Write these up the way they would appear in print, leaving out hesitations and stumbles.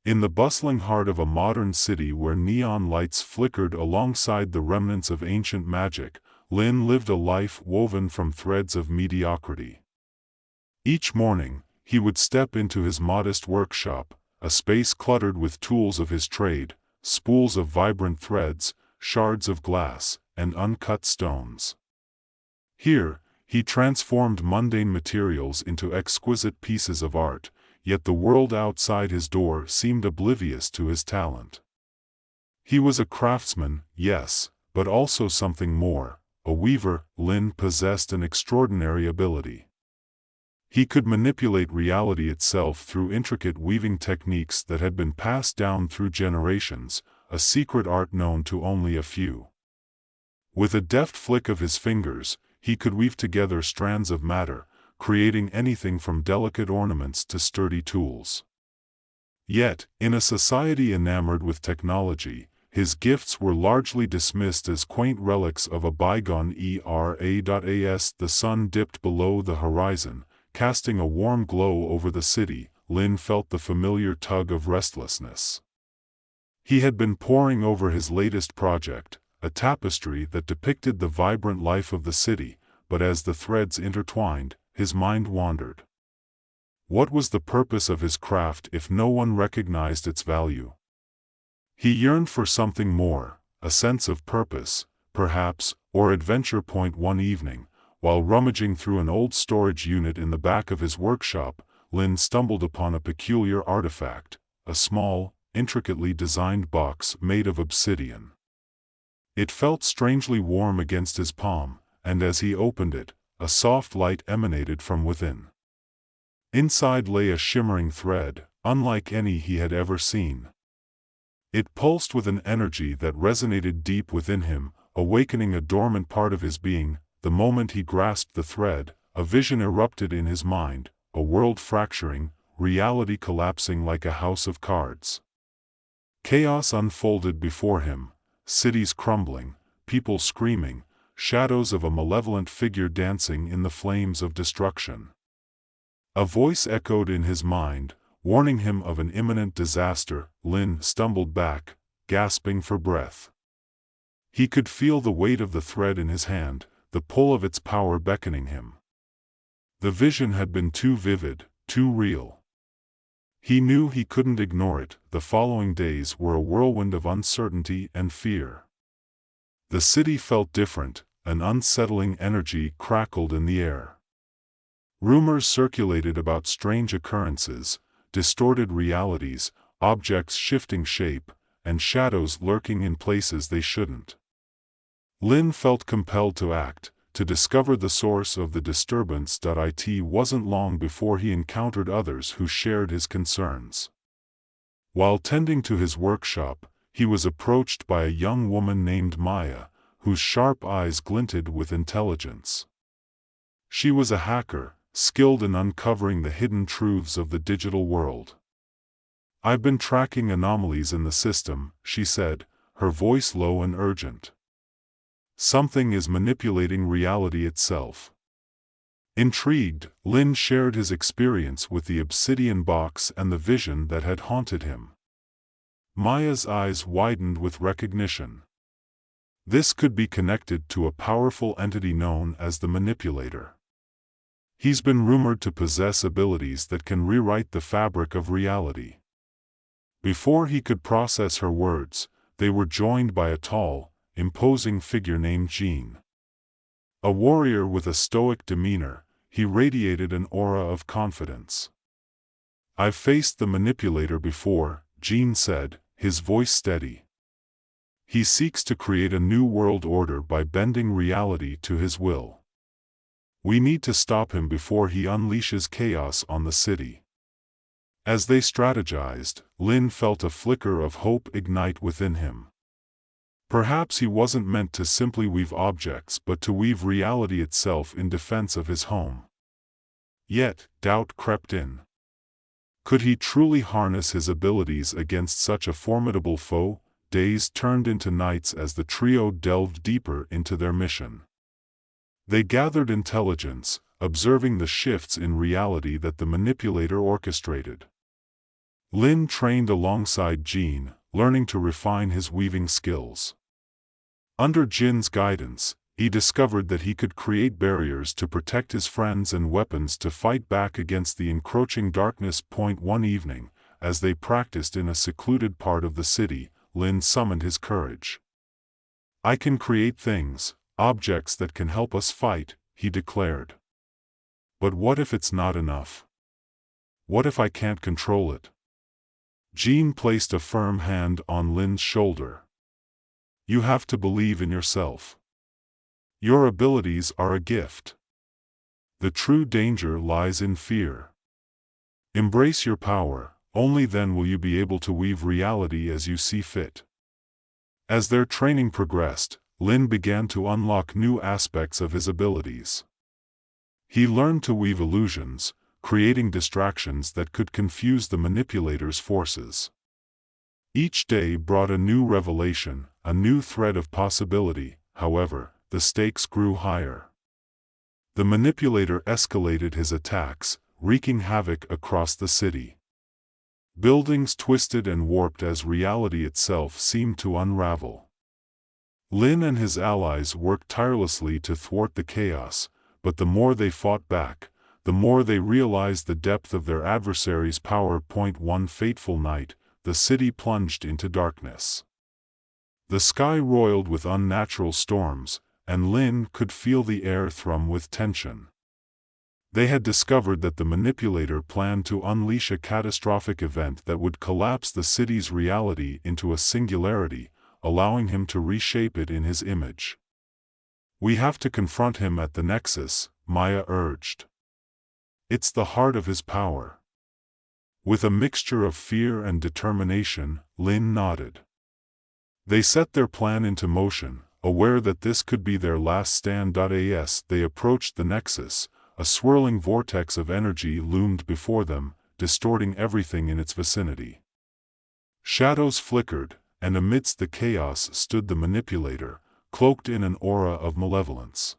In the bustling heart of a modern city where neon lights flickered alongside the remnants of ancient magic, Lin lived a life woven from threads of mediocrity. Each morning, he would step into his modest workshop, a space cluttered with tools of his trade, spools of vibrant threads, shards of glass, and uncut stones. Here, he transformed mundane materials into exquisite pieces of art, yet the world outside his door seemed oblivious to his talent. He was a craftsman, yes, but also something more. A weaver. Lin possessed an extraordinary ability. He could manipulate reality itself through intricate weaving techniques that had been passed down through generations, a secret art known to only a few. With a deft flick of his fingers, he could weave together strands of matter, creating anything from delicate ornaments to sturdy tools. Yet, in a society enamored with technology, his gifts were largely dismissed as quaint relics of a bygone era. The sun dipped below the horizon, casting a warm glow over the city. Lin felt the familiar tug of restlessness. He had been poring over his latest project, a tapestry that depicted the vibrant life of the city, but as the threads intertwined, his mind wandered. What was the purpose of his craft if no one recognized its value? He yearned for something more, a sense of purpose, perhaps, or adventure. One evening, while rummaging through an old storage unit in the back of his workshop, Lin stumbled upon a peculiar artifact, a small, intricately designed box made of obsidian. It felt strangely warm against his palm, and as he opened it, a soft light emanated from within. Inside lay a shimmering thread, unlike any he had ever seen. It pulsed with an energy that resonated deep within him, awakening a dormant part of his being. The moment he grasped the thread, a vision erupted in his mind, a world fracturing, reality collapsing like a house of cards. Chaos unfolded before him, cities crumbling, people screaming, shadows of a malevolent figure dancing in the flames of destruction. A voice echoed in his mind, warning him of an imminent disaster. Lin stumbled back, gasping for breath. He could feel the weight of the thread in his hand, the pull of its power beckoning him. The vision had been too vivid, too real. He knew he couldn't ignore it. The following days were a whirlwind of uncertainty and fear. The city felt different, an unsettling energy crackled in the air. Rumors circulated about strange occurrences, distorted realities, objects shifting shape, and shadows lurking in places they shouldn't. Lin felt compelled to act, to discover the source of the disturbance. It wasn't long before he encountered others who shared his concerns. While tending to his workshop, he was approached by a young woman named Maya, whose sharp eyes glinted with intelligence. She was a hacker, skilled in uncovering the hidden truths of the digital world. "I've been tracking anomalies in the system," she said, her voice low and urgent. "Something is manipulating reality itself." Intrigued, Lin shared his experience with the obsidian box and the vision that had haunted him. Maya's eyes widened with recognition. This could be connected to a powerful entity known as the Manipulator. He's been rumored to possess abilities that can rewrite the fabric of reality. Before he could process her words, they were joined by a tall, imposing figure named Jean. A warrior with a stoic demeanor, he radiated an aura of confidence. "I've faced the Manipulator before," Jean said, his voice steady. "He seeks to create a new world order by bending reality to his will. We need to stop him before he unleashes chaos on the city." As they strategized, Lin felt a flicker of hope ignite within him. Perhaps he wasn't meant to simply weave objects but to weave reality itself in defense of his home. Yet, doubt crept in. Could he truly harness his abilities against such a formidable foe? Days turned into nights as the trio delved deeper into their mission. They gathered intelligence, observing the shifts in reality that the Manipulator orchestrated. Lin trained alongside Jean, learning to refine his weaving skills. Under Jin's guidance, he discovered that he could create barriers to protect his friends and weapons to fight back against the encroaching darkness. One evening, as they practiced in a secluded part of the city, Lin summoned his courage. "I can create things, objects that can help us fight," he declared. "But what if it's not enough? What if I can't control it?" Jean placed a firm hand on Lin's shoulder. "You have to believe in yourself. Your abilities are a gift. The true danger lies in fear. Embrace your power, only then will you be able to weave reality as you see fit." As their training progressed, Lin began to unlock new aspects of his abilities. He learned to weave illusions, creating distractions that could confuse the manipulator's forces. Each day brought a new revelation, a new thread of possibility. However, the stakes grew higher. The manipulator escalated his attacks, wreaking havoc across the city. Buildings twisted and warped as reality itself seemed to unravel. Lin and his allies worked tirelessly to thwart the chaos, but the more they fought back, the more they realized the depth of their adversary's power. One fateful night, the city plunged into darkness. The sky roiled with unnatural storms, and Lin could feel the air thrum with tension. They had discovered that the manipulator planned to unleash a catastrophic event that would collapse the city's reality into a singularity, allowing him to reshape it in his image. "We have to confront him at the Nexus," Maya urged. "It's the heart of his power." With a mixture of fear and determination, Lin nodded. They set their plan into motion, aware that this could be their last stand. As they approached the Nexus, a swirling vortex of energy loomed before them, distorting everything in its vicinity. Shadows flickered, and amidst the chaos stood the manipulator, cloaked in an aura of malevolence.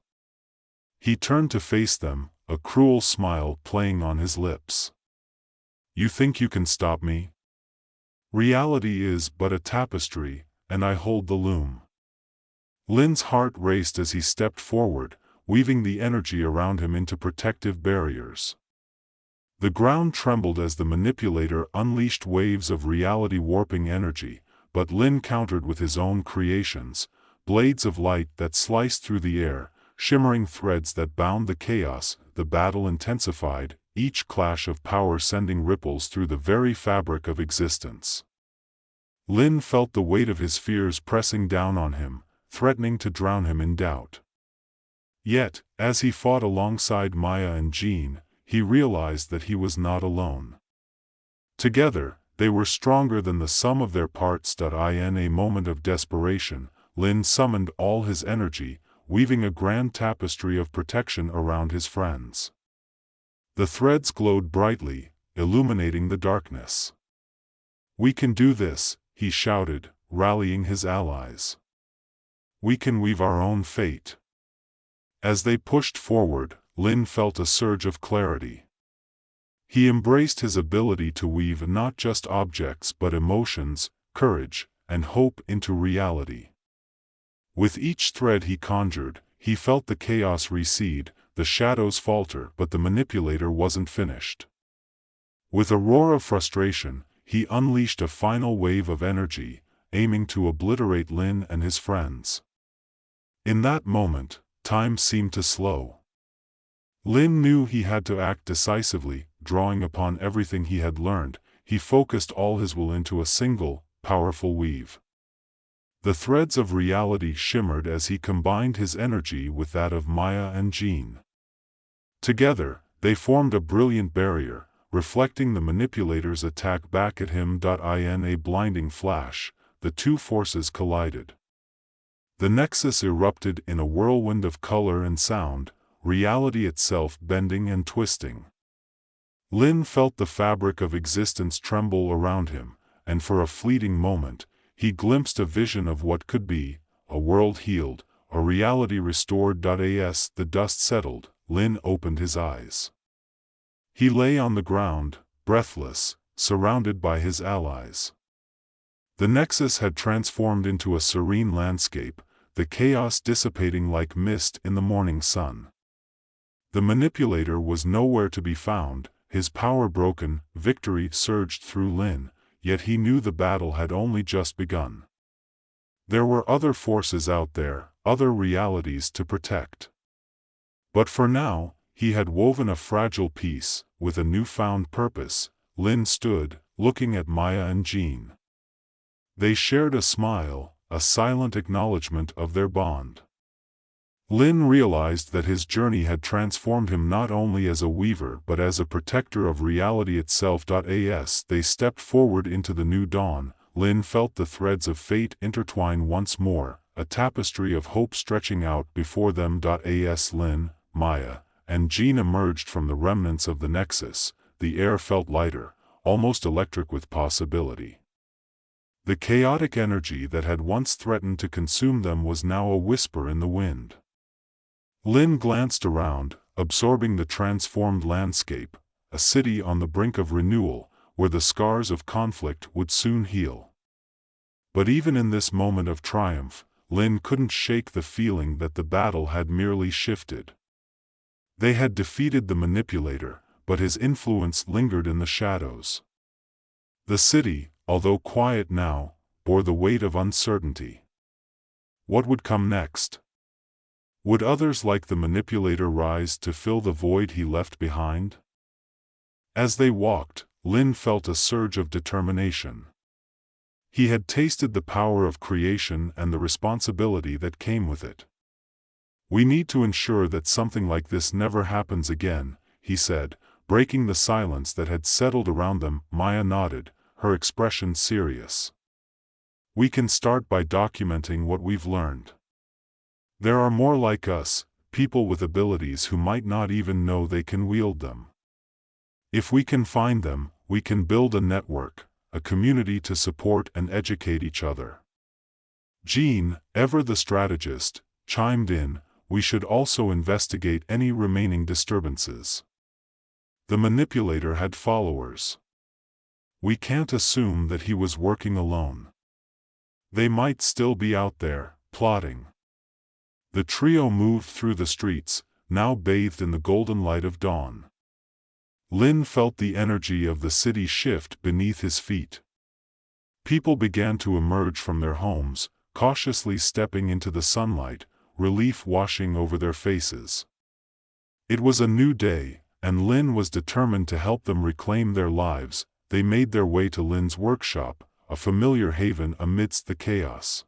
He turned to face them, a cruel smile playing on his lips. "You think you can stop me? Reality is but a tapestry, and I hold the loom." Lin's heart raced as he stepped forward, weaving the energy around him into protective barriers. The ground trembled as the manipulator unleashed waves of reality-warping energy, but Lin countered with his own creations, blades of light that sliced through the air, shimmering threads that bound the chaos. The battle intensified, each clash of power sending ripples through the very fabric of existence. Lin felt the weight of his fears pressing down on him, threatening to drown him in doubt. Yet, as he fought alongside Maya and Jean, he realized that he was not alone. Together, they were stronger than the sum of their parts. In a moment of desperation, Lin summoned all his energy, weaving a grand tapestry of protection around his friends. The threads glowed brightly, illuminating the darkness. "We can do this," he shouted, rallying his allies. "We can weave our own fate." As they pushed forward, Lin felt a surge of clarity. He embraced his ability to weave not just objects but emotions, courage, and hope into reality. With each thread he conjured, he felt the chaos recede, the shadows falter, but the manipulator wasn't finished. With a roar of frustration, he unleashed a final wave of energy, aiming to obliterate Lin and his friends. In that moment, time seemed to slow. Lin knew he had to act decisively. Drawing upon everything he had learned, he focused all his will into a single, powerful weave. The threads of reality shimmered as he combined his energy with that of Maya and Jean. Together, they formed a brilliant barrier, reflecting the manipulator's attack back at him. In a blinding flash, the two forces collided. The Nexus erupted in a whirlwind of color and sound, reality itself bending and twisting. Lin felt the fabric of existence tremble around him, and for a fleeting moment, he glimpsed a vision of what could be: a world healed, a reality restored. As the dust settled, Lin opened his eyes. He lay on the ground, breathless, surrounded by his allies. The Nexus had transformed into a serene landscape, the chaos dissipating like mist in the morning sun. The manipulator was nowhere to be found, his power broken. Victory surged through Lin, yet he knew the battle had only just begun. There were other forces out there, other realities to protect. But for now, he had woven a fragile peace. With a newfound purpose, Lin stood, looking at Maya and Jean. They shared a smile, a silent acknowledgement of their bond. Lin realized that his journey had transformed him not only as a weaver but as a protector of reality itself. As they stepped forward into the new dawn, Lin felt the threads of fate intertwine once more, a tapestry of hope stretching out before them. As Lin, Maya, and Jean emerged from the remnants of the Nexus, the air felt lighter, almost electric with possibility. The chaotic energy that had once threatened to consume them was now a whisper in the wind. Lin glanced around, absorbing the transformed landscape, a city on the brink of renewal, where the scars of conflict would soon heal. But even in this moment of triumph, Lin couldn't shake the feeling that the battle had merely shifted. They had defeated the manipulator, but his influence lingered in the shadows. The city, although quiet now, bore the weight of uncertainty. What would come next? Would others like the manipulator rise to fill the void he left behind? As they walked, Lin felt a surge of determination. He had tasted the power of creation and the responsibility that came with it. "We need to ensure that something like this never happens again," he said, breaking the silence that had settled around them. Maya nodded, her expression serious. "We can start by documenting what we've learned. There are more like us, people with abilities who might not even know they can wield them. If we can find them, we can build a network, a community to support and educate each other." Jean, ever the strategist, chimed in, "We should also investigate any remaining disturbances. The manipulator had followers. We can't assume that he was working alone. They might still be out there, plotting." The trio moved through the streets, now bathed in the golden light of dawn. Lin felt the energy of the city shift beneath his feet. People began to emerge from their homes, cautiously stepping into the sunlight, relief washing over their faces. It was a new day, and Lin was determined to help them reclaim their lives. They made their way to Lin's workshop, a familiar haven amidst the chaos.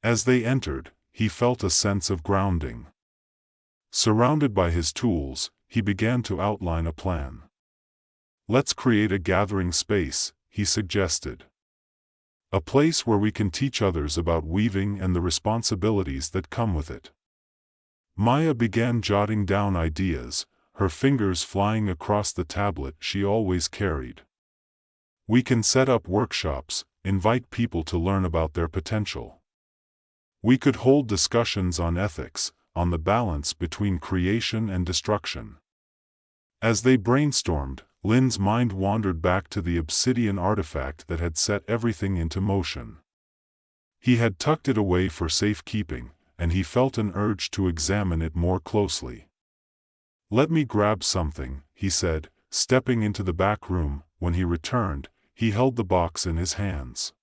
As they entered, he felt a sense of grounding. Surrounded by his tools, he began to outline a plan. "Let's create a gathering space," he suggested. "A place where we can teach others about weaving and the responsibilities that come with it." Maya began jotting down ideas, her fingers flying across the tablet she always carried. "We can set up workshops, invite people to learn about their potential. We could hold discussions on ethics, on the balance between creation and destruction." As they brainstormed, Lin's mind wandered back to the obsidian artifact that had set everything into motion. He had tucked it away for safekeeping, and he felt an urge to examine it more closely. "Let me grab something," he said, stepping into the back room. When he returned, he held the box in his hands.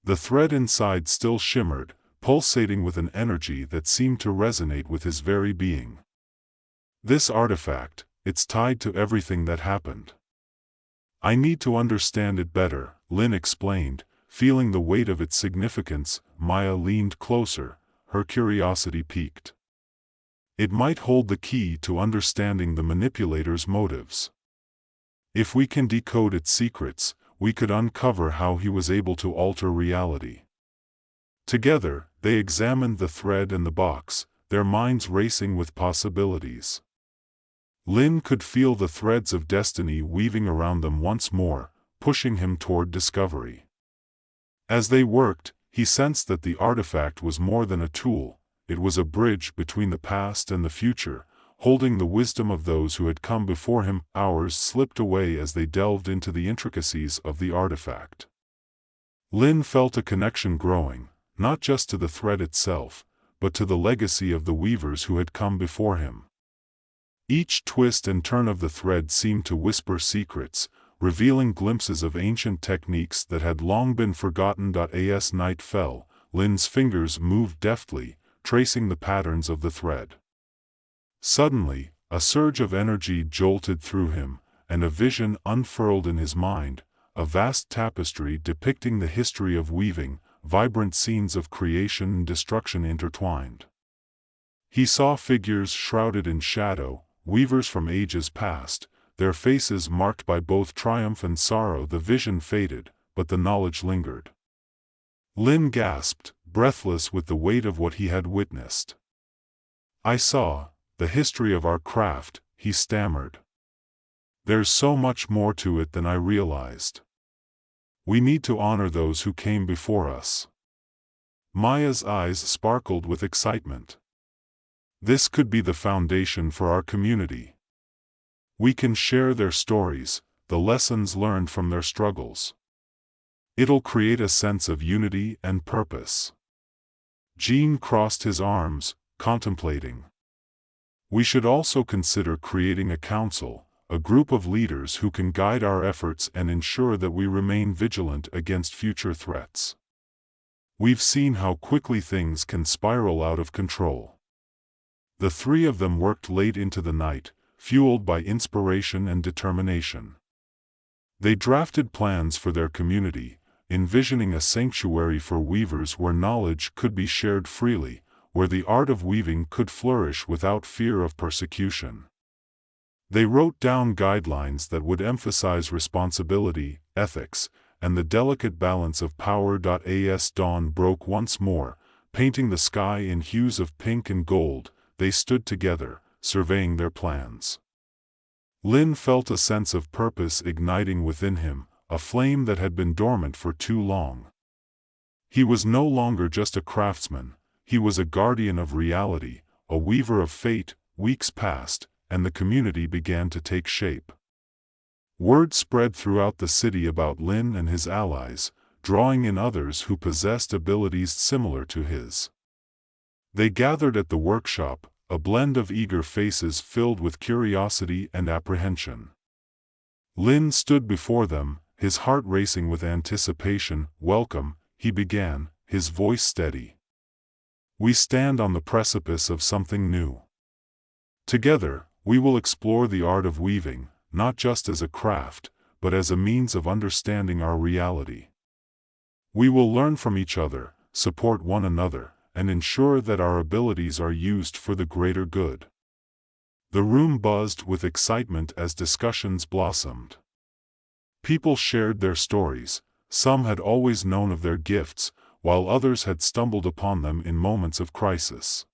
The thread inside still shimmered, pulsating with an energy that seemed to resonate with his very being. "This artifact, it's tied to everything that happened. I need to understand it better," Lin explained, feeling the weight of its significance. Maya leaned closer, her curiosity piqued. "It might hold the key to understanding the manipulator's motives. If we can decode its secrets, we could uncover how he was able to alter reality." Together, they examined the thread and the box, their minds racing with possibilities. Lin could feel the threads of destiny weaving around them once more, pushing him toward discovery. As they worked, he sensed that the artifact was more than a tool. It was a bridge between the past and the future, holding the wisdom of those who had come before him. Hours slipped away as they delved into the intricacies of the artifact. Lin felt a connection growing, not just to the thread itself, but to the legacy of the weavers who had come before him. Each twist and turn of the thread seemed to whisper secrets, revealing glimpses of ancient techniques that had long been forgotten. As night fell, Lin's fingers moved deftly, tracing the patterns of the thread. Suddenly, a surge of energy jolted through him, and a vision unfurled in his mind, a vast tapestry depicting the history of weaving, vibrant scenes of creation and destruction intertwined. He saw figures shrouded in shadow, weavers from ages past, their faces marked by both triumph and sorrow. The vision faded, but the knowledge lingered. Lin gasped, breathless with the weight of what he had witnessed. "I saw the history of our craft," he stammered. "There's so much more to it than I realized. We need to honor those who came before us." Maya's eyes sparkled with excitement. "This could be the foundation for our community. We can share their stories, the lessons learned from their struggles. It'll create a sense of unity and purpose." Jean crossed his arms, contemplating. "We should also consider creating a council, a group of leaders who can guide our efforts and ensure that we remain vigilant against future threats. We've seen how quickly things can spiral out of control." The three of them worked late into the night, fueled by inspiration and determination. They drafted plans for their community, envisioning a sanctuary for weavers where knowledge could be shared freely, where the art of weaving could flourish without fear of persecution. They wrote down guidelines that would emphasize responsibility, ethics, and the delicate balance of power. As dawn broke once more, painting the sky in hues of pink and gold, they stood together, surveying their plans. Lin felt a sense of purpose igniting within him, a flame that had been dormant for too long. He was no longer just a craftsman, he was a guardian of reality, a weaver of fate. Weeks passed, and the community began to take shape. Word spread throughout the city about Lin and his allies, drawing in others who possessed abilities similar to his. They gathered at the workshop, a blend of eager faces filled with curiosity and apprehension. Lin stood before them, his heart racing with anticipation. "Welcome," he began, his voice steady. "We stand on the precipice of something new. Together, we will explore the art of weaving, not just as a craft, but as a means of understanding our reality. We will learn from each other, support one another, and ensure that our abilities are used for the greater good." The room buzzed with excitement as discussions blossomed. People shared their stories, some had always known of their gifts, while others had stumbled upon them in moments of crisis.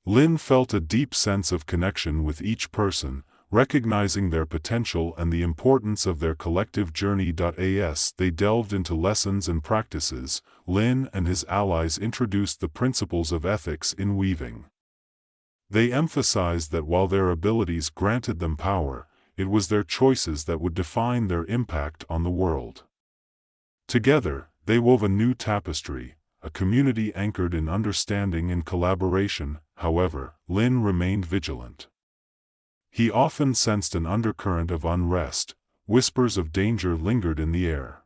Lin felt a deep sense of connection with each person, recognizing their potential and the importance of their collective journey. As they delved into lessons and practices, Lin and his allies introduced the principles of ethics in weaving. They emphasized that while their abilities granted them power, it was their choices that would define their impact on the world. Together, they wove a new tapestry, a community anchored in understanding and collaboration. However, Lin remained vigilant. He often sensed an undercurrent of unrest, whispers of danger lingered in the air.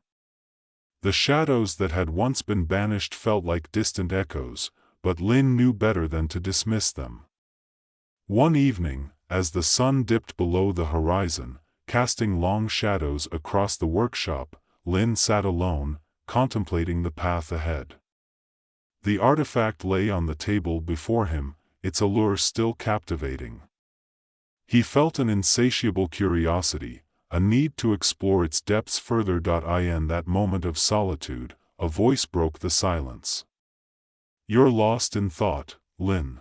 The shadows that had once been banished felt like distant echoes, but Lin knew better than to dismiss them. One evening, as the sun dipped below the horizon, casting long shadows across the workshop, Lin sat alone, contemplating the path ahead. The artifact lay on the table before him, its allure still captivating. He felt an insatiable curiosity, a need to explore its depths further. In that moment of solitude, a voice broke the silence. "You're lost in thought, Lin."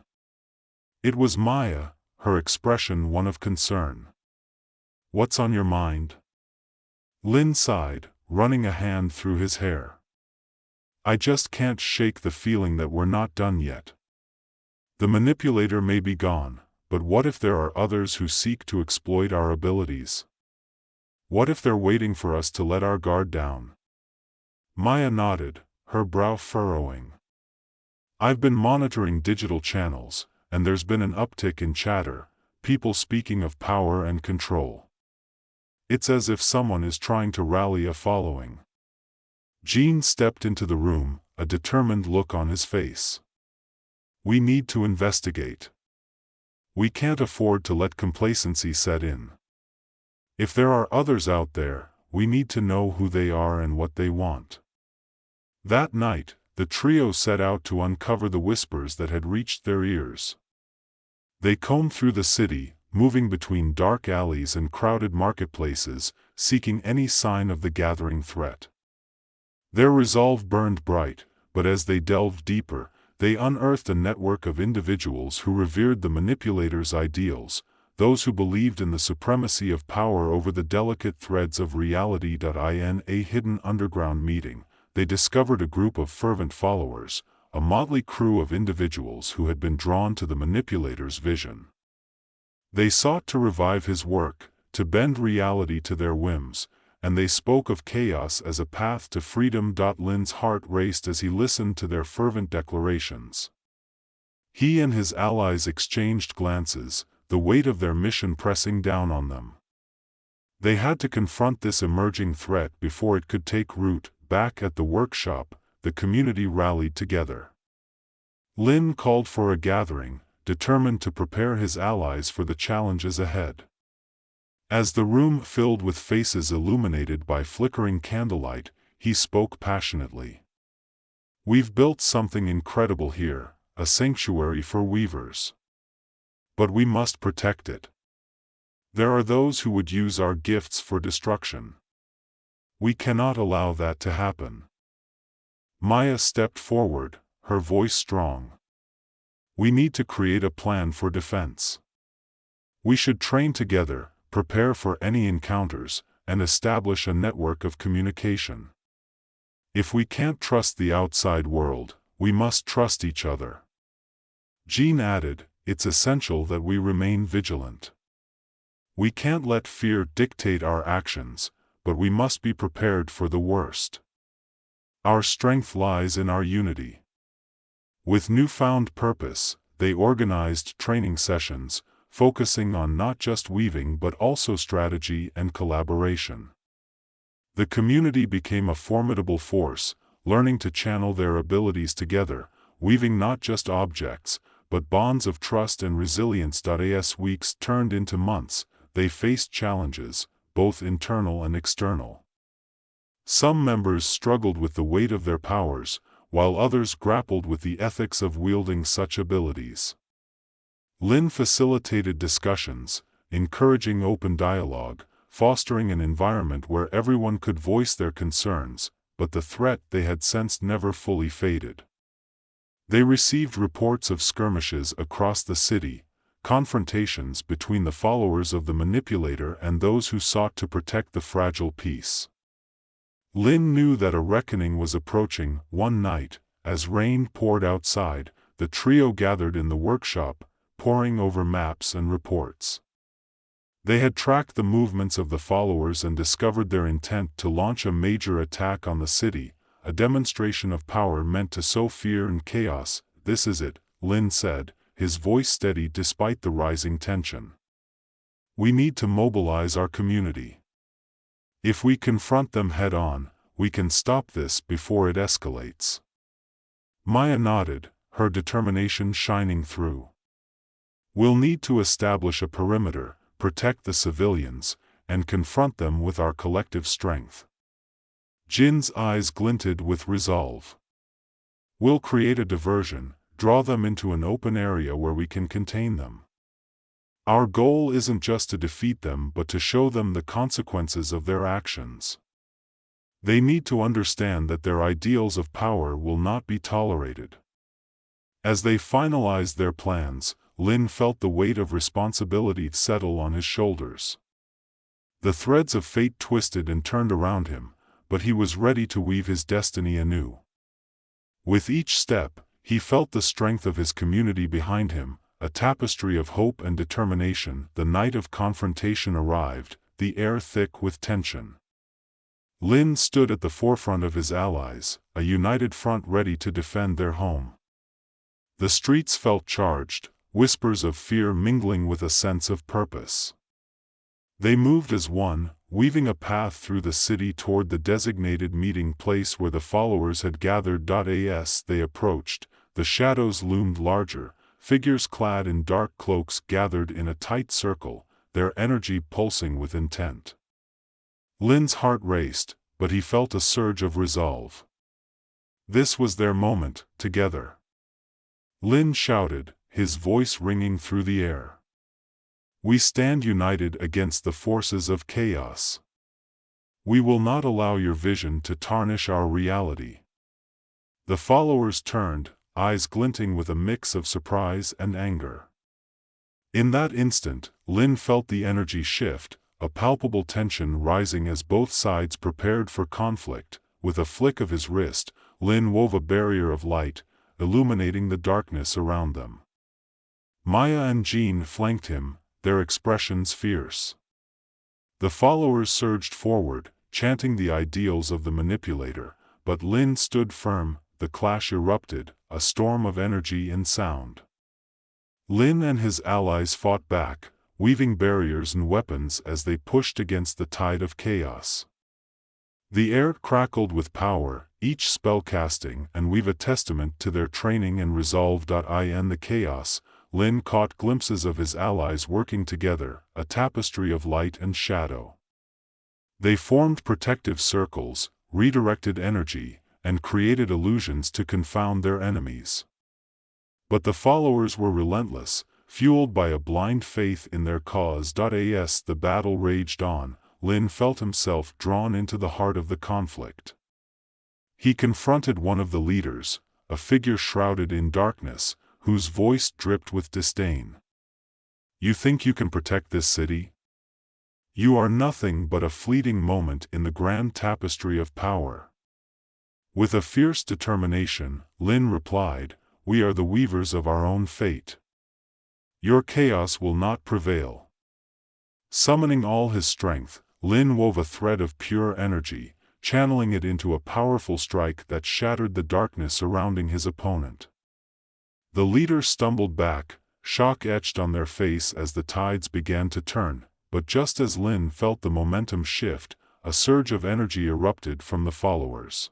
It was Maya, her expression one of concern. "What's on your mind?" Lin sighed, running a hand through his hair. "I just can't shake the feeling that we're not done yet. The manipulator may be gone, but what if there are others who seek to exploit our abilities? What if they're waiting for us to let our guard down? Maya nodded, her brow furrowing. I've been monitoring digital channels, and there's been an uptick in chatter, people speaking of power and control. It's as if someone is trying to rally a following. Jean stepped into the room, a determined look on his face. We need to investigate. We can't afford to let complacency set in. If there are others out there, we need to know who they are and what they want. That night, the trio set out to uncover the whispers that had reached their ears. They combed through the city, moving between dark alleys and crowded marketplaces, seeking any sign of the gathering threat. Their resolve burned bright, but as they delved deeper, they unearthed a network of individuals who revered the manipulator's ideals, those who believed in the supremacy of power over the delicate threads of reality. In a hidden underground meeting, they discovered a group of fervent followers, a motley crew of individuals who had been drawn to the manipulator's vision. They sought to revive his work, to bend reality to their whims, and they spoke of chaos as a path to freedom. Lin's heart raced as he listened to their fervent declarations. He and his allies exchanged glances, the weight of their mission pressing down on them. They had to confront this emerging threat before it could take root. Back at the workshop, the community rallied together. Lin called for a gathering, determined to prepare his allies for the challenges ahead. As the room filled with faces illuminated by flickering candlelight, he spoke passionately. We've built something incredible here, a sanctuary for weavers. But we must protect it. There are those who would use our gifts for destruction. We cannot allow that to happen. Maya stepped forward, her voice strong. We need to create a plan for defense. We should train together, prepare for any encounters, and establish a network of communication. If we can't trust the outside world, we must trust each other. Jean added, it's essential that we remain vigilant. We can't let fear dictate our actions, but we must be prepared for the worst. Our strength lies in our unity. With newfound purpose, they organized training sessions, focusing on not just weaving but also strategy and collaboration. The community became a formidable force, learning to channel their abilities together, weaving not just objects, but bonds of trust and resilience. As weeks turned into months, they faced challenges, both internal and external. Some members struggled with the weight of their powers, while others grappled with the ethics of wielding such abilities. Lin facilitated discussions, encouraging open dialogue, fostering an environment where everyone could voice their concerns, but the threat they had sensed never fully faded. They received reports of skirmishes across the city, confrontations between the followers of the manipulator and those who sought to protect the fragile peace. Lin knew that a reckoning was approaching. One night, as rain poured outside, the trio gathered in the workshop, poring over maps and reports. They had tracked the movements of the followers and discovered their intent to launch a major attack on the city, a demonstration of power meant to sow fear and chaos. This is it, Lin said, his voice steady despite the rising tension. We need to mobilize our community. If we confront them head-on, we can stop this before it escalates. Maya nodded, her determination shining through. We'll need to establish a perimeter, protect the civilians, and confront them with our collective strength. Jin's eyes glinted with resolve. We'll create a diversion, draw them into an open area where we can contain them. Our goal isn't just to defeat them but to show them the consequences of their actions. They need to understand that their ideals of power will not be tolerated. As they finalized their plans, Lin felt the weight of responsibility settle on his shoulders. The threads of fate twisted and turned around him, but he was ready to weave his destiny anew. With each step, he felt the strength of his community behind him, a tapestry of hope and determination. The night of confrontation arrived, the air thick with tension. Lin stood at the forefront of his allies, a united front ready to defend their home. The streets felt charged, whispers of fear mingling with a sense of purpose. They moved as one, weaving a path through the city toward the designated meeting place where the followers had gathered. As they approached, the shadows loomed larger, figures clad in dark cloaks gathered in a tight circle, their energy pulsing with intent. Lin's heart raced, but he felt a surge of resolve. This was their moment, together. Lin shouted, his voice ringing through the air. We stand united against the forces of chaos. We will not allow your vision to tarnish our reality. The followers turned, eyes glinting with a mix of surprise and anger. In that instant, Lin felt the energy shift, a palpable tension rising as both sides prepared for conflict. With a flick of his wrist, Lin wove a barrier of light, illuminating the darkness around them. Maya and Jean flanked him, their expressions fierce. The followers surged forward, chanting the ideals of the manipulator, but Lin stood firm. The clash erupted, a storm of energy and sound. Lin and his allies fought back, weaving barriers and weapons as they pushed against the tide of chaos. The air crackled with power, each spell casting and weave a testament to their training and resolve. In the chaos, Lin caught glimpses of his allies working together, a tapestry of light and shadow. They formed protective circles, redirected energy, and created illusions to confound their enemies. But the followers were relentless, fueled by a blind faith in their cause. As the battle raged on, Lin felt himself drawn into the heart of the conflict. He confronted one of the leaders, a figure shrouded in darkness, whose voice dripped with disdain. You think you can protect this city? You are nothing but a fleeting moment in the grand tapestry of power. With a fierce determination, Lin replied, we are the weavers of our own fate. Your chaos will not prevail. Summoning all his strength, Lin wove a thread of pure energy, channeling it into a powerful strike that shattered the darkness surrounding his opponent. The leader stumbled back, shock etched on their face as the tides began to turn, but just as Lin felt the momentum shift, a surge of energy erupted from the followers.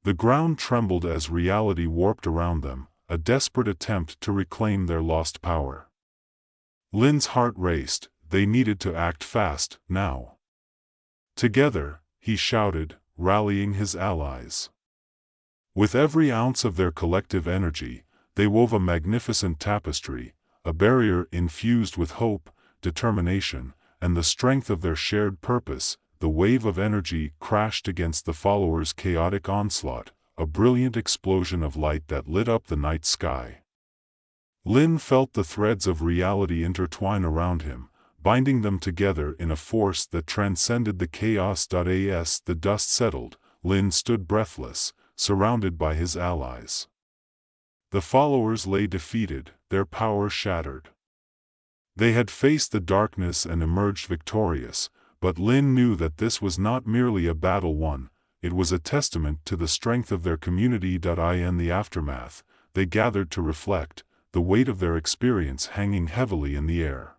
The ground trembled as reality warped around them, a desperate attempt to reclaim their lost power. Lin's heart raced, they needed to act fast, now. Together, he shouted, rallying his allies. With every ounce of their collective energy, they wove a magnificent tapestry, a barrier infused with hope, determination, and the strength of their shared purpose. The wave of energy crashed against the followers' chaotic onslaught, a brilliant explosion of light that lit up the night sky. Lin felt the threads of reality intertwine around him, binding them together in a force that transcended the chaos. As the dust settled, Lin stood breathless, surrounded by his allies. The followers lay defeated, their power shattered. They had faced the darkness and emerged victorious, but Lin knew that this was not merely a battle won, it was a testament to the strength of their community. In the aftermath, they gathered to reflect, the weight of their experience hanging heavily in the air.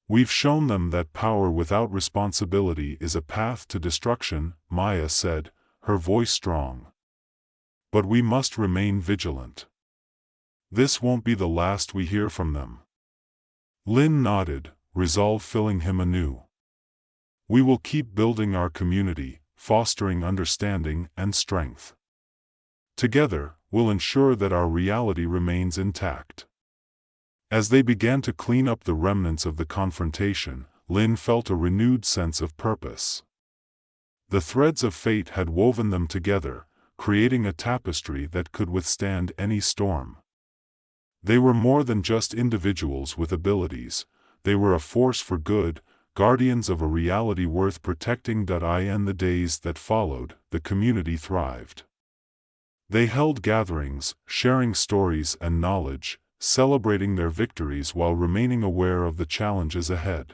We've shown them that power without responsibility is a path to destruction, Maya said, her voice strong. But we must remain vigilant. This won't be the last we hear from them. Lin nodded, resolve filling him anew. We will keep building our community, fostering understanding and strength. Together, we'll ensure that our reality remains intact. As they began to clean up the remnants of the confrontation, Lin felt a renewed sense of purpose. The threads of fate had woven them together, creating a tapestry that could withstand any storm. They were more than just individuals with abilities, they were a force for good, guardians of a reality worth protecting. In the days that followed, the community thrived. They held gatherings, sharing stories and knowledge, celebrating their victories while remaining aware of the challenges ahead.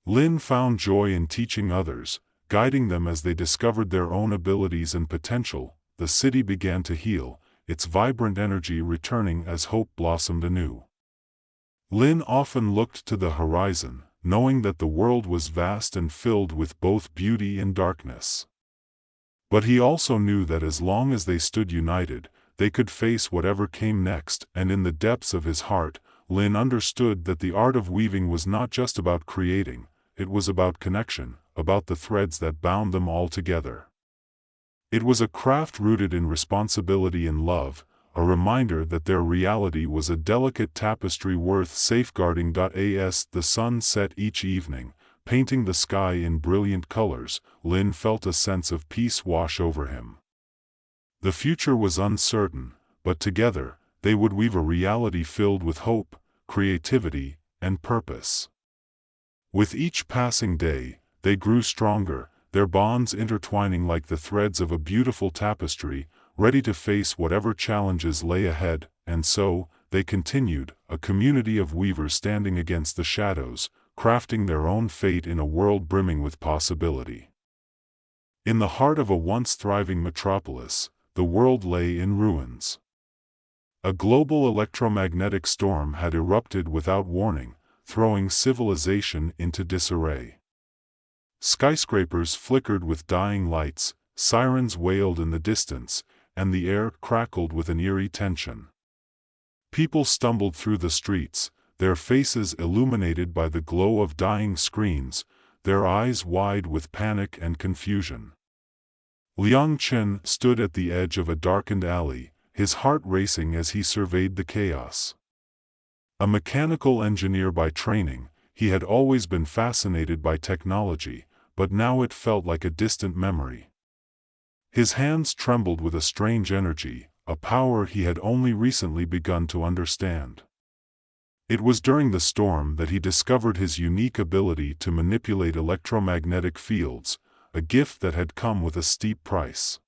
Lin found joy in teaching others, guiding them as they discovered their own abilities and potential. The city began to heal, its vibrant energy returning as hope blossomed anew. Lin often looked to the horizon, knowing that the world was vast and filled with both beauty and darkness. But he also knew that as long as they stood united, they could face whatever came next, and in the depths of his heart, Lin understood that the art of weaving was not just about creating, it was about connection, about the threads that bound them all together. It was a craft rooted in responsibility and love, a reminder that their reality was a delicate tapestry worth safeguarding. As the sun set each evening, painting the sky in brilliant colors, Lin felt a sense of peace wash over him. The future was uncertain, but together, they would weave a reality filled with hope, creativity, and purpose. With each passing day, they grew stronger, their bonds intertwining like the threads of a beautiful tapestry, ready to face whatever challenges lay ahead. And so, they continued, a community of weavers standing against the shadows, crafting their own fate in a world brimming with possibility. In the heart of a once thriving metropolis, the world lay in ruins. A global electromagnetic storm had erupted without warning, throwing civilization into disarray. Skyscrapers flickered with dying lights, sirens wailed in the distance, and the air crackled with an eerie tension. People stumbled through the streets, their faces illuminated by the glow of dying screens, their eyes wide with panic and confusion. Liang Chen stood at the edge of a darkened alley, his heart racing as he surveyed the chaos. A mechanical engineer by training, he had always been fascinated by technology, but now it felt like a distant memory. His hands trembled with a strange energy, a power he had only recently begun to understand. It was during the storm that he discovered his unique ability to manipulate electromagnetic fields, a gift that had come with a steep price.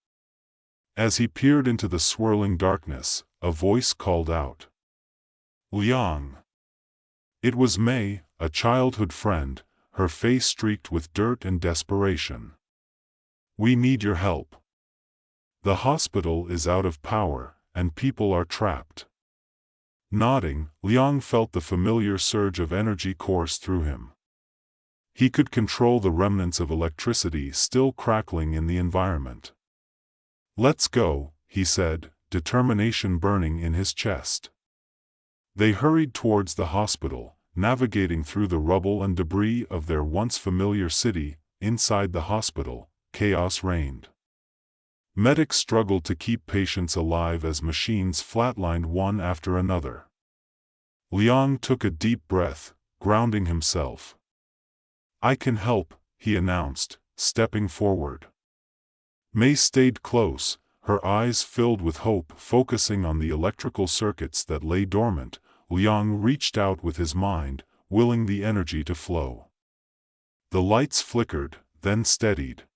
As he peered into the swirling darkness, a voice called out. "Liang." It was Mei, a childhood friend, her face streaked with dirt and desperation. "We need your help. The hospital is out of power, and people are trapped." Nodding, Liang felt the familiar surge of energy course through him. He could control the remnants of electricity still crackling in the environment. "Let's go," he said, determination burning in his chest. They hurried towards the hospital, navigating through the rubble and debris of their once familiar city. Inside the hospital, chaos reigned. Medics struggled to keep patients alive as machines flatlined one after another. Liang took a deep breath, grounding himself. "I can help," he announced, stepping forward. Mei stayed close, her eyes filled with hope focusing on the electrical circuits that lay dormant. Liang reached out with his mind, willing the energy to flow. The lights flickered, then steadied.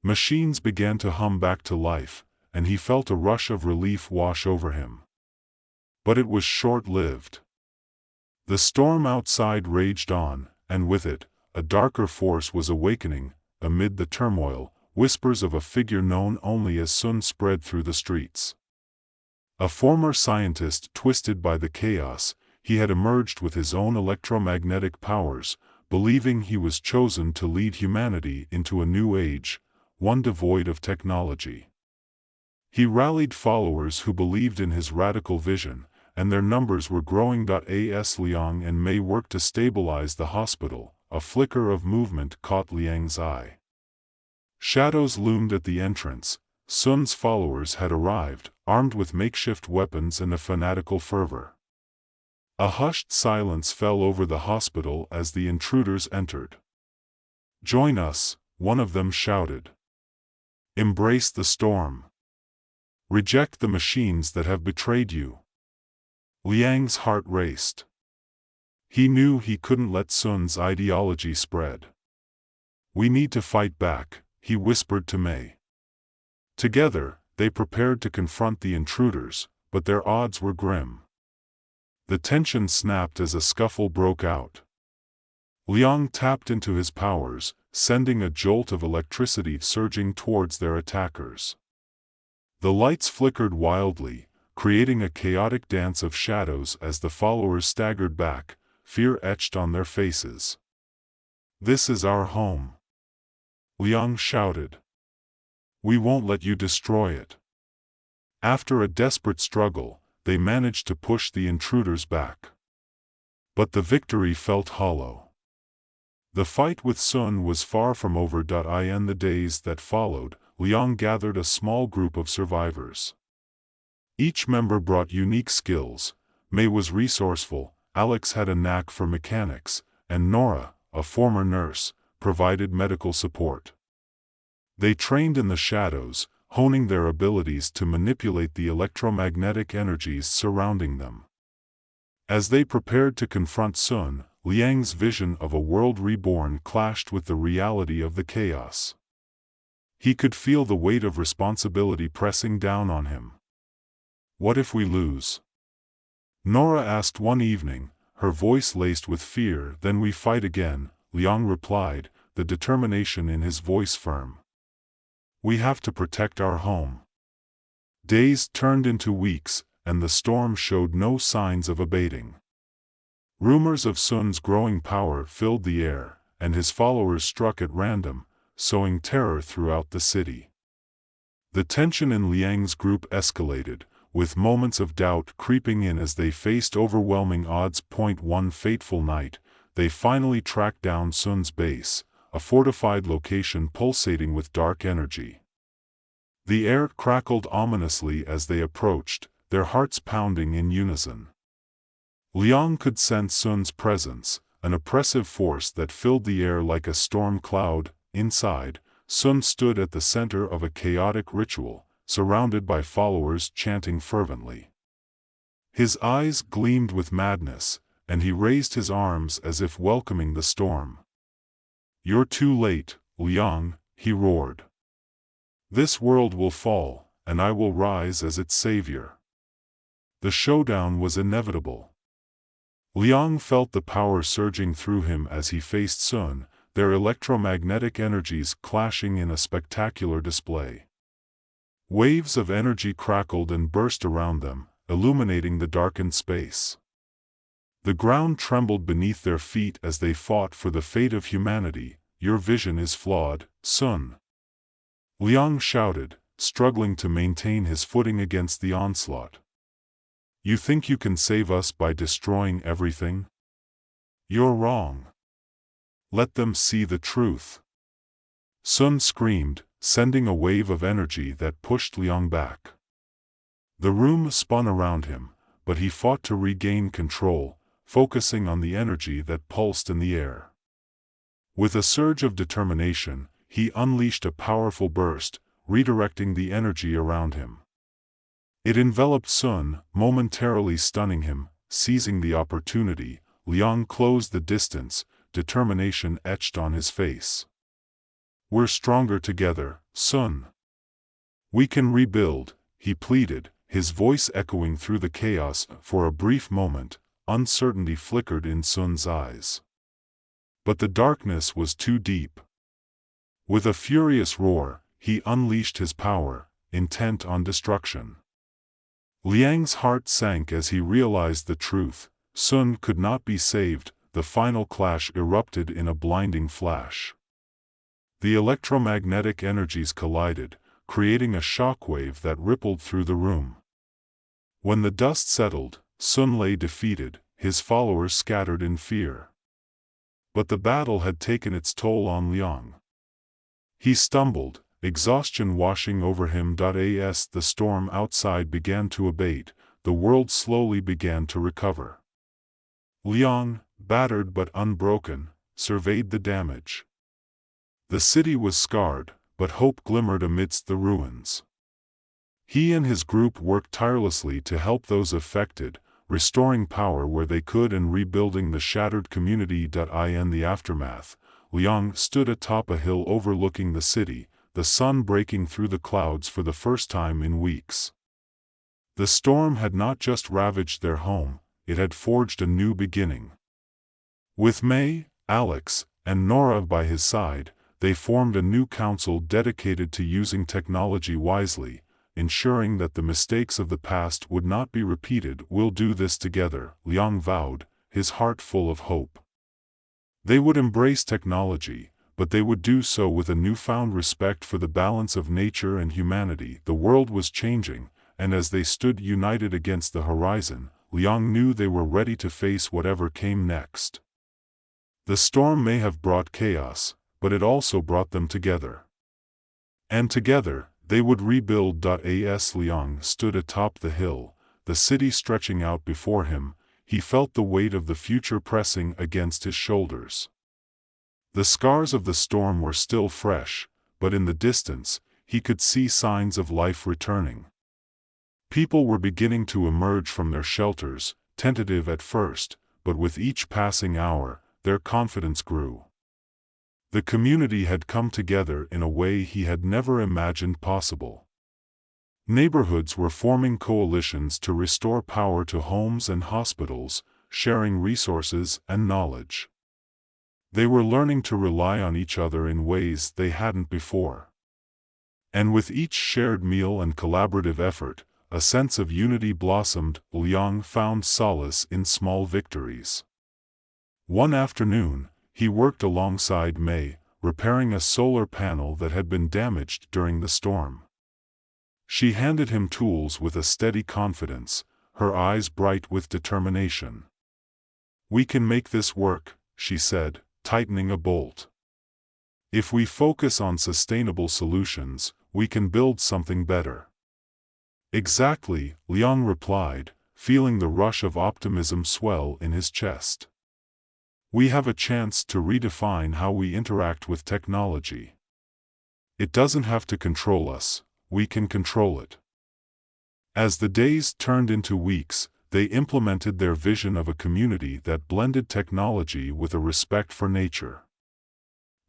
Machines began to hum back to life, and he felt a rush of relief wash over him. But it was short-lived. The storm outside raged on, and with it, a darker force was awakening. Amid the turmoil, whispers of a figure known only as Sun spread through the streets. A former scientist twisted by the chaos, he had emerged with his own electromagnetic powers, believing he was chosen to lead humanity into a new age, one devoid of technology. He rallied followers who believed in his radical vision, and their numbers were growing. As Liang and Mei worked to stabilize the hospital, a flicker of movement caught Liang's eye. Shadows loomed at the entrance. Sun's followers had arrived, armed with makeshift weapons and a fanatical fervor. A hushed silence fell over the hospital as the intruders entered. "Join us," one of them shouted. "Embrace the storm. Reject the machines that have betrayed you." Liang's heart raced. He knew he couldn't let Sun's ideology spread. "We need to fight back," he whispered to Mei. Together, they prepared to confront the intruders, but their odds were grim. The tension snapped as a scuffle broke out. Liang tapped into his powers, sending a jolt of electricity surging towards their attackers. The lights flickered wildly, creating a chaotic dance of shadows as the followers staggered back, fear etched on their faces. "This is our home," Liang shouted. "We won't let you destroy it." After a desperate struggle, they managed to push the intruders back. But the victory felt hollow. The fight with Sun was far from over. In the days that followed, Liang gathered a small group of survivors. Each member brought unique skills. Mei was resourceful, Alex had a knack for mechanics, and Nora, a former nurse, provided medical support. They trained in the shadows, honing their abilities to manipulate the electromagnetic energies surrounding them. As they prepared to confront Sun, Liang's vision of a world reborn clashed with the reality of the chaos. He could feel the weight of responsibility pressing down on him. "What if we lose?" Nora asked one evening, her voice laced with fear. "Then we fight again," Liang replied, the determination in his voice firm. "We have to protect our home." Days turned into weeks, and the storm showed no signs of abating. Rumors of Sun's growing power filled the air, and his followers struck at random, sowing terror throughout the city. The tension in Liang's group escalated, with moments of doubt creeping in as they faced overwhelming odds. One fateful night, they finally tracked down Sun's base, a fortified location pulsating with dark energy. The air crackled ominously as they approached, their hearts pounding in unison. Liang could sense Sun's presence, an oppressive force that filled the air like a storm cloud. Inside, Sun stood at the center of a chaotic ritual, surrounded by followers chanting fervently. His eyes gleamed with madness, and he raised his arms as if welcoming the storm. "You're too late, Liang," he roared. "This world will fall, and I will rise as its savior." The showdown was inevitable. Liang felt the power surging through him as he faced Sun, their electromagnetic energies clashing in a spectacular display. Waves of energy crackled and burst around them, illuminating the darkened space. The ground trembled beneath their feet as they fought for the fate of humanity. "Your vision is flawed, Sun," Liang shouted, struggling to maintain his footing against the onslaught. "You think you can save us by destroying everything? You're wrong. Let them see the truth." Sun screamed, sending a wave of energy that pushed Liang back. The room spun around him, but he fought to regain control, focusing on the energy that pulsed in the air. With a surge of determination, he unleashed a powerful burst, redirecting the energy around him. It enveloped Sun, momentarily stunning him. Seizing the opportunity, Liang closed the distance, determination etched on his face. "We're stronger together, Sun. We can rebuild," he pleaded, his voice echoing through the chaos. For a brief moment, uncertainty flickered in Sun's eyes. But the darkness was too deep. With a furious roar, he unleashed his power, intent on destruction. Liang's heart sank as he realized the truth. Sun could not be saved. The final clash erupted in a blinding flash. The electromagnetic energies collided, creating a shockwave that rippled through the room. When the dust settled, Sun lay defeated, his followers scattered in fear. But the battle had taken its toll on Liang. He stumbled, exhaustion washing over him. As the storm outside began to abate, the world slowly began to recover. Liang, battered but unbroken, surveyed the damage. The city was scarred, but hope glimmered amidst the ruins. He and his group worked tirelessly to help those affected, restoring power where they could and rebuilding the shattered community. In the aftermath, Liang stood atop a hill overlooking the city, the sun breaking through the clouds for the first time in weeks. The storm had not just ravaged their home, it had forged a new beginning. With May, Alex, and Nora by his side, they formed a new council dedicated to using technology wisely, ensuring that the mistakes of the past would not be repeated. "We'll do this together," Liang vowed, his heart full of hope. They would embrace technology, but they would do so with a newfound respect for the balance of nature and humanity. The world was changing, and as they stood united against the horizon, Liang knew they were ready to face whatever came next. The storm may have brought chaos, but it also brought them together. And together, they would rebuild. As Liang stood atop the hill, the city stretching out before him, he felt the weight of the future pressing against his shoulders. The scars of the storm were still fresh, but in the distance, he could see signs of life returning. People were beginning to emerge from their shelters, tentative at first, but with each passing hour, their confidence grew. The community had come together in a way he had never imagined possible. Neighborhoods were forming coalitions to restore power to homes and hospitals, sharing resources and knowledge. They were learning to rely on each other in ways they hadn't before. And with each shared meal and collaborative effort, a sense of unity blossomed. Liang found solace in small victories. One afternoon, he worked alongside May, repairing a solar panel that had been damaged during the storm. She handed him tools with a steady confidence, her eyes bright with determination. "We can make this work," she said, tightening a bolt. "If we focus on sustainable solutions, we can build something better." "Exactly," Liang replied, feeling the rush of optimism swell in his chest. "We have a chance to redefine how we interact with technology. It doesn't have to control us, we can control it." As the days turned into weeks, they implemented their vision of a community that blended technology with a respect for nature.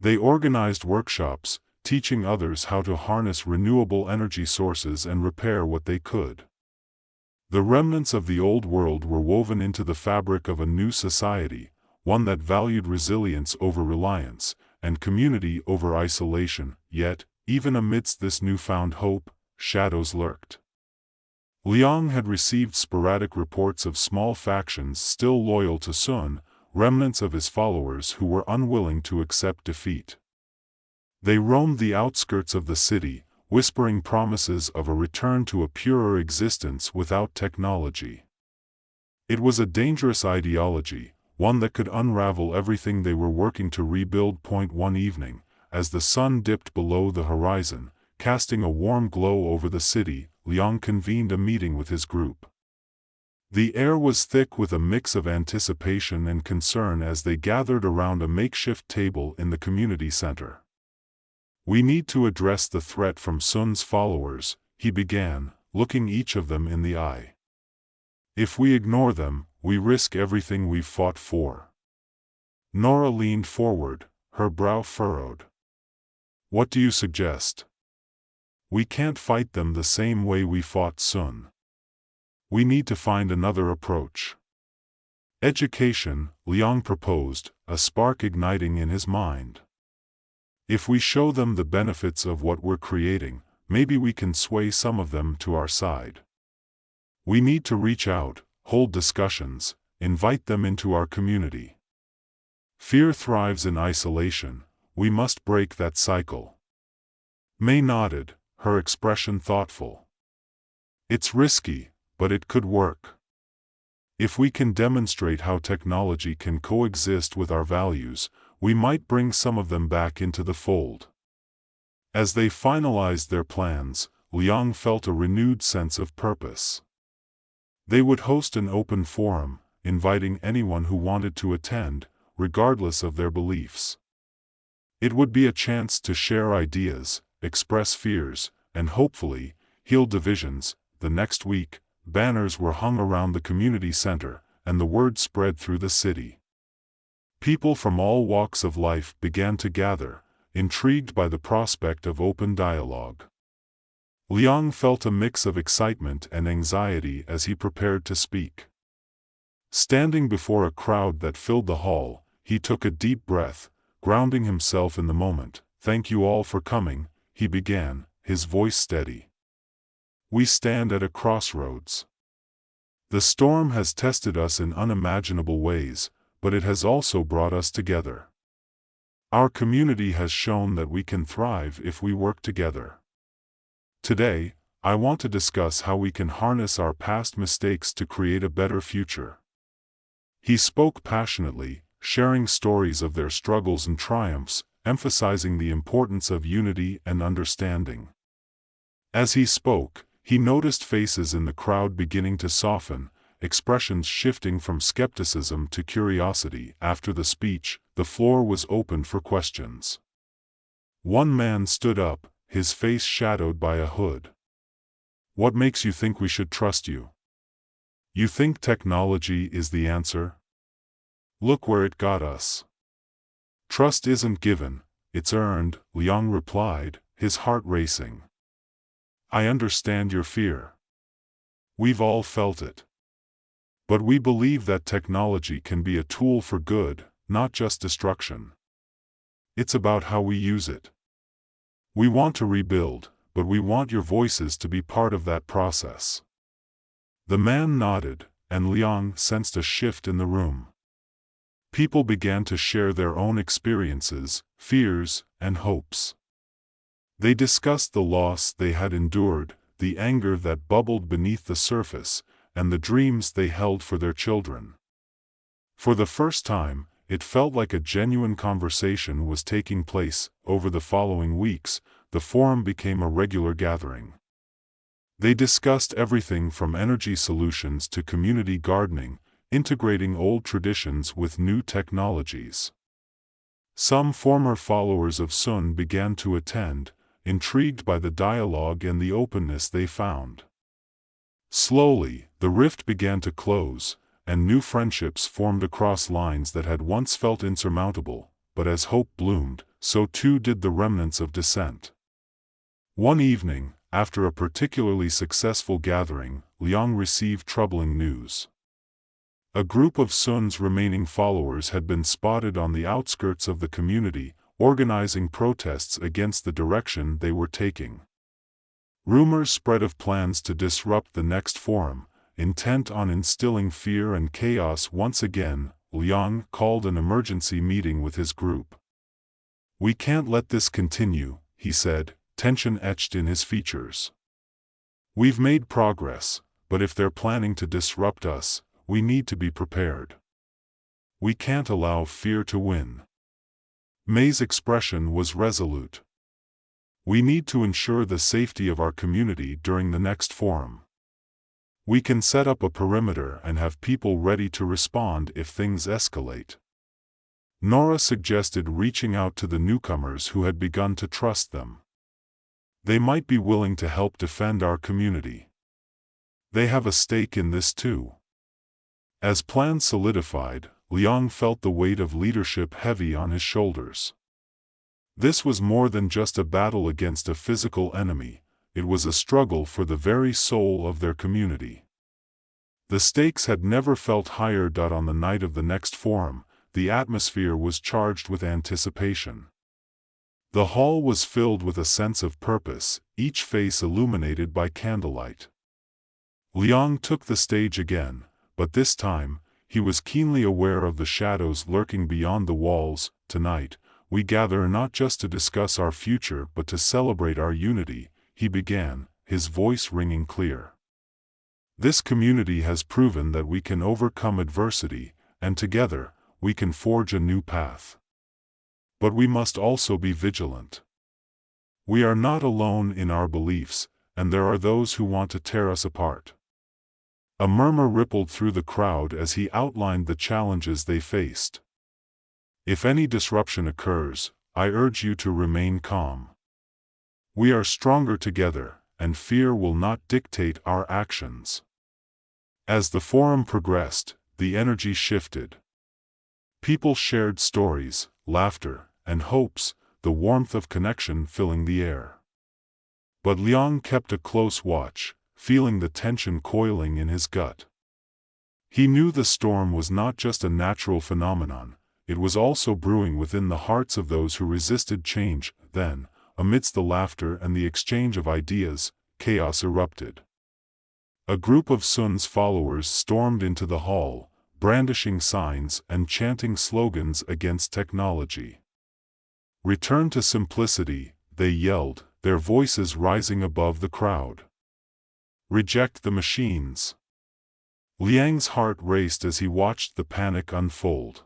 They organized workshops, teaching others how to harness renewable energy sources and repair what they could. The remnants of the old world were woven into the fabric of a new society, one that valued resilience over reliance, and community over isolation. Yet, even amidst this newfound hope, shadows lurked. Liang had received sporadic reports of small factions still loyal to Sun, remnants of his followers who were unwilling to accept defeat. They roamed the outskirts of the city, whispering promises of a return to a purer existence without technology. It was a dangerous ideology, one that could unravel everything they were working to rebuild. One evening, as the sun dipped below the horizon, casting a warm glow over the city, Liang convened a meeting with his group. The air was thick with a mix of anticipation and concern as they gathered around a makeshift table in the community center. "We need to address the threat from Sun's followers," he began, looking each of them in the eye. "If we ignore them, we risk everything we've fought for." Nora leaned forward, her brow furrowed. "What do you suggest?" "We can't fight them the same way we fought Sun. We need to find another approach." "Education," Liang proposed, a spark igniting in his mind. "If we show them the benefits of what we're creating, maybe we can sway some of them to our side. We need to reach out, hold discussions, invite them into our community. Fear thrives in isolation, we must break that cycle." May nodded, her expression thoughtful. "It's risky, but it could work. If we can demonstrate how technology can coexist with our values, we might bring some of them back into the fold." As they finalized their plans, Liang felt a renewed sense of purpose. They would host an open forum, inviting anyone who wanted to attend, regardless of their beliefs. It would be a chance to share ideas, express fears, and hopefully, heal divisions. The next week, banners were hung around the community center, and the word spread through the city. People from all walks of life began to gather, intrigued by the prospect of open dialogue. Liang felt a mix of excitement and anxiety as he prepared to speak. Standing before a crowd that filled the hall, he took a deep breath, grounding himself in the moment. "Thank you all for coming," he began, his voice steady. "We stand at a crossroads. The storm has tested us in unimaginable ways, but it has also brought us together. Our community has shown that we can thrive if we work together. Today, I want to discuss how we can harness our past mistakes to create a better future." He spoke passionately, sharing stories of their struggles and triumphs, emphasizing the importance of unity and understanding. As he spoke, he noticed faces in the crowd beginning to soften, expressions shifting from skepticism to curiosity. After the speech, the floor was open for questions. One man stood up, his face shadowed by a hood. "What makes you think we should trust you? You think technology is the answer? Look where it got us." "Trust isn't given, it's earned," Liang replied, his heart racing. "I understand your fear. We've all felt it. But we believe that technology can be a tool for good, not just destruction. It's about how we use it. We want to rebuild, but we want your voices to be part of that process." The man nodded, and Liang sensed a shift in the room. People began to share their own experiences, fears, and hopes. They discussed the loss they had endured, the anger that bubbled beneath the surface, and the dreams they held for their children. For the first time, it felt like a genuine conversation was taking place. Over the following weeks, the forum became a regular gathering. They discussed everything from energy solutions to community gardening, integrating old traditions with new technologies. Some former followers of Sun began to attend, intrigued by the dialogue and the openness they found. Slowly, the rift began to close, and new friendships formed across lines that had once felt insurmountable. But as hope bloomed, so too did the remnants of dissent. One evening, after a particularly successful gathering, Liang received troubling news. A group of Sun's remaining followers had been spotted on the outskirts of the community, organizing protests against the direction they were taking. Rumors spread of plans to disrupt the next forum, intent on instilling fear and chaos once again. Liang called an emergency meeting with his group. "We can't let this continue," he said, tension etched in his features. "We've made progress, but if they're planning to disrupt us, we need to be prepared. We can't allow fear to win." May's expression was resolute. "We need to ensure the safety of our community during the next forum. We can set up a perimeter and have people ready to respond if things escalate." Nora suggested reaching out to the newcomers who had begun to trust them. "They might be willing to help defend our community. They have a stake in this too." As plans solidified, Liang felt the weight of leadership heavy on his shoulders. This was more than just a battle against a physical enemy, it was a struggle for the very soul of their community. The stakes had never felt higher. On the night of the next forum, the atmosphere was charged with anticipation. The hall was filled with a sense of purpose, each face illuminated by candlelight. Liang took the stage again, but this time, he was keenly aware of the shadows lurking beyond the walls. "Tonight, we gather not just to discuss our future but to celebrate our unity," he began, his voice ringing clear. "This community has proven that we can overcome adversity, and together, we can forge a new path. But we must also be vigilant. We are not alone in our beliefs, and there are those who want to tear us apart." A murmur rippled through the crowd as he outlined the challenges they faced. "If any disruption occurs, I urge you to remain calm. We are stronger together, and fear will not dictate our actions." As the forum progressed, the energy shifted. People shared stories, laughter, and hopes, the warmth of connection filling the air. But Liang kept a close watch, feeling the tension coiling in his gut. He knew the storm was not just a natural phenomenon, it was also brewing within the hearts of those who resisted change. Then, amidst the laughter and the exchange of ideas, chaos erupted. A group of Sun's followers stormed into the hall, brandishing signs and chanting slogans against technology. "Return to simplicity," they yelled, their voices rising above the crowd. "Reject the machines." Liang's heart raced as he watched the panic unfold.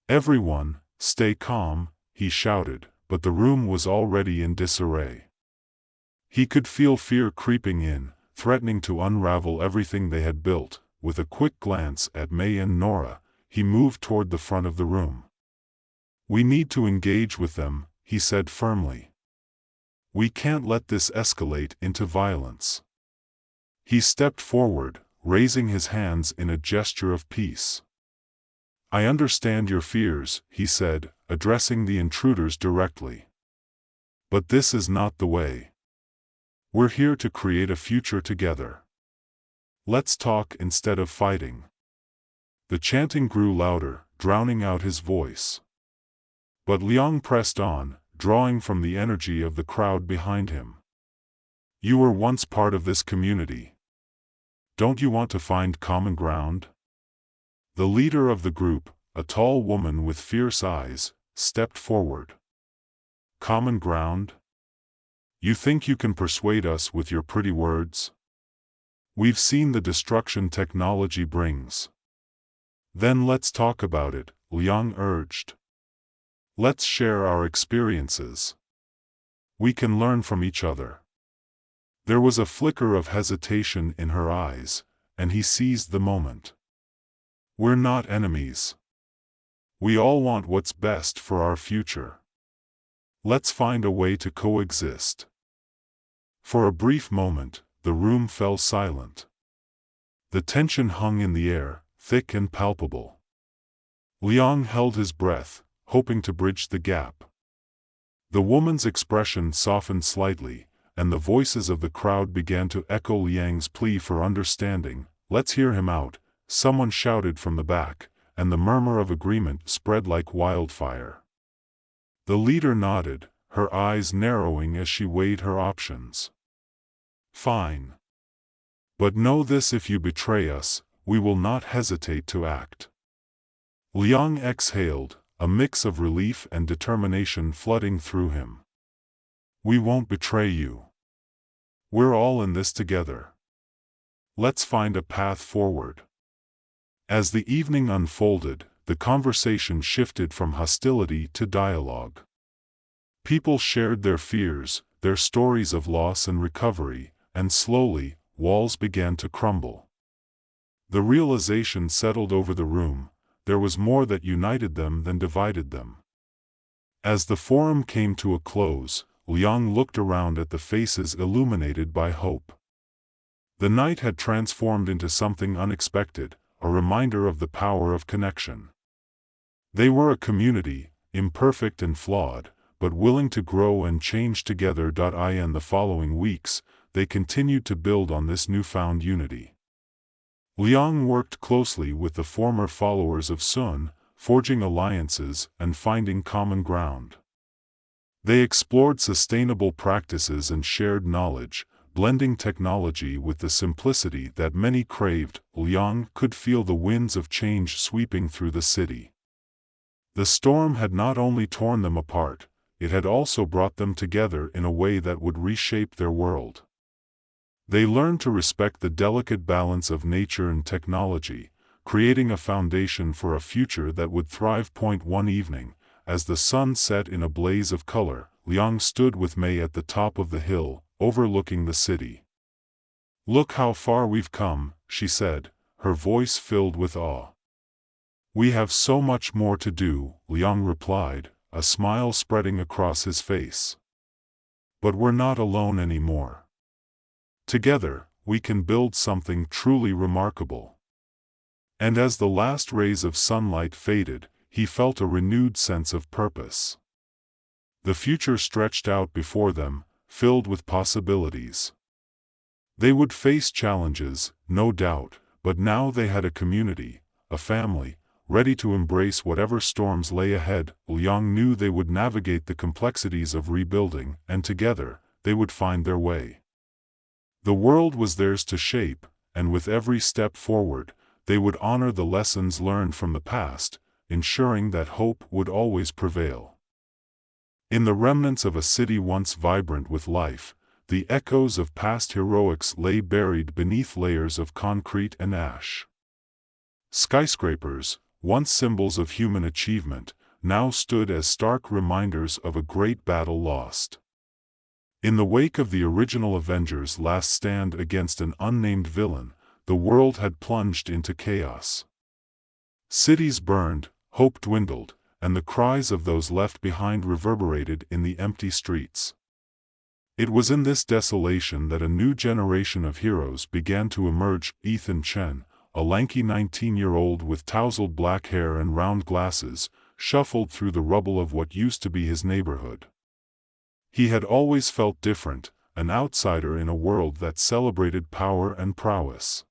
"Everyone, stay calm," he shouted, but the room was already in disarray. He could feel fear creeping in, threatening to unravel everything they had built. With a quick glance at May and Nora, he moved toward the front of the room. "We need to engage with them," he said firmly. "We can't let this escalate into violence." He stepped forward, raising his hands in a gesture of peace. "I understand your fears," he said, addressing the intruders directly. "But this is not the way. We're here to create a future together. Let's talk instead of fighting." The chanting grew louder, drowning out his voice. But Liang pressed on, drawing from the energy of the crowd behind him. "You were once part of this community. Don't you want to find common ground?" The leader of the group, a tall woman with fierce eyes, stepped forward. "Common ground? You think you can persuade us with your pretty words? We've seen the destruction technology brings." "Then let's talk about it," Liang urged. "Let's share our experiences. We can learn from each other." There was a flicker of hesitation in her eyes, and he seized the moment. "We're not enemies. We all want what's best for our future. Let's find a way to coexist." For a brief moment, the room fell silent. The tension hung in the air, thick and palpable. Liang held his breath, hoping to bridge the gap. The woman's expression softened slightly, and the voices of the crowd began to echo Liang's plea for understanding. "Let's hear him out," someone shouted from the back, and the murmur of agreement spread like wildfire. The leader nodded, her eyes narrowing as she weighed her options. "Fine. But know this: if you betray us, we will not hesitate to act." Liang exhaled, a mix of relief and determination flooding through him. "We won't betray you. We're all in this together. Let's find a path forward." As the evening unfolded, the conversation shifted from hostility to dialogue. People shared their fears, their stories of loss and recovery, and slowly, walls began to crumble. The realization settled over the room: there was more that united them than divided them. As the forum came to a close, Liang looked around at the faces illuminated by hope. The night had transformed into something unexpected, a reminder of the power of connection. They were a community, imperfect and flawed, but willing to grow and change together. In the following weeks, they continued to build on this newfound unity. Liang worked closely with the former followers of Sun, forging alliances and finding common ground. They explored sustainable practices and shared knowledge, blending technology with the simplicity that many craved. Liang could feel the winds of change sweeping through the city. The storm had not only torn them apart, it had also brought them together in a way that would reshape their world. They learned to respect the delicate balance of nature and technology, creating a foundation for a future that would thrive. One evening, as the sun set in a blaze of color, Liang stood with May at the top of the hill, overlooking the city. "Look how far we've come," she said, her voice filled with awe. "We have so much more to do," Liang replied, a smile spreading across his face. "But we're not alone anymore. Together, we can build something truly remarkable." And as the last rays of sunlight faded, he felt a renewed sense of purpose. The future stretched out before them, filled with possibilities. They would face challenges, no doubt, but now they had a community, a family, ready to embrace whatever storms lay ahead. Yang knew they would navigate the complexities of rebuilding, and together, they would find their way. The world was theirs to shape, and with every step forward, they would honor the lessons learned from the past, ensuring that hope would always prevail. In the remnants of a city once vibrant with life, the echoes of past heroics lay buried beneath layers of concrete and ash. Skyscrapers, once symbols of human achievement, now stood as stark reminders of a great battle lost. In the wake of the original Avengers' last stand against an unnamed villain, the world had plunged into chaos. Cities burned, hope dwindled, and the cries of those left behind reverberated in the empty streets. It was in this desolation that a new generation of heroes began to emerge. Ethan Chen, a lanky 19-year-old with tousled black hair and round glasses, shuffled through the rubble of what used to be his neighborhood. He had always felt different, an outsider in a world that celebrated power and prowess.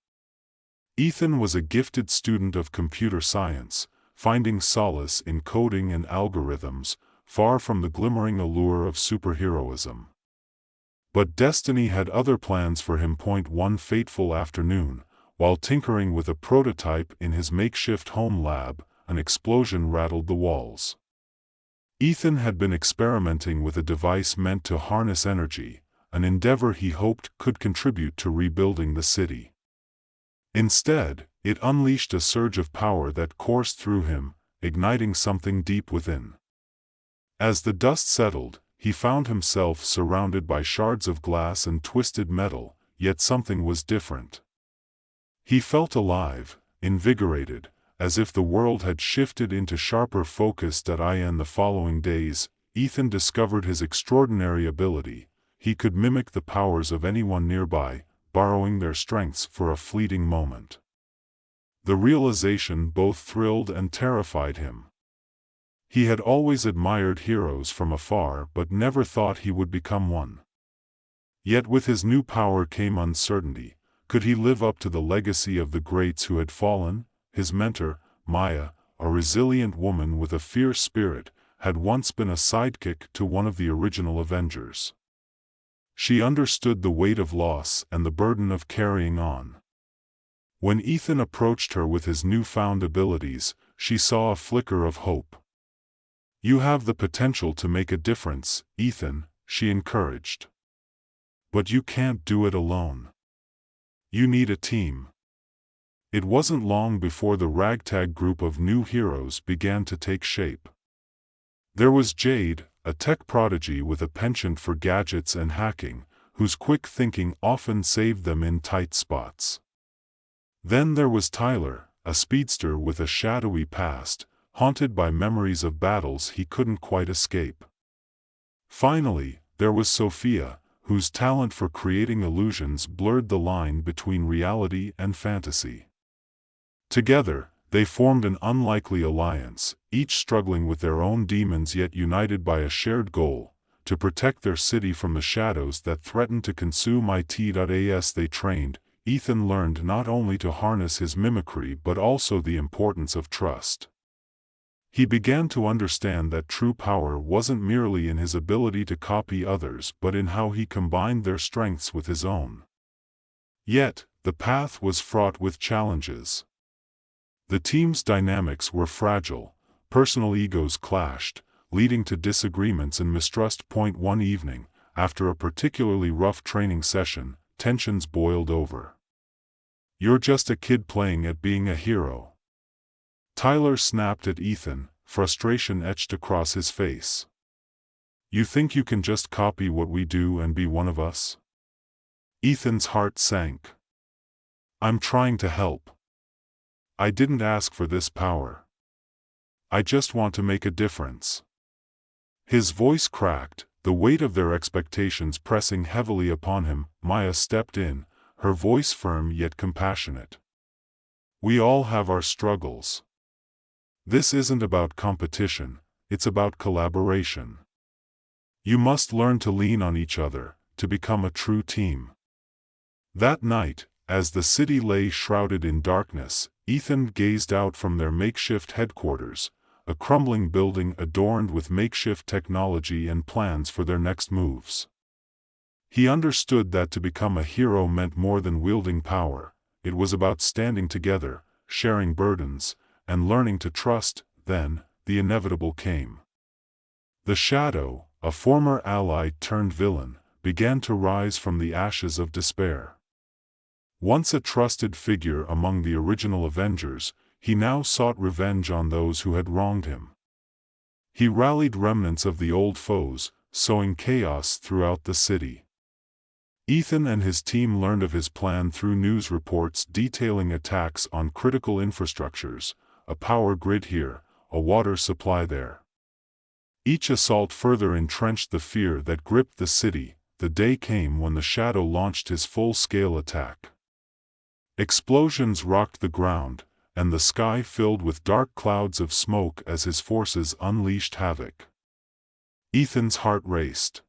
Ethan was a gifted student of computer science, finding solace in coding and algorithms, far from the glimmering allure of superheroism. But destiny had other plans for him. One fateful afternoon, while tinkering with a prototype in his makeshift home lab, an explosion rattled the walls. Ethan had been experimenting with a device meant to harness energy, an endeavor he hoped could contribute to rebuilding the city. Instead, it unleashed a surge of power that coursed through him, igniting something deep within. As the dust settled, he found himself surrounded by shards of glass and twisted metal, yet something was different. He felt alive, invigorated, as if the world had shifted into sharper focus. In the following days, Ethan discovered his extraordinary ability. He could mimic the powers of anyone nearby, borrowing their strengths for a fleeting moment. The realization both thrilled and terrified him. He had always admired heroes from afar but never thought he would become one. Yet with his new power came uncertainty. Could he live up to the legacy of the greats who had fallen? His mentor, Maya, a resilient woman with a fierce spirit, had once been a sidekick to one of the original Avengers. She understood the weight of loss and the burden of carrying on. When Ethan approached her with his newfound abilities, she saw a flicker of hope. "You have the potential to make a difference, Ethan," she encouraged. "But you can't do it alone. You need a team." It wasn't long before the ragtag group of new heroes began to take shape. There was Jade, a tech prodigy with a penchant for gadgets and hacking, whose quick thinking often saved them in tight spots. Then there was Tyler, a speedster with a shadowy past, haunted by memories of battles he couldn't quite escape. Finally, there was Sophia, whose talent for creating illusions blurred the line between reality and fantasy. Together, they formed an unlikely alliance, each struggling with their own demons yet united by a shared goal: to protect their city from the shadows that threatened to consume it. As they trained, Ethan learned not only to harness his mimicry but also the importance of trust. He began to understand that true power wasn't merely in his ability to copy others but in how he combined their strengths with his own. Yet, the path was fraught with challenges. The team's dynamics were fragile, personal egos clashed, leading to disagreements and mistrust. One evening, after a particularly rough training session, tensions boiled over. "You're just a kid playing at being a hero," Tyler snapped at Ethan, frustration etched across his face. "You think you can just copy what we do and be one of us?" Ethan's heart sank. "I'm trying to help. I didn't ask for this power. I just want to make a difference." His voice cracked, the weight of their expectations pressing heavily upon him. Maya stepped in, her voice firm yet compassionate. "We all have our struggles. This isn't about competition, it's about collaboration. You must learn to lean on each other, to become a true team." That night, As the city lay shrouded in darkness, Ethan gazed out from their makeshift headquarters, a crumbling building adorned with makeshift technology and plans for their next moves. He understood that to become a hero meant more than wielding power. It was about standing together, sharing burdens, and learning to trust. Then, the inevitable came. The Shadow, a former ally turned villain, began to rise from the ashes of despair. Once a trusted figure among the original Avengers, he now sought revenge on those who had wronged him. He rallied remnants of the old foes, sowing chaos throughout the city. Ethan and his team learned of his plan through news reports detailing attacks on critical infrastructures, a power grid here, a water supply there. Each assault further entrenched the fear that gripped the city. The day came when the Shadow launched his full-scale attack. Explosions rocked the ground, and the sky filled with dark clouds of smoke as his forces unleashed havoc. Ethan's heart raced.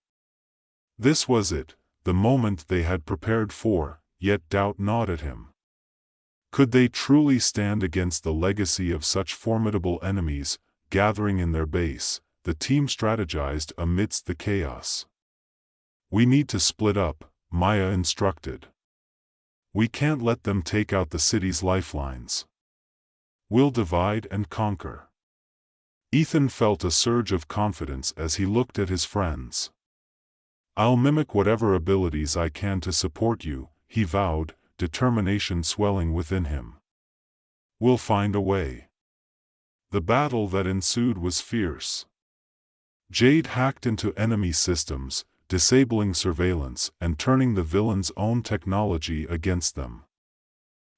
This was it, the moment they had prepared for, yet doubt gnawed at him. Could they truly stand against the legacy of such formidable enemies? Gathering in their base, the team strategized amidst the chaos. "We need to split up," Maya instructed. "We can't let them take out the city's lifelines. We'll divide and conquer." Ethan felt a surge of confidence as he looked at his friends. "I'll mimic whatever abilities I can to support you," he vowed, determination swelling within him. "We'll find a way." The battle that ensued was fierce. Jade hacked into enemy systems, disabling surveillance and turning the villain's own technology against them.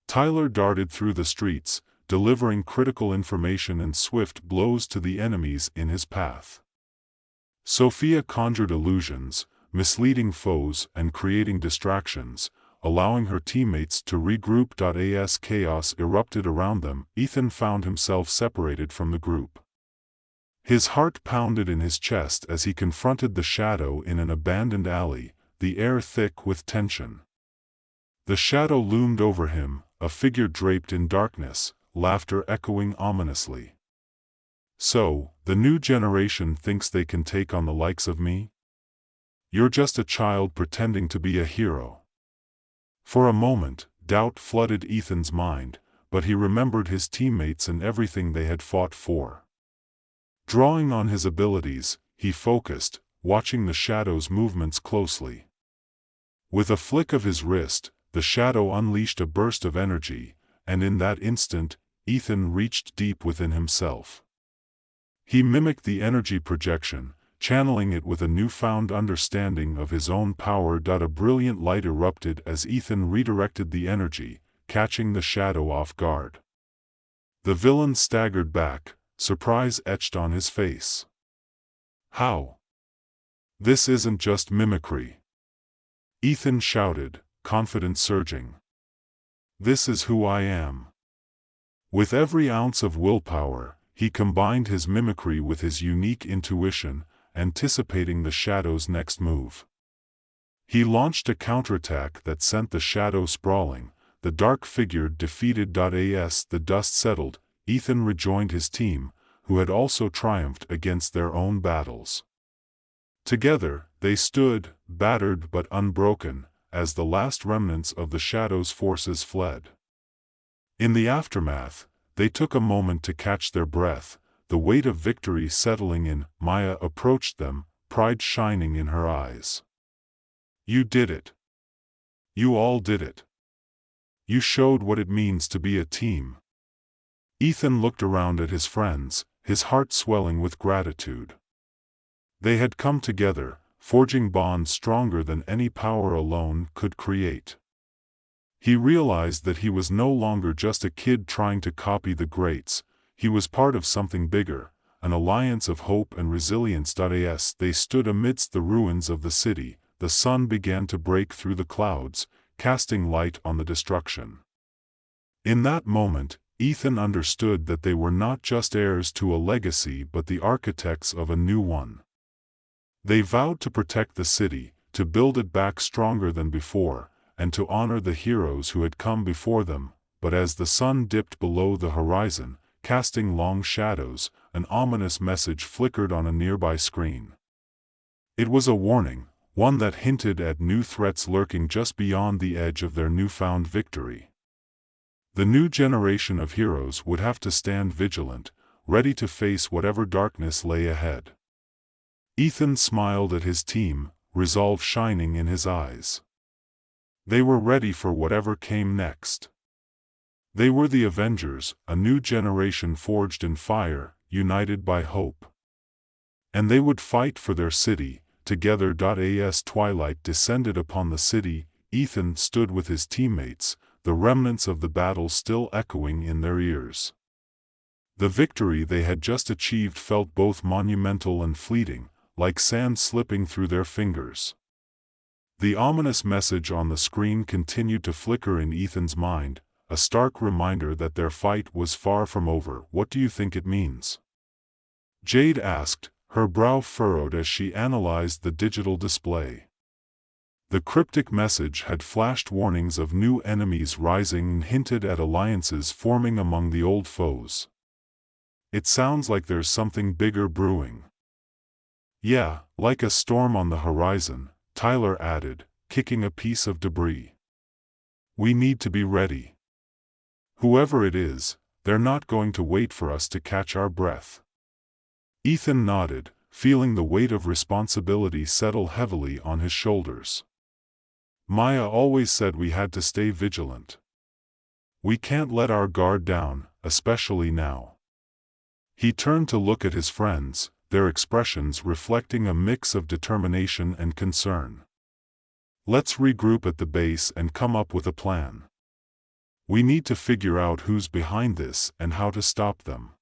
Tyler darted through the streets, delivering critical information and swift blows to the enemies in his path. Sophia conjured illusions, misleading foes and creating distractions, allowing her teammates to regroup. As chaos erupted around them, Ethan found himself separated from the group. His heart pounded in his chest as he confronted the Shadow in an abandoned alley, the air thick with tension. The Shadow loomed over him, a figure draped in darkness, laughter echoing ominously. "So, the new generation thinks they can take on the likes of me? You're just a child pretending to be a hero." For a moment, doubt flooded Ethan's mind, but he remembered his teammates and everything they had fought for. Drawing on his abilities, he focused, watching the Shadow's movements closely. With a flick of his wrist, the Shadow unleashed a burst of energy, and in that instant, Ethan reached deep within himself. He mimicked the energy projection, channeling it with a newfound understanding of his own power. A brilliant light erupted as Ethan redirected the energy, catching the Shadow off guard. The villain staggered back, surprise etched on his face. "How? This isn't just mimicry," Ethan shouted, confidence surging. "This is who I am." With every ounce of willpower, he combined his mimicry with his unique intuition, anticipating the Shadow's next move. He launched a counterattack that sent the Shadow sprawling, the dark figure defeated. As the dust settled, Ethan rejoined his team, who had also triumphed against their own battles. Together, they stood, battered but unbroken, as the last remnants of the Shadow's forces fled. In the aftermath, they took a moment to catch their breath, the weight of victory settling in. Maya approached them, pride shining in her eyes. "You did it. You all did it. You showed what it means to be a team." Ethan looked around at his friends, his heart swelling with gratitude. They had come together, forging bonds stronger than any power alone could create. He realized that he was no longer just a kid trying to copy the greats, he was part of something bigger, an alliance of hope and resilience. As they stood amidst the ruins of the city, the sun began to break through the clouds, casting light on the destruction. In that moment, Ethan understood that they were not just heirs to a legacy but the architects of a new one. They vowed to protect the city, to build it back stronger than before, and to honor the heroes who had come before them, but as the sun dipped below the horizon, casting long shadows, an ominous message flickered on a nearby screen. It was a warning, one that hinted at new threats lurking just beyond the edge of their newfound victory. The new generation of heroes would have to stand vigilant, ready to face whatever darkness lay ahead. Ethan smiled at his team, resolve shining in his eyes. They were ready for whatever came next. They were the Avengers, a new generation forged in fire, united by hope. And they would fight for their city, together. As twilight descended upon the city, Ethan stood with his teammates, the remnants of the battle still echoing in their ears. The victory they had just achieved felt both monumental and fleeting, like sand slipping through their fingers. The ominous message on the screen continued to flicker in Ethan's mind, a stark reminder that their fight was far from over. What do you think it means? Jade asked, her brow furrowed as she analyzed the digital display. The cryptic message had flashed warnings of new enemies rising and hinted at alliances forming among the old foes. It sounds like there's something bigger brewing. Yeah, like a storm on the horizon, Tyler added, kicking a piece of debris. We need to be ready. Whoever it is, they're not going to wait for us to catch our breath. Ethan nodded, feeling the weight of responsibility settle heavily on his shoulders. Maya always said we had to stay vigilant. We can't let our guard down, especially now. He turned to look at his friends, their expressions reflecting a mix of determination and concern. Let's regroup at the base and come up with a plan. We need to figure out who's behind this and how to stop them.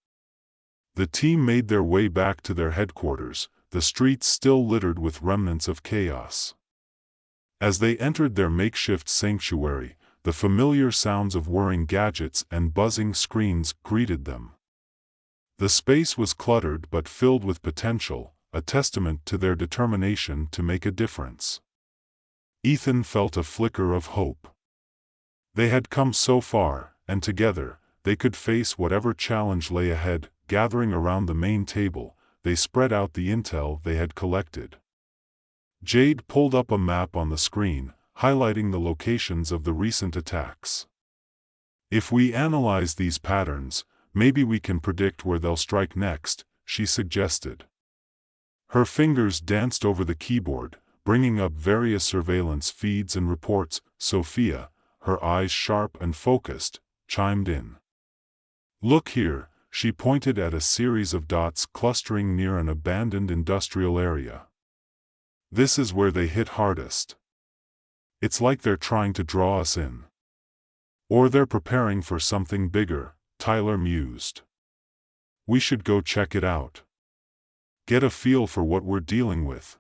The team made their way back to their headquarters, the streets still littered with remnants of chaos. As they entered their makeshift sanctuary, the familiar sounds of whirring gadgets and buzzing screens greeted them. The space was cluttered but filled with potential, a testament to their determination to make a difference. Ethan felt a flicker of hope. They had come so far, and together, they could face whatever challenge lay ahead. Gathering around the main table, they spread out the intel they had collected. Jade pulled up a map on the screen, highlighting the locations of the recent attacks. If we analyze these patterns, maybe we can predict where they'll strike next, she suggested. Her fingers danced over the keyboard, bringing up various surveillance feeds and reports. Sophia, her eyes sharp and focused, chimed in. Look here, she pointed at a series of dots clustering near an abandoned industrial area. This is where they hit hardest. It's like they're trying to draw us in. Or they're preparing for something bigger, Tyler mused. We should go check it out. Get a feel for what we're dealing with.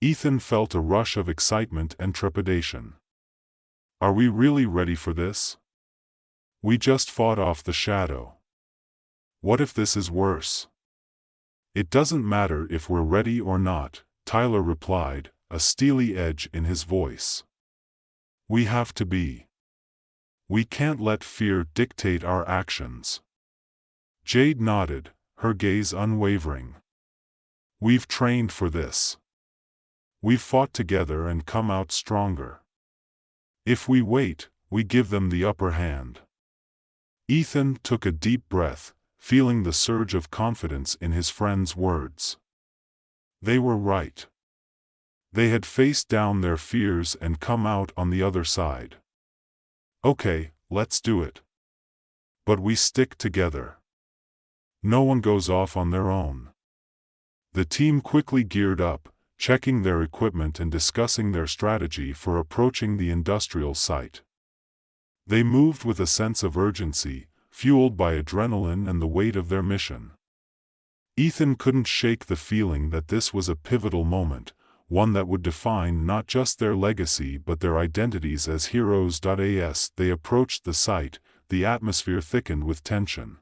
Ethan felt a rush of excitement and trepidation. Are we really ready for this? We just fought off the shadow. What if this is worse? It doesn't matter if we're ready or not, Tyler replied, a steely edge in his voice. We have to be. We can't let fear dictate our actions. Jade nodded, her gaze unwavering. We've trained for this. We've fought together and come out stronger. If we wait, we give them the upper hand. Ethan took a deep breath, feeling the surge of confidence in his friend's words. They were right. They had faced down their fears and come out on the other side. Okay, let's do it. But we stick together. No one goes off on their own. The team quickly geared up, checking their equipment and discussing their strategy for approaching the industrial site. They moved with a sense of urgency, fueled by adrenaline and the weight of their mission. Ethan couldn't shake the feeling that this was a pivotal moment, one that would define not just their legacy but their identities as heroes. As they approached the site, the atmosphere thickened with tension.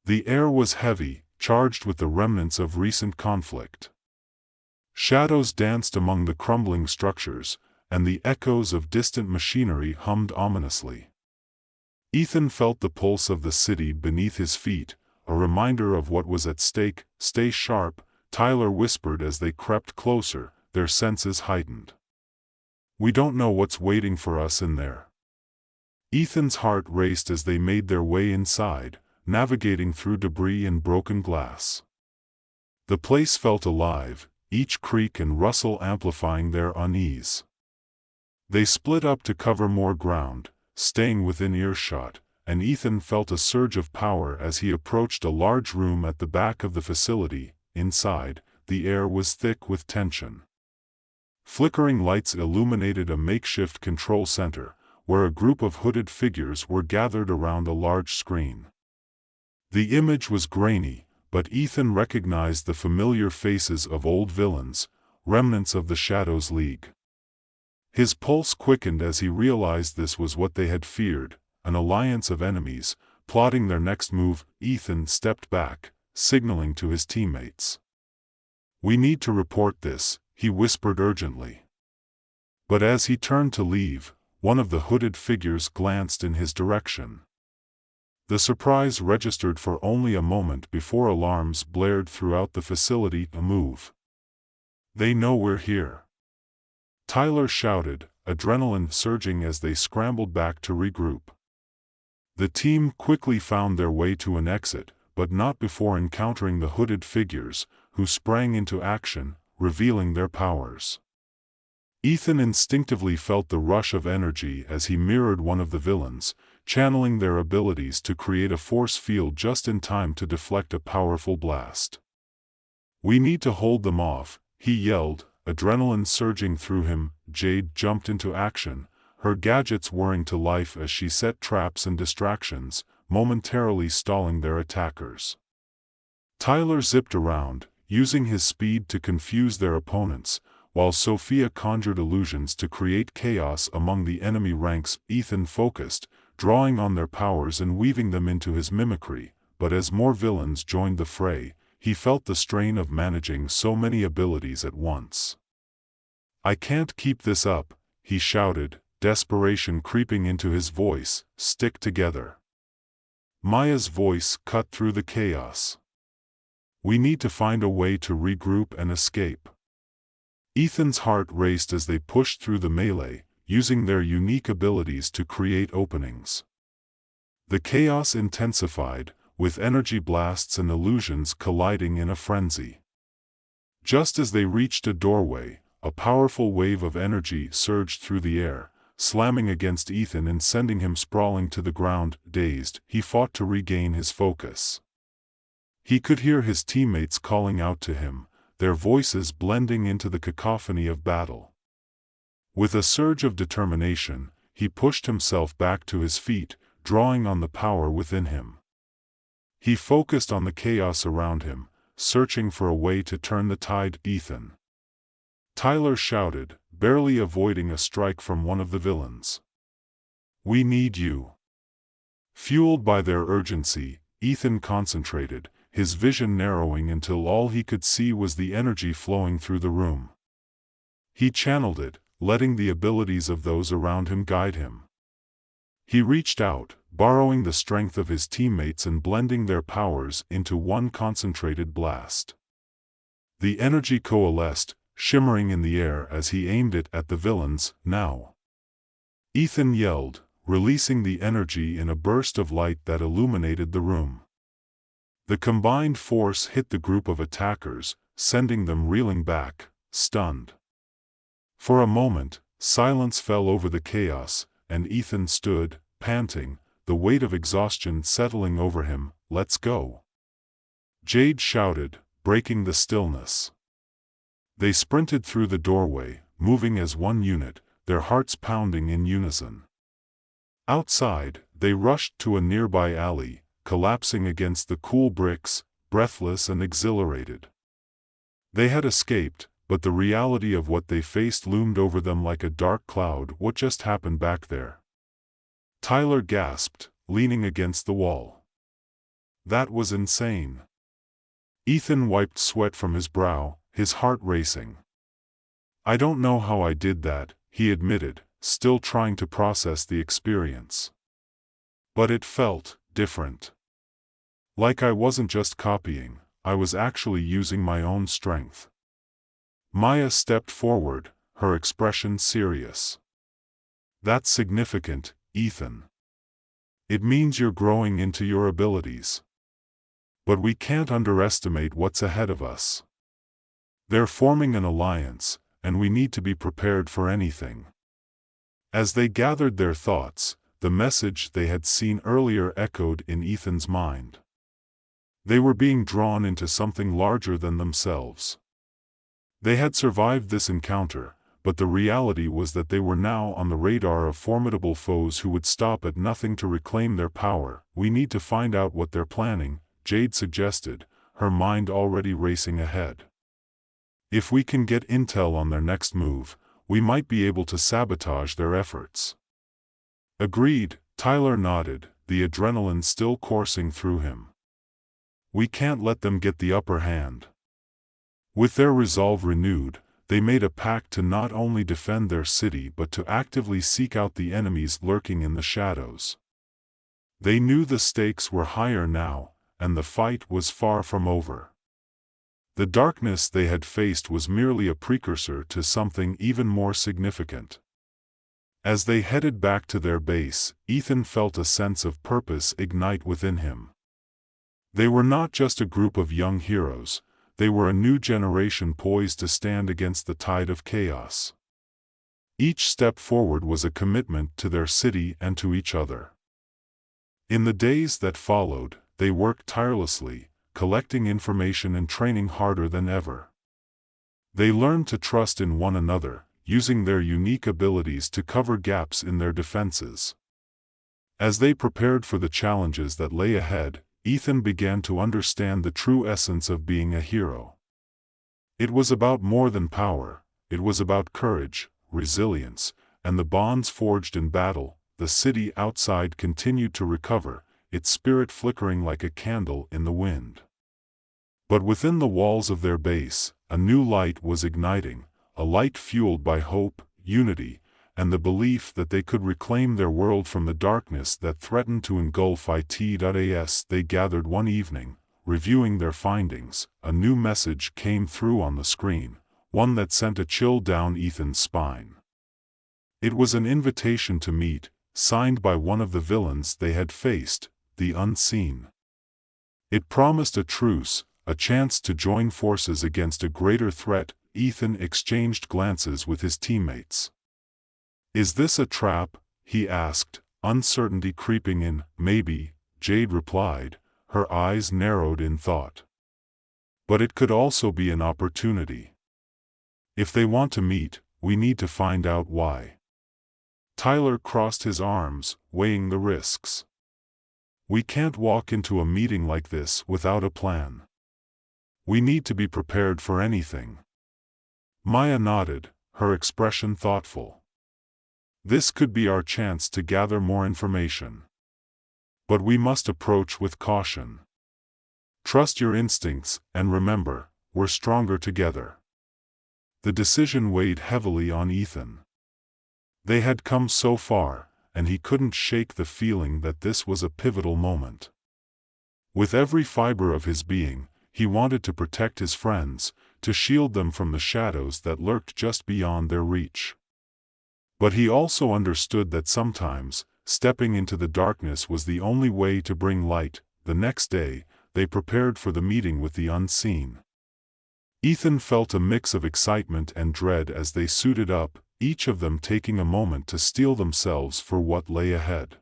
The air was heavy, charged with the remnants of recent conflict. Shadows danced among the crumbling structures, and the echoes of distant machinery hummed ominously. Ethan felt the pulse of the city beneath his feet, a reminder of what was at stake. "Stay sharp," Tyler whispered as they crept closer, their senses heightened. "We don't know what's waiting for us in there." Ethan's heart raced as they made their way inside, navigating through debris and broken glass. The place felt alive, each creak and rustle amplifying their unease. They split up to cover more ground, staying within earshot, and Ethan felt a surge of power as he approached a large room at the back of the facility. Inside, the air was thick with tension. Flickering lights illuminated a makeshift control center, where a group of hooded figures were gathered around a large screen. The image was grainy, but Ethan recognized the familiar faces of old villains, remnants of the Shadows League. His pulse quickened as he realized this was what they had feared, an alliance of enemies, plotting their next move. Ethan stepped back, signaling to his teammates. "We need to report this," he whispered urgently. But as he turned to leave, one of the hooded figures glanced in his direction. The surprise registered for only a moment before alarms blared throughout the facility. "A move. They know we're here," Tyler shouted, adrenaline surging as they scrambled back to regroup. The team quickly found their way to an exit, but not before encountering the hooded figures, who sprang into action, revealing their powers. Ethan instinctively felt the rush of energy as he mirrored one of the villains, channeling their abilities to create a force field just in time to deflect a powerful blast. "We need to hold them off," he yelled, adrenaline surging through him. Jade jumped into action, her gadgets whirring to life as she set traps and distractions, momentarily stalling their attackers. Tyler zipped around, using his speed to confuse their opponents, while Sophia conjured illusions to create chaos among the enemy ranks. Ethan focused, drawing on their powers and weaving them into his mimicry, but as more villains joined the fray, he felt the strain of managing so many abilities at once. "I can't keep this up," he shouted, desperation creeping into his voice. "Stick together." Maya's voice cut through the chaos. "We need to find a way to regroup and escape." Ethan's heart raced as they pushed through the melee, using their unique abilities to create openings. The chaos intensified, with energy blasts and illusions colliding in a frenzy. Just as they reached a doorway, a powerful wave of energy surged through the air, slamming against Ethan and sending him sprawling to the ground. Dazed, he fought to regain his focus. He could hear his teammates calling out to him, their voices blending into the cacophony of battle. With a surge of determination, he pushed himself back to his feet, drawing on the power within him. He focused on the chaos around him, searching for a way to turn the tide. "Ethan!" Tyler shouted, barely avoiding a strike from one of the villains. "We need you." Fueled by their urgency, Ethan concentrated, his vision narrowing until all he could see was the energy flowing through the room. He channeled it, letting the abilities of those around him guide him. He reached out, borrowing the strength of his teammates and blending their powers into one concentrated blast. The energy coalesced, shimmering in the air as he aimed it at the villains. "Now!" Ethan yelled, releasing the energy in a burst of light that illuminated the room. The combined force hit the group of attackers, sending them reeling back, stunned. For a moment, silence fell over the chaos, and Ethan stood, panting, the weight of exhaustion settling over him. "Let's go!" Jade shouted, breaking the stillness. They sprinted through the doorway, moving as one unit, their hearts pounding in unison. Outside, they rushed to a nearby alley, collapsing against the cool bricks, breathless and exhilarated. They had escaped, but the reality of what they faced loomed over them like a dark cloud. "What just happened back there?" Tyler gasped, leaning against the wall. "That was insane." Ethan wiped sweat from his brow, his heart racing. "I don't know how I did that," he admitted, still trying to process the experience. But it felt different. Like I wasn't just copying, I was actually using my own strength. Maya stepped forward, her expression serious. That's significant, Ethan. It means you're growing into your abilities. But we can't underestimate what's ahead of us. They're forming an alliance, and we need to be prepared for anything. As they gathered their thoughts, the message they had seen earlier echoed in Ethan's mind. They were being drawn into something larger than themselves. They had survived this encounter, but the reality was that they were now on the radar of formidable foes who would stop at nothing to reclaim their power. We need to find out what they're planning, Jade suggested, her mind already racing ahead. If we can get intel on their next move, we might be able to sabotage their efforts. Agreed, Tyler nodded, the adrenaline still coursing through him. We can't let them get the upper hand. With their resolve renewed, they made a pact to not only defend their city but to actively seek out the enemies lurking in the shadows. They knew the stakes were higher now, and the fight was far from over. The darkness they had faced was merely a precursor to something even more significant. As they headed back to their base, Ethan felt a sense of purpose ignite within him. They were not just a group of young heroes, they were a new generation poised to stand against the tide of chaos. Each step forward was a commitment to their city and to each other. In the days that followed, they worked tirelessly, collecting information and training harder than ever. They learned to trust in one another, using their unique abilities to cover gaps in their defenses. As they prepared for the challenges that lay ahead, Ethan began to understand the true essence of being a hero. It was about more than power, it was about courage, resilience, and the bonds forged in battle. The city outside continued to recover, its spirit flickering like a candle in the wind. But within the walls of their base, a new light was igniting, a light fueled by hope, unity, and the belief that they could reclaim their world from the darkness that threatened to engulf it. As they gathered one evening, reviewing their findings, a new message came through on the screen, one that sent a chill down Ethan's spine. It was an invitation to meet, signed by one of the villains they had faced, the Unseen. It promised a truce, a chance to join forces against a greater threat. Ethan exchanged glances with his teammates. "Is this a trap?" he asked, uncertainty creeping in. "Maybe," Jade replied, her eyes narrowed in thought. "But it could also be an opportunity. If they want to meet, we need to find out why." Tyler crossed his arms, weighing the risks. "We can't walk into a meeting like this without a plan. We need to be prepared for anything." Maya nodded, her expression thoughtful. "This could be our chance to gather more information. But we must approach with caution. Trust your instincts, and remember, we're stronger together." The decision weighed heavily on Ethan. They had come so far, and he couldn't shake the feeling that this was a pivotal moment. With every fiber of his being, he wanted to protect his friends, to shield them from the shadows that lurked just beyond their reach. But he also understood that sometimes, stepping into the darkness was the only way to bring light. The next day, they prepared for the meeting with the Unseen. Ethan felt a mix of excitement and dread as they suited up, each of them taking a moment to steel themselves for what lay ahead.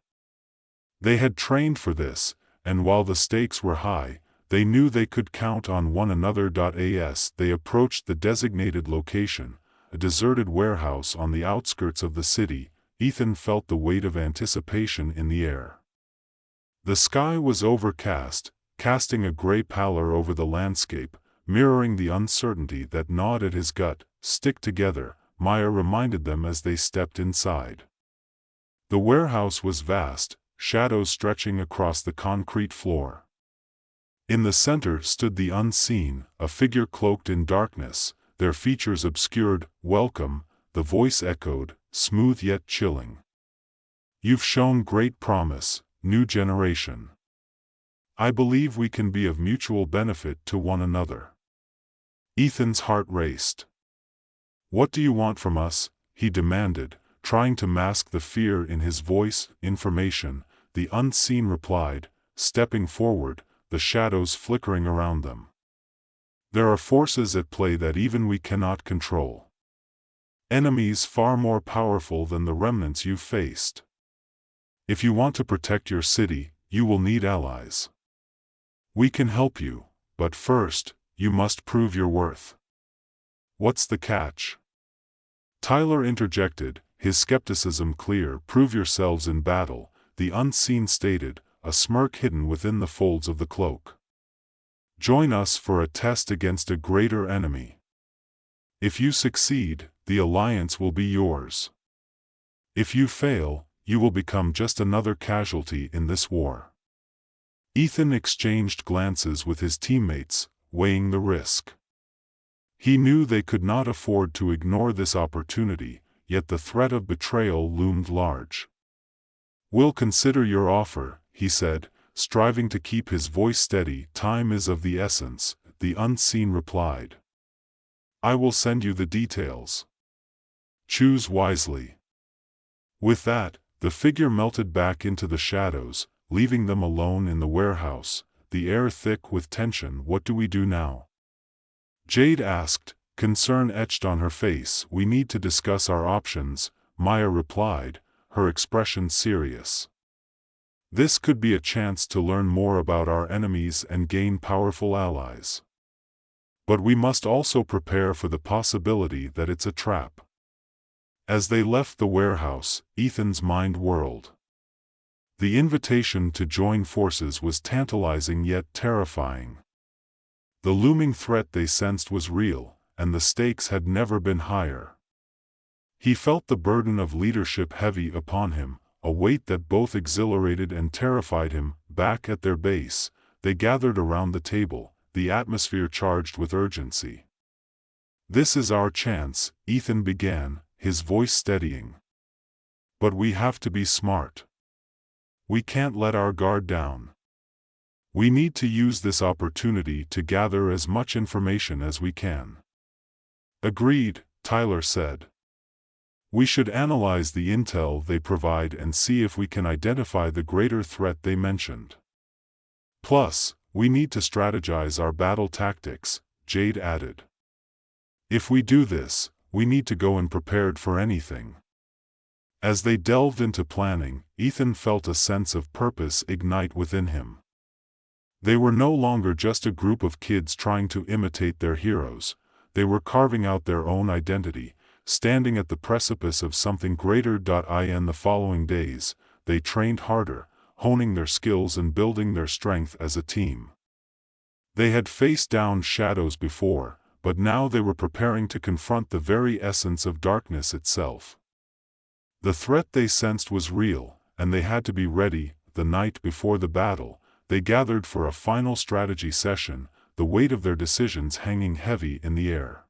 They had trained for this, and while the stakes were high, they knew they could count on one another. As they approached the designated location, a deserted warehouse on the outskirts of the city, Ethan felt the weight of anticipation in the air. The sky was overcast, casting a gray pallor over the landscape, mirroring the uncertainty that gnawed at his gut. "Stick together," Maya reminded them as they stepped inside. The warehouse was vast, shadows stretching across the concrete floor. In the center stood the Unseen, a figure cloaked in darkness, their features obscured. "Welcome," the voice echoed, smooth yet chilling. You've shown great promise, new generation. I believe we can be of mutual benefit to one another. Ethan's heart raced. What do you want from us? He demanded, trying to mask the fear in his voice. Information, the unseen replied, stepping forward, the shadows flickering around them. There are forces at play that even we cannot control. Enemies far more powerful than the remnants you've faced. If you want to protect your city, you will need allies. We can help you, but first, you must prove your worth. What's the catch? Tyler interjected, his skepticism clear. Prove yourselves in battle, the unseen stated, a smirk hidden within the folds of the cloak. Join us for a test against a greater enemy. If you succeed, the alliance will be yours. If you fail, you will become just another casualty in this war. Ethan exchanged glances with his teammates, weighing the risk. He knew they could not afford to ignore this opportunity, yet the threat of betrayal loomed large. We'll consider your offer, he said, striving to keep his voice steady. Time is of the essence, the unseen replied. I will send you the details. Choose wisely. With that, the figure melted back into the shadows, leaving them alone in the warehouse, the air thick with tension. What do we do now? Jade asked, concern etched on her face. We need to discuss our options, Maya replied, her expression serious. This could be a chance to learn more about our enemies and gain powerful allies. But we must also prepare for the possibility that it's a trap. As they left the warehouse, Ethan's mind whirled. The invitation to join forces was tantalizing yet terrifying. The looming threat they sensed was real, and the stakes had never been higher. He felt the burden of leadership heavy upon him, a weight that both exhilarated and terrified him. Back at their base, they gathered around the table, the atmosphere charged with urgency. This is our chance, Ethan began, his voice steadying. But we have to be smart. We can't let our guard down. We need to use this opportunity to gather as much information as we can. Agreed, Tyler said. We should analyze the intel they provide and see if we can identify the greater threat they mentioned. Plus, we need to strategize our battle tactics, Jade added. If we do this, we need to go in prepared for anything. As they delved into planning, Ethan felt a sense of purpose ignite within him. They were no longer just a group of kids trying to imitate their heroes, they were carving out their own identity, standing at the precipice of something greater. In the following days, they trained harder, honing their skills and building their strength as a team. They had faced down shadows before, but now they were preparing to confront the very essence of darkness itself. The threat they sensed was real, and they had to be ready. The night before the battle, they gathered for a final strategy session, the weight of their decisions hanging heavy in the air.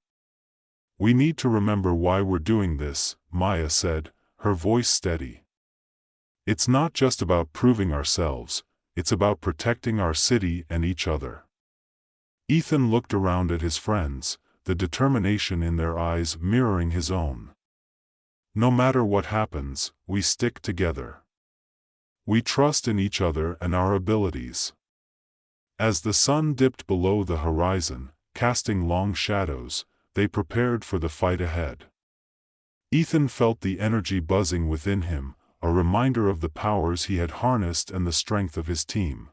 We need to remember why we're doing this, Maya said, her voice steady. It's not just about proving ourselves, it's about protecting our city and each other. Ethan looked around at his friends, the determination in their eyes mirroring his own. No matter what happens, we stick together. We trust in each other and our abilities. As the sun dipped below the horizon, casting long shadows, they prepared for the fight ahead. Ethan felt the energy buzzing within him, a reminder of the powers he had harnessed and the strength of his team.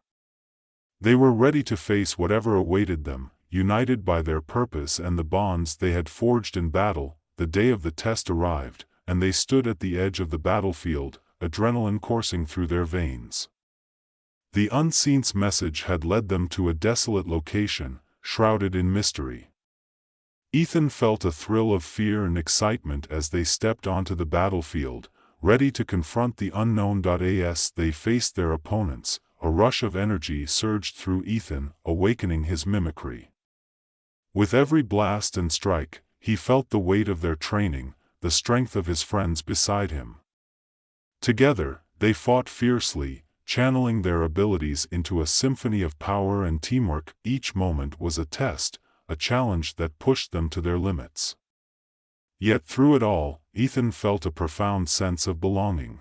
They were ready to face whatever awaited them, united by their purpose and the bonds they had forged in battle. The day of the test arrived, and they stood at the edge of the battlefield, adrenaline coursing through their veins. The unseen message had led them to a desolate location, shrouded in mystery. Ethan felt a thrill of fear and excitement as they stepped onto the battlefield, ready to confront the unknown. As they faced their opponents, a rush of energy surged through Ethan, awakening his mimicry. With every blast and strike, he felt the weight of their training, the strength of his friends beside him. Together, they fought fiercely, channeling their abilities into a symphony of power and teamwork. Each moment was a test, a challenge that pushed them to their limits. Yet through it all, Ethan felt a profound sense of belonging.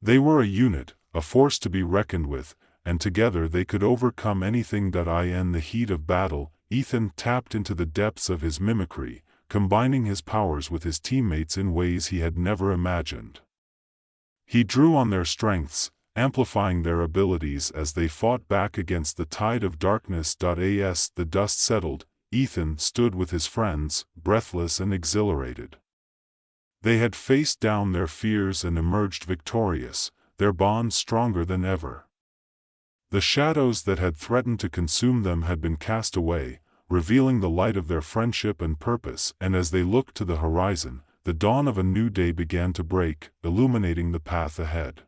They were a unit, a force to be reckoned with, and together they could overcome anything. In the heat of battle, Ethan tapped into the depths of his mimicry, combining his powers with his teammates in ways he had never imagined. He drew on their strengths, amplifying their abilities as they fought back against the tide of darkness. As the dust settled, Ethan stood with his friends, breathless and exhilarated. They had faced down their fears and emerged victorious, their bond stronger than ever. The shadows that had threatened to consume them had been cast away, revealing the light of their friendship and purpose. And as they looked to the horizon, the dawn of a new day began to break, illuminating the path ahead.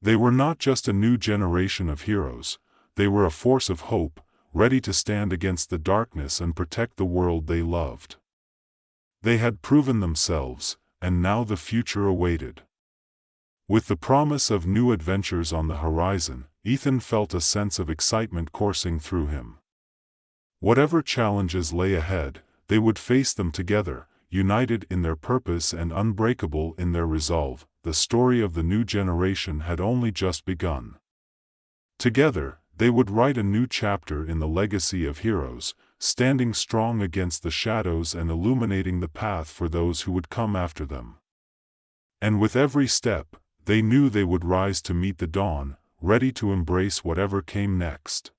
They were not just a new generation of heroes, they were a force of hope, ready to stand against the darkness and protect the world they loved. They had proven themselves, and now the future awaited. With the promise of new adventures on the horizon, Ethan felt a sense of excitement coursing through him. Whatever challenges lay ahead, they would face them together, united in their purpose and unbreakable in their resolve. The story of the new generation had only just begun. Together, they would write a new chapter in the legacy of heroes, standing strong against the shadows and illuminating the path for those who would come after them. And with every step, they knew they would rise to meet the dawn, ready to embrace whatever came next.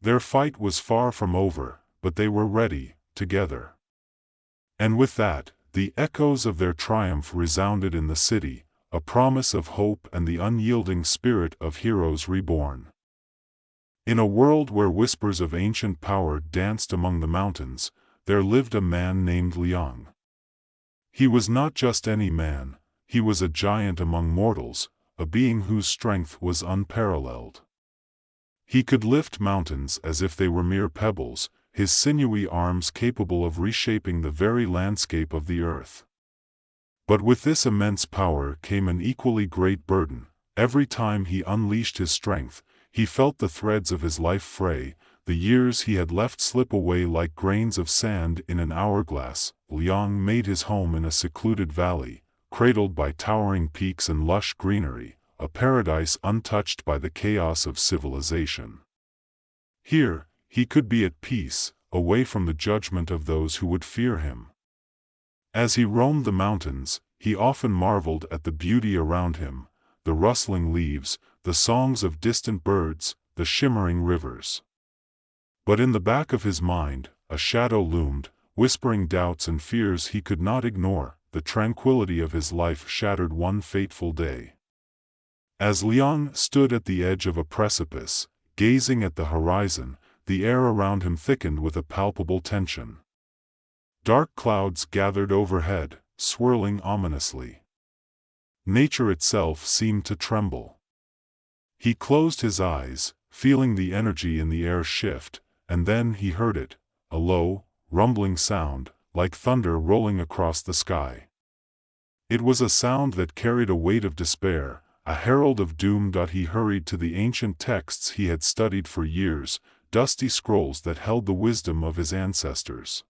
Their fight was far from over, but they were ready, together. And with that, the echoes of their triumph resounded in the city, a promise of hope and the unyielding spirit of heroes reborn. In a world where whispers of ancient power danced among the mountains, there lived a man named Liang. He was not just any man, he was a giant among mortals, a being whose strength was unparalleled. He could lift mountains as if they were mere pebbles, his sinewy arms capable of reshaping the very landscape of the earth. But with this immense power came an equally great burden. Every time he unleashed his strength, he felt the threads of his life fray, the years he had left slip away like grains of sand in an hourglass. Liang made his home in a secluded valley, cradled by towering peaks and lush greenery, a paradise untouched by the chaos of civilization. Here, he could be at peace, away from the judgment of those who would fear him. As he roamed the mountains, he often marveled at the beauty around him, the rustling leaves, the songs of distant birds, the shimmering rivers. But in the back of his mind, a shadow loomed, whispering doubts and fears he could not ignore. The tranquility of his life shattered one fateful day. As Liang stood at the edge of a precipice, gazing at the horizon, the air around him thickened with a palpable tension. Dark clouds gathered overhead, swirling ominously. Nature itself seemed to tremble. He closed his eyes, feeling the energy in the air shift, and then he heard it, a low, rumbling sound, like thunder rolling across the sky. It was a sound that carried a weight of despair, a herald of doom. He hurried to the ancient texts he had studied for years, dusty scrolls that held the wisdom of his ancestors.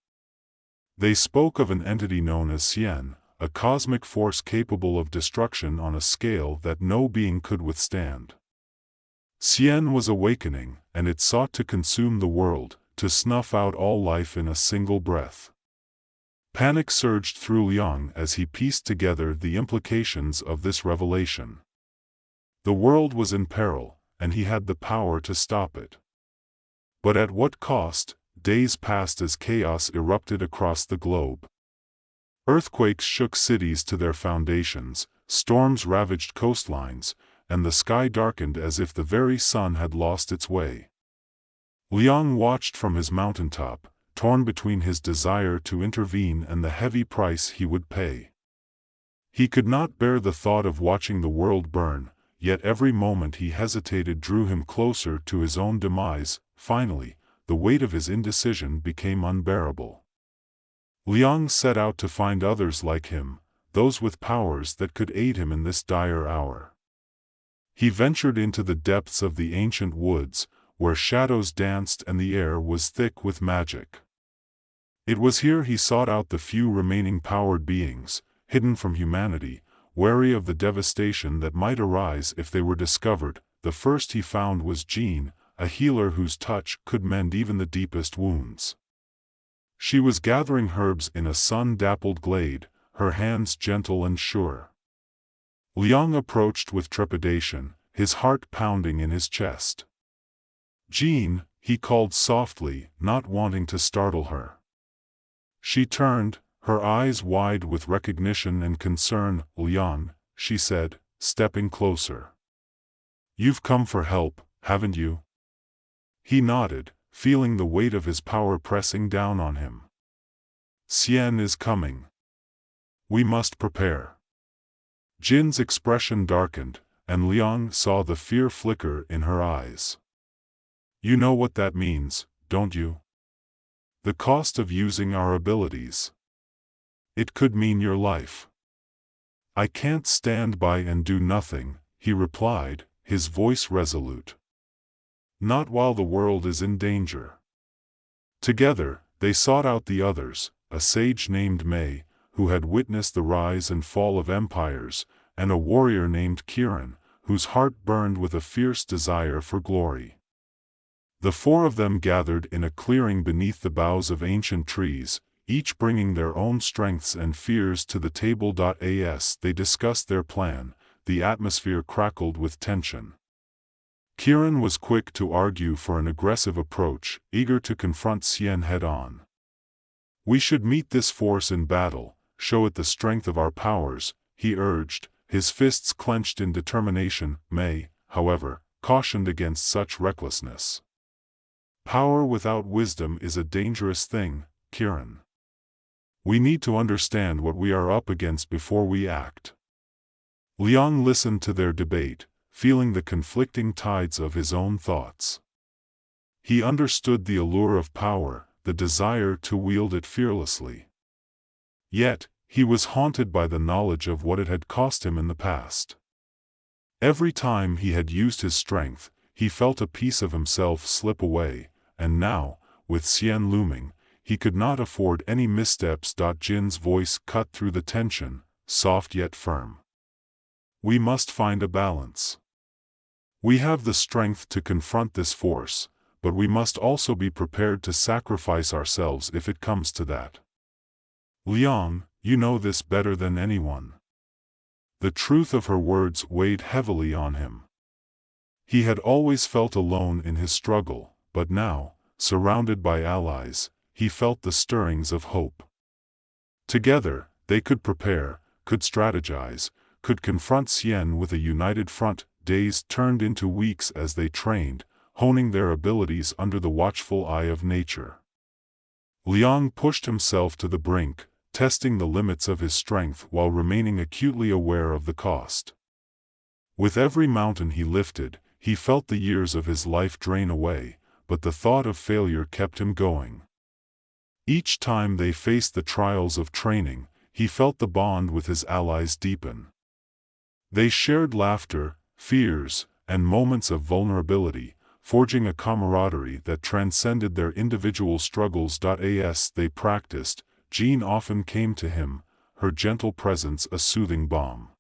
They spoke of an entity known as Xian, a cosmic force capable of destruction on a scale that no being could withstand. Xian was awakening, and it sought to consume the world, to snuff out all life in a single breath. Panic surged through Liang as he pieced together the implications of this revelation. The world was in peril, and he had the power to stop it. But at what cost? Days passed as chaos erupted across the globe. Earthquakes shook cities to their foundations, storms ravaged coastlines, and the sky darkened as if the very sun had lost its way. Liang watched from his mountaintop, torn between his desire to intervene and the heavy price he would pay. He could not bear the thought of watching the world burn, yet every moment he hesitated drew him closer to his own demise. Finally, the weight of his indecision became unbearable. Liang set out to find others like him, those with powers that could aid him in this dire hour. He ventured into the depths of the ancient woods, where shadows danced and the air was thick with magic. It was here he sought out the few remaining powered beings, hidden from humanity, wary of the devastation that might arise if they were discovered. The first he found was Jean, a healer whose touch could mend even the deepest wounds. She was gathering herbs in a sun-dappled glade, her hands gentle and sure. Liang approached with trepidation, his heart pounding in his chest. "Jean," he called softly, not wanting to startle her. She turned, her eyes wide with recognition and concern. "Liang," she said, stepping closer. "You've come for help, haven't you?" He nodded, feeling the weight of his power pressing down on him. "Xian is coming. We must prepare." Jin's expression darkened, and Liang saw the fear flicker in her eyes. "You know what that means, don't you? The cost of using our abilities. It could mean your life." "I can't stand by and do nothing," he replied, his voice resolute. "Not while the world is in danger." Together, they sought out the others, a sage named Mei, who had witnessed the rise and fall of empires, and a warrior named Kiran, whose heart burned with a fierce desire for glory. The four of them gathered in a clearing beneath the boughs of ancient trees, each bringing their own strengths and fears to the table. As they discussed their plan, the atmosphere crackled with tension. Kiran was quick to argue for an aggressive approach, eager to confront Xian head-on. "We should meet this force in battle, show it the strength of our powers," he urged, his fists clenched in determination. Mei, however, cautioned against such recklessness. "Power without wisdom is a dangerous thing, Kiran. We need to understand what we are up against before we act." Liang listened to their debate, feeling the conflicting tides of his own thoughts. He understood the allure of power, the desire to wield it fearlessly. Yet, he was haunted by the knowledge of what it had cost him in the past. Every time he had used his strength, he felt a piece of himself slip away, and now, with Xian looming, he could not afford any missteps. Jin's voice cut through the tension, soft yet firm. "We must find a balance. We have the strength to confront this force, but we must also be prepared to sacrifice ourselves if it comes to that. Liang, you know this better than anyone." The truth of her words weighed heavily on him. He had always felt alone in his struggle, but now, surrounded by allies, he felt the stirrings of hope. Together, they could prepare, could strategize, could confront Xian with a united front. Days turned into weeks as they trained, honing their abilities under the watchful eye of nature. Liang pushed himself to the brink, testing the limits of his strength while remaining acutely aware of the cost. With every mountain he lifted, he felt the years of his life drain away, but the thought of failure kept him going. Each time they faced the trials of training, he felt the bond with his allies deepen. They shared laughter, fears, and moments of vulnerability, forging a camaraderie that transcended their individual struggles. As they practiced, Jean often came to him, her gentle presence a soothing balm.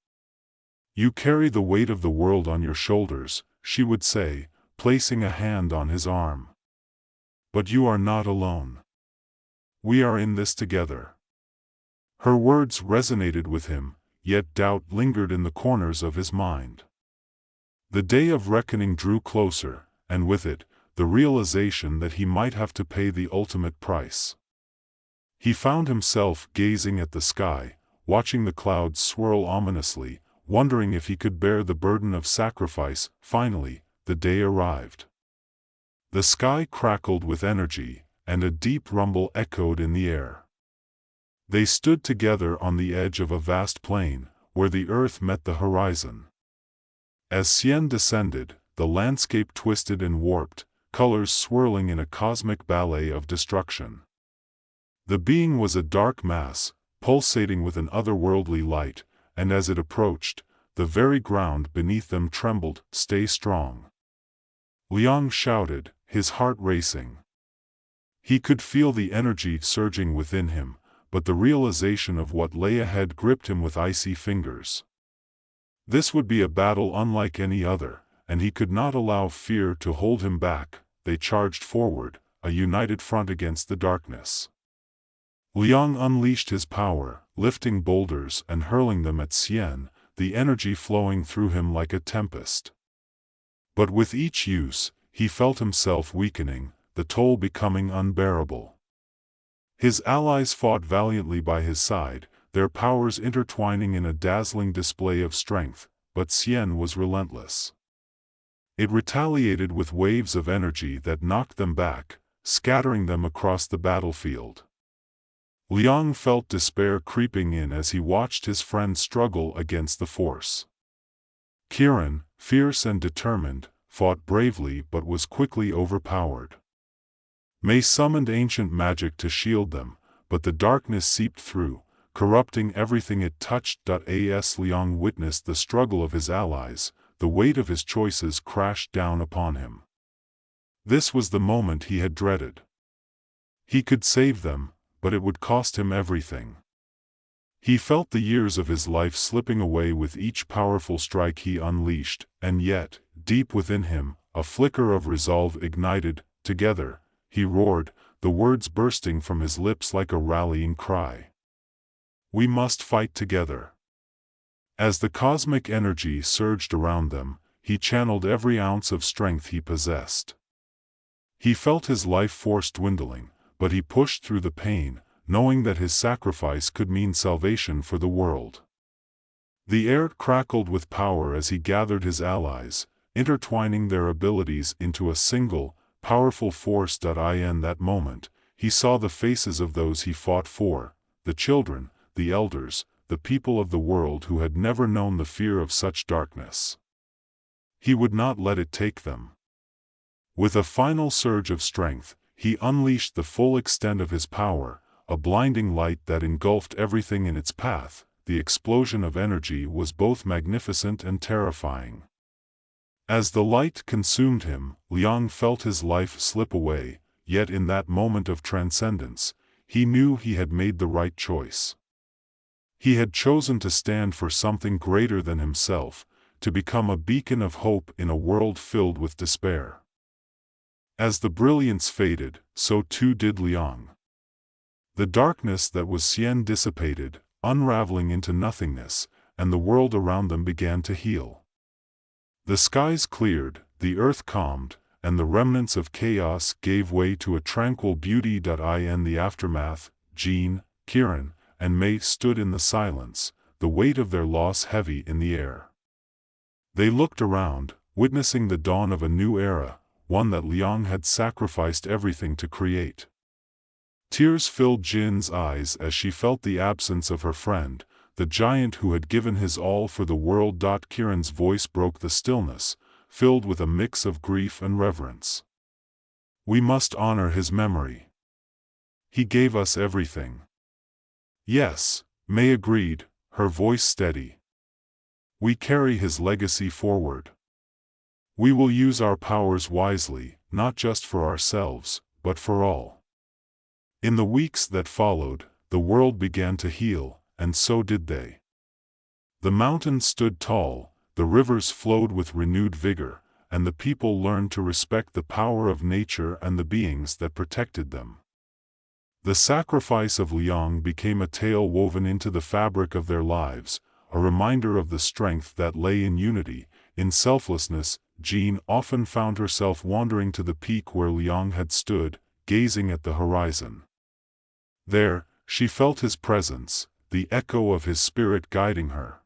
"You carry the weight of the world on your shoulders," she would say, placing a hand on his arm. "But you are not alone. We are in this together." Her words resonated with him, yet doubt lingered in the corners of his mind. The day of reckoning drew closer, and with it, the realization that he might have to pay the ultimate price. He found himself gazing at the sky, watching the clouds swirl ominously, wondering if he could bear the burden of sacrifice. Finally, the day arrived. The sky crackled with energy, and a deep rumble echoed in the air. They stood together on the edge of a vast plain, where the earth met the horizon. As Xian descended, the landscape twisted and warped, colors swirling in a cosmic ballet of destruction. The being was a dark mass, pulsating with an otherworldly light, and as it approached, the very ground beneath them trembled. "Stay strong," Liang shouted, his heart racing. He could feel the energy surging within him, but the realization of what lay ahead gripped him with icy fingers. This would be a battle unlike any other, and he could not allow fear to hold him back. They charged forward, a united front against the darkness. Liang unleashed his power, lifting boulders and hurling them at Xian, the energy flowing through him like a tempest. But with each use, he felt himself weakening, the toll becoming unbearable. His allies fought valiantly by his side, their powers intertwining in a dazzling display of strength, but Xian was relentless. It retaliated with waves of energy that knocked them back, scattering them across the battlefield. Liang felt despair creeping in as he watched his friend struggle against the force. Kiran, fierce and determined, fought bravely but was quickly overpowered. Mei summoned ancient magic to shield them, but the darkness seeped through, corrupting everything it touched. As Liang witnessed the struggle of his allies, the weight of his choices crashed down upon him. This was the moment he had dreaded. He could save them, but it would cost him everything. He felt the years of his life slipping away with each powerful strike he unleashed, and yet, deep within him, a flicker of resolve ignited. "Together," he roared, the words bursting from his lips like a rallying cry. "We must fight together." As the cosmic energy surged around them, he channeled every ounce of strength he possessed. He felt his life force dwindling, but he pushed through the pain, knowing that his sacrifice could mean salvation for the world. The air crackled with power as he gathered his allies, intertwining their abilities into a single, powerful force. In that moment, he saw the faces of those he fought for, the children, the elders, the people of the world who had never known the fear of such darkness. He would not let it take them. With a final surge of strength, he unleashed the full extent of his power, a blinding light that engulfed everything in its path. The explosion of energy was both magnificent and terrifying. As the light consumed him, Liang felt his life slip away, yet in that moment of transcendence, he knew he had made the right choice. He had chosen to stand for something greater than himself, to become a beacon of hope in a world filled with despair. As the brilliance faded, so too did Liang. The darkness that was Xian dissipated, unraveling into nothingness, and the world around them began to heal. The skies cleared, the earth calmed, and the remnants of chaos gave way to a tranquil beauty. In the aftermath, Jean, Kiran, and Mei stood in the silence, the weight of their loss heavy in the air. They looked around, witnessing the dawn of a new era, one that Liang had sacrificed everything to create. Tears filled Jin's eyes as she felt the absence of her friend, the giant who had given his all for the world. Kiran's voice broke the stillness, filled with a mix of grief and reverence. "We must honor his memory. He gave us everything." "Yes," Mei agreed, her voice steady. "We carry his legacy forward. We will use our powers wisely, not just for ourselves, but for all." In the weeks that followed, the world began to heal, and so did they. The mountains stood tall, the rivers flowed with renewed vigor, and the people learned to respect the power of nature and the beings that protected them. The sacrifice of Liang became a tale woven into the fabric of their lives, a reminder of the strength that lay in unity, in selflessness. Jean often found herself wandering to the peak where Liang had stood, gazing at the horizon. There, she felt his presence, the echo of his spirit guiding her.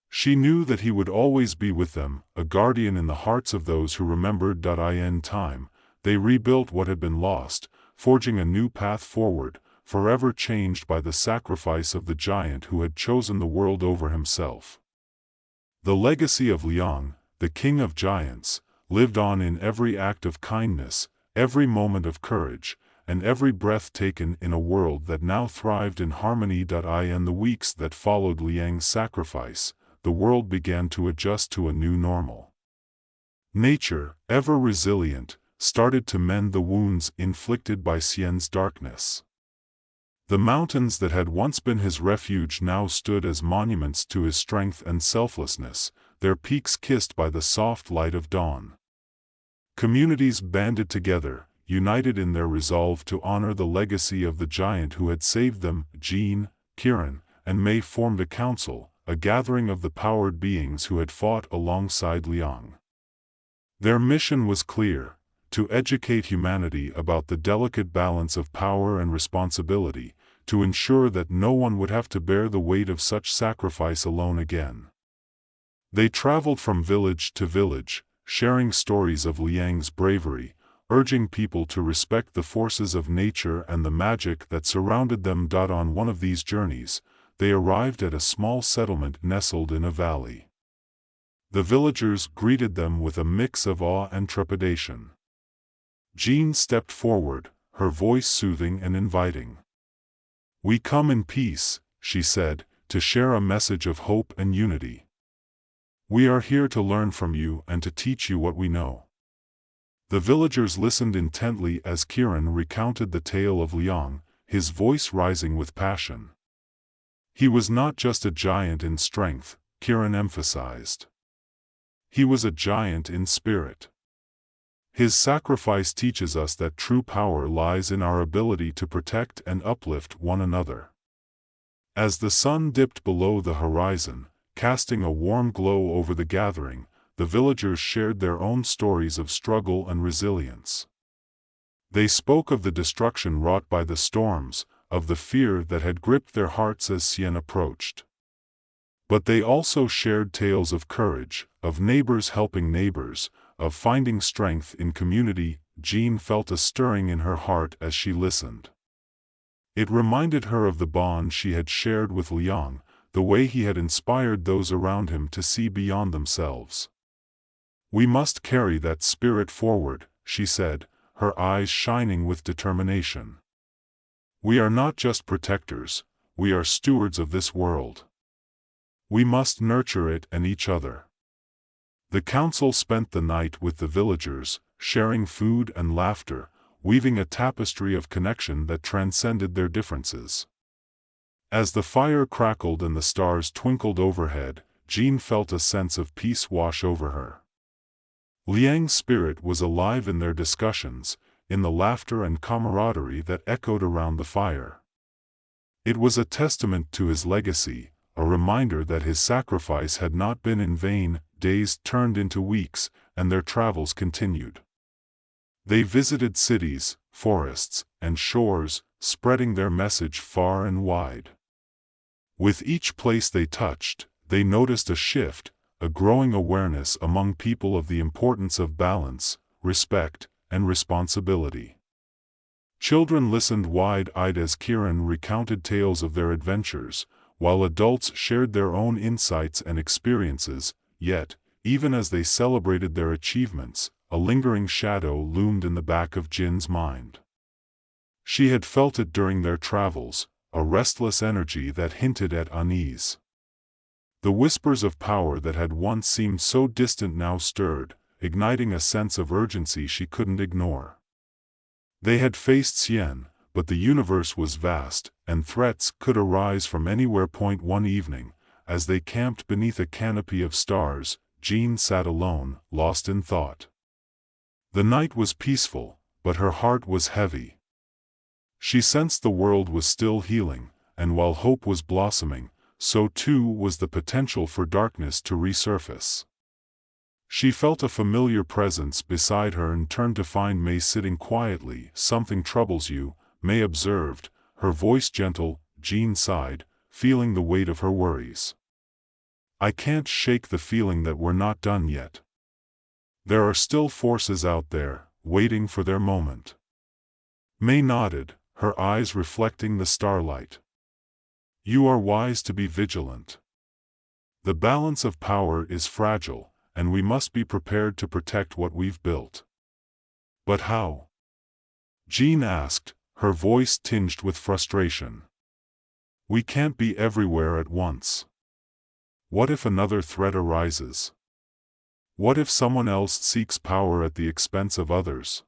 She knew that he would always be with them, a guardian in the hearts of those who remembered. In time, they rebuilt what had been lost, forging a new path forward, forever changed by the sacrifice of the giant who had chosen the world over himself. The legacy of Liang, the king of giants, lived on in every act of kindness, every moment of courage, and every breath taken in a world that now thrived in harmony. In the weeks that followed Liang's sacrifice, the world began to adjust to a new normal. Nature, ever resilient, started to mend the wounds inflicted by Xian's darkness. The mountains that had once been his refuge now stood as monuments to his strength and selflessness, their peaks kissed by the soft light of dawn. Communities banded together, united in their resolve to honor the legacy of the giant who had saved them. Jean, Kiran, and Mei formed a council, a gathering of the powered beings who had fought alongside Liang. Their mission was clear: to educate humanity about the delicate balance of power and responsibility, to ensure that no one would have to bear the weight of such sacrifice alone again. They traveled from village to village, sharing stories of Liang's bravery, urging people to respect the forces of nature and the magic that surrounded them. On one of these journeys, they arrived at a small settlement nestled in a valley. The villagers greeted them with a mix of awe and trepidation. Jean stepped forward, her voice soothing and inviting. "We come in peace," she said, "to share a message of hope and unity. We are here to learn from you and to teach you what we know." The villagers listened intently as Kiran recounted the tale of Liang, his voice rising with passion. He was not just a giant in strength, Kiran emphasized. He was a giant in spirit. His sacrifice teaches us that true power lies in our ability to protect and uplift one another. As the sun dipped below the horizon, casting a warm glow over the gathering, the villagers shared their own stories of struggle and resilience. They spoke of the destruction wrought by the storms, of the fear that had gripped their hearts as Xian approached. But they also shared tales of courage, of neighbors helping neighbors, of finding strength in community. Jean felt a stirring in her heart as she listened. It reminded her of the bond she had shared with Liang, the way he had inspired those around him to see beyond themselves. "We must carry that spirit forward," she said, her eyes shining with determination. "We are not just protectors, we are stewards of this world. We must nurture it and each other." The council spent the night with the villagers, sharing food and laughter, weaving a tapestry of connection that transcended their differences. As the fire crackled and the stars twinkled overhead, Jean felt a sense of peace wash over her. Liang's spirit was alive in their discussions, in the laughter and camaraderie that echoed around the fire. It was a testament to his legacy, a reminder that his sacrifice had not been in vain. Days turned into weeks, and their travels continued. They visited cities, forests, and shores, spreading their message far and wide. With each place they touched, they noticed a shift, a growing awareness among people of the importance of balance, respect, and responsibility. Children listened wide-eyed as Kiran recounted tales of their adventures, while adults shared their own insights and experiences. Yet, even as they celebrated their achievements, a lingering shadow loomed in the back of Jin's mind. She had felt it during their travels, a restless energy that hinted at unease. The whispers of power that had once seemed so distant now stirred, igniting a sense of urgency she couldn't ignore. They had faced Xian, but the universe was vast, and threats could arise from anywhere. One evening, as they camped beneath a canopy of stars, Jean sat alone, lost in thought. The night was peaceful, but her heart was heavy. She sensed the world was still healing, and while hope was blossoming, so too was the potential for darkness to resurface. She felt a familiar presence beside her and turned to find Mei sitting quietly. "Something troubles you," Mei observed, her voice gentle. Jean sighed, feeling the weight of her worries. "I can't shake the feeling that we're not done yet. There are still forces out there, waiting for their moment." Mei nodded, her eyes reflecting the starlight. "You are wise to be vigilant. The balance of power is fragile, and we must be prepared to protect what we've built." "But how?" Jean asked, her voice tinged with frustration. We can't be everywhere at once. What if another threat arises? What if someone else seeks power at the expense of others?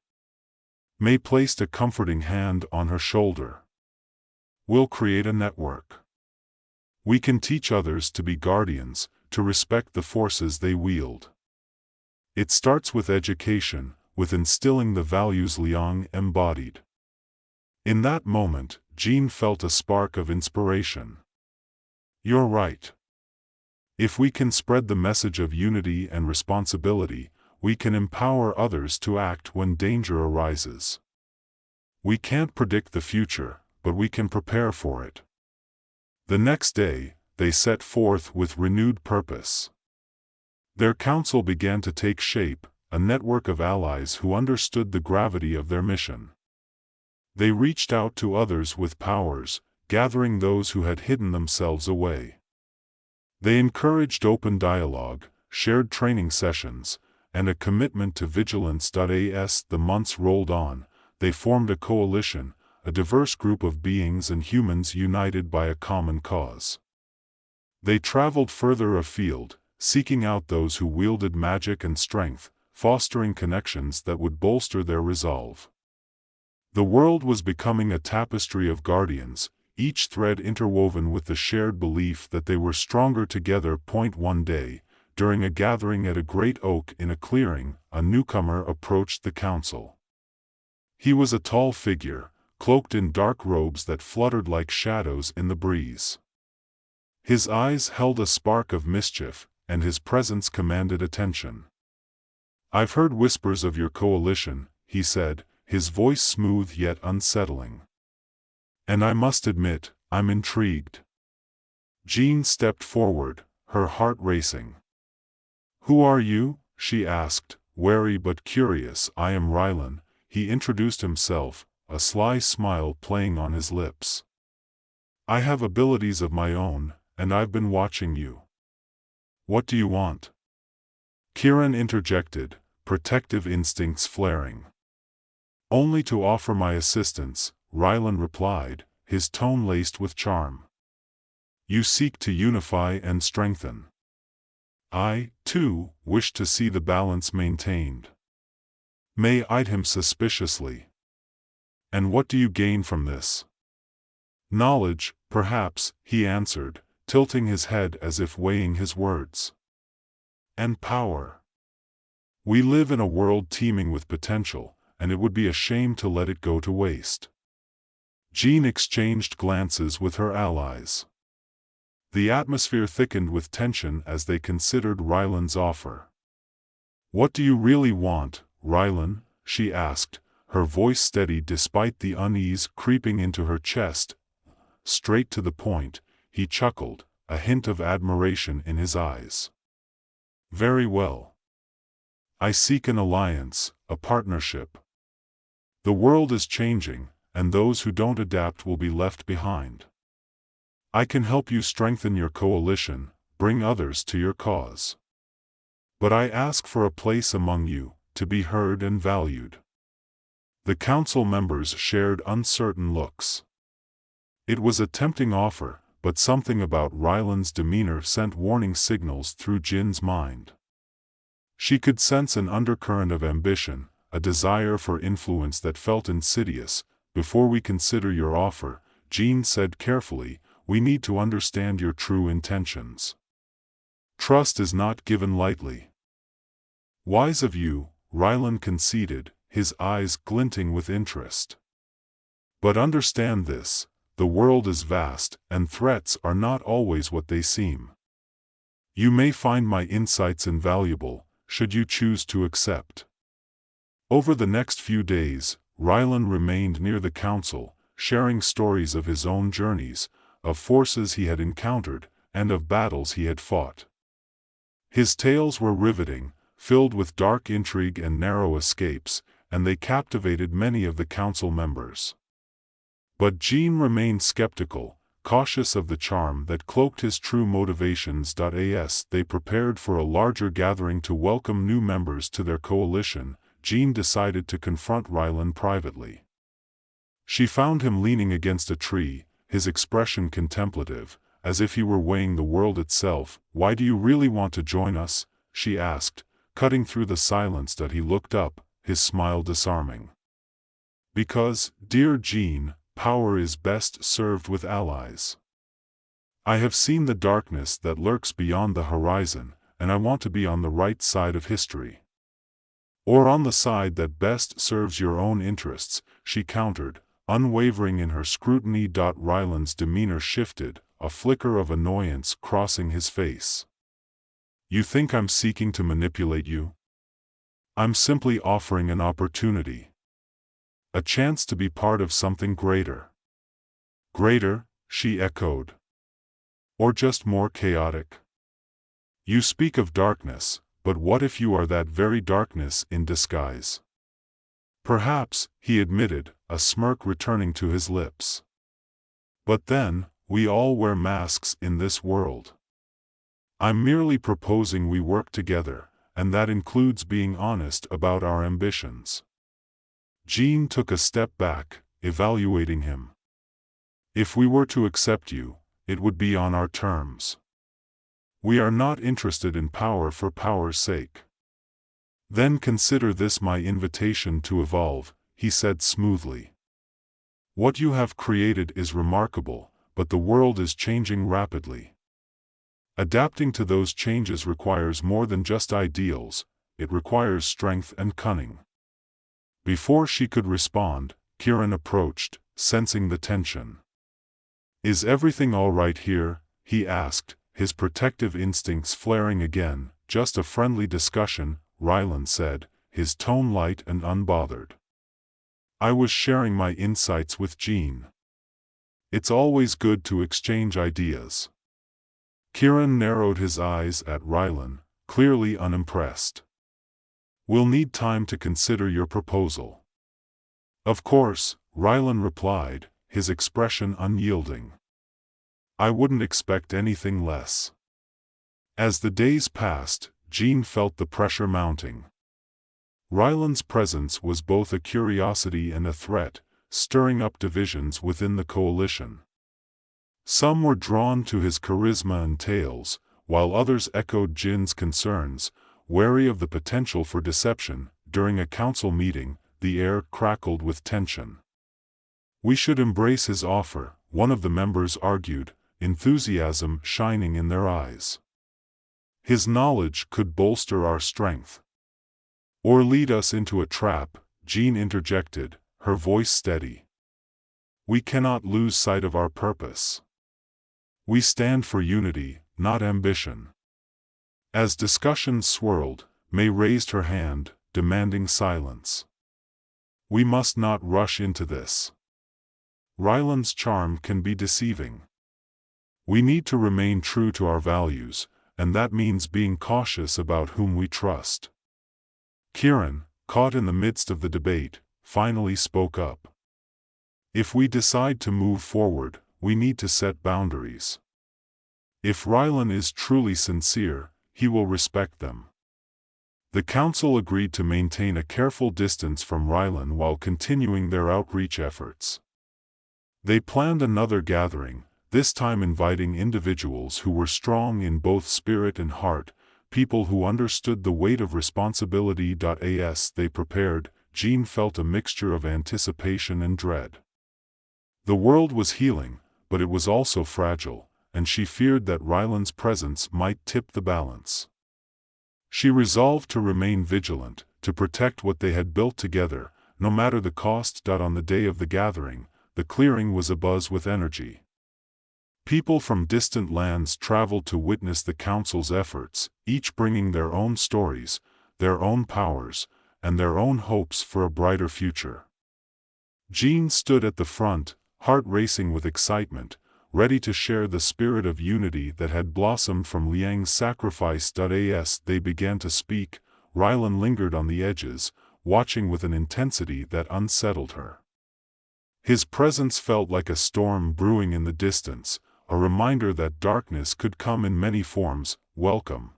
May placed a comforting hand on her shoulder. We'll create a network. We can teach others to be guardians, to respect the forces they wield. It starts with education, with instilling the values Liang embodied. In that moment, Jean felt a spark of inspiration. You're right. If we can spread the message of unity and responsibility, we can empower others to act when danger arises. We can't predict the future, but we can prepare for it. The next day, they set forth with renewed purpose. Their council began to take shape, a network of allies who understood the gravity of their mission. They reached out to others with powers, gathering those who had hidden themselves away. They encouraged open dialogue, shared training sessions, and a commitment to vigilance. As the months rolled on, they formed a coalition, a diverse group of beings and humans united by a common cause. They traveled further afield, seeking out those who wielded magic and strength, fostering connections that would bolster their resolve. The world was becoming a tapestry of guardians, each thread interwoven with the shared belief that they were stronger together. One day, during a gathering at a great oak in a clearing, a newcomer approached the council. He was a tall figure, cloaked in dark robes that fluttered like shadows in the breeze. His eyes held a spark of mischief, and his presence commanded attention. I've heard whispers of your coalition, he said, his voice smooth yet unsettling. And I must admit, I'm intrigued. Jean stepped forward, her heart racing. Who are you? She asked, wary but curious. I am Rylan, he introduced himself, a sly smile playing on his lips. I have abilities of my own, and I've been watching you. What do you want? Kieran interjected, protective instincts flaring. Only to offer my assistance, Rylan replied, his tone laced with charm. You seek to unify and strengthen. I, too, wish to see the balance maintained. May eyed him suspiciously. And what do you gain from this? Knowledge, perhaps, he answered, tilting his head as if weighing his words. And power. We live in a world teeming with potential, and it would be a shame to let it go to waste. Jean exchanged glances with her allies. The atmosphere thickened with tension as they considered Rylan's offer. What do you really want, Rylan? She asked, her voice steady despite the unease creeping into her chest. Straight to the point, he chuckled, a hint of admiration in his eyes. Very well. I seek an alliance, a partnership. The world is changing, and those who don't adapt will be left behind. I can help you strengthen your coalition, bring others to your cause. But I ask for a place among you, to be heard and valued. The council members shared uncertain looks. It was a tempting offer, but something about Rylan's demeanor sent warning signals through Jin's mind. She could sense an undercurrent of ambition, a desire for influence that felt insidious. Before we consider your offer, Jean said carefully, we need to understand your true intentions. Trust is not given lightly. Wise of you, Rylan conceded, his eyes glinting with interest. But understand this, the world is vast, and threats are not always what they seem. You may find my insights invaluable, should you choose to accept. Over the next few days, Rylan remained near the council, sharing stories of his own journeys, of forces he had encountered, and of battles he had fought. His tales were riveting, filled with dark intrigue and narrow escapes, and they captivated many of the council members. But Jean remained skeptical, cautious of the charm that cloaked his true motivations. As they prepared for a larger gathering to welcome new members to their coalition, Jean decided to confront Rylan privately. She found him leaning against a tree, his expression contemplative, as if he were weighing the world itself. "Why do you really want to join us?" she asked, cutting through the silence. That he looked up, his smile disarming. "Because, dear Jean, power is best served with allies. I have seen the darkness that lurks beyond the horizon, and I want to be on the right side of history." "Or on the side that best serves your own interests," she countered, unwavering in her scrutiny. Ryland's demeanor shifted, a flicker of annoyance crossing his face. "You think I'm seeking to manipulate you? I'm simply offering an opportunity. A chance to be part of something greater." "Greater?" she echoed. "Or just more chaotic? You speak of darkness, but what if you are that very darkness in disguise?" "Perhaps," he admitted, a smirk returning to his lips. "But then, we all wear masks in this world. I'm merely proposing we work together, and that includes being honest about our ambitions." Jean took a step back, evaluating him. "If we were to accept you, it would be on our terms. We are not interested in power for power's sake." "Then consider this my invitation to evolve," he said smoothly. "What you have created is remarkable, but the world is changing rapidly. Adapting to those changes requires more than just ideals, it requires strength and cunning." Before she could respond, Kieran approached, sensing the tension. "Is everything all right here?" he asked, his protective instincts flaring again. "Just a friendly discussion," Ryland said, his tone light and unbothered. "I was sharing my insights with Jean. It's always good to exchange ideas." Kieran narrowed his eyes at Ryland, clearly unimpressed. "We'll need time to consider your proposal." "Of course," Ryland replied, his expression unyielding. "I wouldn't expect anything less." As the days passed, Jean felt the pressure mounting. Ryland's presence was both a curiosity and a threat, stirring up divisions within the coalition. Some were drawn to his charisma and tales, while others echoed Jin's concerns, wary of the potential for deception. During a council meeting, the air crackled with tension. "We should embrace his offer," one of the members argued, enthusiasm shining in their eyes. "His knowledge could bolster our strength." "Or lead us into a trap," Jean interjected, her voice steady. "We cannot lose sight of our purpose. We stand for unity, not ambition." As discussions swirled, May raised her hand, demanding silence. "We must not rush into this. Ryland's charm can be deceiving. We need to remain true to our values, and that means being cautious about whom we trust." Kieran, caught in the midst of the debate, finally spoke up. "If we decide to move forward, we need to set boundaries. If Ryland is truly sincere, he will respect them." The council agreed to maintain a careful distance from Ryland while continuing their outreach efforts. They planned another gathering, this time inviting individuals who were strong in both spirit and heart, people who understood the weight of responsibility. As they prepared, Jean felt a mixture of anticipation and dread. The world was healing, but it was also fragile, and she feared that Ryland's presence might tip the balance. She resolved to remain vigilant, to protect what they had built together, no matter the cost. On the day of the gathering, the clearing was abuzz with energy. People from distant lands traveled to witness the council's efforts, each bringing their own stories, their own powers, and their own hopes for a brighter future. Jean stood at the front, heart racing with excitement, ready to share the spirit of unity that had blossomed from Liang's sacrifice. As they began to speak, Ryland lingered on the edges, watching with an intensity that unsettled her. His presence felt like a storm brewing in the distance, a reminder that darkness could come in many forms. "Welcome."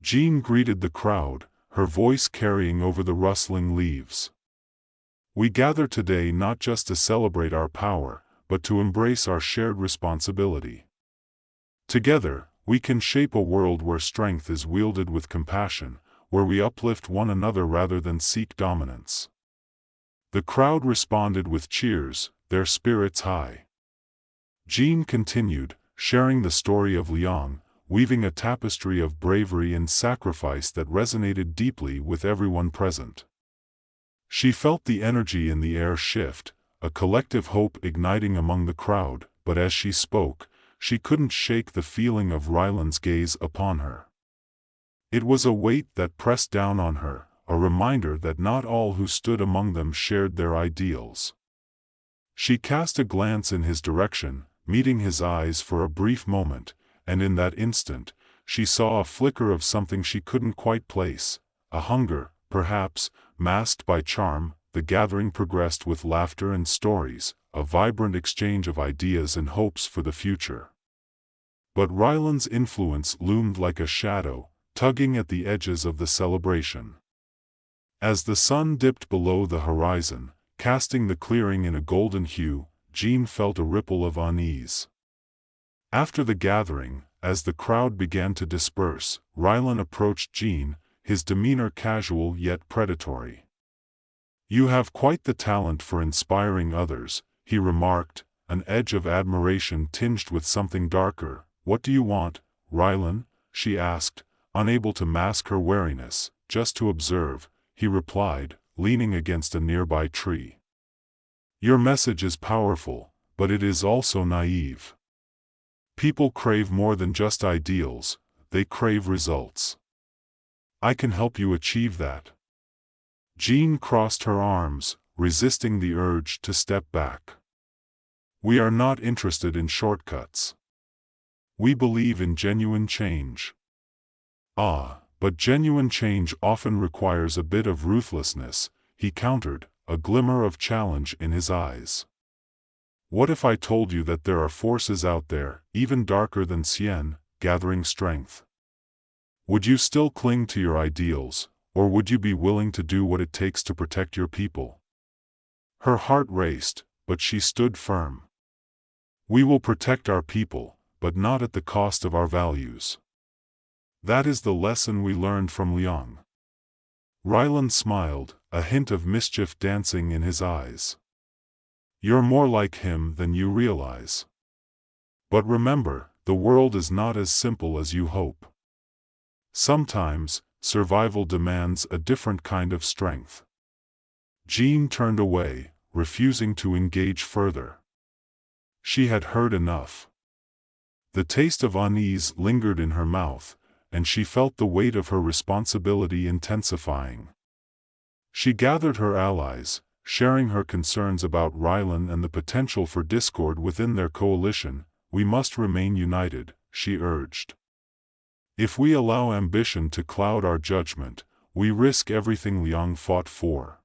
Jean greeted the crowd, her voice carrying over the rustling leaves. We gather today not just to celebrate our power, but to embrace our shared responsibility. Together, we can shape a world where strength is wielded with compassion, where we uplift one another rather than seek dominance. The crowd responded with cheers, their spirits high. Jean continued, sharing the story of Liang, weaving a tapestry of bravery and sacrifice that resonated deeply with everyone present. She felt the energy in the air shift, a collective hope igniting among the crowd, but as she spoke, she couldn't shake the feeling of Ryland's gaze upon her. It was a weight that pressed down on her, a reminder that not all who stood among them shared their ideals. She cast a glance in his direction, meeting his eyes for a brief moment, and in that instant, she saw a flicker of something she couldn't quite place, a hunger, perhaps, masked by charm. The gathering progressed with laughter and stories, a vibrant exchange of ideas and hopes for the future. But Ryland's influence loomed like a shadow, tugging at the edges of the celebration. As the sun dipped below the horizon, casting the clearing in a golden hue, Jean felt a ripple of unease. After the gathering, as the crowd began to disperse, Ryland approached Jean, his demeanor casual yet predatory. "You have quite the talent for inspiring others," he remarked, an edge of admiration tinged with something darker. "What do you want, Ryland?" she asked, unable to mask her wariness. "Just to observe," he replied, leaning against a nearby tree. "Your message is powerful, but it is also naive. People crave more than just ideals, they crave results. I can help you achieve that." Jean crossed her arms, resisting the urge to step back. "We are not interested in shortcuts. We believe in genuine change." "Ah, but genuine change often requires a bit of ruthlessness," he countered, a glimmer of challenge in his eyes. "What if I told you that there are forces out there, even darker than Cien, gathering strength? Would you still cling to your ideals, or would you be willing to do what it takes to protect your people?" Her heart raced, but she stood firm. "We will protect our people, but not at the cost of our values. That is the lesson we learned from Liang." Ryland smiled, a hint of mischief dancing in his eyes. "You're more like him than you realize. But remember, the world is not as simple as you hope. Sometimes, survival demands a different kind of strength." Jean turned away, refusing to engage further. She had heard enough. The taste of unease lingered in her mouth, and she felt the weight of her responsibility intensifying. She gathered her allies, sharing her concerns about Ryland and the potential for discord within their coalition. "We must remain united," she urged. "If we allow ambition to cloud our judgment, we risk everything Liang fought for."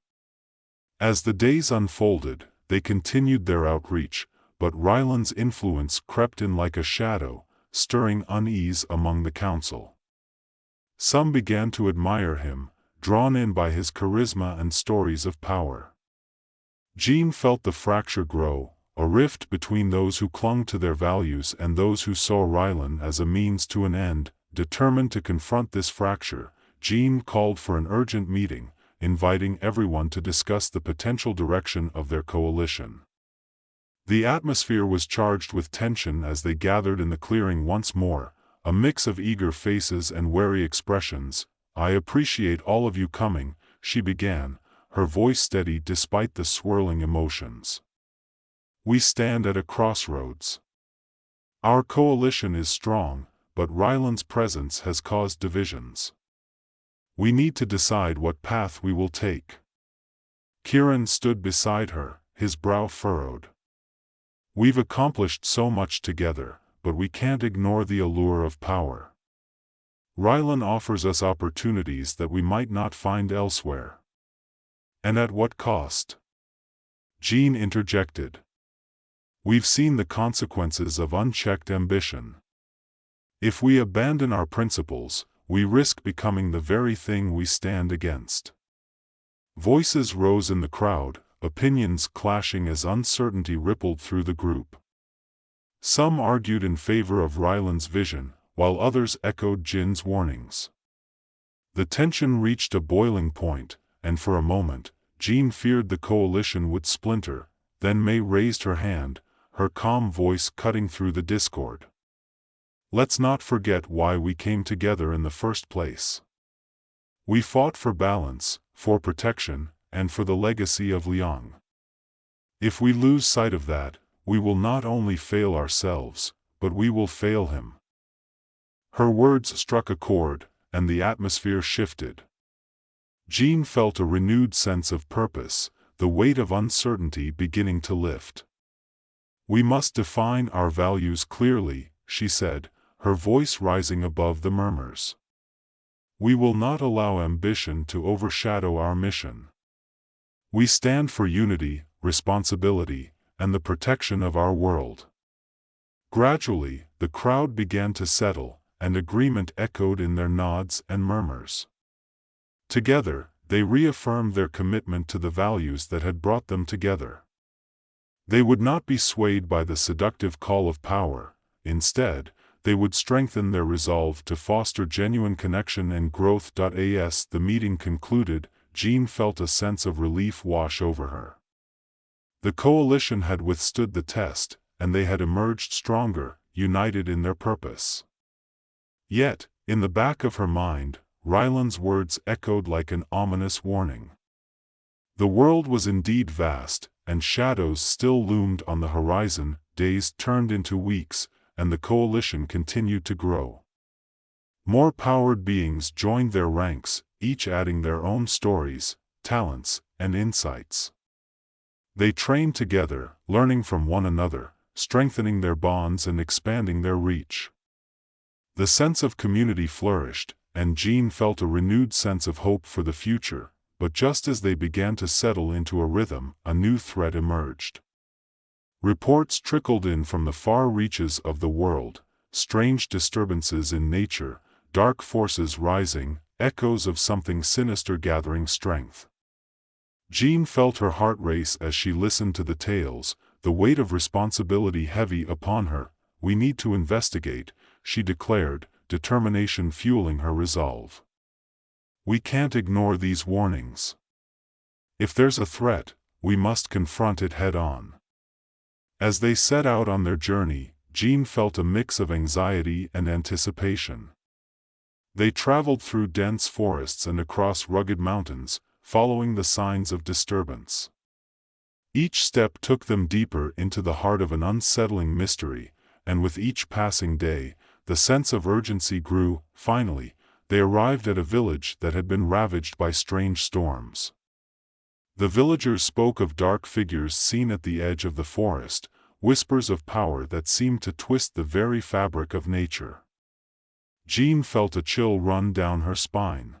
As the days unfolded, they continued their outreach, but Ryland's influence crept in like a shadow, stirring unease among the council. Some began to admire him, drawn in by his charisma and stories of power. Jean felt the fracture grow, a rift between those who clung to their values and those who saw Ryland as a means to an end. Determined to confront this fracture, Jean called for an urgent meeting, inviting everyone to discuss the potential direction of their coalition. The atmosphere was charged with tension as they gathered in the clearing once more, a mix of eager faces and wary expressions. "I appreciate all of you coming," she began, her voice steady despite the swirling emotions. "We stand at a crossroads. Our coalition is strong, but Ryland's presence has caused divisions. We need to decide what path we will take." Kieran stood beside her, his brow furrowed. "We've accomplished so much together, but we can't ignore the allure of power. Ryland offers us opportunities that we might not find elsewhere." "And at what cost?" Jean interjected. "We've seen the consequences of unchecked ambition. If we abandon our principles, we risk becoming the very thing we stand against." Voices rose in the crowd, opinions clashing as uncertainty rippled through the group. Some argued in favor of Ryland's vision, while others echoed Jin's warnings. The tension reached a boiling point, and for a moment, Jin feared the coalition would splinter. Then May raised her hand, her calm voice cutting through the discord. "Let's not forget why we came together in the first place. We fought for balance, for protection, and for the legacy of Liang. If we lose sight of that, we will not only fail ourselves, but we will fail him." Her words struck a chord, and the atmosphere shifted. Jean felt a renewed sense of purpose, the weight of uncertainty beginning to lift. "We must define our values clearly," she said, her voice rising above the murmurs. "We will not allow ambition to overshadow our mission. We stand for unity, responsibility, and the protection of our world." Gradually, the crowd began to settle, and agreement echoed in their nods and murmurs. Together, they reaffirmed their commitment to the values that had brought them together. They would not be swayed by the seductive call of power. Instead, they would strengthen their resolve to foster genuine connection and growth. As the meeting concluded, Jean felt a sense of relief wash over her. The coalition had withstood the test, and they had emerged stronger, united in their purpose. Yet, in the back of her mind, Ryland's words echoed like an ominous warning. The world was indeed vast, and shadows still loomed on the horizon. Days turned into weeks, and the coalition continued to grow. More powered beings joined their ranks, each adding their own stories, talents, and insights. They trained together, learning from one another, strengthening their bonds and expanding their reach. The sense of community flourished, and Jean felt a renewed sense of hope for the future. But just as they began to settle into a rhythm, a new threat emerged. Reports trickled in from the far reaches of the world, strange disturbances in nature, dark forces rising, echoes of something sinister gathering strength. Jean felt her heart race as she listened to the tales, the weight of responsibility heavy upon her. "We need to investigate," she declared, determination fueling her resolve. "We can't ignore these warnings. If there's a threat, we must confront it head-on." As they set out on their journey, Jean felt a mix of anxiety and anticipation. They traveled through dense forests and across rugged mountains, following the signs of disturbance. Each step took them deeper into the heart of an unsettling mystery, and with each passing day, the sense of urgency grew. Finally, they arrived at a village that had been ravaged by strange storms. The villagers spoke of dark figures seen at the edge of the forest, whispers of power that seemed to twist the very fabric of nature. Jean felt a chill run down her spine.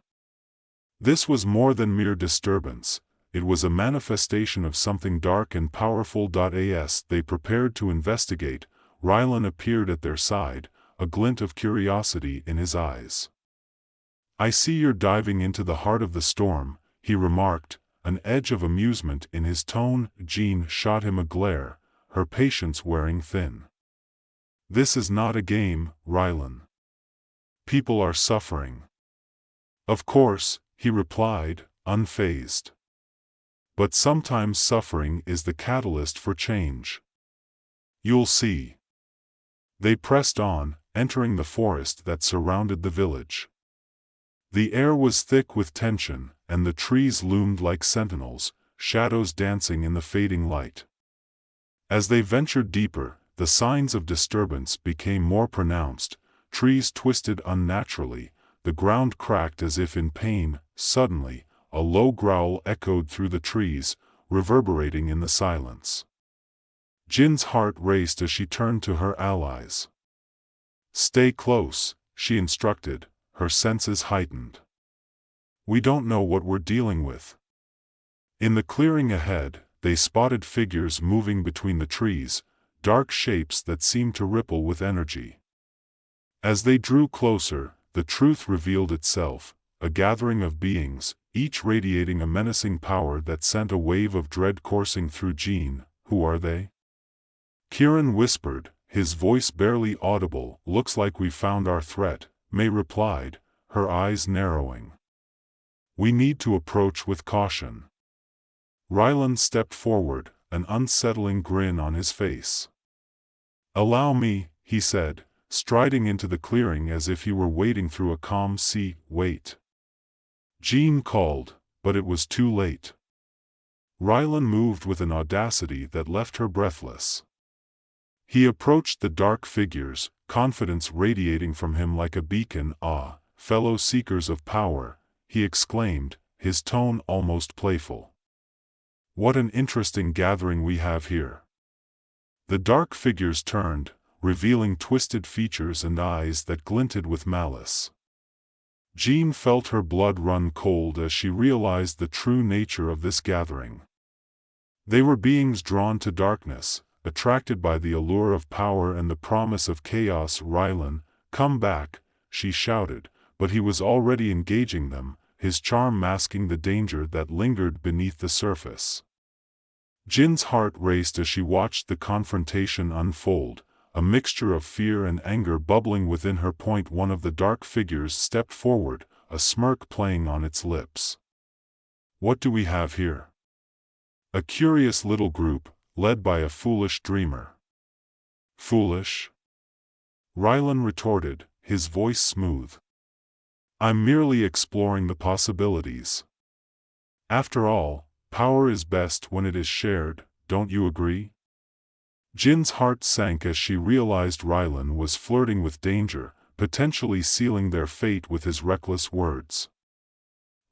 This was more than mere disturbance, it was a manifestation of something dark and powerful. As they prepared to investigate, Ryland appeared at their side, a glint of curiosity in his eyes. "I see you're diving into the heart of the storm," he remarked, an edge of amusement in his tone. Jean shot him a glare, her patience wearing thin. "This is not a game, Ryland. People are suffering." "Of course," he replied, unfazed. "But sometimes suffering is the catalyst for change. You'll see." They pressed on, entering the forest that surrounded the village. The air was thick with tension, and the trees loomed like sentinels, shadows dancing in the fading light. As they ventured deeper, the signs of disturbance became more pronounced. Trees twisted unnaturally, the ground cracked as if in pain. Suddenly, a low growl echoed through the trees, reverberating in the silence. Jin's heart raced as she turned to her allies. "Stay close," she instructed, her senses heightened. "We don't know what we're dealing with." In the clearing ahead, they spotted figures moving between the trees, dark shapes that seemed to ripple with energy. As they drew closer, the truth revealed itself, a gathering of beings, each radiating a menacing power that sent a wave of dread coursing through Jean. "Who are they?" Kieran whispered, his voice barely audible. "Looks like we've found our threat," May replied, her eyes narrowing. "We need to approach with caution." Ryland stepped forward, an unsettling grin on his face. "Allow me," he said, striding into the clearing as if he were wading through a calm sea. "Wait." Jean called, but it was too late. Ryland moved with an audacity that left her breathless. He approached the dark figures, confidence radiating from him like a beacon. "Ah, fellow seekers of power," he exclaimed, his tone almost playful. "What an interesting gathering we have here." The dark figures turned, revealing twisted features and eyes that glinted with malice. Jean felt her blood run cold as she realized the true nature of this gathering. They were beings drawn to darkness, attracted by the allure of power and the promise of chaos. "Ryland, come back," she shouted, but he was already engaging them, his charm masking the danger that lingered beneath the surface. Jin's heart raced as she watched the confrontation unfold, a mixture of fear and anger bubbling within her. One of the dark figures stepped forward, a smirk playing on its lips. "What do we have here?" "A curious little group, led by a foolish dreamer." "Foolish?" Ryland retorted, his voice smooth. "I'm merely exploring the possibilities. After all, power is best when it is shared, don't you agree?" Jin's heart sank as she realized Ryland was flirting with danger, potentially sealing their fate with his reckless words.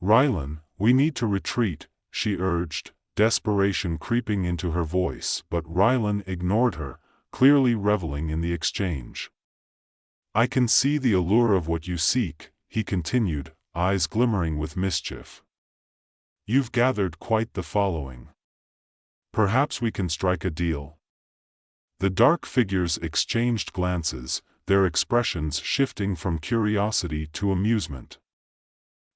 "Ryland, we need to retreat," she urged, desperation creeping into her voice, but Ryland ignored her, clearly reveling in the exchange. "I can see the allure of what you seek," he continued, eyes glimmering with mischief. "You've gathered quite the following. Perhaps we can strike a deal." The dark figures exchanged glances, their expressions shifting from curiosity to amusement.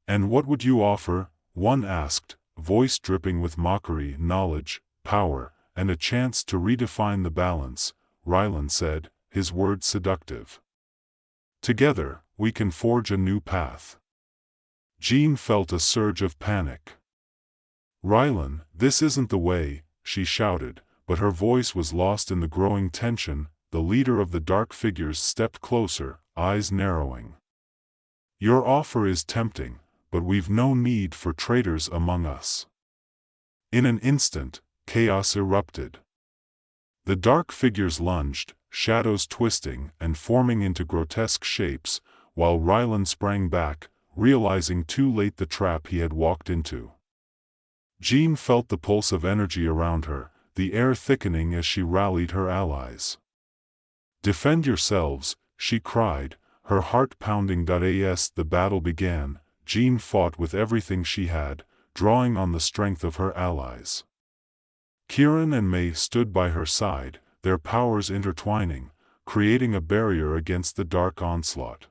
"And what would you offer?" one asked, voice dripping with mockery. "Knowledge, power, and a chance to redefine the balance," Ryland said, his words seductive. "Together, we can forge a new path." Jean felt a surge of panic. "Ryland, this isn't the way," she shouted, but her voice was lost in the growing tension. The leader of the dark figures stepped closer, eyes narrowing. "Your offer is tempting, but we've no need for traitors among us." In an instant, chaos erupted. The dark figures lunged, shadows twisting and forming into grotesque shapes, while Ryland sprang back, realizing too late the trap he had walked into. Jean felt the pulse of energy around her, the air thickening as she rallied her allies. "Defend yourselves," she cried, her heart pounding. As the battle began, Jean fought with everything she had, drawing on the strength of her allies. Kieran and May stood by her side, their powers intertwining, creating a barrier against the dark onslaught.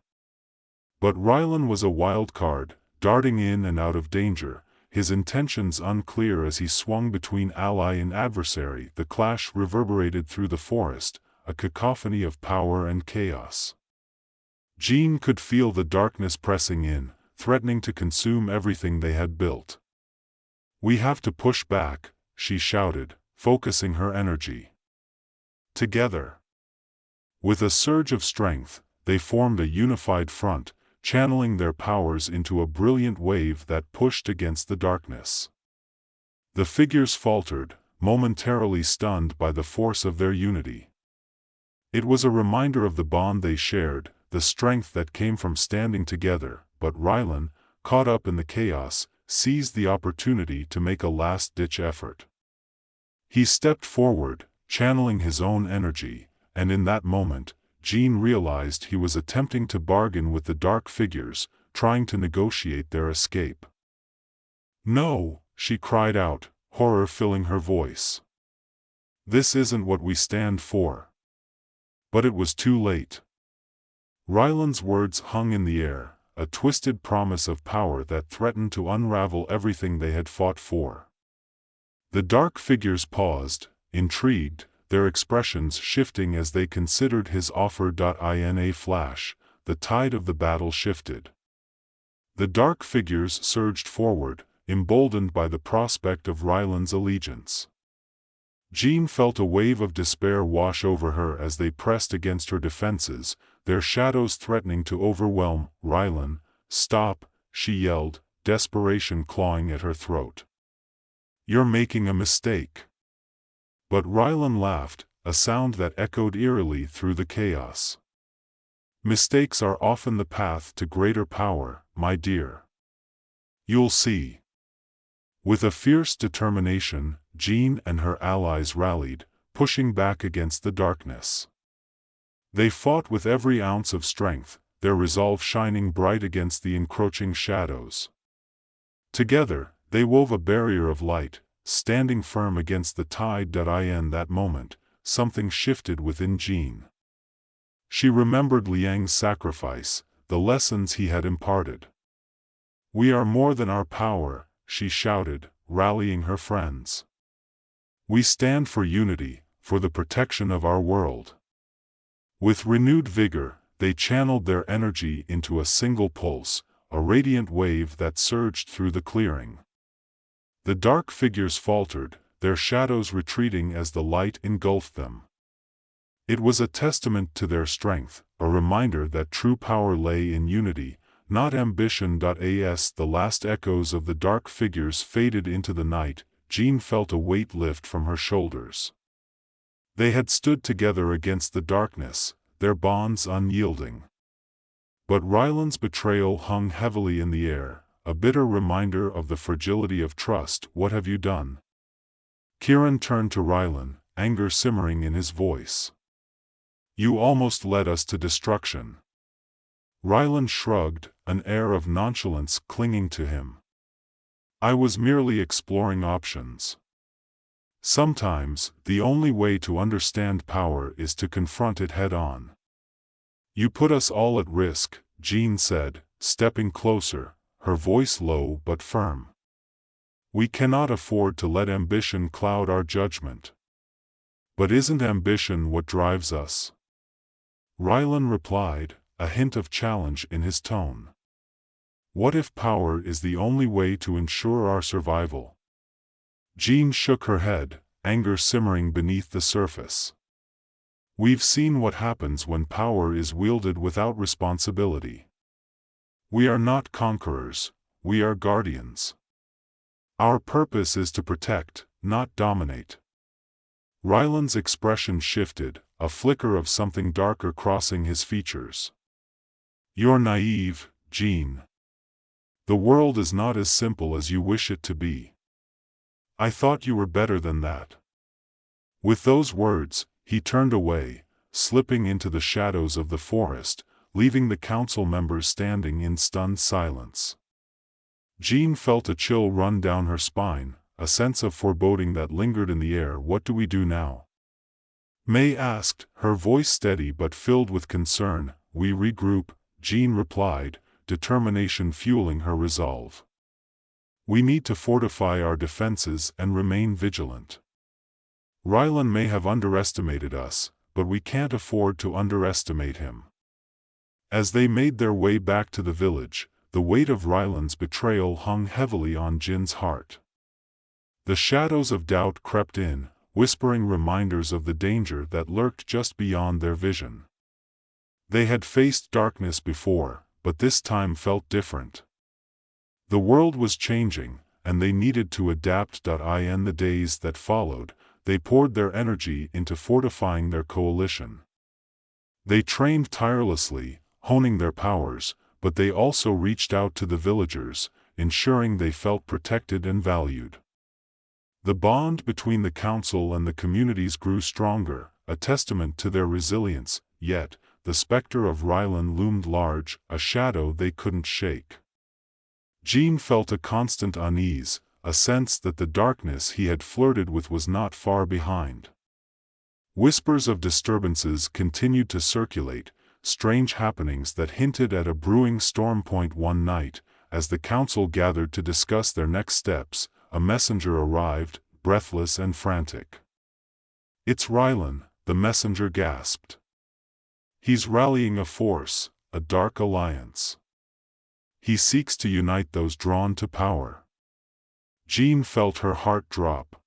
But Ryland was a wild card, darting in and out of danger, his intentions unclear as he swung between ally and adversary. The clash reverberated through the forest, a cacophony of power and chaos. Jean could feel the darkness pressing in, threatening to consume everything they had built. "We have to push back," she shouted, focusing her energy. Together, with a surge of strength, they formed a unified front, channeling their powers into a brilliant wave that pushed against the darkness. The figures faltered, momentarily stunned by the force of their unity. It was a reminder of the bond they shared, the strength that came from standing together. But Ryland, caught up in the chaos, seized the opportunity to make a last-ditch effort. He stepped forward, channeling his own energy, and in that moment, Jean realized he was attempting to bargain with the dark figures, trying to negotiate their escape. "No," she cried out, horror filling her voice. "This isn't what we stand for." But it was too late. Ryland's words hung in the air, a twisted promise of power that threatened to unravel everything they had fought for. The dark figures paused, intrigued, their expressions shifting as they considered his offer. In a flash, the tide of the battle shifted. The dark figures surged forward, emboldened by the prospect of Ryland's allegiance. Jean felt a wave of despair wash over her as they pressed against her defenses, their shadows threatening to overwhelm. "Ryland, stop," she yelled, desperation clawing at her throat. "You're making a mistake." But Ryland laughed, a sound that echoed eerily through the chaos. "Mistakes are often the path to greater power, my dear. You'll see." With a fierce determination, Jean and her allies rallied, pushing back against the darkness. They fought with every ounce of strength, their resolve shining bright against the encroaching shadows. Together, they wove a barrier of light, standing firm against the tide. In that moment, something shifted within Jean. She remembered Liang's sacrifice, the lessons he had imparted. "We are more than our power," she shouted, rallying her friends. "We stand for unity, for the protection of our world." With renewed vigor, they channeled their energy into a single pulse, a radiant wave that surged through the clearing. The dark figures faltered, their shadows retreating as the light engulfed them. It was a testament to their strength, a reminder that true power lay in unity, not ambition. As the last echoes of the dark figures faded into the night, Jean felt a weight lift from her shoulders. They had stood together against the darkness, their bonds unyielding. But Ryland's betrayal hung heavily in the air, a bitter reminder of the fragility of trust. "What have you done?" Kieran turned to Ryland, anger simmering in his voice. "You almost led us to destruction." Ryland shrugged, an air of nonchalance clinging to him. "I was merely exploring options. Sometimes, the only way to understand power is to confront it head-on." "You put us all at risk," Jean said, stepping closer, her voice low but firm. "We cannot afford to let ambition cloud our judgment." "But isn't ambition what drives us?" Ryland replied, a hint of challenge in his tone. "What if power is the only way to ensure our survival?" Jean shook her head, anger simmering beneath the surface. "We've seen what happens when power is wielded without responsibility. We are not conquerors, we are guardians. Our purpose is to protect, not dominate." Ryland's expression shifted, a flicker of something darker crossing his features. "You're naive, Jean. The world is not as simple as you wish it to be. I thought you were better than that." With those words, he turned away, slipping into the shadows of the forest, leaving the council members standing in stunned silence. Jean felt a chill run down her spine, a sense of foreboding that lingered in the air. "What do we do now?" May asked, her voice steady but filled with concern. "We regroup," Jean replied, determination fueling her resolve. "We need to fortify our defenses and remain vigilant. Ryland may have underestimated us, but we can't afford to underestimate him." As they made their way back to the village, the weight of Ryland's betrayal hung heavily on Jin's heart. The shadows of doubt crept in, whispering reminders of the danger that lurked just beyond their vision. They had faced darkness before, but this time felt different. The world was changing, and they needed to adapt. In the days that followed, they poured their energy into fortifying their coalition. They trained tirelessly, honing their powers, but they also reached out to the villagers, ensuring they felt protected and valued. The bond between the council and the communities grew stronger, a testament to their resilience, yet, the specter of Ryland loomed large, a shadow they couldn't shake. Jean felt a constant unease, a sense that the darkness he had flirted with was not far behind. Whispers of disturbances continued to circulate, strange happenings that hinted at a brewing storm. One night, as the council gathered to discuss their next steps, a messenger arrived, breathless and frantic. "It's Rylan," the messenger gasped. "He's rallying a force, a dark alliance. He seeks to unite those drawn to power." Jean felt her heart drop.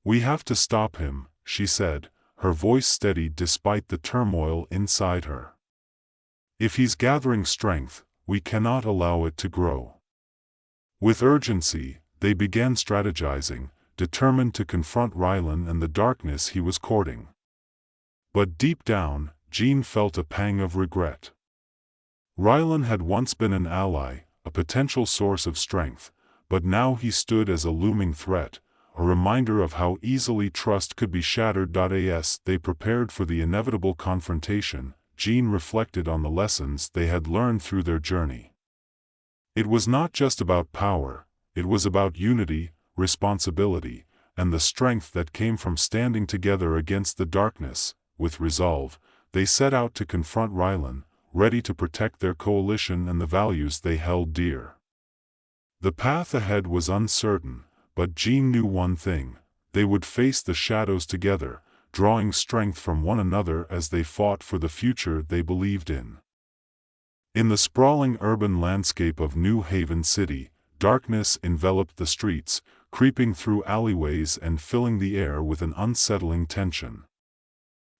"We have to stop him," she said, her voice steady despite the turmoil inside her. "If he's gathering strength, we cannot allow it to grow." With urgency, they began strategizing, determined to confront Rylan and the darkness he was courting. But deep down, Jean felt a pang of regret. Rylan had once been an ally, a potential source of strength, but now he stood as a looming threat, a reminder of how easily trust could be shattered. As they prepared for the inevitable confrontation, Jean reflected on the lessons they had learned through their journey. It was not just about power, it was about unity, responsibility, and the strength that came from standing together against the darkness. With resolve, they set out to confront Rylan, ready to protect their coalition and the values they held dear. The path ahead was uncertain, but Jean knew one thing: they would face the shadows together, drawing strength from one another as they fought for the future they believed in. In the sprawling urban landscape of New Haven City, darkness enveloped the streets, creeping through alleyways and filling the air with an unsettling tension.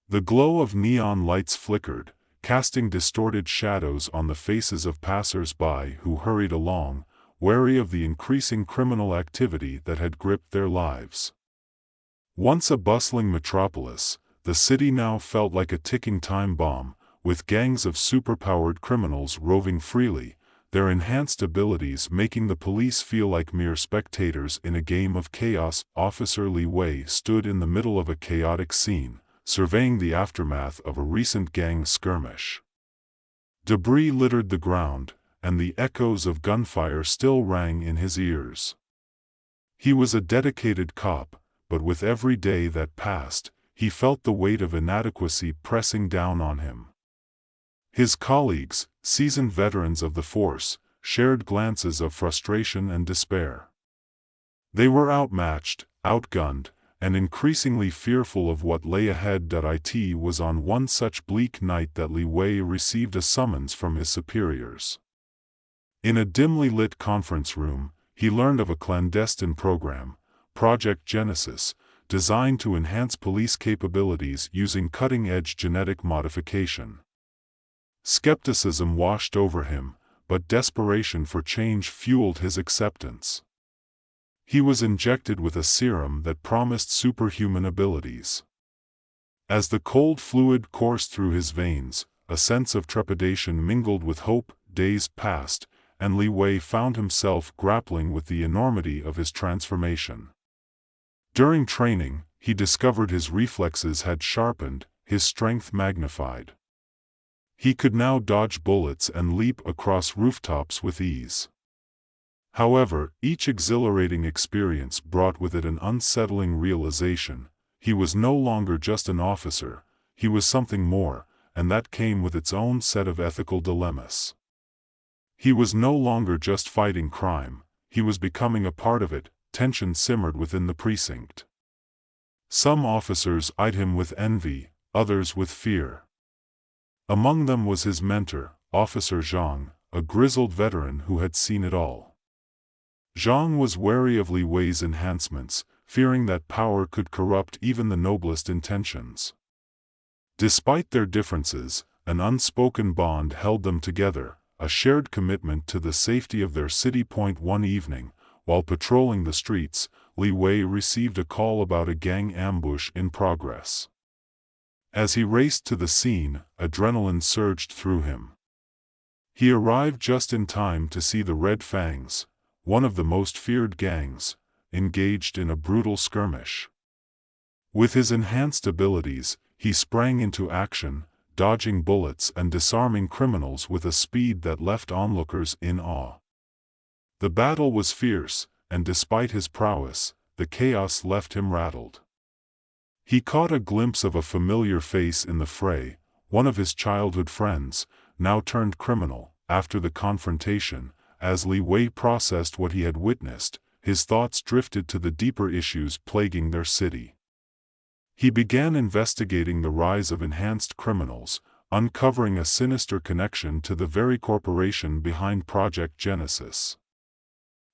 The glow of neon lights flickered, casting distorted shadows on the faces of passers-by who hurried along, wary of the increasing criminal activity that had gripped their lives. Once a bustling metropolis, the city now felt like a ticking time bomb, with gangs of superpowered criminals roving freely, their enhanced abilities making the police feel like mere spectators in a game of chaos. Officer Li Wei stood in the middle of a chaotic scene, surveying the aftermath of a recent gang skirmish. Debris littered the ground, and the echoes of gunfire still rang in his ears. He was a dedicated cop, but with every day that passed, he felt the weight of inadequacy pressing down on him. His colleagues, seasoned veterans of the force, shared glances of frustration and despair. They were outmatched, outgunned, and increasingly fearful of what lay ahead. It was on one such bleak night that Li Wei received a summons from his superiors. In a dimly lit conference room, he learned of a clandestine program, Project Genesis, designed to enhance police capabilities using cutting-edge genetic modification. Skepticism washed over him, but desperation for change fueled his acceptance. He was injected with a serum that promised superhuman abilities. As the cold fluid coursed through his veins, a sense of trepidation mingled with hope. Days passed, and Li Wei found himself grappling with the enormity of his transformation. During training, he discovered his reflexes had sharpened, his strength magnified. He could now dodge bullets and leap across rooftops with ease. However, each exhilarating experience brought with it an unsettling realization: he was no longer just an officer, he was something more, and that came with its own set of ethical dilemmas. He was no longer just fighting crime, he was becoming a part of it. Tension simmered within the precinct. Some officers eyed him with envy, others with fear. Among them was his mentor, Officer Zhang, a grizzled veteran who had seen it all. Zhang was wary of Li Wei's enhancements, fearing that power could corrupt even the noblest intentions. Despite their differences, an unspoken bond held them together, a shared commitment to the safety of their city. One evening, while patrolling the streets, Li Wei received a call about a gang ambush in progress. As he raced to the scene, adrenaline surged through him. He arrived just in time to see the Red Fangs, one of the most feared gangs, engaged in a brutal skirmish. With his enhanced abilities, he sprang into action, dodging bullets and disarming criminals with a speed that left onlookers in awe. The battle was fierce, and despite his prowess, the chaos left him rattled. He caught a glimpse of a familiar face in the fray, one of his childhood friends, now turned criminal. After the confrontation, as Li Wei processed what he had witnessed, his thoughts drifted to the deeper issues plaguing their city. He began investigating the rise of enhanced criminals, uncovering a sinister connection to the very corporation behind Project Genesis.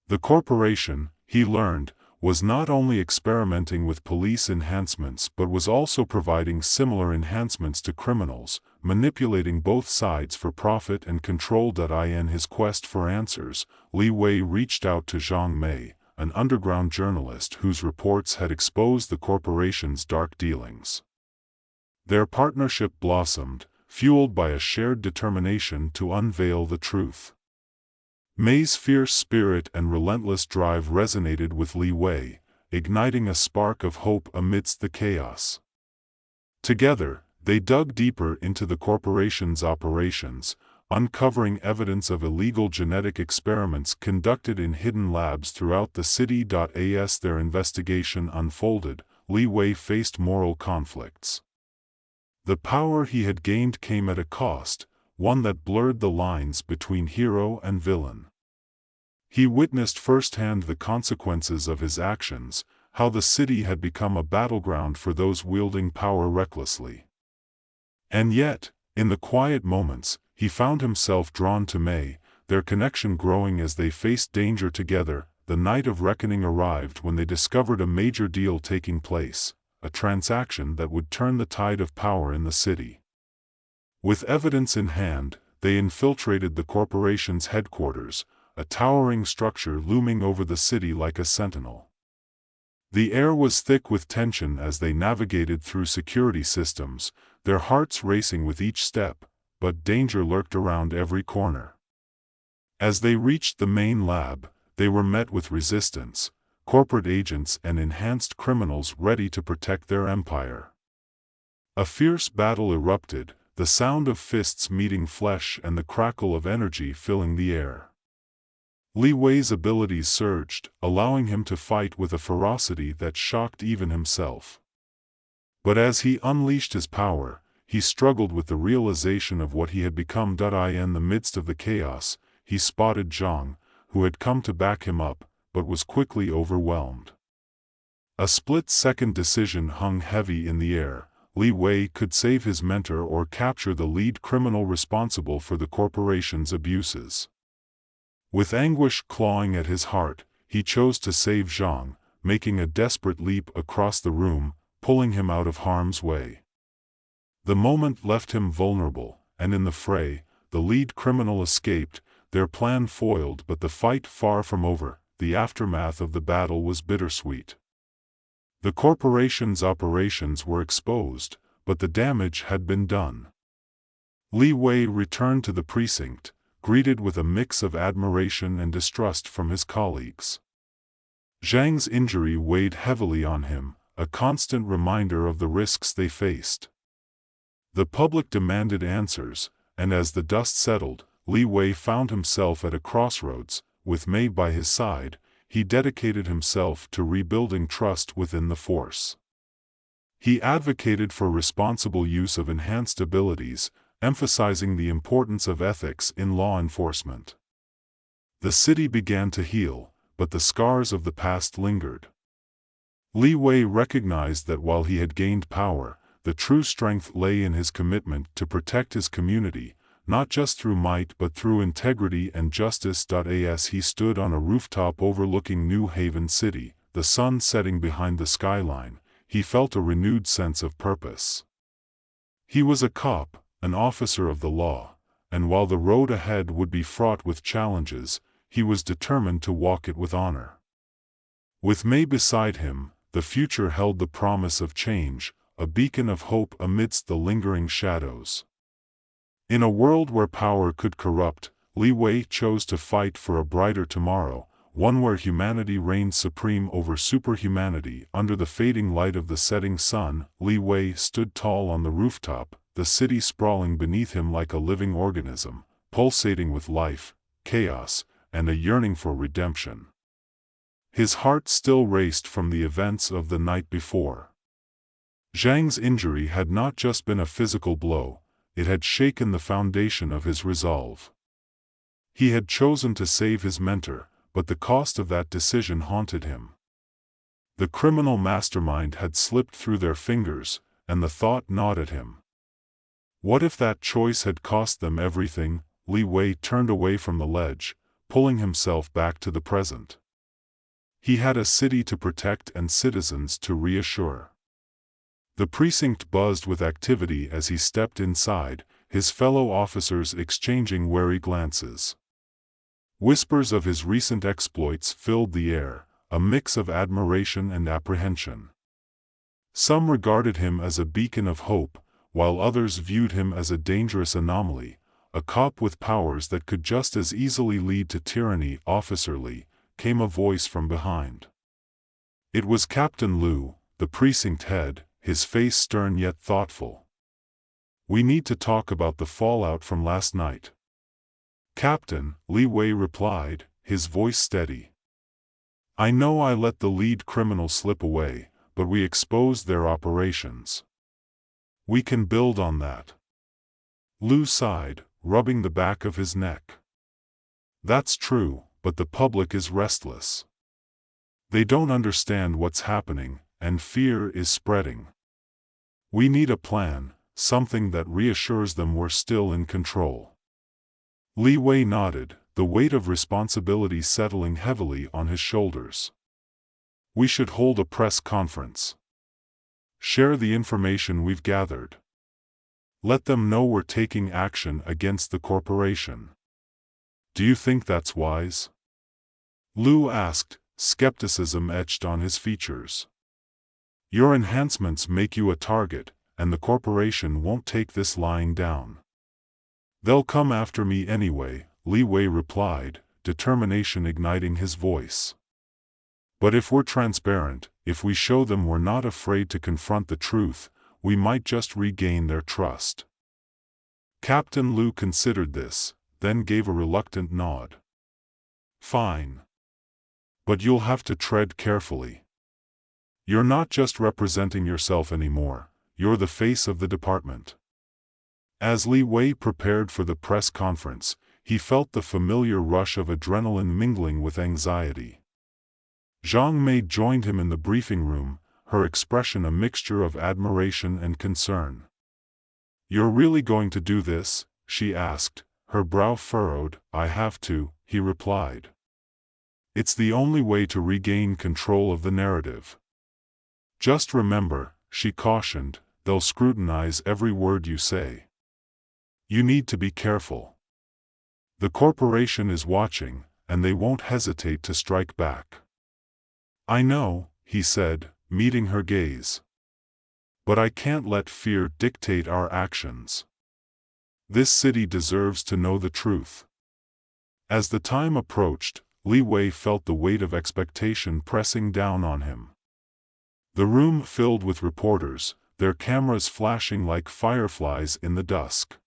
The corporation, he learned, was not only experimenting with police enhancements but was also providing similar enhancements to criminals, manipulating both sides for profit and control. In his quest for answers, Li Wei reached out to Zhang Mei, an underground journalist whose reports had exposed the corporation's dark dealings. Their partnership blossomed, fueled by a shared determination to unveil the truth. Mei's fierce spirit and relentless drive resonated with Li Wei, igniting a spark of hope amidst the chaos. Together, they dug deeper into the corporation's operations, uncovering evidence of illegal genetic experiments conducted in hidden labs throughout the city. As their investigation unfolded, Li Wei faced moral conflicts. The power he had gained came at a cost, one that blurred the lines between hero and villain. He witnessed firsthand the consequences of his actions, how the city had become a battleground for those wielding power recklessly. And yet, in the quiet moments, he found himself drawn to Mei, their connection growing as they faced danger together. The night of reckoning arrived when they discovered a major deal taking place, a transaction that would turn the tide of power in the city. With evidence in hand, they infiltrated the corporation's headquarters, a towering structure looming over the city like a sentinel. The air was thick with tension as they navigated through security systems, their hearts racing with each step, but danger lurked around every corner. As they reached the main lab, they were met with resistance, corporate agents and enhanced criminals ready to protect their empire. A fierce battle erupted, the sound of fists meeting flesh and the crackle of energy filling the air. Li Wei's abilities surged, allowing him to fight with a ferocity that shocked even himself. But as he unleashed his power, he struggled with the realization of what he had become. In the midst of the chaos, he spotted Zhang, who had come to back him up, but was quickly overwhelmed. A split-second decision hung heavy in the air. Li Wei could save his mentor or capture the lead criminal responsible for the corporation's abuses. With anguish clawing at his heart, he chose to save Zhang, making a desperate leap across the room, pulling him out of harm's way. The moment left him vulnerable, and in the fray, the lead criminal escaped, their plan foiled. But the fight far from over. The aftermath of the battle was bittersweet. The corporation's operations were exposed, but the damage had been done. Li Wei returned to the precinct, greeted with a mix of admiration and distrust from his colleagues. Zhang's injury weighed heavily on him, a constant reminder of the risks they faced. The public demanded answers, and as the dust settled, Li Wei found himself at a crossroads. With Mei by his side, he dedicated himself to rebuilding trust within the force. He advocated for responsible use of enhanced abilities, emphasizing the importance of ethics in law enforcement. The city began to heal, but the scars of the past lingered. Li Wei recognized that while he had gained power, the true strength lay in his commitment to protect his community, not just through might but through integrity and justice. As he stood on a rooftop overlooking New Haven City, the sun setting behind the skyline, he felt a renewed sense of purpose. He was a cop, an officer of the law, and while the road ahead would be fraught with challenges, he was determined to walk it with honor. With Mei beside him, the future held the promise of change, a beacon of hope amidst the lingering shadows. In a world where power could corrupt, Li Wei chose to fight for a brighter tomorrow, one where humanity reigned supreme over superhumanity. Under the fading light of the setting sun, Li Wei stood tall on the rooftop, the city sprawling beneath him like a living organism, pulsating with life, chaos, and a yearning for redemption. His heart still raced from the events of the night before. Zhang's injury had not just been a physical blow, it had shaken the foundation of his resolve. He had chosen to save his mentor, but the cost of that decision haunted him. The criminal mastermind had slipped through their fingers, and the thought gnawed at him. What if that choice had cost them everything? Li Wei turned away from the ledge, pulling himself back to the present. He had a city to protect and citizens to reassure. The precinct buzzed with activity as he stepped inside, his fellow officers exchanging wary glances. Whispers of his recent exploits filled the air, a mix of admiration and apprehension. Some regarded him as a beacon of hope, while others viewed him as a dangerous anomaly, a cop with powers that could just as easily lead to tyranny. "Officer Li," came a voice from behind. It was Captain Liu, the precinct head, his face stern yet thoughtful. "We need to talk about the fallout from last night." "Captain," Li Wei replied, his voice steady. "I know I let the lead criminal slip away, but we exposed their operations. We can build on that." Liu sighed, rubbing the back of his neck. "That's true, but the public is restless. They don't understand what's happening, and fear is spreading. We need a plan, something that reassures them we're still in control." Li Wei nodded, the weight of responsibility settling heavily on his shoulders. "We should hold a press conference. Share the information we've gathered. Let them know we're taking action against the corporation." "Do you think that's wise?" Liu asked, skepticism etched on his features. "Your enhancements make you a target, and the corporation won't take this lying down." "They'll come after me anyway," Li Wei replied, determination igniting his voice. "But if we're transparent, if we show them we're not afraid to confront the truth, we might just regain their trust." Captain Liu considered this, then gave a reluctant nod. "Fine. But you'll have to tread carefully. You're not just representing yourself anymore, you're the face of the department." As Li Wei prepared for the press conference, he felt the familiar rush of adrenaline mingling with anxiety. Zhang Mei joined him in the briefing room, her expression a mixture of admiration and concern. "You're really going to do this?" she asked, her brow furrowed. "I have to," he replied. "It's the only way to regain control of the narrative. Just remember," she cautioned, "they'll scrutinize every word you say. You need to be careful. The corporation is watching, and they won't hesitate to strike back." "I know," he said, meeting her gaze. "But I can't let fear dictate our actions. This city deserves to know the truth." As the time approached, Li Wei felt the weight of expectation pressing down on him. The room filled with reporters, their cameras flashing like fireflies in the dusk.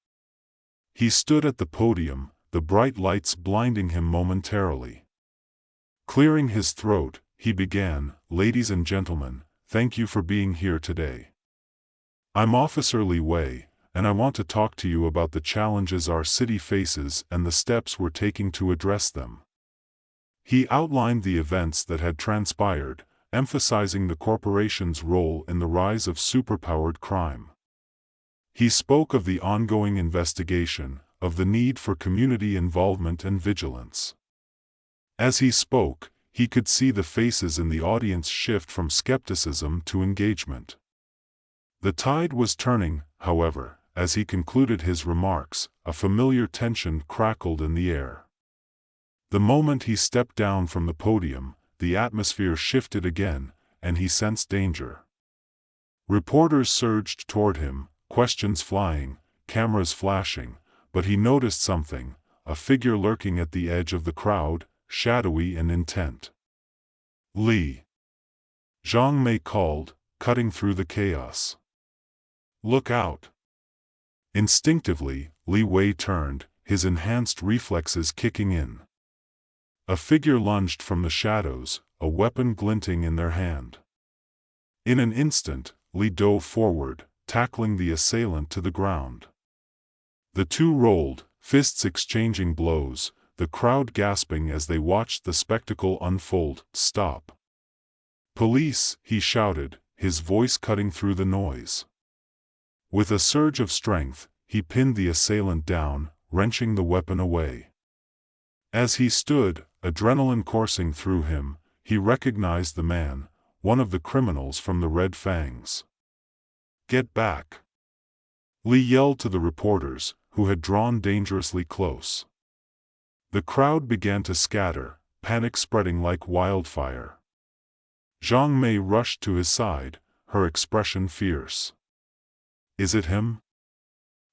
He stood at the podium, the bright lights blinding him momentarily. Clearing his throat, he began, "Ladies and gentlemen, thank you for being here today. I'm Officer Li Wei, and I want to talk to you about the challenges our city faces and the steps we're taking to address them." He outlined the events that had transpired, emphasizing the corporation's role in the rise of superpowered crime. He spoke of the ongoing investigation, of the need for community involvement and vigilance. As he spoke, he could see the faces in the audience shift from skepticism to engagement. The tide was turning, however, as he concluded his remarks, a familiar tension crackled in the air. The moment he stepped down from the podium, the atmosphere shifted again, and he sensed danger. Reporters surged toward him, questions flying, cameras flashing, but he noticed something, a figure lurking at the edge of the crowd, shadowy and intent. "Li!" Zhang Mei called, cutting through the chaos. "Look out!" Instinctively, Li Wei turned, his enhanced reflexes kicking in. A figure lunged from the shadows, a weapon glinting in their hand. In an instant, Li dove forward, tackling the assailant to the ground. The two rolled, fists exchanging blows, the crowd gasping as they watched the spectacle unfold. "Stop! Police!" he shouted, his voice cutting through the noise. With a surge of strength, he pinned the assailant down, wrenching the weapon away. As he stood, adrenaline coursing through him, he recognized the man, one of the criminals from the Red Fangs. "Get back!" Lee yelled to the reporters, who had drawn dangerously close. The crowd began to scatter, panic spreading like wildfire. Zhang Mei rushed to his side, her expression fierce. "Is it him?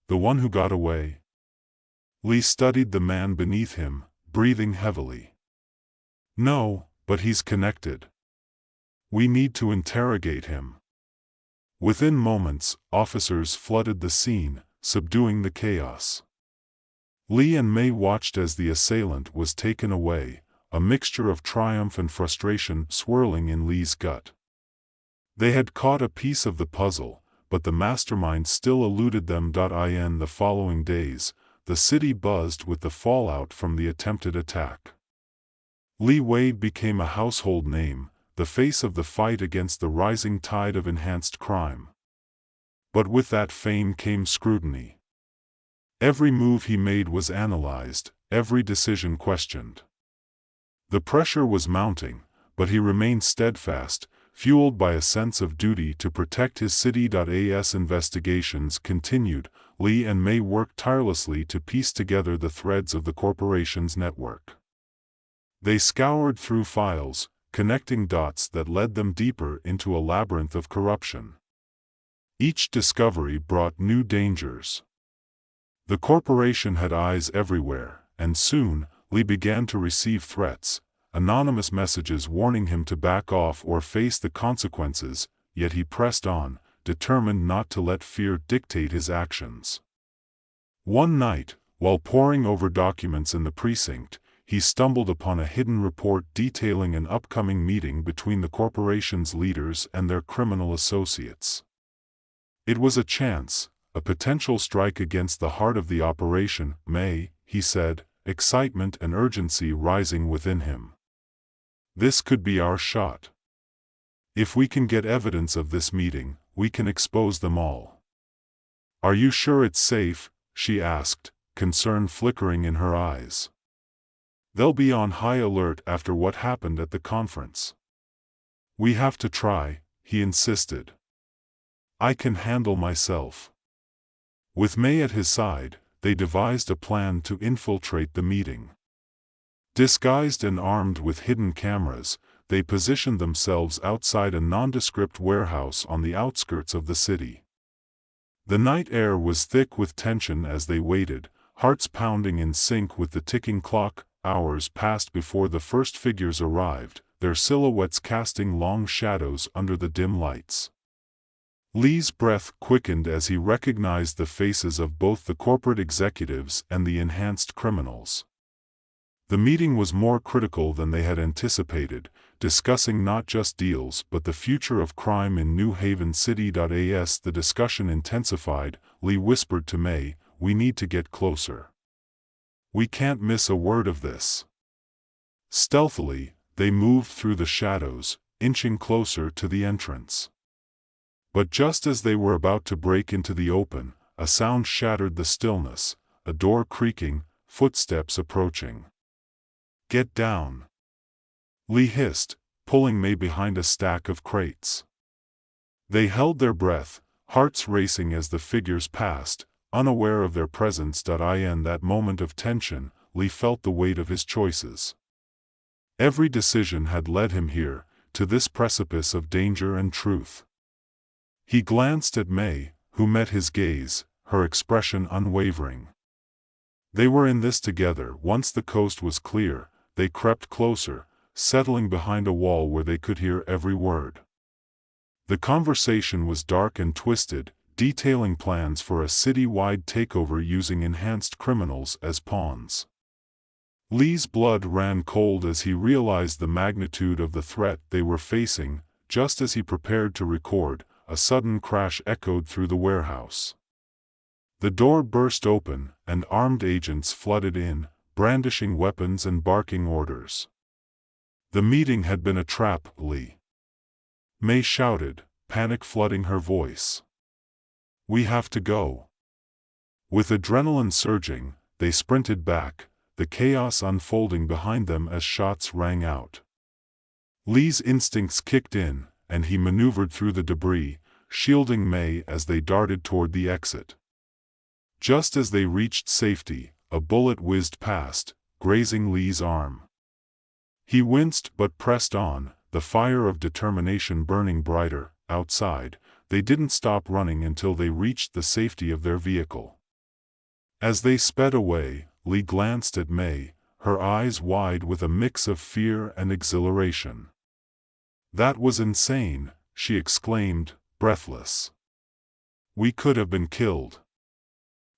The one who got away?" Lee studied the man beneath him, breathing heavily. "No, but he's connected. We need to interrogate him." Within moments, officers flooded the scene, subduing the chaos. Lee and Mei watched as the assailant was taken away, a mixture of triumph and frustration swirling in Lee's gut. They had caught a piece of the puzzle, but the mastermind still eluded them. In the following days, the city buzzed with the fallout from the attempted attack. Li Wei became a household name, the face of the fight against the rising tide of enhanced crime. But with that fame came scrutiny. Every move he made was analyzed, every decision questioned. The pressure was mounting, but he remained steadfast, fueled by a sense of duty to protect his city. As investigations continued, Li and Mei worked tirelessly to piece together the threads of the corporation's network. They scoured through files, connecting dots that led them deeper into a labyrinth of corruption. Each discovery brought new dangers. The corporation had eyes everywhere, and soon, Li began to receive threats, anonymous messages warning him to back off or face the consequences, yet he pressed on, determined not to let fear dictate his actions. One night, while poring over documents in the precinct, he stumbled upon a hidden report detailing an upcoming meeting between the corporation's leaders and their criminal associates. It was a chance, a potential strike against the heart of the operation. "Mei," he said, excitement and urgency rising within him. "This could be our shot. If we can get evidence of this meeting, we can expose them all." "Are you sure it's safe?" she asked, concern flickering in her eyes. "They'll be on high alert after what happened at the conference." "We have to try," he insisted. "I can handle myself." With Mei at his side, they devised a plan to infiltrate the meeting. Disguised and armed with hidden cameras, they positioned themselves outside a nondescript warehouse on the outskirts of the city. The night air was thick with tension as they waited, hearts pounding in sync with the ticking clock. Hours passed before the first figures arrived, their silhouettes casting long shadows under the dim lights. Lee's breath quickened as he recognized the faces of both the corporate executives and the enhanced criminals. The meeting was more critical than they had anticipated, discussing not just deals but the future of crime in New Haven City. As the discussion intensified, Lee whispered to Mei, "We need to get closer. We can't miss a word of this." Stealthily, they moved through the shadows, inching closer to the entrance. But just as they were about to break into the open, a sound shattered the stillness, a door creaking, footsteps approaching. "Get down," Lee hissed, pulling Mei behind a stack of crates. They held their breath, hearts racing as the figures passed, unaware of their presence. In that moment of tension, Lee felt the weight of his choices. Every decision had led him here, to this precipice of danger and truth. He glanced at Mei, who met his gaze, her expression unwavering. They were in this together. Once the coast was clear, they crept closer, settling behind a wall where they could hear every word. The conversation was dark and twisted, detailing plans for a city-wide takeover using enhanced criminals as pawns. Lee's blood ran cold as he realized the magnitude of the threat they were facing. Just as he prepared to record, a sudden crash echoed through the warehouse. The door burst open, and armed agents flooded in, brandishing weapons and barking orders. The meeting had been a trap, Lee. May shouted, panic flooding her voice. We have to go. With adrenaline surging, they sprinted back, the chaos unfolding behind them as shots rang out. Lee's instincts kicked in, and he maneuvered through the debris, shielding May as they darted toward the exit. Just as they reached safety, a bullet whizzed past, grazing Lee's arm. He winced but pressed on, the fire of determination burning brighter. Outside, they didn't stop running until they reached the safety of their vehicle. As they sped away, Lee glanced at May, her eyes wide with a mix of fear and exhilaration. That was insane, she exclaimed, breathless. We could have been killed.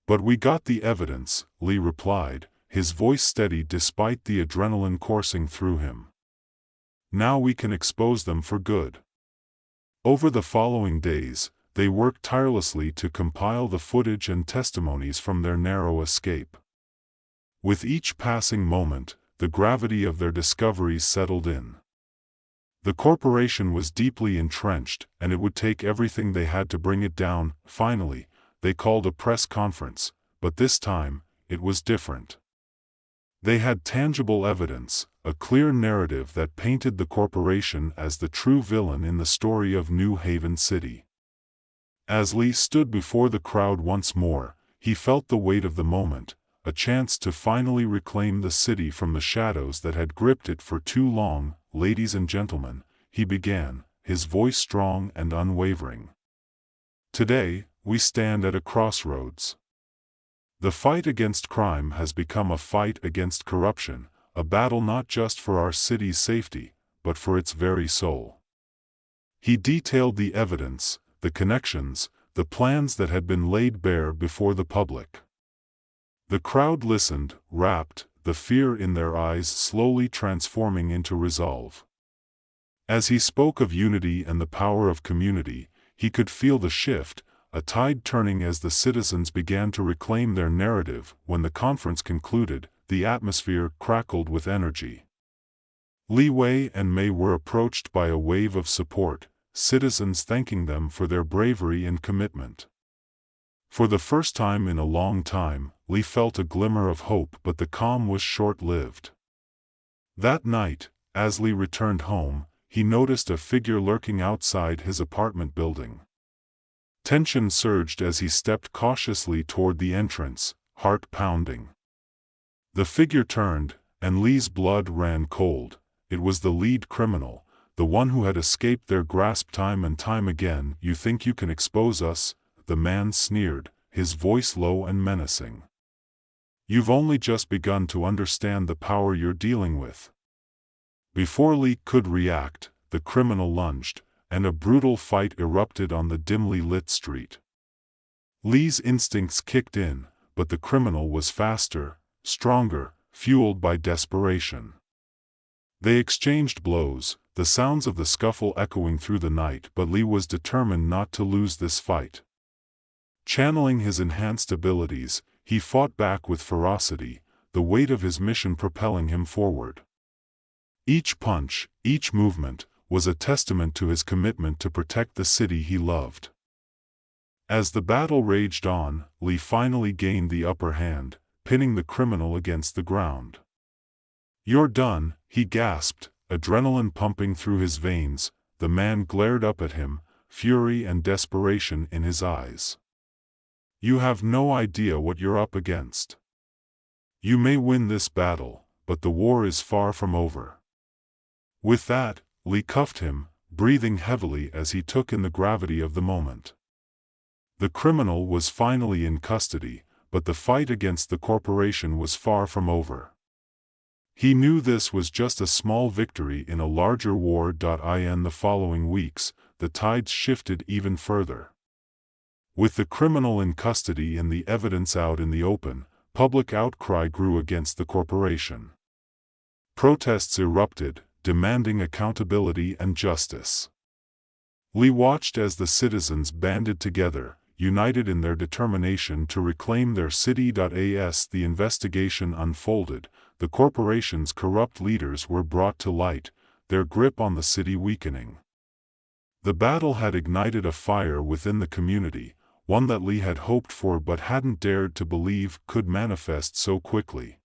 But we got the evidence, Lee replied, his voice steady despite the adrenaline coursing through him. Now we can expose them for good. Over the following days, they worked tirelessly to compile the footage and testimonies from their narrow escape. With each passing moment, the gravity of their discoveries settled in. The corporation was deeply entrenched, and it would take everything they had to bring it down. Finally, they called a press conference, but this time, it was different. They had tangible evidence, a clear narrative that painted the corporation as the true villain in the story of New Haven City. As Lee stood before the crowd once more, he felt the weight of the moment, a chance to finally reclaim the city from the shadows that had gripped it for too long. Ladies and gentlemen, he began, his voice strong and unwavering. Today, we stand at a crossroads. The fight against crime has become a fight against corruption, a battle not just for our city's safety, but for its very soul. He detailed the evidence, the connections, the plans that had been laid bare before the public. The crowd listened, rapt, the fear in their eyes slowly transforming into resolve. As he spoke of unity and the power of community, he could feel the shift, a tide turning as the citizens began to reclaim their narrative. When the conference concluded, the atmosphere crackled with energy. Lee Wei and May were approached by a wave of support, citizens thanking them for their bravery and commitment. For the first time in a long time, Lee felt a glimmer of hope, but the calm was short-lived. That night, as Lee returned home, he noticed a figure lurking outside his apartment building. Tension surged as he stepped cautiously toward the entrance, heart pounding. The figure turned, and Lee's blood ran cold. It was the lead criminal, the one who had escaped their grasp time and time again. You think you can expose us? The man sneered, his voice low and menacing. You've only just begun to understand the power you're dealing with. Before Lee could react, the criminal lunged, and a brutal fight erupted on the dimly lit street. Lee's instincts kicked in, but the criminal was faster, stronger, fueled by desperation. They exchanged blows, the sounds of the scuffle echoing through the night, but Lee was determined not to lose this fight. Channeling his enhanced abilities, he fought back with ferocity, the weight of his mission propelling him forward. Each punch, each movement, was a testament to his commitment to protect the city he loved. As the battle raged on, Lee finally gained the upper hand, pinning the criminal against the ground. You're done, he gasped, adrenaline pumping through his veins. The man glared up at him, fury and desperation in his eyes. You have no idea what you're up against. You may win this battle, but the war is far from over. With that, Lee cuffed him, breathing heavily as he took in the gravity of the moment. The criminal was finally in custody, but the fight against the corporation was far from over. He knew this was just a small victory in a larger war. In the following weeks, the tides shifted even further. With the criminal in custody and the evidence out in the open, public outcry grew against the corporation. Protests erupted, demanding accountability and justice. Lee watched as the citizens banded together, united in their determination to reclaim their city. As the investigation unfolded, the corporation's corrupt leaders were brought to light, their grip on the city weakening. The battle had ignited a fire within the community, one that Lee had hoped for but hadn't dared to believe could manifest so quickly.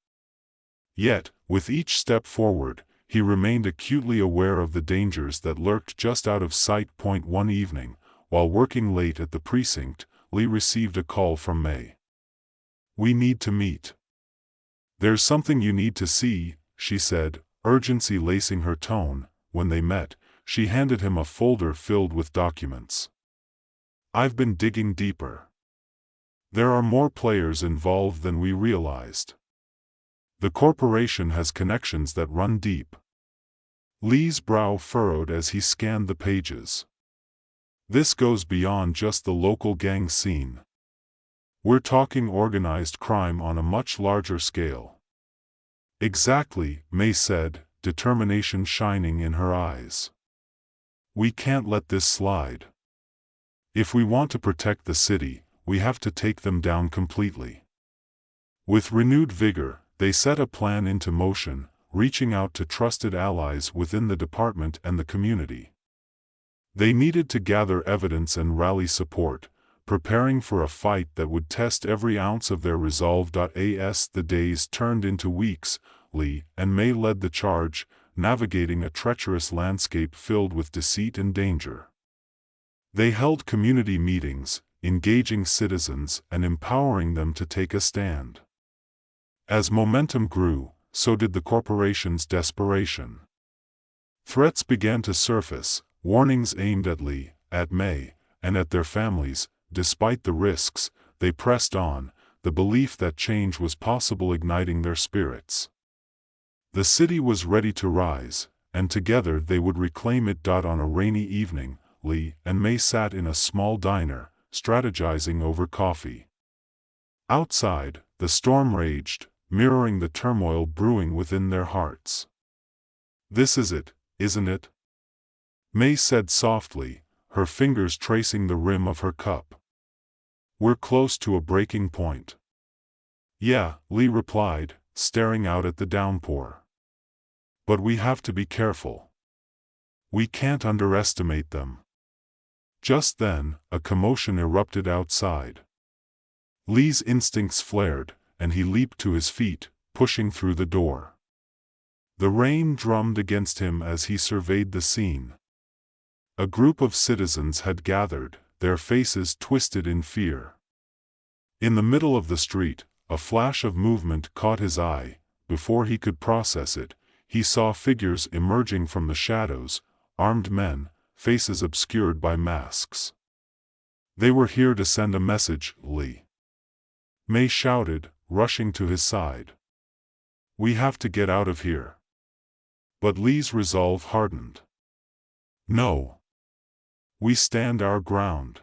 Yet, with each step forward, he remained acutely aware of the dangers that lurked just out of sight. One evening, while working late at the precinct, Lee received a call from May. "We need to meet." "There's something you need to see," she said, urgency lacing her tone. When they met, she handed him a folder filled with documents. "I've been digging deeper. There are more players involved than we realized. The corporation has connections that run deep." Lee's brow furrowed as he scanned the pages. "This goes beyond just the local gang scene. We're talking organized crime on a much larger scale." "Exactly," May said, determination shining in her eyes. "We can't let this slide. If we want to protect the city, we have to take them down completely." With renewed vigor, they set a plan into motion, reaching out to trusted allies within the department and the community. They needed to gather evidence and rally support, preparing for a fight that would test every ounce of their resolve. As the days turned into weeks, Lee and May led the charge, navigating a treacherous landscape filled with deceit and danger. They held community meetings, engaging citizens and empowering them to take a stand. As momentum grew, so did the corporation's desperation. Threats began to surface, warnings aimed at Lee, at May, and at their families. Despite the risks, they pressed on, the belief that change was possible igniting their spirits. The city was ready to rise, and together they would reclaim it. On a rainy evening, Lee and May sat in a small diner, strategizing over coffee. Outside, the storm raged, mirroring the turmoil brewing within their hearts. "This is it, isn't it?" May said softly, her fingers tracing the rim of her cup. "We're close to a breaking point." "Yeah," Lee replied, staring out at the downpour. "But we have to be careful. We can't underestimate them." Just then, a commotion erupted outside. Lee's instincts flared, and he leaped to his feet, pushing through the door. The rain drummed against him as he surveyed the scene. A group of citizens had gathered, their faces twisted in fear. In the middle of the street, a flash of movement caught his eye. Before he could process it, he saw figures emerging from the shadows, armed men, faces obscured by masks. "They were here to send a message, Lee," May shouted, rushing to his side. "We have to get out of here." But Lee's resolve hardened. "No. We stand our ground."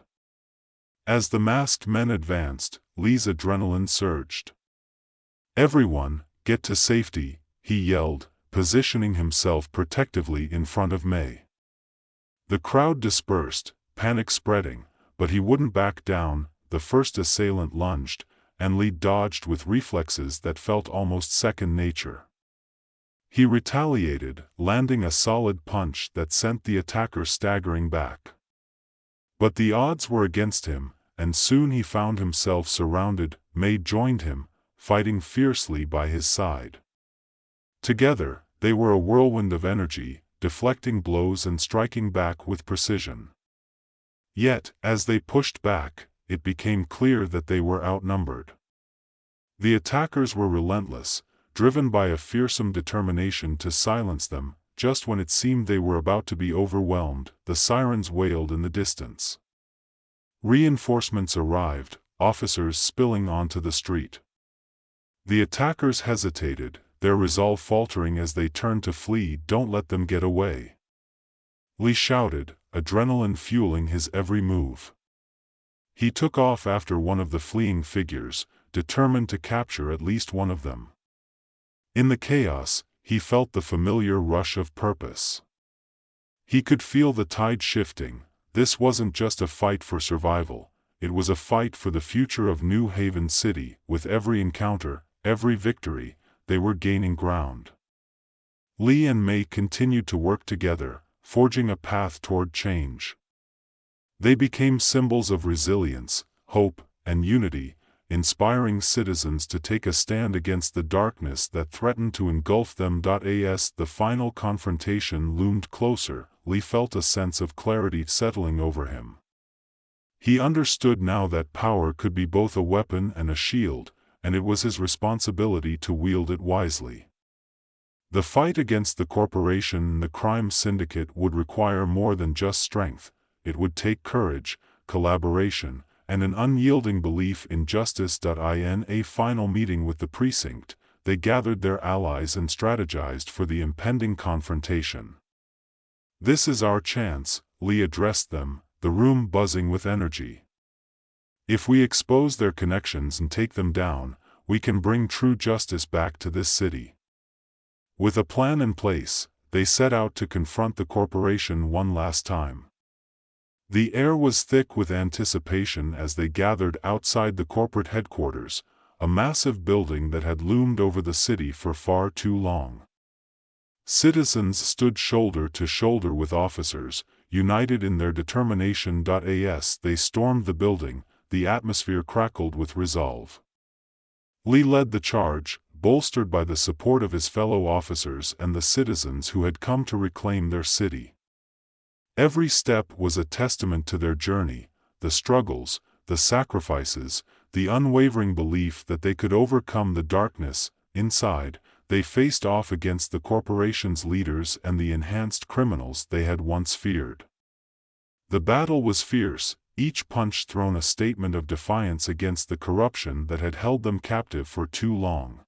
As the masked men advanced, Lee's adrenaline surged. "Everyone, get to safety," he yelled, positioning himself protectively in front of May. The crowd dispersed, panic spreading, but he wouldn't back down. The first assailant lunged, and Lee dodged with reflexes that felt almost second nature. He retaliated, landing a solid punch that sent the attacker staggering back. But the odds were against him, and soon he found himself surrounded. May joined him, fighting fiercely by his side. Together, they were a whirlwind of energy, deflecting blows and striking back with precision. Yet, as they pushed back, it became clear that they were outnumbered. The attackers were relentless, driven by a fearsome determination to silence them. Just when it seemed they were about to be overwhelmed, the sirens wailed in the distance. Reinforcements arrived, officers spilling onto the street. The attackers hesitated, their resolve faltering as they turned to flee. "Don't let them get away," Lee shouted, adrenaline fueling his every move. He took off after one of the fleeing figures, determined to capture at least one of them. In the chaos, he felt the familiar rush of purpose. He could feel the tide shifting. This wasn't just a fight for survival, it was a fight for the future of New Haven City. With every encounter, every victory, they were gaining ground. Lee and May continued to work together, forging a path toward change. They became symbols of resilience, hope, and unity, inspiring citizens to take a stand against the darkness that threatened to engulf them. As the final confrontation loomed closer, Lee felt a sense of clarity settling over him. He understood now that power could be both a weapon and a shield, and it was his responsibility to wield it wisely. The fight against the corporation and the crime syndicate would require more than just strength. It would take courage, collaboration, and an unyielding belief in justice. In a final meeting with the precinct, they gathered their allies and strategized for the impending confrontation. "This is our chance," Lee addressed them, the room buzzing with energy. "If we expose their connections and take them down, we can bring true justice back to this city." With a plan in place, they set out to confront the corporation one last time. The air was thick with anticipation as they gathered outside the corporate headquarters, a massive building that had loomed over the city for far too long. Citizens stood shoulder to shoulder with officers, united in their determination. As they stormed the building, the atmosphere crackled with resolve. Lee led the charge, bolstered by the support of his fellow officers and the citizens who had come to reclaim their city. Every step was a testament to their journey, the struggles, the sacrifices, the unwavering belief that they could overcome the darkness. Inside, they faced off against the corporation's leaders and the enhanced criminals they had once feared. The battle was fierce, each punch thrown a statement of defiance against the corruption that had held them captive for too long.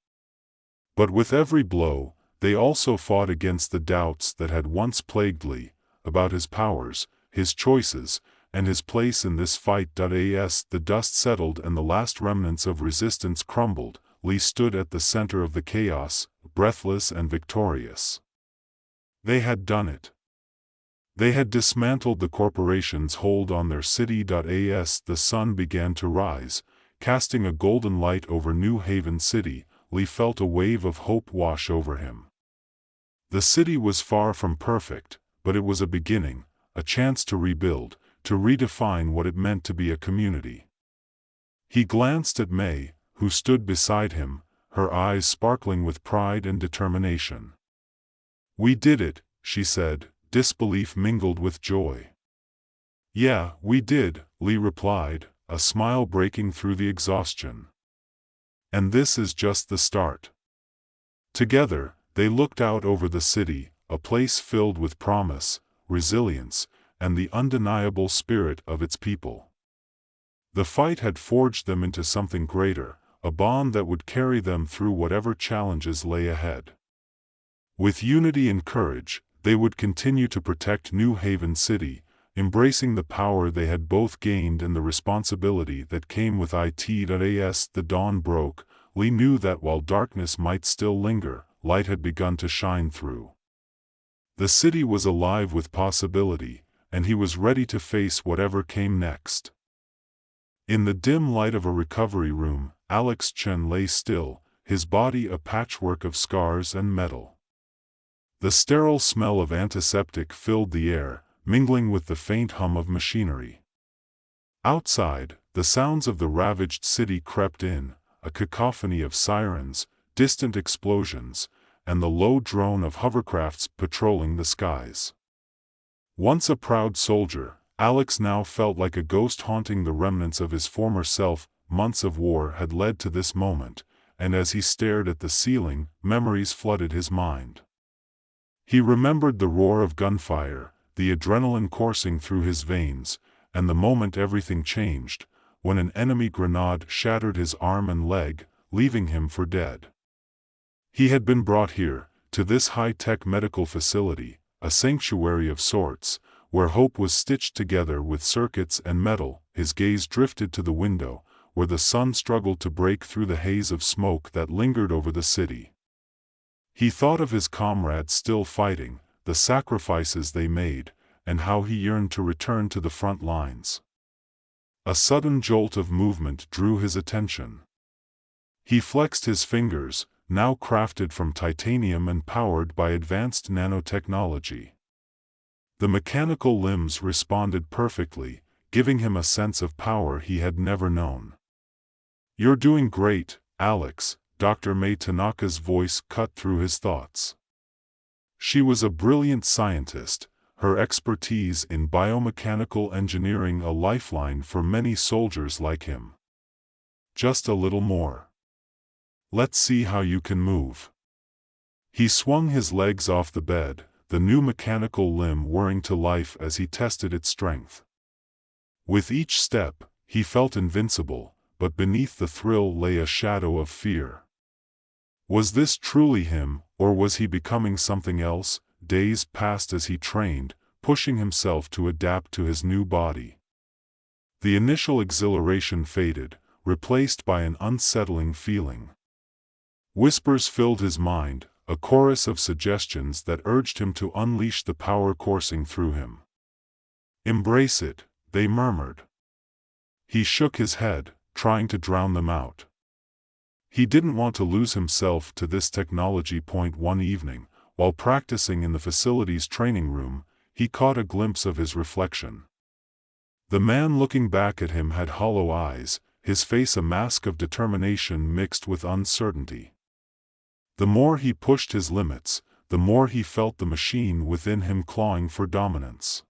But with every blow, they also fought against the doubts that had once plagued Lee, about his powers, his choices, and his place in this fight. As the dust settled and the last remnants of resistance crumbled, Lee stood at the center of the chaos, breathless and victorious. They had done it. They had dismantled the corporation's hold on their city. As the sun began to rise, casting a golden light over New Haven City, Lee felt a wave of hope wash over him. The city was far from perfect, but it was a beginning, a chance to rebuild, to redefine what it meant to be a community. He glanced at May, who stood beside him, her eyes sparkling with pride and determination. "We did it," she said, disbelief mingled with joy. "Yeah, we did," Lee replied, a smile breaking through the exhaustion. "And this is just the start." Together, they looked out over the city, a place filled with promise, resilience, and the undeniable spirit of its people. The fight had forged them into something greater, a bond that would carry them through whatever challenges lay ahead. With unity and courage, they would continue to protect New Haven City, embracing the power they had both gained and the responsibility that came with it. As the dawn broke, Lee knew that while darkness might still linger, light had begun to shine through. The city was alive with possibility, and he was ready to face whatever came next. In the dim light of a recovery room, Alex Chen lay still, his body a patchwork of scars and metal. The sterile smell of antiseptic filled the air, mingling with the faint hum of machinery. Outside, the sounds of the ravaged city crept in, a cacophony of sirens, distant explosions, and the low drone of hovercrafts patrolling the skies. Once a proud soldier, Alex now felt like a ghost haunting the remnants of his former self. Months of war had led to this moment, and as he stared at the ceiling, memories flooded his mind. He remembered the roar of gunfire, the adrenaline coursing through his veins, and the moment everything changed, when an enemy grenade shattered his arm and leg, leaving him for dead. He had been brought here, to this high-tech medical facility, a sanctuary of sorts, where hope was stitched together with circuits and metal. His gaze drifted to the window, where the sun struggled to break through the haze of smoke that lingered over the city. He thought of his comrades still fighting, the sacrifices they made, and how he yearned to return to the front lines. A sudden jolt of movement drew his attention. He flexed his fingers, now crafted from titanium and powered by advanced nanotechnology. The mechanical limbs responded perfectly, giving him a sense of power he had never known. "You're doing great, Alex," Dr. May Tanaka's voice cut through his thoughts. She was a brilliant scientist, her expertise in biomechanical engineering a lifeline for many soldiers like him. "Just a little more. Let's see how you can move." He swung his legs off the bed, the new mechanical limb whirring to life as he tested its strength. With each step, he felt invincible, but beneath the thrill lay a shadow of fear. Was this truly him, or was he becoming something else? Days passed as he trained, pushing himself to adapt to his new body. The initial exhilaration faded, replaced by an unsettling feeling. Whispers filled his mind, a chorus of suggestions that urged him to unleash the power coursing through him. "Embrace it," they murmured. He shook his head, trying to drown them out. He didn't want to lose himself to this technology. One evening, while practicing in the facility's training room, he caught a glimpse of his reflection. The man looking back at him had hollow eyes, his face a mask of determination mixed with uncertainty. The more he pushed his limits, the more he felt the machine within him clawing for dominance.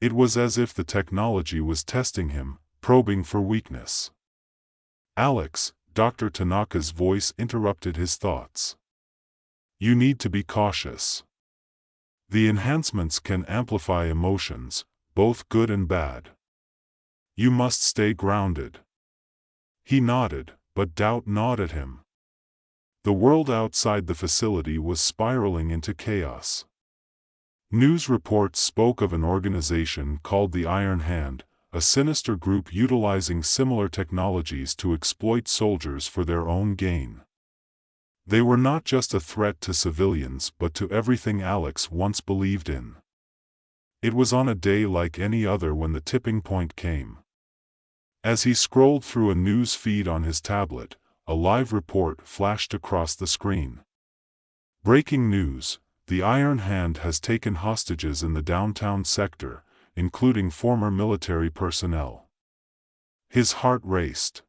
It was as if the technology was testing him, probing for weakness. "Alex," Dr. Tanaka's voice interrupted his thoughts. "You need to be cautious. The enhancements can amplify emotions, both good and bad. You must stay grounded." He nodded, but doubt gnawed at him. The world outside the facility was spiraling into chaos. News reports spoke of an organization called the Iron Hand, a sinister group utilizing similar technologies to exploit soldiers for their own gain. They were not just a threat to civilians but to everything Alex once believed in. It was on a day like any other when the tipping point came. As he scrolled through a news feed on his tablet, a live report flashed across the screen. "Breaking news: the Iron Hand has taken hostages in the downtown sector, including former military personnel." His heart raced.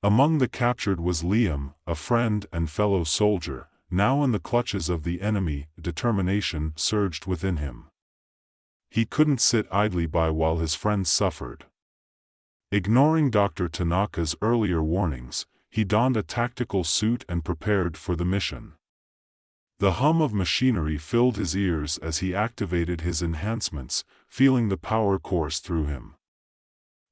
Among the captured was Liam, a friend and fellow soldier, now in the clutches of the enemy. Determination surged within him. He couldn't sit idly by while his friends suffered. Ignoring Dr. Tanaka's earlier warnings, he donned a tactical suit and prepared for the mission. The hum of machinery filled his ears as he activated his enhancements, feeling the power course through him.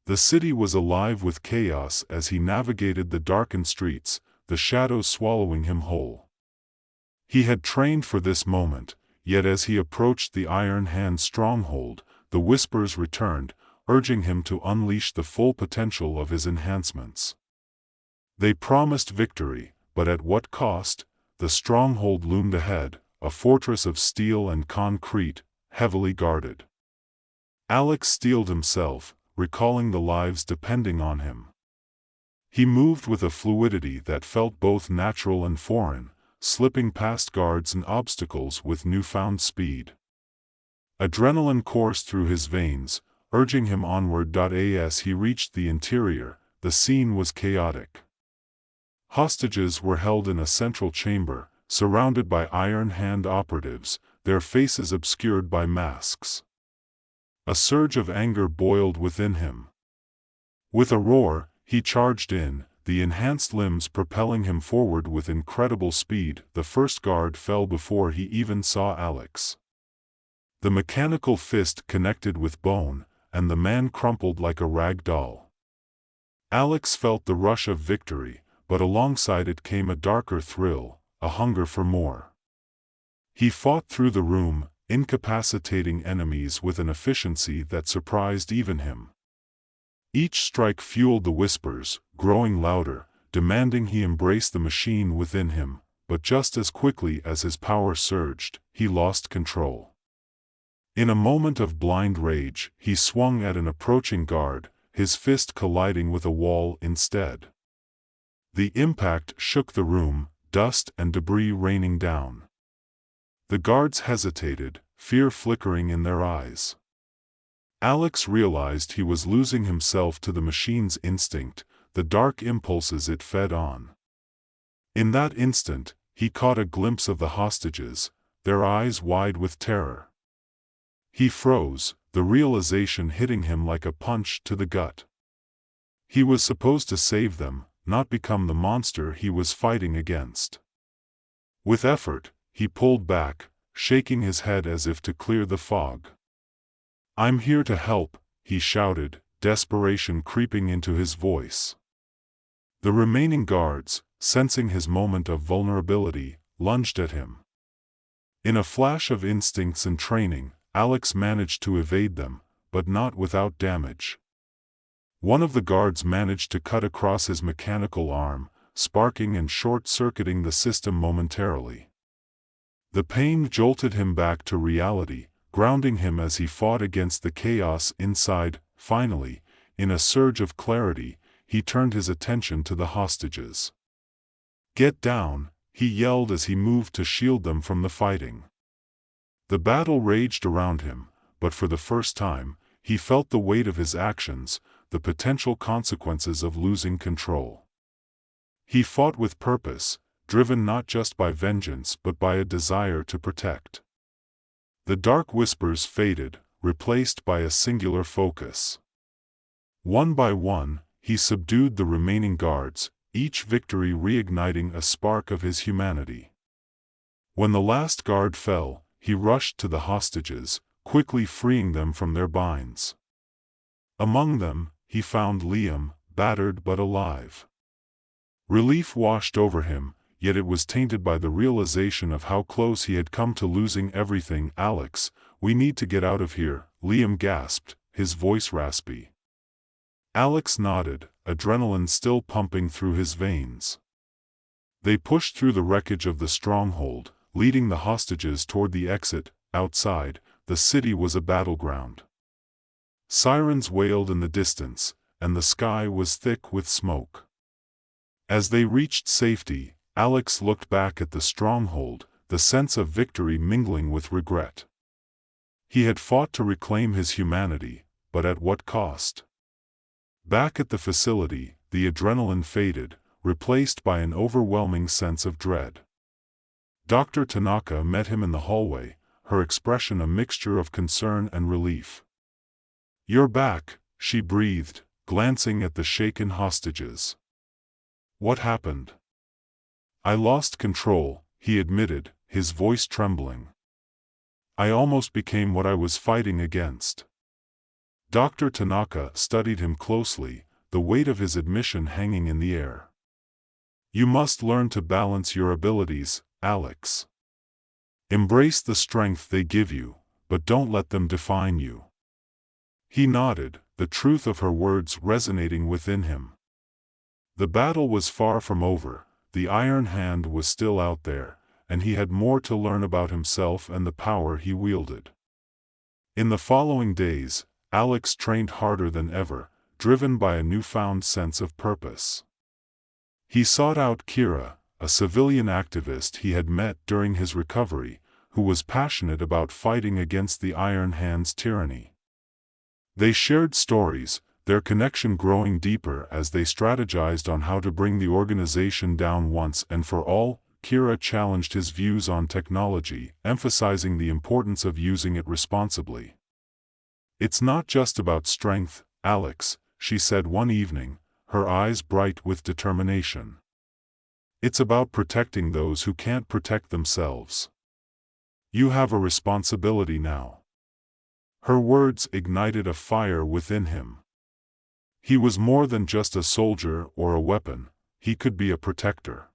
The city was alive with chaos as he navigated the darkened streets, the shadows swallowing him whole. He had trained for this moment, yet as he approached the Iron Hand stronghold, the whispers returned, urging him to unleash the full potential of his enhancements. They promised victory, but at what cost? The stronghold loomed ahead, a fortress of steel and concrete, heavily guarded. Alex steeled himself, recalling the lives depending on him. He moved with a fluidity that felt both natural and foreign, slipping past guards and obstacles with newfound speed. Adrenaline coursed through his veins, urging him onward. As he reached the interior, the scene was chaotic. Hostages were held in a central chamber, surrounded by Iron Hand operatives, their faces obscured by masks. A surge of anger boiled within him. With a roar, he charged in, the enhanced limbs propelling him forward with incredible speed. The first guard fell before he even saw Alex. The mechanical fist connected with bone, and the man crumpled like a rag doll. Alex felt the rush of victory, but alongside it came a darker thrill, a hunger for more. He fought through the room, incapacitating enemies with an efficiency that surprised even him. Each strike fueled the whispers, growing louder, demanding he embrace the machine within him, but just as quickly as his power surged, he lost control. In a moment of blind rage, he swung at an approaching guard, his fist colliding with a wall instead. The impact shook the room, dust and debris raining down. The guards hesitated, fear flickering in their eyes. Alex realized he was losing himself to the machine's instinct, the dark impulses it fed on. In that instant, he caught a glimpse of the hostages, their eyes wide with terror. He froze, the realization hitting him like a punch to the gut. He was supposed to save them, not become the monster he was fighting against. With effort, he pulled back, shaking his head as if to clear the fog. "I'm here to help," he shouted, desperation creeping into his voice. The remaining guards, sensing his moment of vulnerability, lunged at him. In a flash of instincts and training, Alex managed to evade them, but not without damage. One of the guards managed to cut across his mechanical arm, sparking and short-circuiting the system momentarily. The pain jolted him back to reality, grounding him as he fought against the chaos inside. Finally, in a surge of clarity, he turned his attention to the hostages. "Get down," he yelled as he moved to shield them from the fighting. The battle raged around him, but for the first time, he felt the weight of his actions, the potential consequences of losing control. He fought with purpose, driven not just by vengeance but by a desire to protect. The dark whispers faded, replaced by a singular focus. One by one, he subdued the remaining guards, each victory reigniting a spark of his humanity. When the last guard fell, he rushed to the hostages, quickly freeing them from their binds. Among them, he found Liam, battered but alive. Relief washed over him, yet it was tainted by the realization of how close he had come to losing everything. "Alex, we need to get out of here," Liam gasped, his voice raspy. Alex nodded, adrenaline still pumping through his veins. They pushed through the wreckage of the stronghold, leading the hostages toward the exit. Outside, the city was a battleground. Sirens wailed in the distance, and the sky was thick with smoke. As they reached safety, Alex looked back at the stronghold, the sense of victory mingling with regret. He had fought to reclaim his humanity, but at what cost? Back at the facility, the adrenaline faded, replaced by an overwhelming sense of dread. Dr. Tanaka met him in the hallway, her expression a mixture of concern and relief. "You're back," she breathed, glancing at the shaken hostages. "What happened?" "I lost control," he admitted, his voice trembling. "I almost became what I was fighting against." Dr. Tanaka studied him closely, the weight of his admission hanging in the air. "You must learn to balance your abilities, Alex. Embrace the strength they give you, but don't let them define you." He nodded, the truth of her words resonating within him. The battle was far from over, the Iron Hand was still out there, and he had more to learn about himself and the power he wielded. In the following days, Alex trained harder than ever, driven by a newfound sense of purpose. He sought out Kira, a civilian activist he had met during his recovery, who was passionate about fighting against the Iron Hand's tyranny. They shared stories, their connection growing deeper as they strategized on how to bring the organization down once and for all. Kira challenged his views on technology, emphasizing the importance of using it responsibly. "It's not just about strength, Alex," she said one evening, her eyes bright with determination. "It's about protecting those who can't protect themselves. You have a responsibility now." Her words ignited a fire within him. He was more than just a soldier or a weapon, he could be a protector.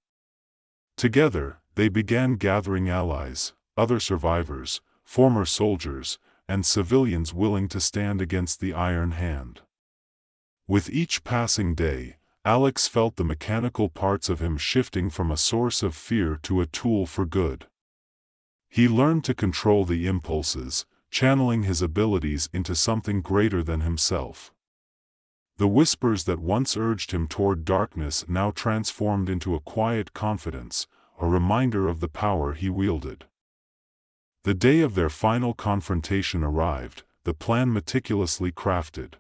Together, they began gathering allies, other survivors, former soldiers, and civilians willing to stand against the Iron Hand. With each passing day, Alex felt the mechanical parts of him shifting from a source of fear to a tool for good. He learned to control the impulses, channeling his abilities into something greater than himself. The whispers that once urged him toward darkness now transformed into a quiet confidence, a reminder of the power he wielded. The day of their final confrontation arrived, the plan meticulously crafted.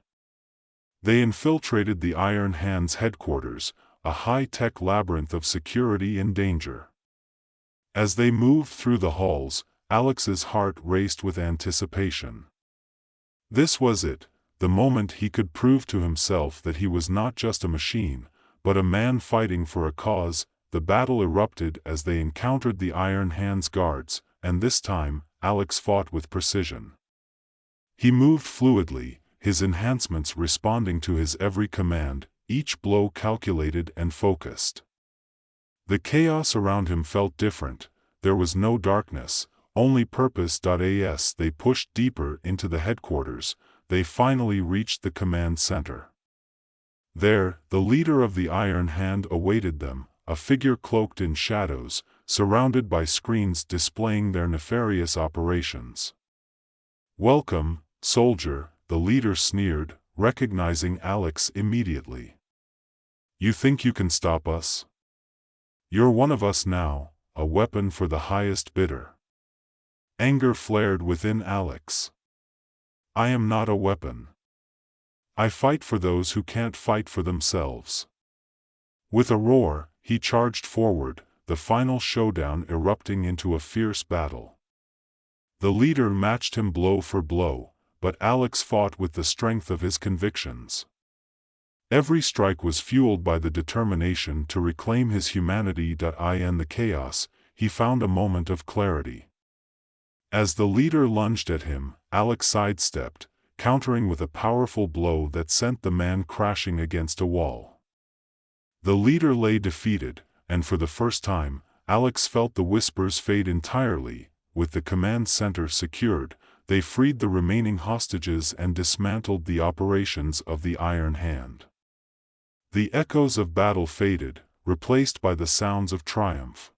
They infiltrated the Iron Hand's headquarters, a high-tech labyrinth of security and danger. As they moved through the halls, Alex's heart raced with anticipation. This was it, the moment he could prove to himself that he was not just a machine, but a man fighting for a cause. The battle erupted as they encountered the Iron Hand's guards, and this time, Alex fought with precision. He moved fluidly, his enhancements responding to his every command, each blow calculated and focused. The chaos around him felt different. There was no darkness, only purpose. As they pushed deeper into the headquarters, they finally reached the command center. There, the leader of the Iron Hand awaited them, a figure cloaked in shadows, surrounded by screens displaying their nefarious operations. "Welcome, soldier," the leader sneered, recognizing Alex immediately. "You think you can stop us? You're one of us now, a weapon for the highest bidder." Anger flared within Alex. "I am not a weapon. I fight for those who can't fight for themselves." With a roar, he charged forward, the final showdown erupting into a fierce battle. The leader matched him blow for blow, but Alex fought with the strength of his convictions. Every strike was fueled by the determination to reclaim his humanity. In the chaos, he found a moment of clarity. As the leader lunged at him, Alex sidestepped, countering with a powerful blow that sent the man crashing against a wall. The leader lay defeated, and for the first time, Alex felt the whispers fade entirely. With the command center secured, they freed the remaining hostages and dismantled the operations of the Iron Hand. The echoes of battle faded, replaced by the sounds of triumph.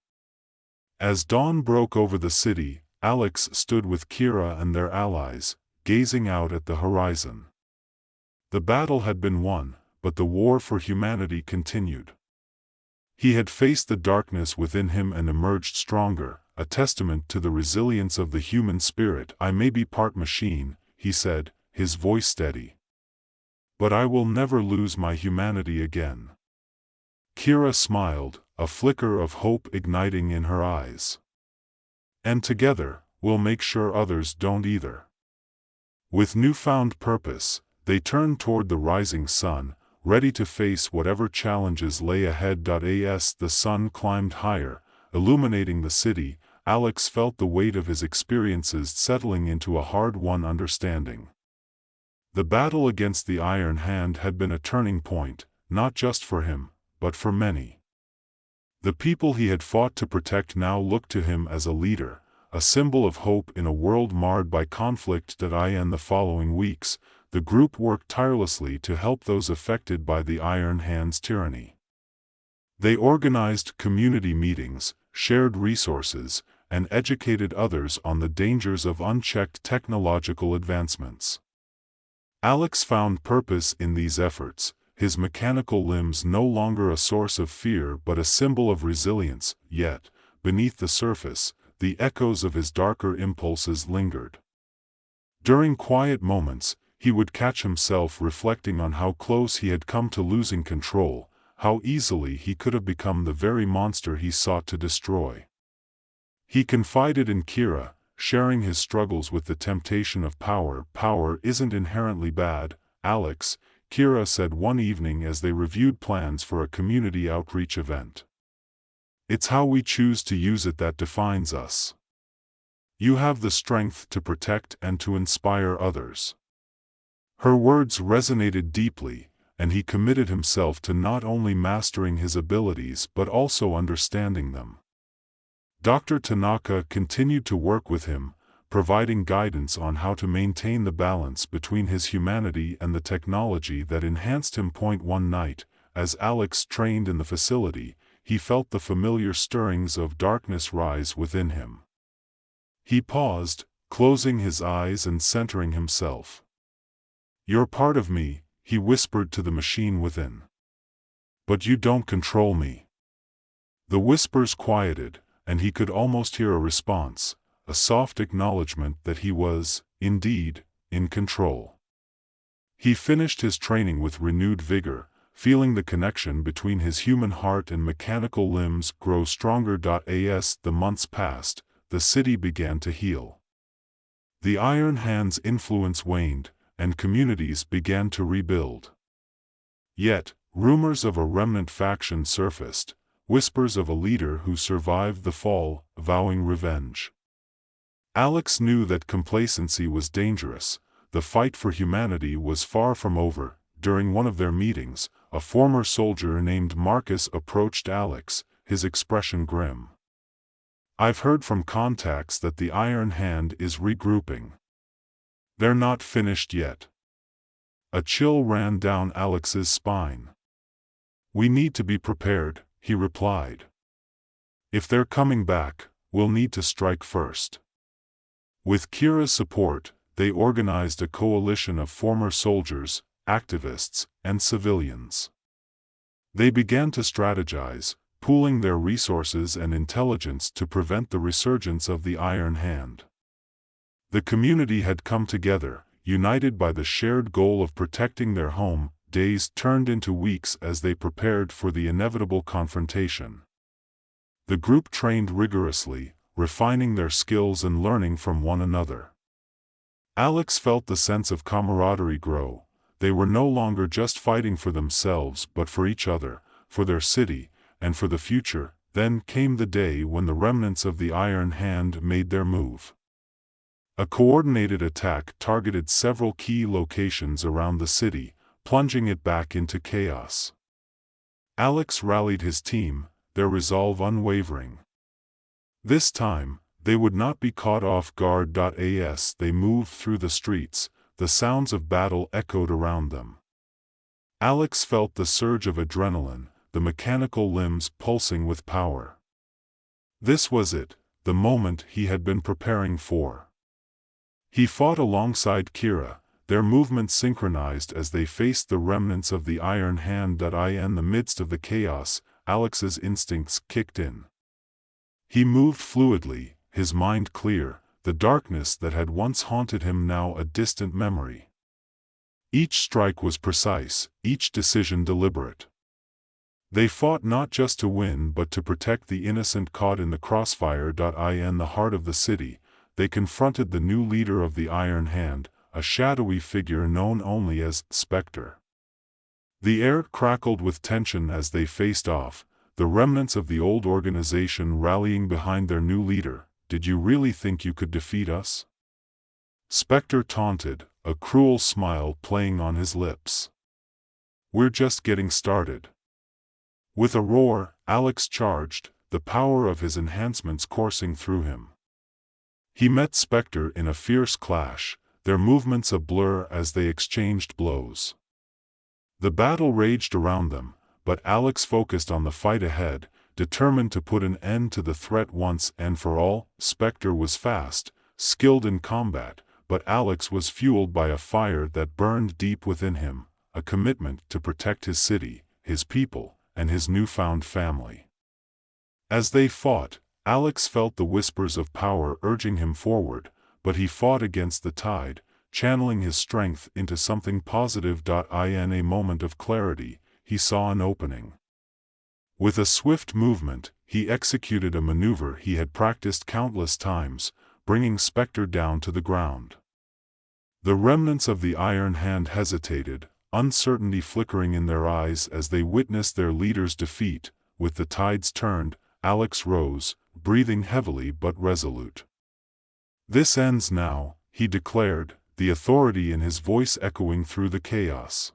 As dawn broke over the city, Alex stood with Kira and their allies, gazing out at the horizon. The battle had been won, but the war for humanity continued. He had faced the darkness within him and emerged stronger, a testament to the resilience of the human spirit. "I may be part machine," he said, his voice steady, "but I will never lose my humanity again." Kira smiled, a flicker of hope igniting in her eyes. "And together, we'll make sure others don't either." With newfound purpose, they turned toward the rising sun, ready to face whatever challenges lay ahead. As the sun climbed higher, illuminating the city, Alex felt the weight of his experiences settling into a hard-won understanding. The battle against the Iron Hand had been a turning point, not just for him, but for many. The people he had fought to protect now looked to him as a leader, a symbol of hope in a world marred by conflict. In the following weeks, the group worked tirelessly to help those affected by the Iron Hand's tyranny. They organized community meetings, shared resources, and educated others on the dangers of unchecked technological advancements. Alex found purpose in these efforts, his mechanical limbs no longer a source of fear but a symbol of resilience. Yet, beneath the surface, the echoes of his darker impulses lingered. During quiet moments, he would catch himself reflecting on how close he had come to losing control, how easily he could have become the very monster he sought to destroy. He confided in Kira, sharing his struggles with the temptation of power. "Power isn't inherently bad, Alex," Kira said one evening as they reviewed plans for a community outreach event. "It's how we choose to use it that defines us. You have the strength to protect and to inspire others." Her words resonated deeply, and he committed himself to not only mastering his abilities but also understanding them. Dr. Tanaka continued to work with him, providing guidance on how to maintain the balance between his humanity and the technology that enhanced him. One night, as Alex trained in the facility, he felt the familiar stirrings of darkness rise within him. He paused, closing his eyes and centering himself. "You're part of me," he whispered to the machine within. "But you don't control me." The whispers quieted, and he could almost hear a response, a soft acknowledgement that he was, indeed, in control. He finished his training with renewed vigor, feeling the connection between his human heart and mechanical limbs grow stronger. As the months passed, the city began to heal. The Iron Hand's influence waned, and communities began to rebuild. Yet, rumors of a remnant faction surfaced, whispers of a leader who survived the fall, vowing revenge. Alex knew that complacency was dangerous. The fight for humanity was far from over. During one of their meetings, a former soldier named Marcus approached Alex, his expression grim. "I've heard from contacts that the Iron Hand is regrouping. They're not finished yet." A chill ran down Alex's spine. "We need to be prepared," he replied. "If they're coming back, we'll need to strike first." With Kira's support, they organized a coalition of former soldiers, activists, and civilians. They began to strategize, pooling their resources and intelligence to prevent the resurgence of the Iron Hand. The community had come together, united by the shared goal of protecting their home. Days turned into weeks as they prepared for the inevitable confrontation. The group trained rigorously, refining their skills and learning from one another. Alex felt the sense of camaraderie grow. They were no longer just fighting for themselves but for each other, for their city, and for the future. Then came the day when the remnants of the Iron Hand made their move. A coordinated attack targeted several key locations around the city, plunging it back into chaos. Alex rallied his team, their resolve unwavering. This time, they would not be caught off guard. As they moved through the streets, the sounds of battle echoed around them. Alex felt the surge of adrenaline, the mechanical limbs pulsing with power. This was it, the moment he had been preparing for. He fought alongside Kira, their movements synchronized as they faced the remnants of the Iron Hand. In the midst of the chaos, Alex's instincts kicked in. He moved fluidly, his mind clear, the darkness that had once haunted him now a distant memory. Each strike was precise, each decision deliberate. They fought not just to win but to protect the innocent caught in the crossfire. In the heart of the city, they confronted the new leader of the Iron Hand, a shadowy figure known only as Spectre. The air crackled with tension as they faced off, the remnants of the old organization rallying behind their new leader. "Did you really think you could defeat us?" Spectre taunted, a cruel smile playing on his lips. "We're just getting started." With a roar, Alex charged, the power of his enhancements coursing through him. He met Spectre in a fierce clash, their movements a blur as they exchanged blows. The battle raged around them, but Alex focused on the fight ahead, determined to put an end to the threat once and for all. Spectre was fast, skilled in combat, but Alex was fueled by a fire that burned deep within him, a commitment to protect his city, his people, and his newfound family. As they fought, Alex felt the whispers of power urging him forward, but he fought against the tide, channeling his strength into something positive. In a moment of clarity, he saw an opening. With a swift movement, he executed a maneuver he had practiced countless times, bringing Spectre down to the ground. The remnants of the Iron Hand hesitated, uncertainty flickering in their eyes as they witnessed their leader's defeat. With the tides turned, Alex rose, breathing heavily but resolute. "This ends now," he declared, the authority in his voice echoing through the chaos.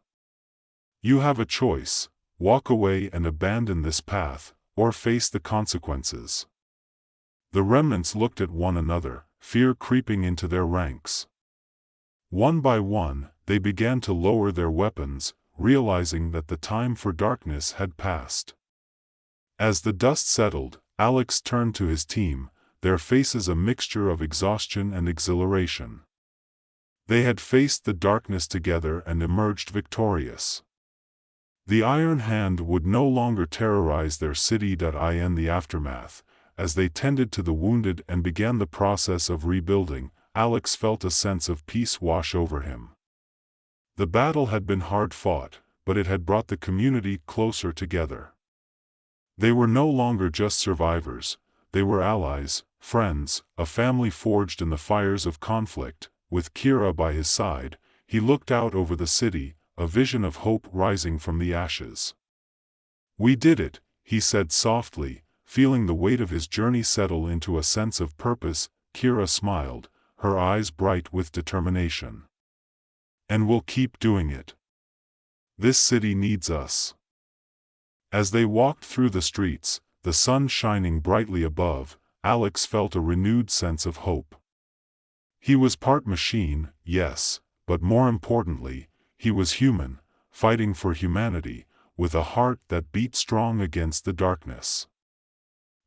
"You have a choice: walk away and abandon this path, or face the consequences." The remnants looked at one another, fear creeping into their ranks. One by one, they began to lower their weapons, realizing that the time for darkness had passed. As the dust settled, Alex turned to his team, their faces a mixture of exhaustion and exhilaration. They had faced the darkness together and emerged victorious. The Iron Hand would no longer terrorize their city. In the aftermath, as they tended to the wounded and began the process of rebuilding, Alex felt a sense of peace wash over him. The battle had been hard fought, but it had brought the community closer together. They were no longer just survivors, they were allies, friends, a family forged in the fires of conflict. With Kira by his side, he looked out over the city, a vision of hope rising from the ashes. "We did it," he said softly, feeling the weight of his journey settle into a sense of purpose. Kira smiled, her eyes bright with determination. "And we'll keep doing it. This city needs us." As they walked through the streets, the sun shining brightly above, Alex felt a renewed sense of hope. He was part machine, yes, but more importantly, he was human, fighting for humanity, with a heart that beat strong against the darkness.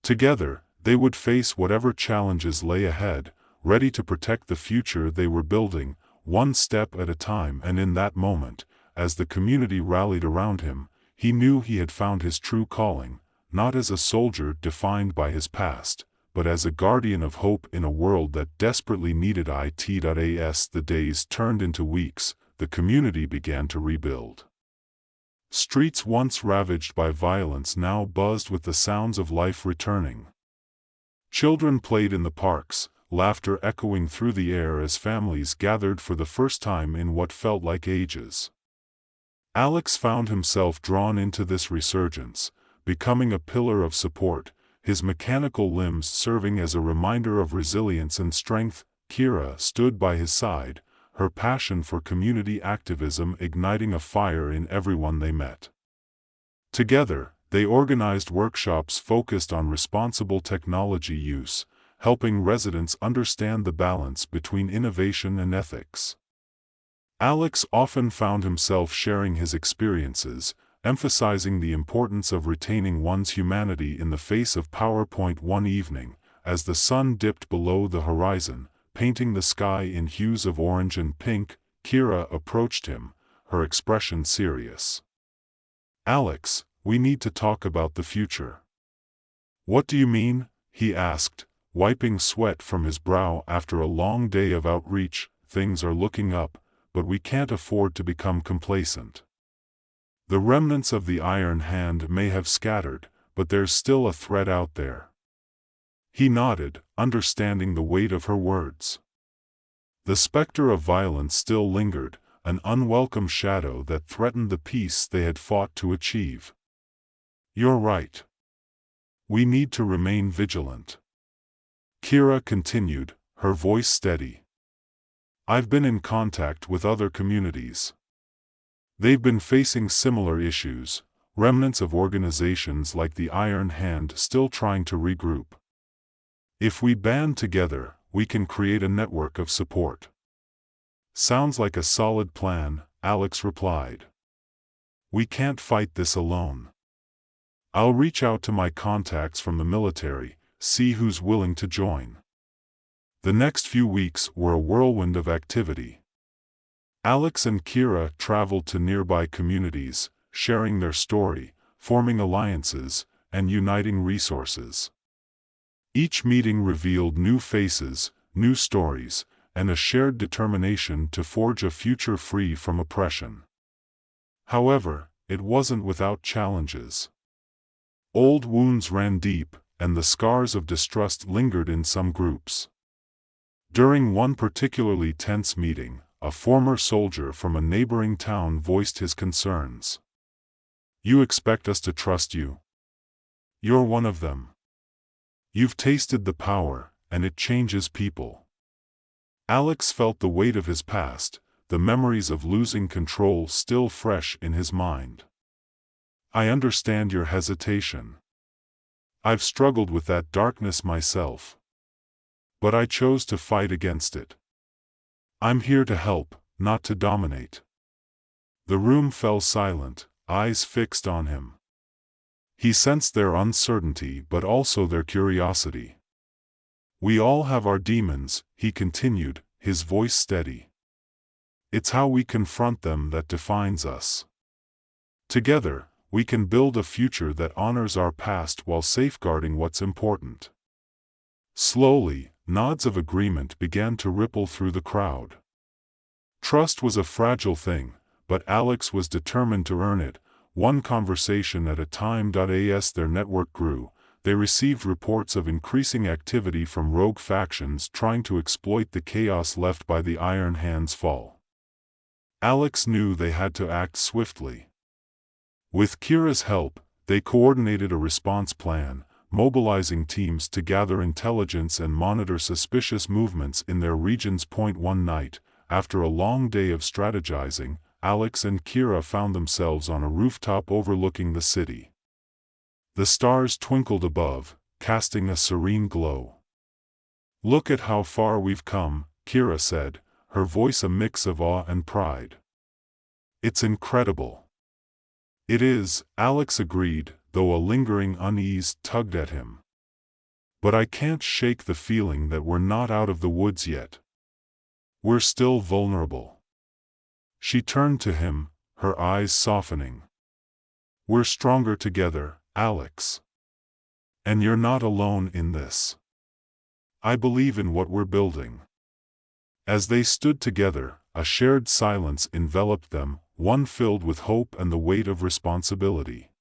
Together, they would face whatever challenges lay ahead, ready to protect the future they were building, one step at a time. And in that moment, as the community rallied around him, he knew he had found his true calling, not as a soldier defined by his past, but as a guardian of hope in a world that desperately needed it. As the days turned into weeks, the community began to rebuild. Streets once ravaged by violence now buzzed with the sounds of life returning. Children played in the parks, laughter echoing through the air as families gathered for the first time in what felt like ages. Alex found himself drawn into this resurgence, becoming a pillar of support, his mechanical limbs serving as a reminder of resilience and strength. Kira stood by his side, her passion for community activism igniting a fire in everyone they met. Together, they organized workshops focused on responsible technology use, helping residents understand the balance between innovation and ethics. Alex often found himself sharing his experiences, emphasizing the importance of retaining one's humanity in the face of PowerPoint. One evening, as the sun dipped below the horizon, painting the sky in hues of orange and pink, Kira approached him, her expression serious. "Alex, we need to talk about the future." "What do you mean?" he asked, wiping sweat from his brow after a long day of outreach. "Things are looking up, but we can't afford to become complacent. The remnants of the Iron Hand may have scattered, but there's still a threat out there." He nodded, understanding the weight of her words. The specter of violence still lingered, an unwelcome shadow that threatened the peace they had fought to achieve. "You're right. We need to remain vigilant," Kira continued, her voice steady. "I've been in contact with other communities. They've been facing similar issues, remnants of organizations like the Iron Hand still trying to regroup. If we band together, we can create a network of support." "Sounds like a solid plan," Alex replied. "We can't fight this alone. I'll reach out to my contacts from the military, see who's willing to join." The next few weeks were a whirlwind of activity. Alex and Kira traveled to nearby communities, sharing their story, forming alliances, and uniting resources. Each meeting revealed new faces, new stories, and a shared determination to forge a future free from oppression. However, it wasn't without challenges. Old wounds ran deep, and the scars of distrust lingered in some groups. During one particularly tense meeting, a former soldier from a neighboring town voiced his concerns. "You expect us to trust you? You're one of them. You've tasted the power, and it changes people." Alex felt the weight of his past, the memories of losing control still fresh in his mind. "I understand your hesitation. I've struggled with that darkness myself. But I chose to fight against it. I'm here to help, not to dominate." The room fell silent, eyes fixed on him. He sensed their uncertainty but also their curiosity. "We all have our demons," he continued, his voice steady. It's how we confront them that defines us. Together, we can build a future that honors our past while safeguarding what's important. Slowly, nods of agreement began to ripple through the crowd. Trust was a fragile thing, but Alex was determined to earn it, one conversation at a time. As their network grew, they received reports of increasing activity from rogue factions trying to exploit the chaos left by the Iron Hand's fall. Alex knew they had to act swiftly. With Kira's help, they coordinated a response plan, mobilizing teams to gather intelligence and monitor suspicious movements in their regions. One night, after a long day of strategizing, Alex and Kira found themselves on a rooftop overlooking the city. The stars twinkled above, casting a serene glow. "Look at how far we've come," Kira said, her voice a mix of awe and pride. "It's incredible." "It is," Alex agreed, though a lingering unease tugged at him. "But I can't shake the feeling that we're not out of the woods yet. We're still vulnerable." She turned to him, her eyes softening. "We're stronger together, Alex. And you're not alone in this. I believe in what we're building." As they stood together, a shared silence enveloped them, one filled with hope and the weight of responsibility.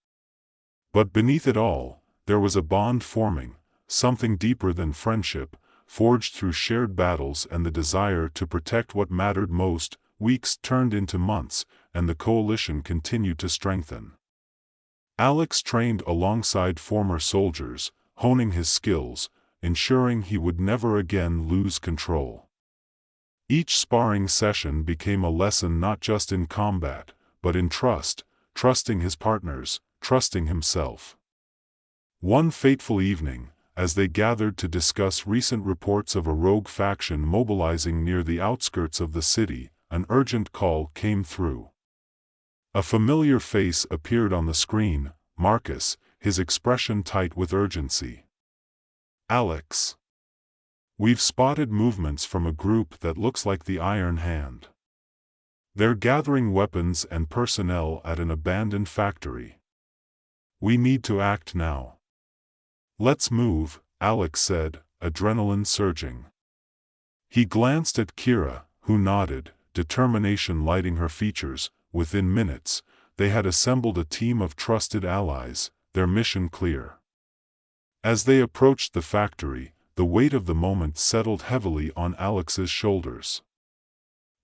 But beneath it all, there was a bond forming, something deeper than friendship, forged through shared battles and the desire to protect what mattered most. Weeks turned into months, and the coalition continued to strengthen. Alex trained alongside former soldiers, honing his skills, ensuring he would never again lose control. Each sparring session became a lesson not just in combat, but in trust, trusting his partners, trusting himself. One fateful evening, as they gathered to discuss recent reports of a rogue faction mobilizing near the outskirts of the city, an urgent call came through. A familiar face appeared on the screen, Marcus, his expression tight with urgency. "Alex. We've spotted movements from a group that looks like the Iron Hand. They're gathering weapons and personnel at an abandoned factory. We need to act now." "Let's move," Alex said, adrenaline surging. He glanced at Kira, who nodded, determination lighting her features. Within minutes, they had assembled a team of trusted allies, their mission clear. As they approached the factory, the weight of the moment settled heavily on Alex's shoulders.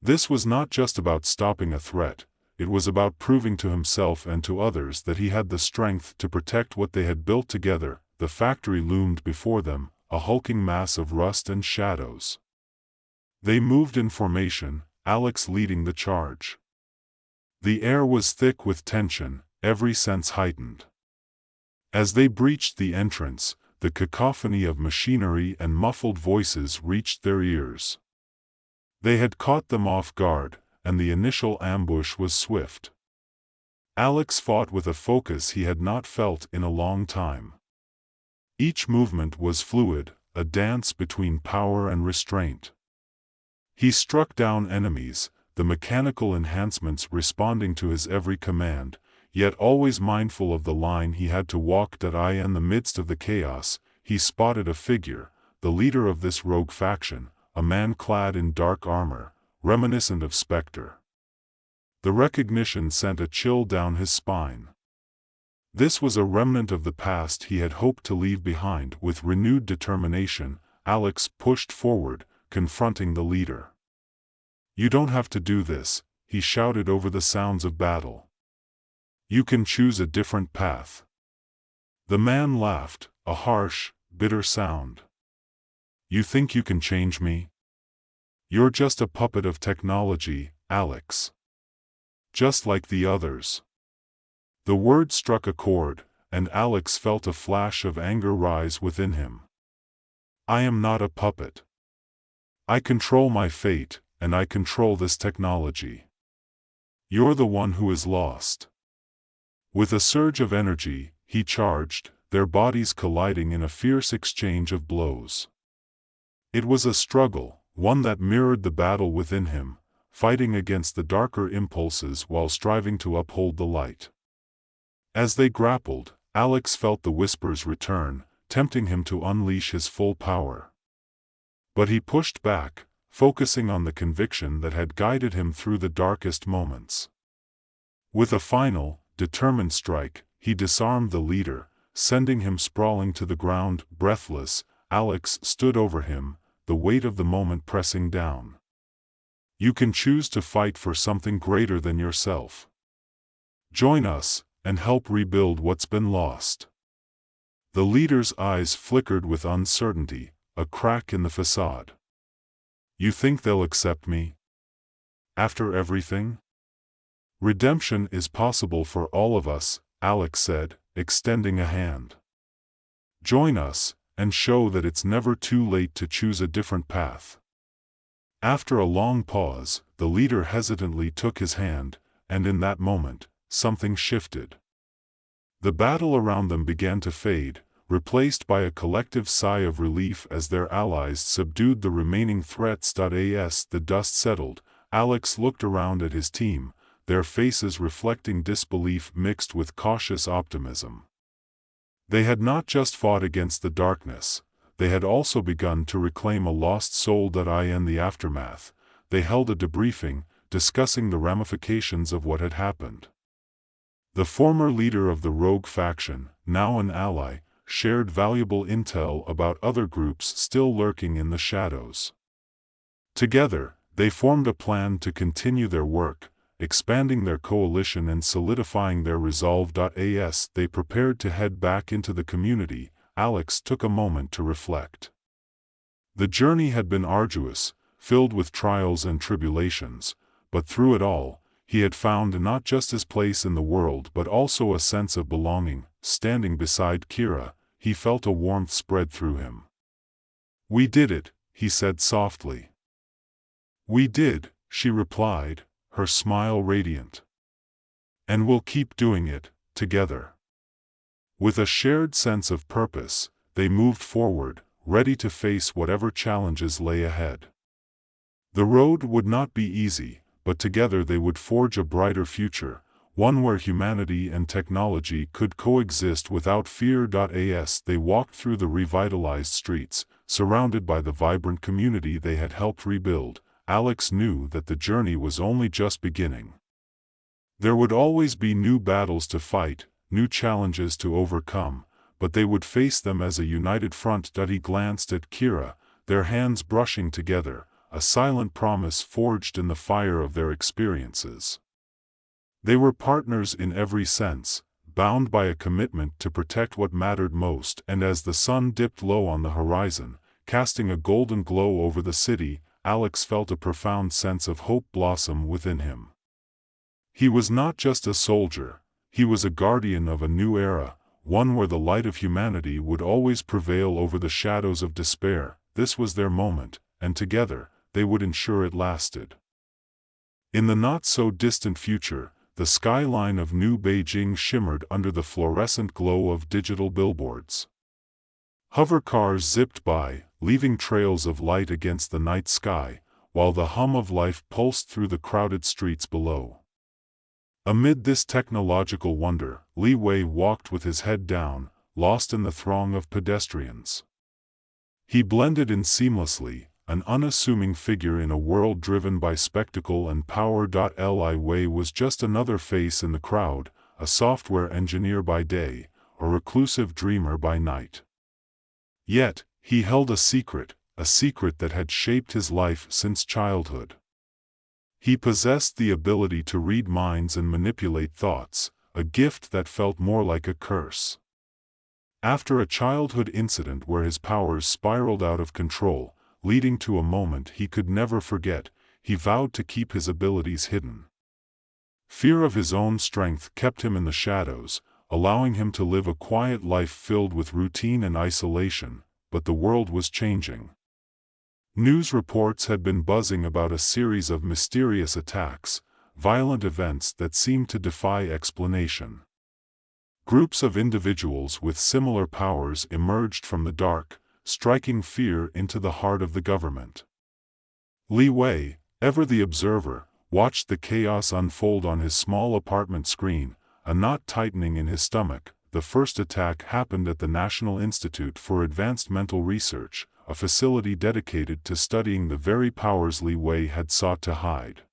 This was not just about stopping a threat, it was about proving to himself and to others that he had the strength to protect what they had built together. The factory loomed before them, a hulking mass of rust and shadows. They moved in formation, Alex leading the charge. The air was thick with tension, every sense heightened. As they breached the entrance, the cacophony of machinery and muffled voices reached their ears. They had caught them off guard, and the initial ambush was swift. Alex fought with a focus he had not felt in a long time. Each movement was fluid, a dance between power and restraint. He struck down enemies, the mechanical enhancements responding to his every command, yet always mindful of the line he had to walk. In the midst of the chaos, he spotted a figure, the leader of this rogue faction, a man clad in dark armor, reminiscent of Spectre. The recognition sent a chill down his spine. This was a remnant of the past he had hoped to leave behind. With renewed determination, Alex pushed forward, confronting the leader. "You don't have to do this," he shouted over the sounds of battle. "You can choose a different path." The man laughed, a harsh, bitter sound. "You think you can change me? You're just a puppet of technology, Alex. Just like the others." The word struck a chord, and Alex felt a flash of anger rise within him. "I am not a puppet. I control my fate, and I control this technology. You're the one who is lost." With a surge of energy, he charged, their bodies colliding in a fierce exchange of blows. It was a struggle, one that mirrored the battle within him, fighting against the darker impulses while striving to uphold the light. As they grappled, Alex felt the whispers return, tempting him to unleash his full power. But he pushed back, focusing on the conviction that had guided him through the darkest moments. With a final, determined strike, he disarmed the leader, sending him sprawling to the ground. Breathless, Alex stood over him, the weight of the moment pressing down. You can choose to fight for something greater than yourself. Join us, and help rebuild what's been lost. The leader's eyes flickered with uncertainty, a crack in the facade. You think they'll accept me? After everything? Redemption is possible for all of us, Alex said, extending a hand. Join us, and show that it's never too late to choose a different path. After a long pause, the leader hesitantly took his hand, and in that moment, something shifted. The battle around them began to fade, replaced by a collective sigh of relief as their allies subdued the remaining threats. As the dust settled, Alex looked around at his team, their faces reflecting disbelief mixed with cautious optimism. They had not just fought against the darkness, they had also begun to reclaim a lost soul. In the aftermath, they held a debriefing, discussing the ramifications of what had happened. The former leader of the rogue faction, now an ally, shared valuable intel about other groups still lurking in the shadows. Together, they formed a plan to continue their work, expanding their coalition and solidifying their resolve. As they prepared to head back into the community, Alex took a moment to reflect. The journey had been arduous, filled with trials and tribulations, but through it all, he had found not just his place in the world but also a sense of belonging. Standing beside Kira, he felt a warmth spread through him. We did it, he said softly. We did, she replied, her smile radiant. And we'll keep doing it, together. With a shared sense of purpose, they moved forward, ready to face whatever challenges lay ahead. The road would not be easy, but together they would forge a brighter future, one where humanity and technology could coexist without fear. As they walked through the revitalized streets, surrounded by the vibrant community they had helped rebuild, Alex knew that the journey was only just beginning. There would always be new battles to fight, new challenges to overcome, but they would face them as a united front. He glanced at Kira, their hands brushing together, a silent promise forged in the fire of their experiences. They were partners in every sense, bound by a commitment to protect what mattered most. And as the sun dipped low on the horizon, casting a golden glow over the city, Alex felt a profound sense of hope blossom within him. He was not just a soldier, he was a guardian of a new era, one where the light of humanity would always prevail over the shadows of despair. This was their moment, and together, they would ensure it lasted. In the not-so-distant future, the skyline of New Beijing shimmered under the fluorescent glow of digital billboards. Hover cars zipped by, leaving trails of light against the night sky, while the hum of life pulsed through the crowded streets below. Amid this technological wonder, Li Wei walked with his head down, lost in the throng of pedestrians. He blended in seamlessly, an unassuming figure in a world driven by spectacle and power. Li Wei was just another face in the crowd, a software engineer by day, a reclusive dreamer by night. Yet, he held a secret that had shaped his life since childhood. He possessed the ability to read minds and manipulate thoughts, a gift that felt more like a curse. After a childhood incident where his powers spiraled out of control, leading to a moment he could never forget, he vowed to keep his abilities hidden. Fear of his own strength kept him in the shadows, allowing him to live a quiet life filled with routine and isolation, but the world was changing. News reports had been buzzing about a series of mysterious attacks, violent events that seemed to defy explanation. Groups of individuals with similar powers emerged from the dark, striking fear into the heart of the government. Li Wei, Ever the observer, watched the chaos unfold on his small apartment screen, a knot tightening in his stomach. The first attack happened at the National Institute for Advanced Mental Research, a facility dedicated to studying the very powers Li Wei had sought to hide.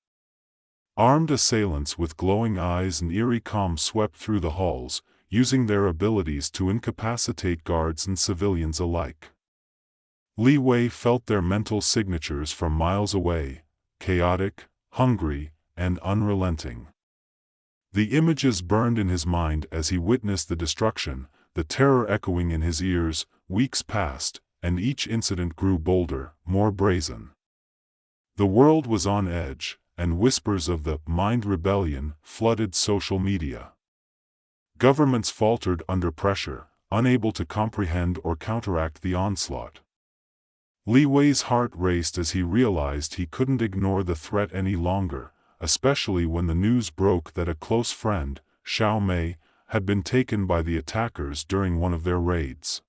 Armed assailants with glowing eyes and eerie calm swept through the halls, using their abilities to incapacitate guards and civilians alike. Li Wei felt their mental signatures from miles away, chaotic, hungry, and unrelenting. The images burned in his mind as he witnessed the destruction, the terror echoing in his ears. Weeks passed, and each incident grew bolder, more brazen. The world was on edge, and whispers of the mind rebellion flooded social media. Governments faltered under pressure, unable to comprehend or counteract the onslaught. Li Wei's heart raced as he realized he couldn't ignore the threat any longer, especially when the news broke that a close friend, Xiao Mei, had been taken by the attackers during one of their raids.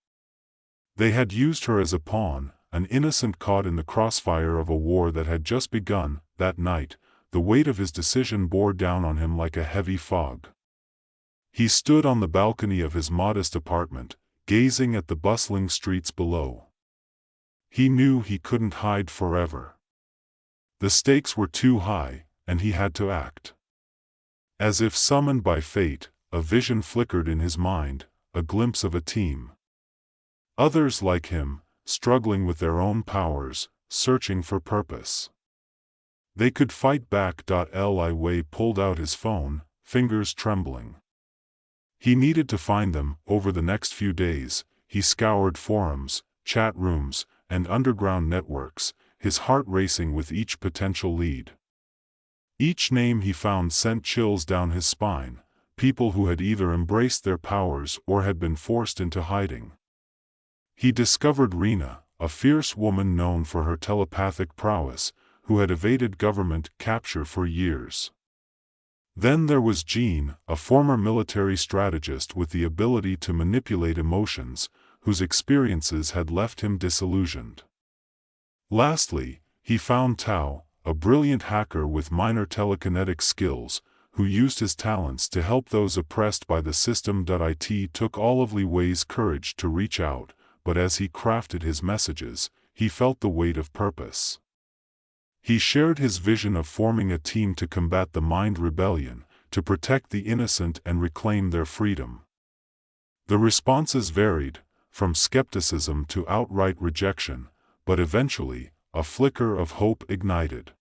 They had used her as a pawn, an innocent caught in the crossfire of a war that had just begun. That night, the weight of his decision bore down on him like a heavy fog. He stood on the balcony of his modest apartment, gazing at the bustling streets below. He knew he couldn't hide forever. The stakes were too high, and he had to act. As if summoned by fate, a vision flickered in his mind, a glimpse of a team. Others like him, struggling with their own powers, searching for purpose. They could fight back. Li Wei pulled out his phone, fingers trembling. He needed to find them. Over the next few days, he scoured forums, chat rooms, and underground networks, his heart racing with each potential lead. Each name he found sent chills down his spine, people who had either embraced their powers or had been forced into hiding. He discovered Rena, a fierce woman known for her telepathic prowess, who had evaded government capture for years. Then there was Jean, a former military strategist with the ability to manipulate emotions, whose experiences had left him disillusioned. Lastly, he found Tao, a brilliant hacker with minor telekinetic skills, who used his talents to help those oppressed by the system. It took all of Li Wei's courage to reach out, but as he crafted his messages, he felt the weight of purpose. He shared his vision of forming a team to combat the mind rebellion, to protect the innocent and reclaim their freedom. The responses varied, from skepticism to outright rejection, but eventually, a flicker of hope ignited.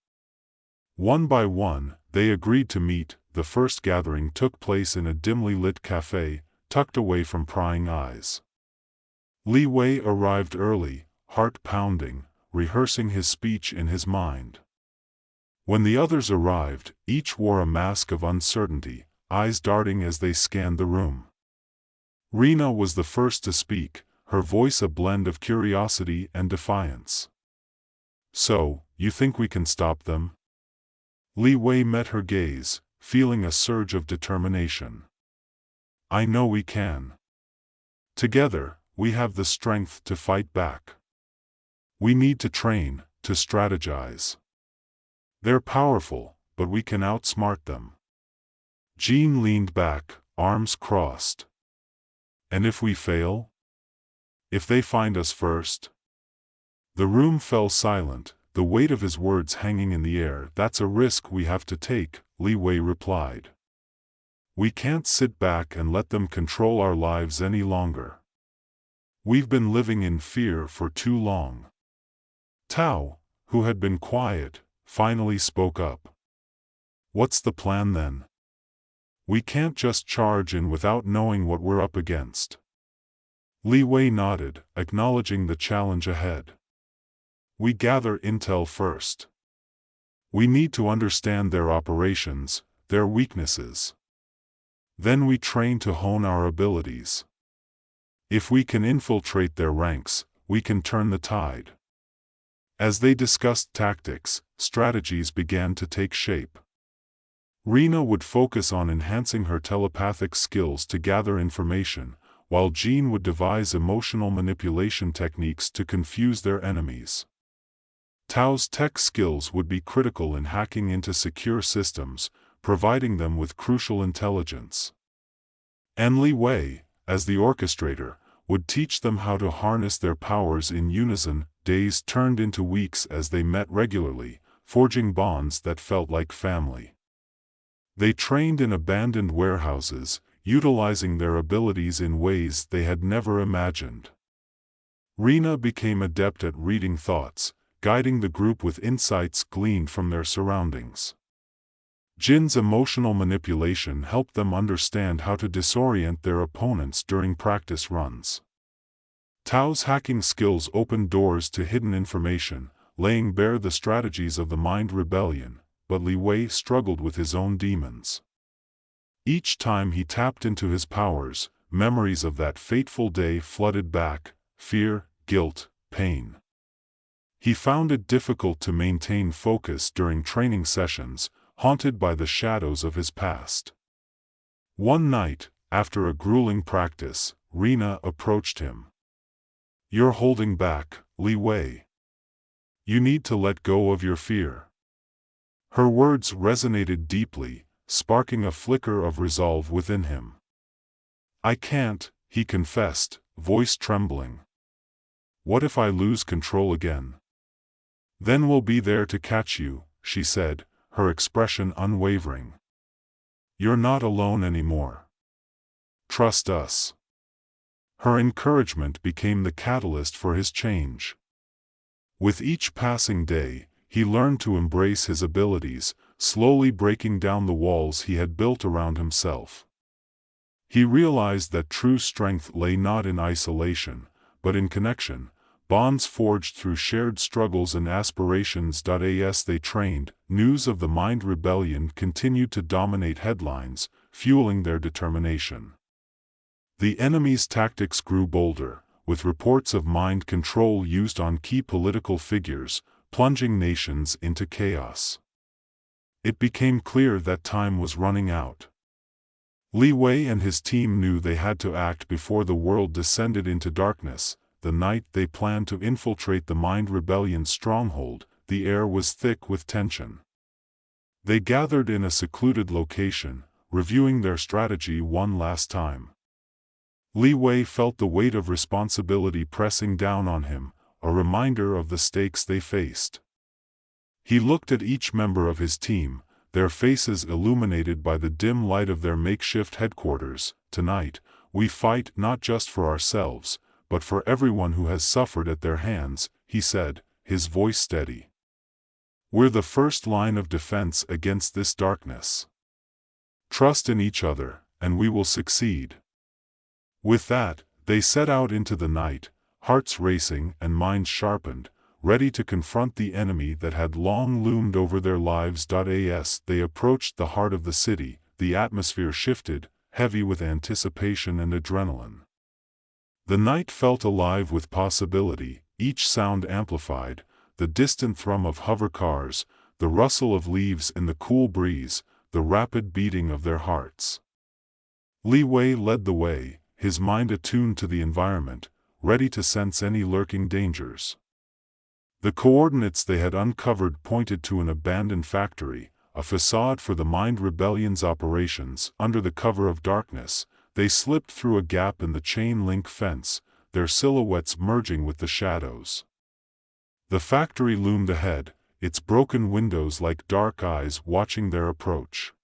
One by one, they agreed to meet. The first gathering took place in a dimly lit cafe, tucked away from prying eyes. Li Wei arrived early, heart pounding, rehearsing his speech in his mind. When the others arrived, each wore a mask of uncertainty, eyes darting as they scanned the room. Rena was the first to speak, her voice a blend of curiosity and defiance. "So, you think we can stop them?" Li Wei met her gaze, feeling a surge of determination. "I know we can. Together, we have the strength to fight back. We need to train, to strategize. They're powerful, but we can outsmart them." Jean leaned back, arms crossed. "And if we fail? If they find us first?" The room fell silent, the weight of his words hanging in the air. "That's a risk we have to take," Li Wei replied. "We can't sit back and let them control our lives any longer. We've been living in fear for too long." Tao, who had been quiet, finally spoke up. "What's the plan then? We can't just charge in without knowing what we're up against." Li Wei nodded, acknowledging the challenge ahead. "We gather intel first. We need to understand their operations, their weaknesses. Then we train to hone our abilities. If we can infiltrate their ranks, we can turn the tide." As they discussed tactics, strategies began to take shape. Rena would focus on enhancing her telepathic skills to gather information, while Jean would devise emotional manipulation techniques to confuse their enemies. Tao's tech skills would be critical in hacking into secure systems, providing them with crucial intelligence. And Li Wei, as the orchestrator, would teach them how to harness their powers in unison. Days turned into weeks as they met regularly, forging bonds that felt like family. They trained in abandoned warehouses, utilizing their abilities in ways they had never imagined. Rena became adept at reading thoughts, guiding the group with insights gleaned from their surroundings. Jin's emotional manipulation helped them understand how to disorient their opponents during practice runs. Tao's hacking skills opened doors to hidden information, laying bare the strategies of the Mind Rebellion, but Li Wei struggled with his own demons. Each time he tapped into his powers, memories of that fateful day flooded back: fear, guilt, pain. He found it difficult to maintain focus during training sessions, haunted by the shadows of his past. One night, after a grueling practice, Rena approached him. "You're holding back, Li Wei. You need to let go of your fear." Her words resonated deeply, sparking a flicker of resolve within him. "I can't," he confessed, voice trembling. "What if I lose control again?" "Then we'll be there to catch you," she said, her expression unwavering. "You're not alone anymore. Trust us." Her encouragement became the catalyst for his change. With each passing day, he learned to embrace his abilities, slowly breaking down the walls he had built around himself. He realized that true strength lay not in isolation, but in connection, bonds forged through shared struggles and aspirations. As they trained, news of the Mind Rebellion continued to dominate headlines, fueling their determination. The enemy's tactics grew bolder, with reports of mind control used on key political figures, plunging nations into chaos. It became clear that time was running out. Li Wei and his team knew they had to act before the world descended into darkness. The night they planned to infiltrate the Mind Rebellion's stronghold, the air was thick with tension. They gathered in a secluded location, reviewing their strategy one last time. Li Wei felt the weight of responsibility pressing down on him, a reminder of the stakes they faced. He looked at each member of his team, their faces illuminated by the dim light of their makeshift headquarters. "Tonight, we fight not just for ourselves, but for everyone who has suffered at their hands," he said, his voice steady. "We're the first line of defense against this darkness. Trust in each other, and we will succeed." With that, they set out into the night, hearts racing and minds sharpened, ready to confront the enemy that had long loomed over their lives. As they approached the heart of the city, the atmosphere shifted, heavy with anticipation and adrenaline. The night felt alive with possibility, each sound amplified: the distant thrum of hover cars, the rustle of leaves in the cool breeze, the rapid beating of their hearts. Li Wei led the way, his mind attuned to the environment, ready to sense any lurking dangers. The coordinates they had uncovered pointed to an abandoned factory, a facade for the Mind Rebellion's operations. Under the cover of darkness, they slipped through a gap in the chain-link fence, their silhouettes merging with the shadows. The factory loomed ahead, its broken windows like dark eyes watching their approach.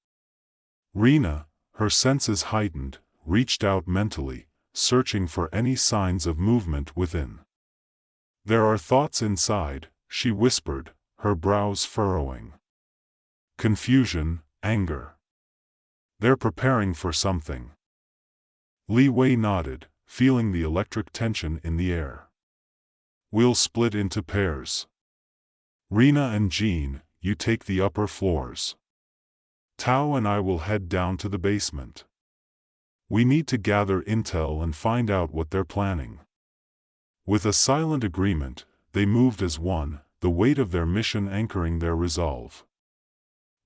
Rena, her senses heightened, reached out mentally, searching for any signs of movement within. "There are thoughts inside," she whispered, her brows furrowing. "Confusion, anger. They're preparing for something." Li Wei nodded, feeling the electric tension in the air. "We'll split into pairs. Rena and Jean, you take the upper floors. Tao and I will head down to the basement. We need to gather intel and find out what they're planning." With a silent agreement, they moved as one, the weight of their mission anchoring their resolve.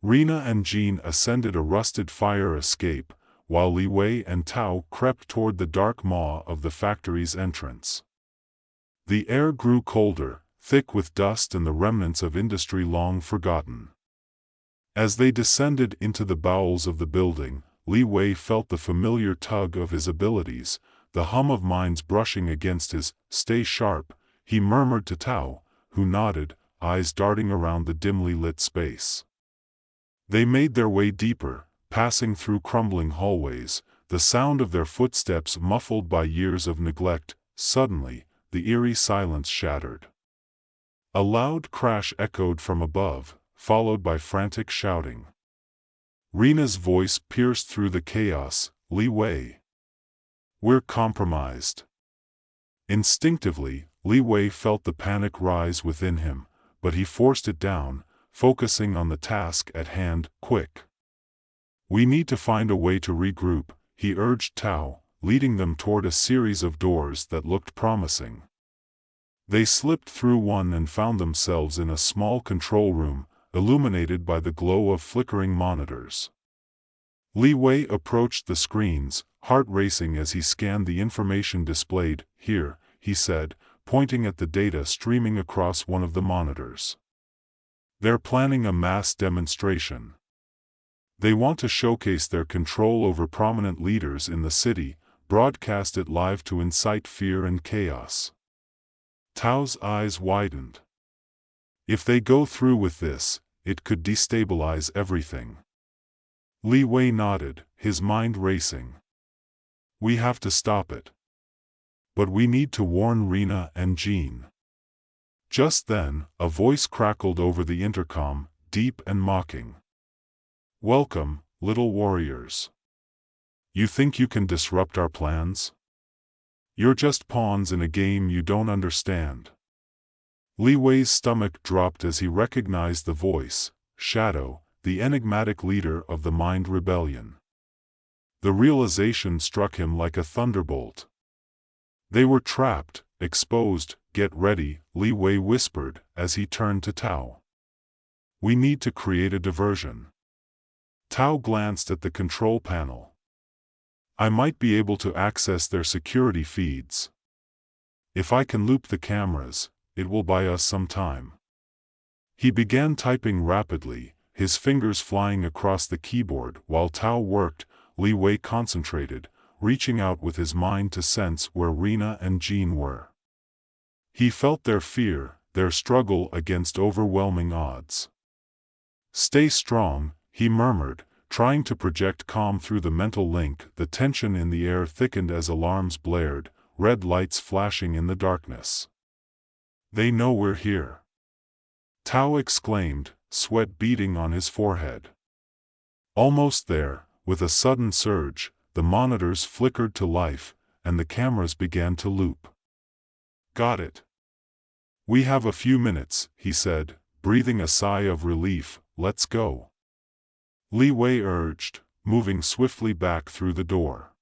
Rena and Jean ascended a rusted fire escape, while Li Wei and Tao crept toward the dark maw of the factory's entrance. The air grew colder, thick with dust and the remnants of industry long forgotten. As they descended into the bowels of the building, Li Wei felt the familiar tug of his abilities, the hum of minds brushing against his "stay sharp," he murmured to Tao, who nodded, eyes darting around the dimly lit space. They made their way deeper, passing through crumbling hallways, the sound of their footsteps muffled by years of neglect. Suddenly, the eerie silence shattered. A loud crash echoed from above, followed by frantic shouting. Rena's voice pierced through the chaos, "Li Wei. We're compromised." Instinctively, Li Wei felt the panic rise within him, but he forced it down, focusing on the task at hand. "Quick. We need to find a way to regroup," he urged Tao, leading them toward a series of doors that looked promising. They slipped through one and found themselves in a small control room, illuminated by the glow of flickering monitors. Li Wei approached the screens, heart racing as he scanned the information displayed. "Here," he said, pointing at the data streaming across one of the monitors. "They're planning a mass demonstration. They want to showcase their control over prominent leaders in the city, broadcast it live to incite fear and chaos." Tao's eyes widened. If they go through with this, it could destabilize everything. Li Wei nodded, his mind racing. "We have to stop it. But we need to warn Rena and Jean." Just then, a voice crackled over the intercom, deep and mocking. "Welcome, little warriors. You think you can disrupt our plans? You're just pawns in a game you don't understand." Li Wei's stomach dropped as he recognized the voice, Shadow, the enigmatic leader of the Mind Rebellion. The realization struck him like a thunderbolt. They were trapped, exposed. "Get ready," Li Wei whispered as he turned to Tao. "We need to create a diversion." Tao glanced at the control panel. "I might be able to access their security feeds. If I can loop the cameras, it will buy us some time." He began typing rapidly, his fingers flying across the keyboard. While Tao worked, Li Wei concentrated, reaching out with his mind to sense where Rena and Jean were. He felt their fear, their struggle against overwhelming odds. "Stay strong," he murmured, trying to project calm through the mental link. The tension in the air thickened as alarms blared, red lights flashing in the darkness. "They know we're here," Tao exclaimed, sweat beading on his forehead. Almost there, with a sudden surge, the monitors flickered to life, and the cameras began to loop. "Got it. We have a few minutes," he said, breathing a sigh of relief. "Let's go," Li Wei urged, moving swiftly back through the door.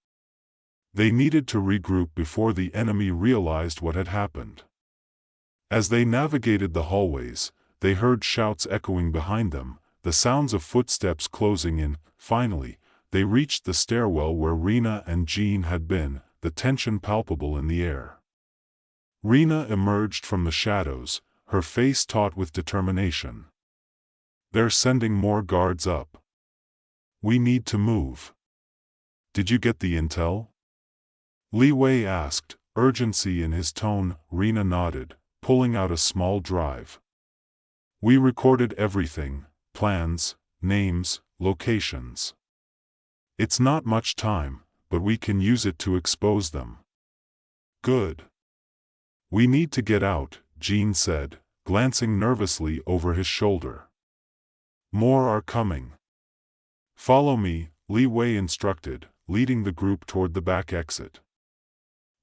They needed to regroup before the enemy realized what had happened. As they navigated the hallways, they heard shouts echoing behind them, the sounds of footsteps closing in. Finally, they reached the stairwell where Rena and Jean had been, the tension palpable in the air. Rena emerged from the shadows, her face taut with determination. "They're sending more guards up. We need to move." "Did you get the intel?" Li Wei asked, urgency in his tone. Rena nodded, pulling out a small drive. "We recorded everything, plans, names, locations. It's not much time, but we can use it to expose them." "Good. We need to get out," Jean said, glancing nervously over his shoulder. "More are coming." "Follow me," Li Wei instructed, leading the group toward the back exit.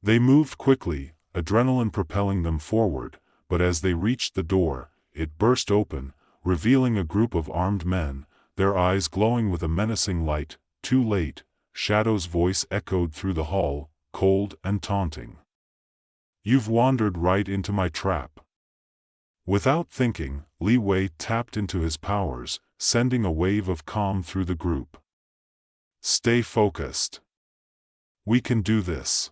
They moved quickly, adrenaline propelling them forward, but as they reached the door, it burst open, revealing a group of armed men, their eyes glowing with a menacing light. "Too late," Shadow's voice echoed through the hall, cold and taunting. "You've wandered right into my trap." Without thinking, Li Wei tapped into his powers, sending a wave of calm through the group. "Stay focused. We can do this."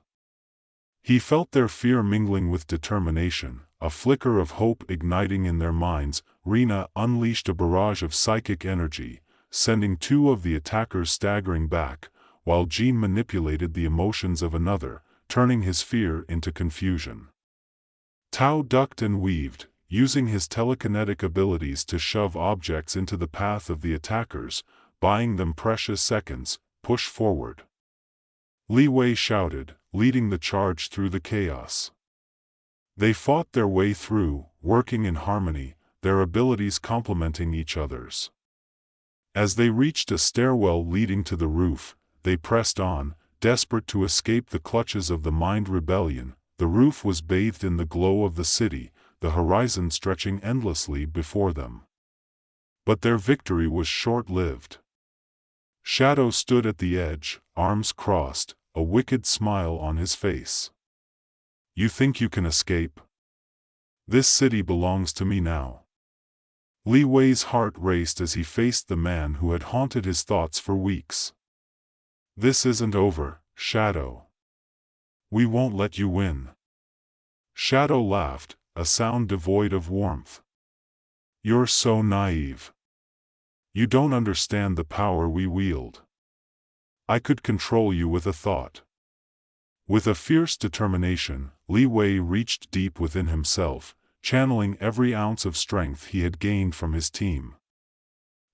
He felt their fear mingling with determination, a flicker of hope igniting in their minds. Rena unleashed a barrage of psychic energy, sending two of the attackers staggering back, while Jean manipulated the emotions of another, turning his fear into confusion. Tao ducked and weaved, using his telekinetic abilities to shove objects into the path of the attackers, buying them precious seconds. Push forward. Li Wei shouted, leading the charge through the chaos. They fought their way through, working in harmony, their abilities complementing each other's. As they reached a stairwell leading to the roof, they pressed on, desperate to escape the clutches of the Mind Rebellion. The roof was bathed in the glow of the city, the horizon stretching endlessly before them. But their victory was short-lived. Shadow stood at the edge, arms crossed, a wicked smile on his face. You think you can escape? This city belongs to me now. Li Wei's heart raced as he faced the man who had haunted his thoughts for weeks. This isn't over, Shadow. We won't let you win. Shadow laughed, a sound devoid of warmth. You're so naive. You don't understand the power we wield. I could control you with a thought. With a fierce determination, Li Wei reached deep within himself, channeling every ounce of strength he had gained from his team.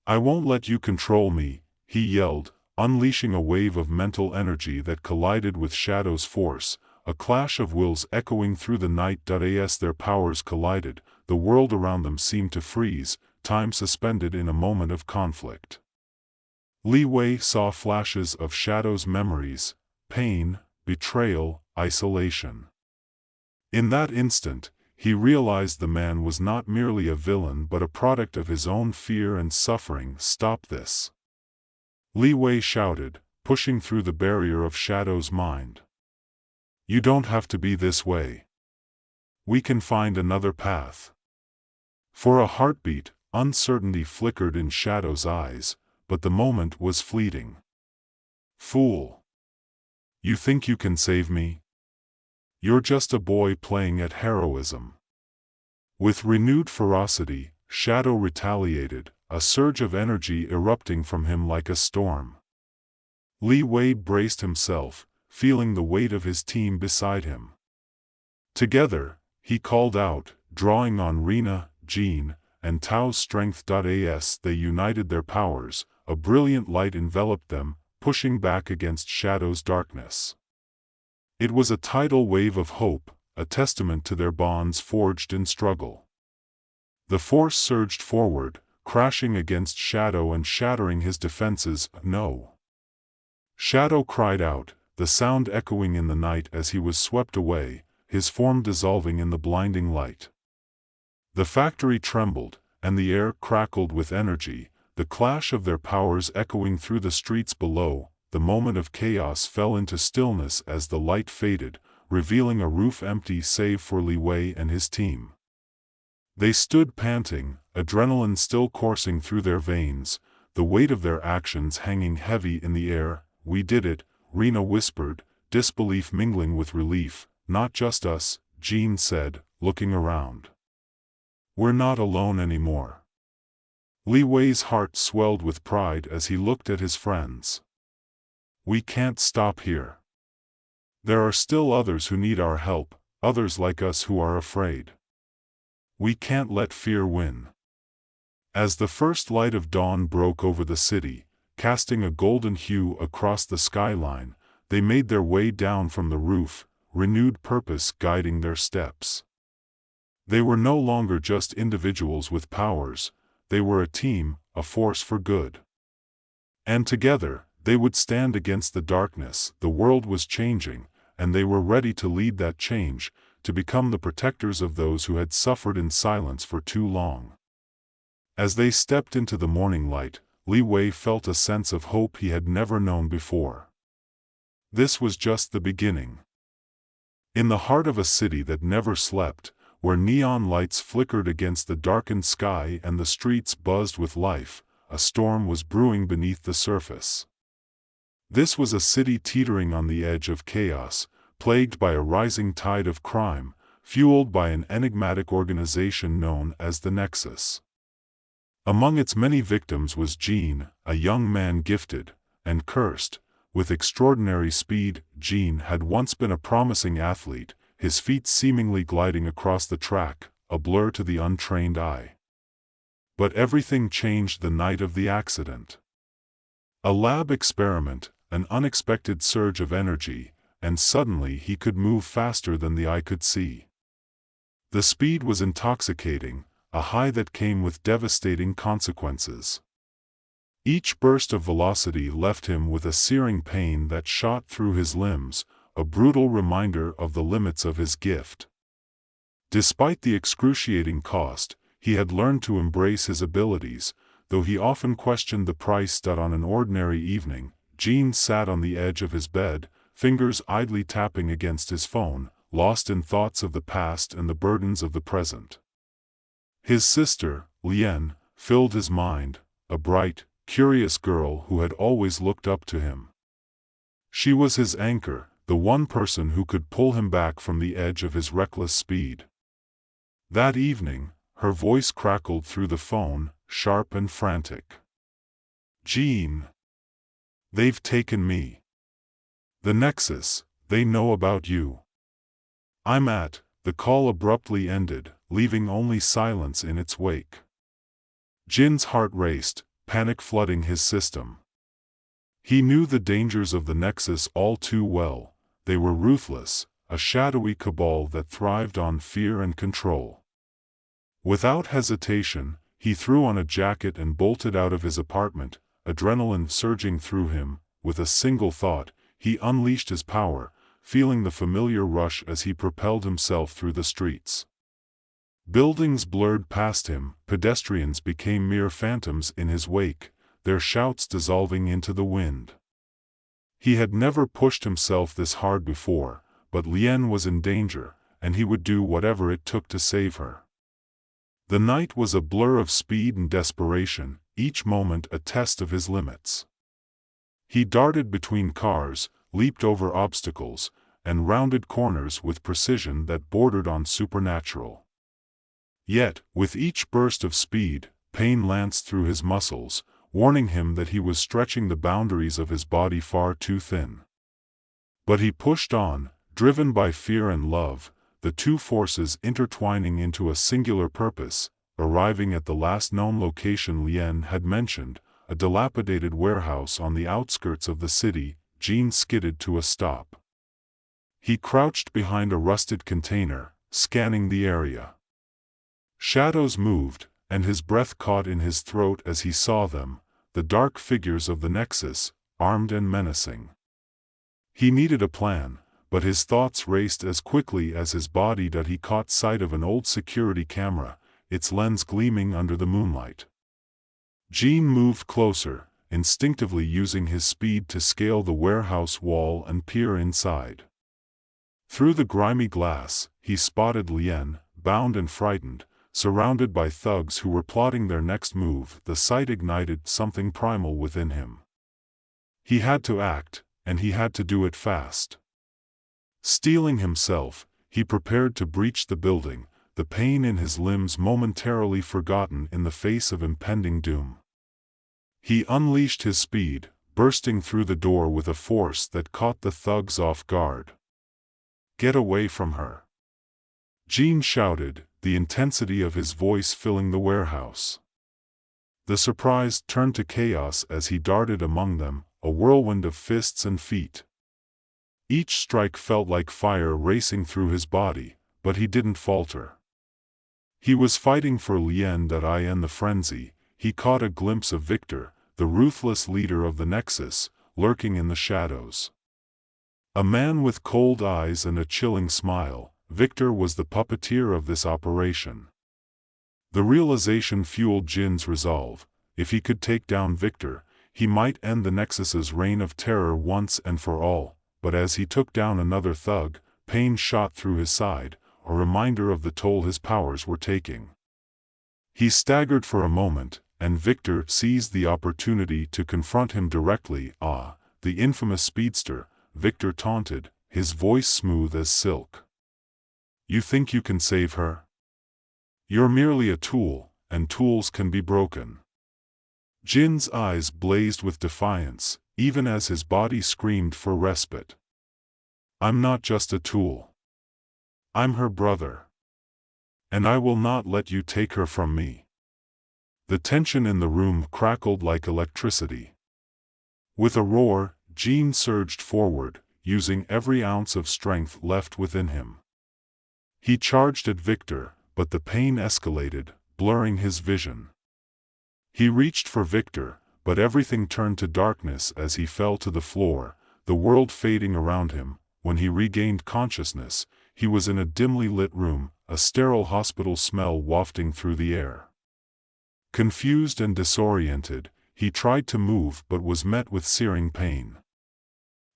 I won't let you control me, he yelled, unleashing a wave of mental energy that collided with Shadow's force, a clash of wills echoing through the night. As their powers collided, the world around them seemed to freeze, time suspended in a moment of conflict. Li Wei saw flashes of Shadow's memories, pain, betrayal, isolation. In that instant, he realized the man was not merely a villain but a product of his own fear and suffering. Stop this! Li Wei shouted, pushing through the barrier of Shadow's mind. You don't have to be this way. We can find another path. For a heartbeat, uncertainty flickered in Shadow's eyes, but the moment was fleeting. Fool! You think you can save me? You're just a boy playing at heroism. With renewed ferocity, Shadow retaliated, a surge of energy erupting from him like a storm. Li Wei braced himself, feeling the weight of his team beside him. Together, he called out, drawing on Rena, Jean, and Tao's strength. As they united their powers, a brilliant light enveloped them, pushing back against Shadow's darkness. It was a tidal wave of hope, a testament to their bonds forged in struggle. The force surged forward, crashing against Shadow and shattering his defenses. No! Shadow cried out, the sound echoing in the night as he was swept away, his form dissolving in the blinding light. The factory trembled, and the air crackled with energy, the clash of their powers echoing through the streets below. The moment of chaos fell into stillness as the light faded, revealing a roof empty save for Li Wei and his team. They stood panting, adrenaline still coursing through their veins, the weight of their actions hanging heavy in the air. We did it, Rena whispered, disbelief mingling with relief. Not just us, Jean said, looking around. We're not alone anymore. Li Wei's heart swelled with pride as he looked at his friends. We can't stop here. There are still others who need our help, others like us who are afraid. We can't let fear win. As the first light of dawn broke over the city, casting a golden hue across the skyline, they made their way down from the roof, renewed purpose guiding their steps. They were no longer just individuals with powers, they were a team, a force for good. And together, they would stand against the darkness. The world was changing, and they were ready to lead that change, to become the protectors of those who had suffered in silence for too long. As they stepped into the morning light, Li Wei felt a sense of hope he had never known before. This was just the beginning. In the heart of a city that never slept, where neon lights flickered against the darkened sky and the streets buzzed with life, a storm was brewing beneath the surface. This was a city teetering on the edge of chaos, plagued by a rising tide of crime, fueled by an enigmatic organization known as the Nexus. Among its many victims was Gene, a young man gifted and cursed with extraordinary speed. Gene had once been a promising athlete, his feet seemingly gliding across the track, a blur to the untrained eye. But everything changed the night of the accident. A lab experiment, an unexpected surge of energy, and suddenly he could move faster than the eye could see. The speed was intoxicating, a high that came with devastating consequences. Each burst of velocity left him with a searing pain that shot through his limbs, a brutal reminder of the limits of his gift. Despite the excruciating cost, he had learned to embrace his abilities, though he often questioned the price that on an ordinary evening. Gene sat on the edge of his bed, fingers idly tapping against his phone, lost in thoughts of the past and the burdens of the present. His sister, Lien, filled his mind, a bright, curious girl who had always looked up to him. She was his anchor, the one person who could pull him back from the edge of his reckless speed. That evening, her voice crackled through the phone, sharp and frantic. "Gene. They've taken me. The Nexus, they know about you. I'm at." The call abruptly ended, leaving only silence in its wake. Jin's heart raced, panic flooding his system. He knew the dangers of the Nexus all too well. They were ruthless, a shadowy cabal that thrived on fear and control. Without hesitation, he threw on a jacket and bolted out of his apartment, adrenaline surging through him. With a single thought, he unleashed his power, feeling the familiar rush as he propelled himself through the streets. Buildings blurred past him, pedestrians became mere phantoms in his wake, their shouts dissolving into the wind. He had never pushed himself this hard before, but Lien was in danger, and he would do whatever it took to save her. The night was a blur of speed and desperation, each moment a test of his limits. He darted between cars, leaped over obstacles, and rounded corners with precision that bordered on supernatural. Yet, with each burst of speed, pain lanced through his muscles, warning him that he was stretching the boundaries of his body far too thin. But he pushed on, driven by fear and love, the two forces intertwining into a singular purpose. Arriving at the last known location Lien had mentioned, a dilapidated warehouse on the outskirts of the city, Gene skidded to a stop. He crouched behind a rusted container, scanning the area. Shadows moved, and his breath caught in his throat as he saw them, the dark figures of the Nexus, armed and menacing. He needed a plan, but his thoughts raced as quickly as his body that he caught sight of an old security camera, its lens gleaming under the moonlight. Gene moved closer, instinctively using his speed to scale the warehouse wall and peer inside. Through the grimy glass, he spotted Lien, bound and frightened, surrounded by thugs who were plotting their next move. The sight ignited something primal within him. He had to act, and he had to do it fast. Steeling himself, he prepared to breach the building, the pain in his limbs momentarily forgotten in the face of impending doom. He unleashed his speed, bursting through the door with a force that caught the thugs off guard. "Get away from her!" Gene shouted, the intensity of his voice filling the warehouse. The surprise turned to chaos as he darted among them, a whirlwind of fists and feet. Each strike felt like fire racing through his body, but he didn't falter. He was fighting for Lien that I in the frenzy. He caught a glimpse of Victor, the ruthless leader of the Nexus, lurking in the shadows. A man with cold eyes and a chilling smile, Victor was the puppeteer of this operation. The realization fueled Jin's resolve. If he could take down Victor, he might end the Nexus's reign of terror once and for all. But as he took down another thug, pain shot through his side, a reminder of the toll his powers were taking. He staggered for a moment, and Victor seized the opportunity to confront him directly. "Ah, the infamous speedster," Victor taunted, his voice smooth as silk. You think you can save her? You're merely a tool, and tools can be broken. Jin's eyes blazed with defiance, even as his body screamed for respite. I'm not just a tool. I'm her brother. And I will not let you take her from me. The tension in the room crackled like electricity. With a roar, Jin surged forward, using every ounce of strength left within him. He charged at Victor, but the pain escalated, blurring his vision. He reached for Victor, but everything turned to darkness as he fell to the floor, the world fading around him. When he regained consciousness, he was in a dimly lit room, a sterile hospital smell wafting through the air. Confused and disoriented, he tried to move but was met with searing pain.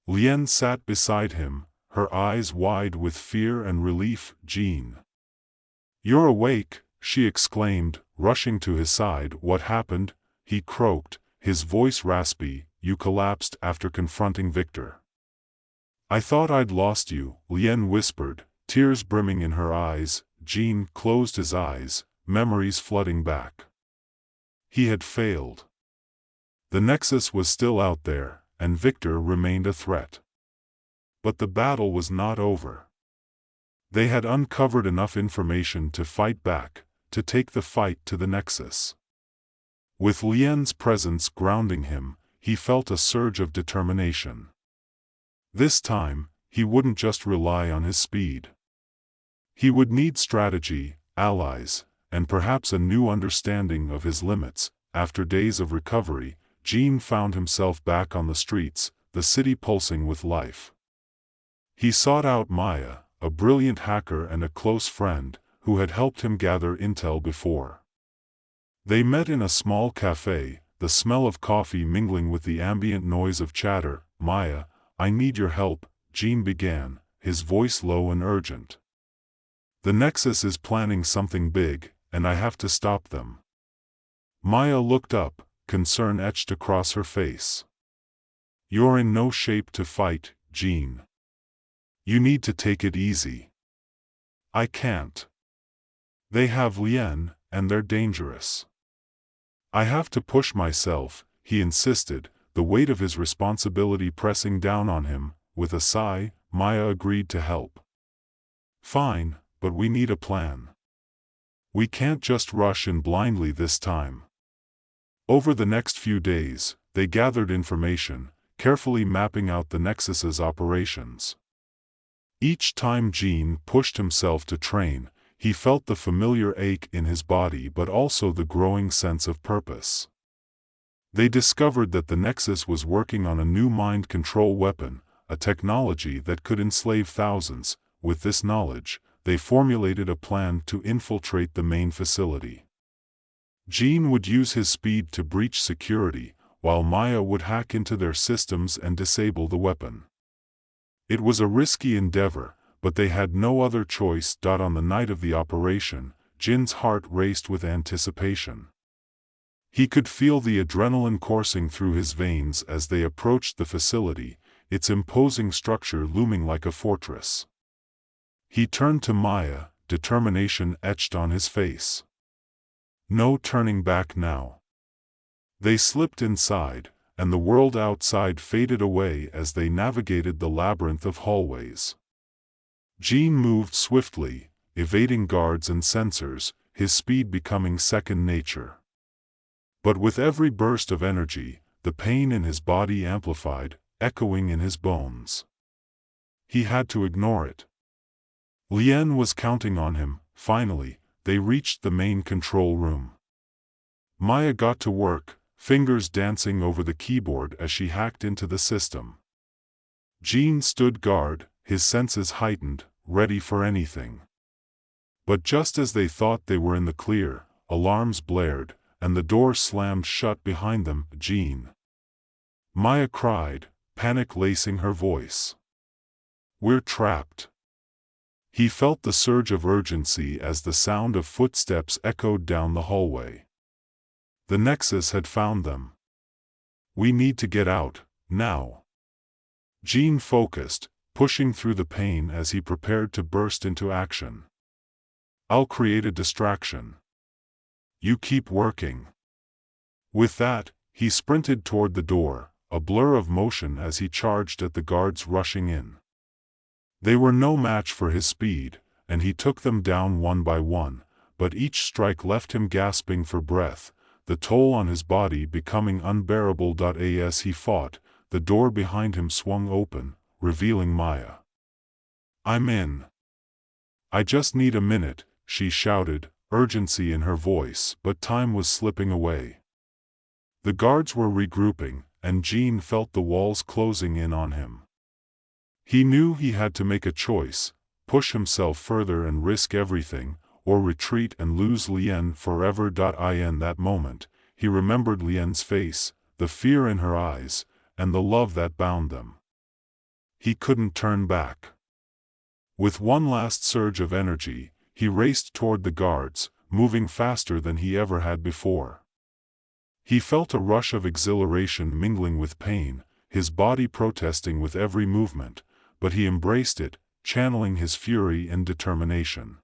Lien sat beside him, her eyes wide with fear and relief. Jin. You're awake, she exclaimed, rushing to his side. What happened? He croaked, his voice raspy. You collapsed after confronting Victor. I thought I'd lost you, Lien whispered, tears brimming in her eyes. Jin closed his eyes, memories flooding back. He had failed. The Nexus was still out there, and Victor remained a threat. But the battle was not over. They had uncovered enough information to fight back, to take the fight to the Nexus. With Lien's presence grounding him, he felt a surge of determination. This time, he wouldn't just rely on his speed. He would need strategy, allies, and perhaps a new understanding of his limits. After days of recovery, Jin found himself back on the streets, the city pulsing with life. He sought out Maya, a brilliant hacker and a close friend, who had helped him gather intel before. They met in a small cafe, the smell of coffee mingling with the ambient noise of chatter. Maya, I need your help, Jin began, his voice low and urgent. The Nexus is planning something big, and I have to stop them. Maya looked up, concern etched across her face. You're in no shape to fight, Jin. You need to take it easy. I can't. They have Lien, and they're dangerous. I have to push myself, he insisted, the weight of his responsibility pressing down on him. With a sigh, Maya agreed to help. Fine, but we need a plan. We can't just rush in blindly this time. Over the next few days, they gathered information, carefully mapping out the Nexus's operations. Each time Jin pushed himself to train, he felt the familiar ache in his body but also the growing sense of purpose. They discovered that the Nexus was working on a new mind control weapon, a technology that could enslave thousands. With this knowledge, they formulated a plan to infiltrate the main facility. Jin would use his speed to breach security, while Maya would hack into their systems and disable the weapon. It was a risky endeavor, but they had no other choice. On the night of the operation, Jin's heart raced with anticipation. He could feel the adrenaline coursing through his veins as they approached the facility, its imposing structure looming like a fortress. He turned to Maya, determination etched on his face. No turning back now. They slipped inside, and the world outside faded away as they navigated the labyrinth of hallways. Jin moved swiftly, evading guards and sensors, his speed becoming second nature. But with every burst of energy, the pain in his body amplified, echoing in his bones. He had to ignore it. Lien was counting on him. Finally, they reached the main control room. Maya got to work, fingers dancing over the keyboard as she hacked into the system. Jin stood guard, his senses heightened, ready for anything. But just as they thought they were in the clear, alarms blared, and the door slammed shut behind them. Jin. Maya cried, panic lacing her voice. We're trapped. He felt the surge of urgency as the sound of footsteps echoed down the hallway. The Nexus had found them. We need to get out, now. Jin focused, pushing through the pain as he prepared to burst into action. "I'll create a distraction. You keep working." With that, he sprinted toward the door, a blur of motion as he charged at the guards rushing in. They were no match for his speed, and he took them down one by one, but each strike left him gasping for breath, the toll on his body becoming unbearable. As he fought, the door behind him swung open, revealing Maya. "I'm in. I just need a minute," she shouted, urgency in her voice, but time was slipping away. The guards were regrouping, and Jean felt the walls closing in on him. He knew he had to make a choice, push himself further and risk everything, or retreat and lose Lien forever. In that moment, he remembered Lien's face, the fear in her eyes, and the love that bound them. He couldn't turn back. With one last surge of energy, he raced toward the guards, moving faster than he ever had before. He felt a rush of exhilaration mingling with pain, his body protesting with every movement, but he embraced it, channeling his fury and determination.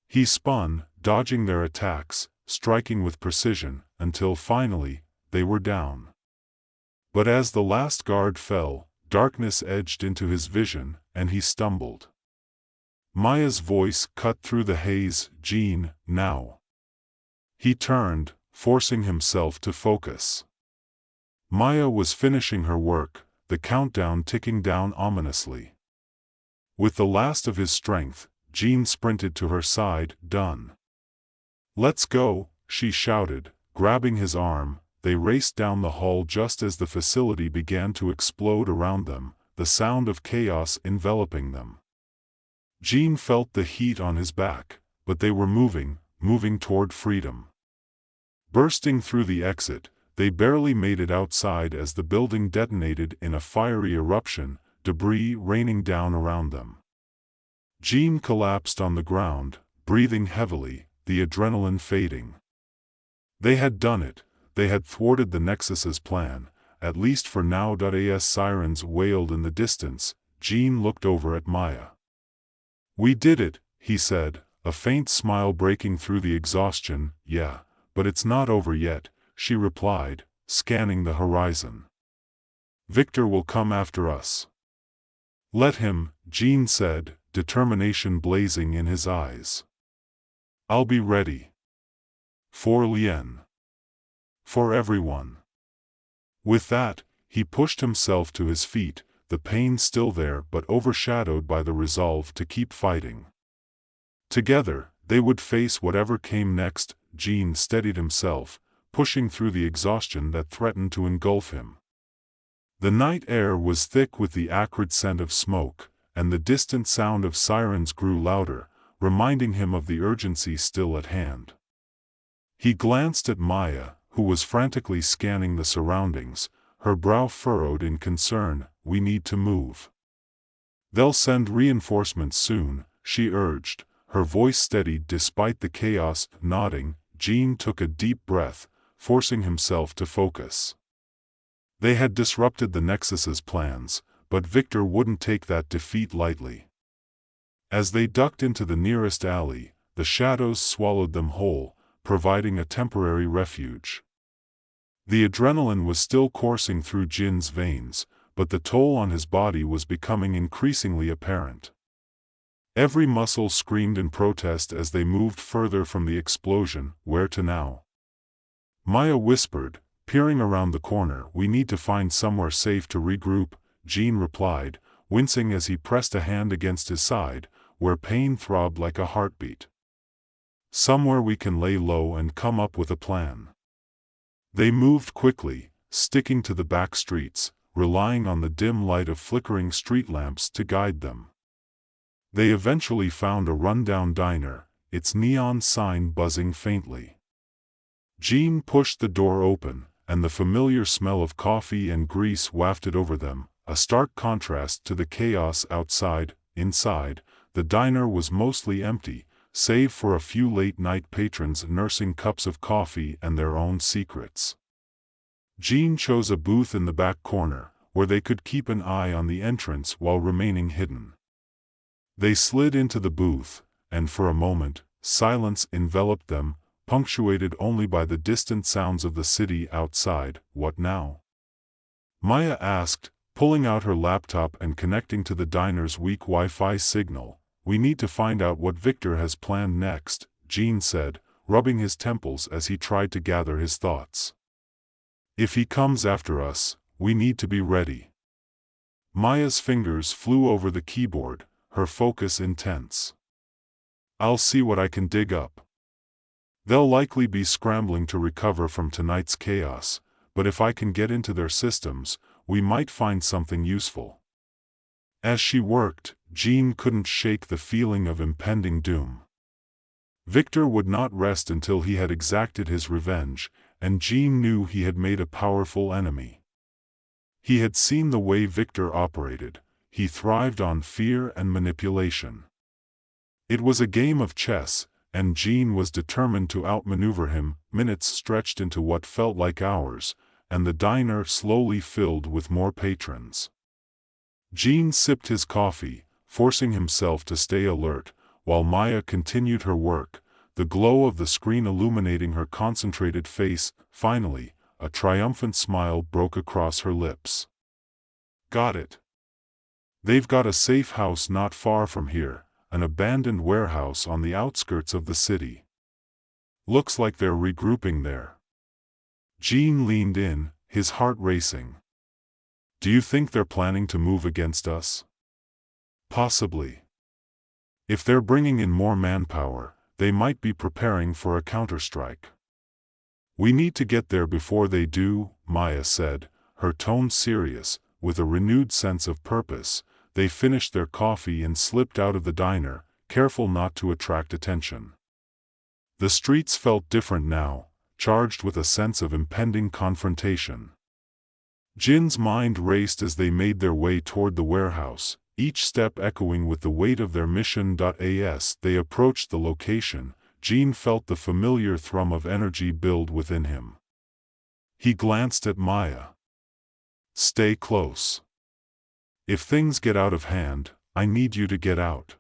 He spun, dodging their attacks, striking with precision, until finally, they were down. But as the last guard fell, darkness edged into his vision, and he stumbled. Maya's voice cut through the haze, "Jean, now." He turned, forcing himself to focus. Maya was finishing her work, the countdown ticking down ominously. With the last of his strength, Jean sprinted to her side, "Done." "Let's go," she shouted, grabbing his arm. They raced down the hall just as the facility began to explode around them, the sound of chaos enveloping them. Jean felt the heat on his back, but they were moving toward freedom. Bursting through the exit, they barely made it outside as the building detonated in a fiery eruption, debris raining down around them. Jean collapsed on the ground, breathing heavily, the adrenaline fading. They had done it. They had thwarted the Nexus's plan, at least for now. As sirens wailed in the distance, Jean looked over at Maya. "We did it," he said, a faint smile breaking through the exhaustion. "Yeah, but it's not over yet," she replied, scanning the horizon. "Victor will come after us." "Let him," Jean said, determination blazing in his eyes. "I'll be ready. For Lien. For everyone." With that, he pushed himself to his feet, the pain still there but overshadowed by the resolve to keep fighting. Together, they would face whatever came next. Jean steadied himself, pushing through the exhaustion that threatened to engulf him. The night air was thick with the acrid scent of smoke, and the distant sound of sirens grew louder, reminding him of the urgency still at hand. He glanced at Maya, who was frantically scanning the surroundings, her brow furrowed in concern. "We need to move." "They'll send reinforcements soon," she urged, her voice steadied despite the chaos. Nodding, Jean took a deep breath, forcing himself to focus. They had disrupted the Nexus's plans, but Victor wouldn't take that defeat lightly. As they ducked into the nearest alley, the shadows swallowed them whole, providing a temporary refuge. The adrenaline was still coursing through Jin's veins, but the toll on his body was becoming increasingly apparent. Every muscle screamed in protest as they moved further from the explosion. "Where to now?" Maya whispered, peering around the corner. "We need to find somewhere safe to regroup," Jean replied, wincing as he pressed a hand against his side, where pain throbbed like a heartbeat. "Somewhere we can lay low and come up with a plan." They moved quickly, sticking to the back streets, relying on the dim light of flickering street lamps to guide them. They eventually found a rundown diner, its neon sign buzzing faintly. Jean pushed the door open, and the familiar smell of coffee and grease wafted over them, a stark contrast to the chaos outside. Inside, the diner was mostly empty, save for a few late-night patrons nursing cups of coffee and their own secrets. Jean chose a booth in the back corner, where they could keep an eye on the entrance while remaining hidden. They slid into the booth, and for a moment, silence enveloped them, punctuated only by the distant sounds of the city outside. "What now?" Maya asked, pulling out her laptop and connecting to the diner's weak Wi-Fi signal. "We need to find out what Victor has planned next," Jean said, rubbing his temples as he tried to gather his thoughts. "If he comes after us, we need to be ready." Maya's fingers flew over the keyboard, her focus intense. "I'll see what I can dig up. They'll likely be scrambling to recover from tonight's chaos, but if I can get into their systems, we might find something useful." As she worked, Jean couldn't shake the feeling of impending doom. Victor would not rest until he had exacted his revenge, and Jean knew he had made a powerful enemy. He had seen the way Victor operated. He thrived on fear and manipulation. It was a game of chess, and Jean was determined to outmaneuver him. Minutes stretched into what felt like hours, and the diner slowly filled with more patrons. Jean sipped his coffee, forcing himself to stay alert, while Maya continued her work, the glow of the screen illuminating her concentrated face. Finally, a triumphant smile broke across her lips. "Got it. They've got a safe house not far from here, an abandoned warehouse on the outskirts of the city. Looks like they're regrouping there." Jean leaned in, his heart racing. "Do you think they're planning to move against us?" "Possibly. If they're bringing in more manpower, they might be preparing for a counterstrike. We need to get there before they do," Maya said, her tone serious, with a renewed sense of purpose. They finished their coffee and slipped out of the diner, careful not to attract attention. The streets felt different now, charged with a sense of impending confrontation. Jin's mind raced as they made their way toward the warehouse, each step echoing with the weight of their mission. As they approached the location, Jin felt the familiar thrum of energy build within him. He glanced at Maya. "Stay close. If things get out of hand, I need you to get out.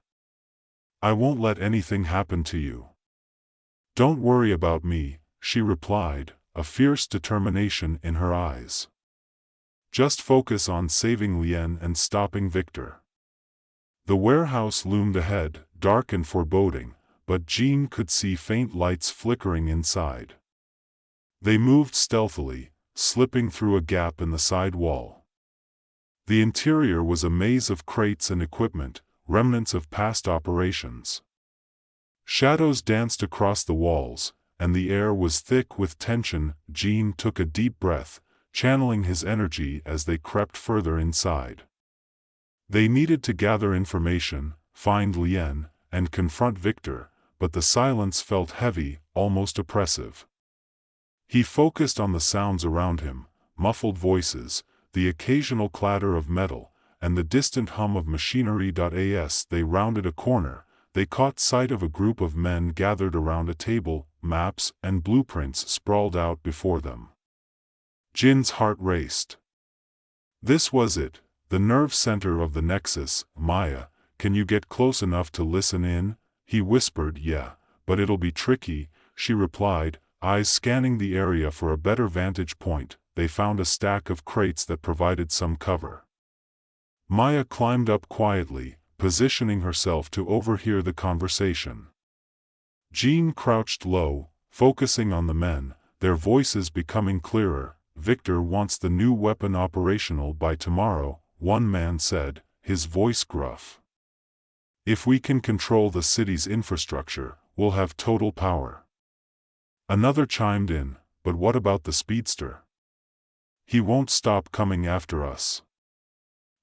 I won't let anything happen to you." "Don't worry about me," she replied, a fierce determination in her eyes. "Just focus on saving Lien and stopping Victor." The warehouse loomed ahead, dark and foreboding, but Jean could see faint lights flickering inside. They moved stealthily, slipping through a gap in the side wall. The interior was a maze of crates and equipment, remnants of past operations. Shadows danced across the walls, and the air was thick with tension. Jean took a deep breath, channeling his energy as they crept further inside. They needed to gather information, find Lien, and confront Victor, but the silence felt heavy, almost oppressive. He focused on the sounds around him, muffled voices, the occasional clatter of metal, and the distant hum of machinery. As they rounded a corner, they caught sight of a group of men gathered around a table, maps and blueprints sprawled out before them. Jin's heart raced. This was it, the nerve center of the Nexus. "Maya, can you get close enough to listen in?" he whispered. "Yeah, but it'll be tricky," she replied, eyes scanning the area for a better vantage point. They found a stack of crates that provided some cover. Maya climbed up quietly, positioning herself to overhear the conversation. Jean crouched low, focusing on the men, their voices becoming clearer. "Victor wants the new weapon operational by tomorrow," one man said, his voice gruff. "If we can control the city's infrastructure, we'll have total power." Another chimed in, "But what about the speedster? He won't stop coming after us."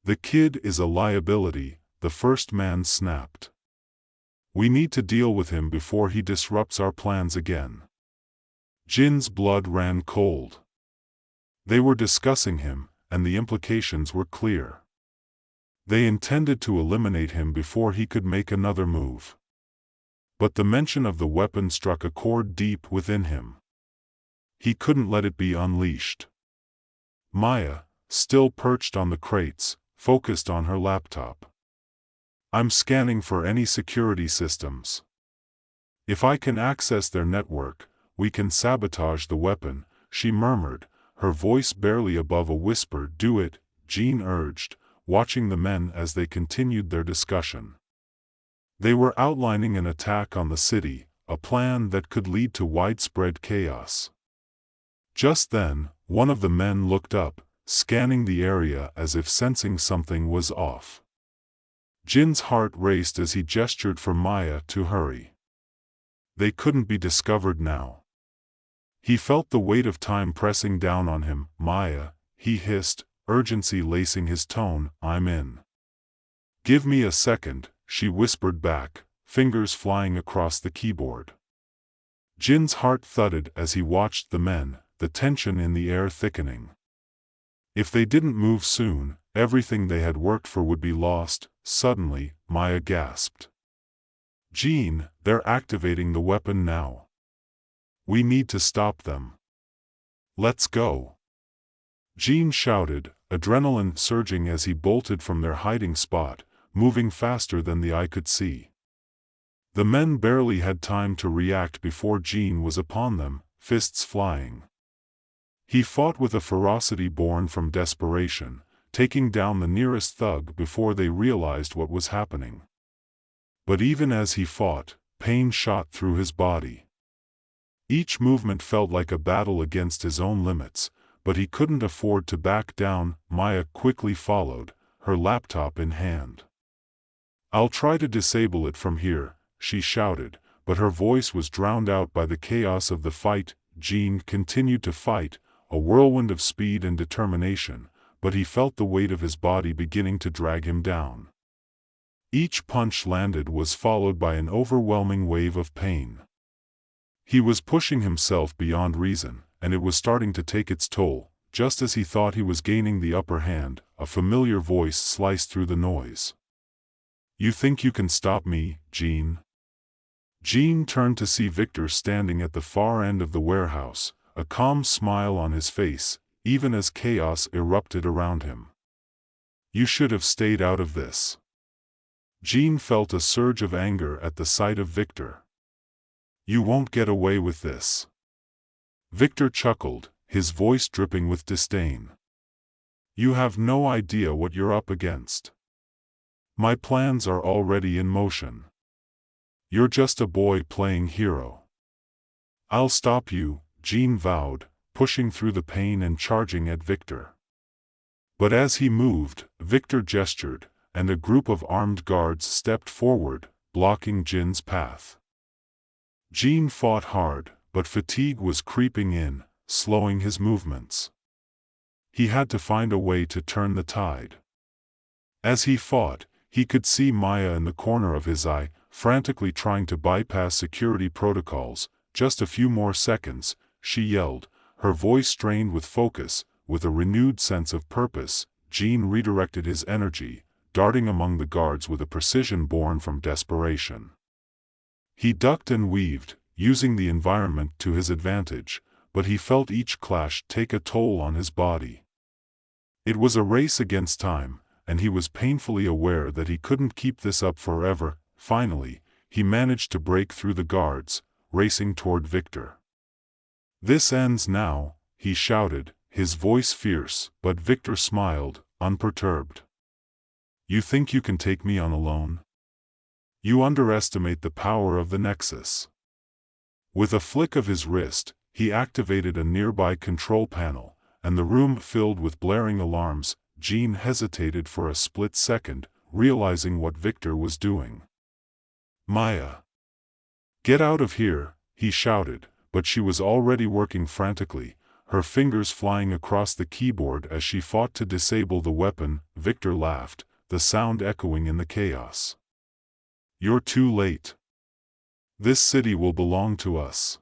"The kid is a liability," the first man snapped. "We need to deal with him before he disrupts our plans again." Jin's blood ran cold. They were discussing him, and the implications were clear. They intended to eliminate him before he could make another move. But the mention of the weapon struck a chord deep within him. He couldn't let it be unleashed. "Maya, still perched on the crates, focused on her laptop. I'm scanning for any security systems. If I can access their network, we can sabotage the weapon, she murmured, her voice barely above a whisper. Do it, Jean urged, watching the men as they continued their discussion. They were outlining an attack on the city, a plan that could lead to widespread chaos. Just then, one of the men looked up, scanning the area as if sensing something was off. Jin's heart raced as he gestured for Maya to hurry. They couldn't be discovered now. He felt the weight of time pressing down on him. Maya, he hissed, urgency lacing his tone. I'm in. Give me a second, she whispered back, fingers flying across the keyboard. Jin's heart thudded as he watched the men, the tension in the air thickening. If they didn't move soon, everything they had worked for would be lost. Suddenly, Maya gasped. Jean, they're activating the weapon now. We need to stop them. Let's go. Jean shouted, adrenaline surging as he bolted from their hiding spot, moving faster than the eye could see. The men barely had time to react before Jean was upon them, fists flying. He fought with a ferocity born from desperation, taking down the nearest thug before they realized what was happening. But even as he fought, pain shot through his body. Each movement felt like a battle against his own limits, but he couldn't afford to back down. Maya quickly followed, her laptop in hand. I'll try to disable it from here, she shouted, but her voice was drowned out by the chaos of the fight. Jean continued to fight, a whirlwind of speed and determination, but he felt the weight of his body beginning to drag him down. Each punch landed was followed by an overwhelming wave of pain. He was pushing himself beyond reason, and it was starting to take its toll. Just as he thought he was gaining the upper hand, a familiar voice sliced through the noise. You think you can stop me, Jean? Jean turned to see Victor standing at the far end of the warehouse, a calm smile on his face, even as chaos erupted around him. You should have stayed out of this. Jean felt a surge of anger at the sight of Victor. You won't get away with this. Victor chuckled, his voice dripping with disdain. You have no idea what you're up against. My plans are already in motion. You're just a boy playing hero. I'll stop you, Jean vowed, pushing through the pain and charging at Victor. But as he moved, Victor gestured, and a group of armed guards stepped forward, blocking Jin's path. Jean fought hard, but fatigue was creeping in, slowing his movements. He had to find a way to turn the tide. As he fought, he could see Maya in the corner of his eye, frantically trying to bypass security protocols. Just a few more seconds, she yelled, her voice strained with focus. With a renewed sense of purpose, Jean redirected his energy, darting among the guards with a precision born from desperation. He ducked and weaved, using the environment to his advantage, but he felt each clash take a toll on his body. It was a race against time, and he was painfully aware that he couldn't keep this up forever. Finally, he managed to break through the guards, racing toward Victor. This ends now, he shouted, his voice fierce, but Victor smiled, unperturbed. You think you can take me on alone? You underestimate the power of the Nexus. With a flick of his wrist, he activated a nearby control panel, and the room filled with blaring alarms. Jean hesitated for a split second, realizing what Victor was doing. Maya! Get out of here, he shouted, but she was already working frantically, her fingers flying across the keyboard as she fought to disable the weapon. Victor laughed, the sound echoing in the chaos. You're too late. This city will belong to us.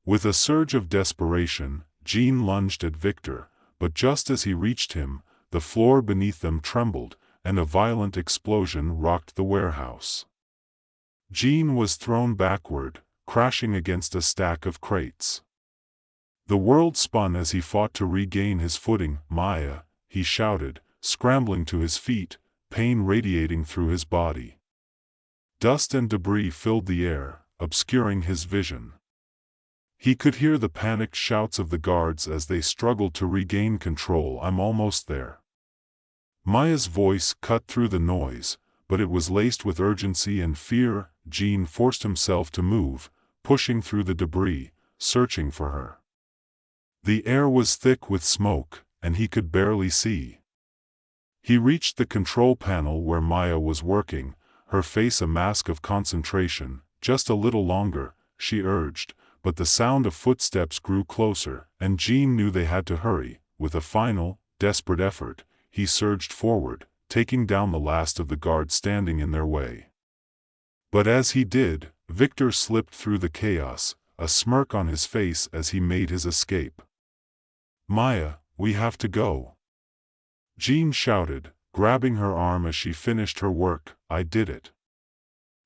With a surge of desperation, Jean lunged at Victor, but just as he reached him, the floor beneath them trembled, and a violent explosion rocked the warehouse. Jean was thrown backward, crashing against a stack of crates. The world spun as he fought to regain his footing. "Maya," he shouted, scrambling to his feet, pain radiating through his body. Dust and debris filled the air, obscuring his vision. He could hear the panicked shouts of the guards as they struggled to regain control. "I'm almost there." Maya's voice cut through the noise, but it was laced with urgency and fear. Jean forced himself to move, pushing through the debris, searching for her. The air was thick with smoke, and he could barely see. He reached the control panel where Maya was working, her face a mask of concentration. "Just a little longer," she urged, but the sound of footsteps grew closer, and Jean knew they had to hurry. With a final, desperate effort, he surged forward, taking down the last of the guards standing in their way. But as he did, Victor slipped through the chaos, a smirk on his face as he made his escape. "Maya, we have to go," Jean shouted, grabbing her arm as she finished her work. "I did it."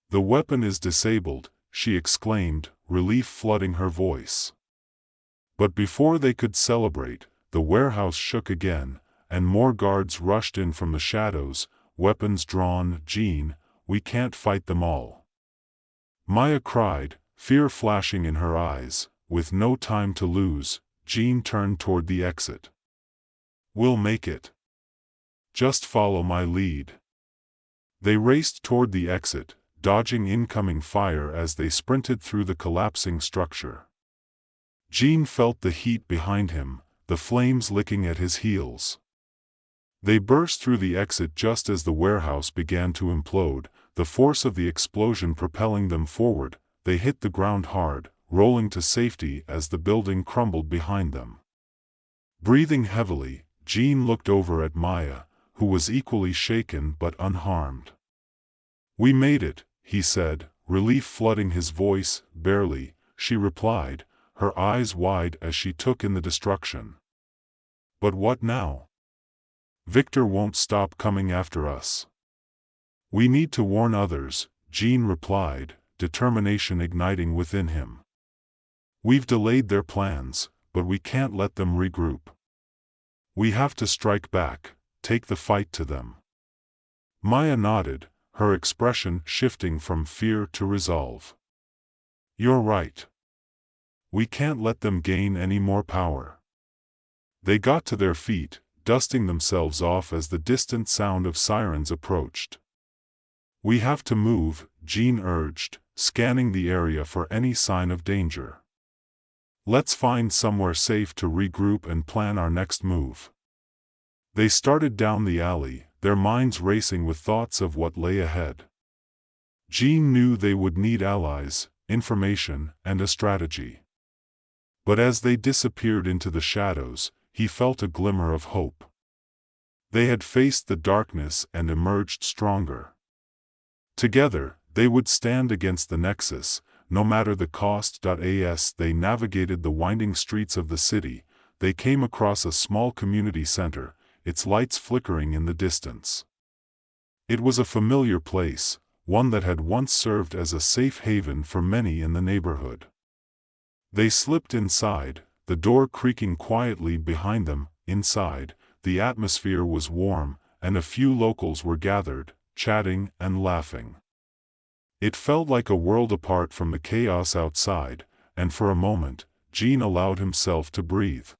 "The weapon is disabled," she exclaimed, relief flooding her voice. But before they could celebrate, the warehouse shook again, and more guards rushed in from the shadows, weapons drawn. "Jean, we can't fight them all," Maya cried, fear flashing in her eyes. With no time to lose, Jean turned toward the exit. "We'll make it. Just follow my lead." They raced toward the exit, dodging incoming fire as they sprinted through the collapsing structure. Jean felt the heat behind him, the flames licking at his heels. They burst through the exit just as the warehouse began to implode, the force of the explosion propelling them forward. They hit the ground hard, rolling to safety as the building crumbled behind them. Breathing heavily, Jean looked over at Maya, who was equally shaken but unharmed. "We made it," he said, relief flooding his voice. "Barely," she replied, her eyes wide as she took in the destruction. "But what now? Victor won't stop coming after us." "We need to warn others," Jean replied, determination igniting within him. "We've delayed their plans, but we can't let them regroup. We have to strike back, take the fight to them." Maya nodded, her expression shifting from fear to resolve. "You're right. We can't let them gain any more power." They got to their feet, dusting themselves off as the distant sound of sirens approached. "We have to move," Jean urged, scanning the area for any sign of danger. "Let's find somewhere safe to regroup and plan our next move." They started down the alley, their minds racing with thoughts of what lay ahead. Jean knew they would need allies, information, and a strategy. But as they disappeared into the shadows, he felt a glimmer of hope. They had faced the darkness and emerged stronger. Together, they would stand against the Nexus, no matter the cost. As they navigated the winding streets of the city, they came across a small community center, its lights flickering in the distance. It was a familiar place, one that had once served as a safe haven for many in the neighborhood. They slipped inside, the door creaking quietly behind them. Inside, the atmosphere was warm, and a few locals were gathered, chatting and laughing. It felt like a world apart from the chaos outside, and for a moment, Jean allowed himself to breathe.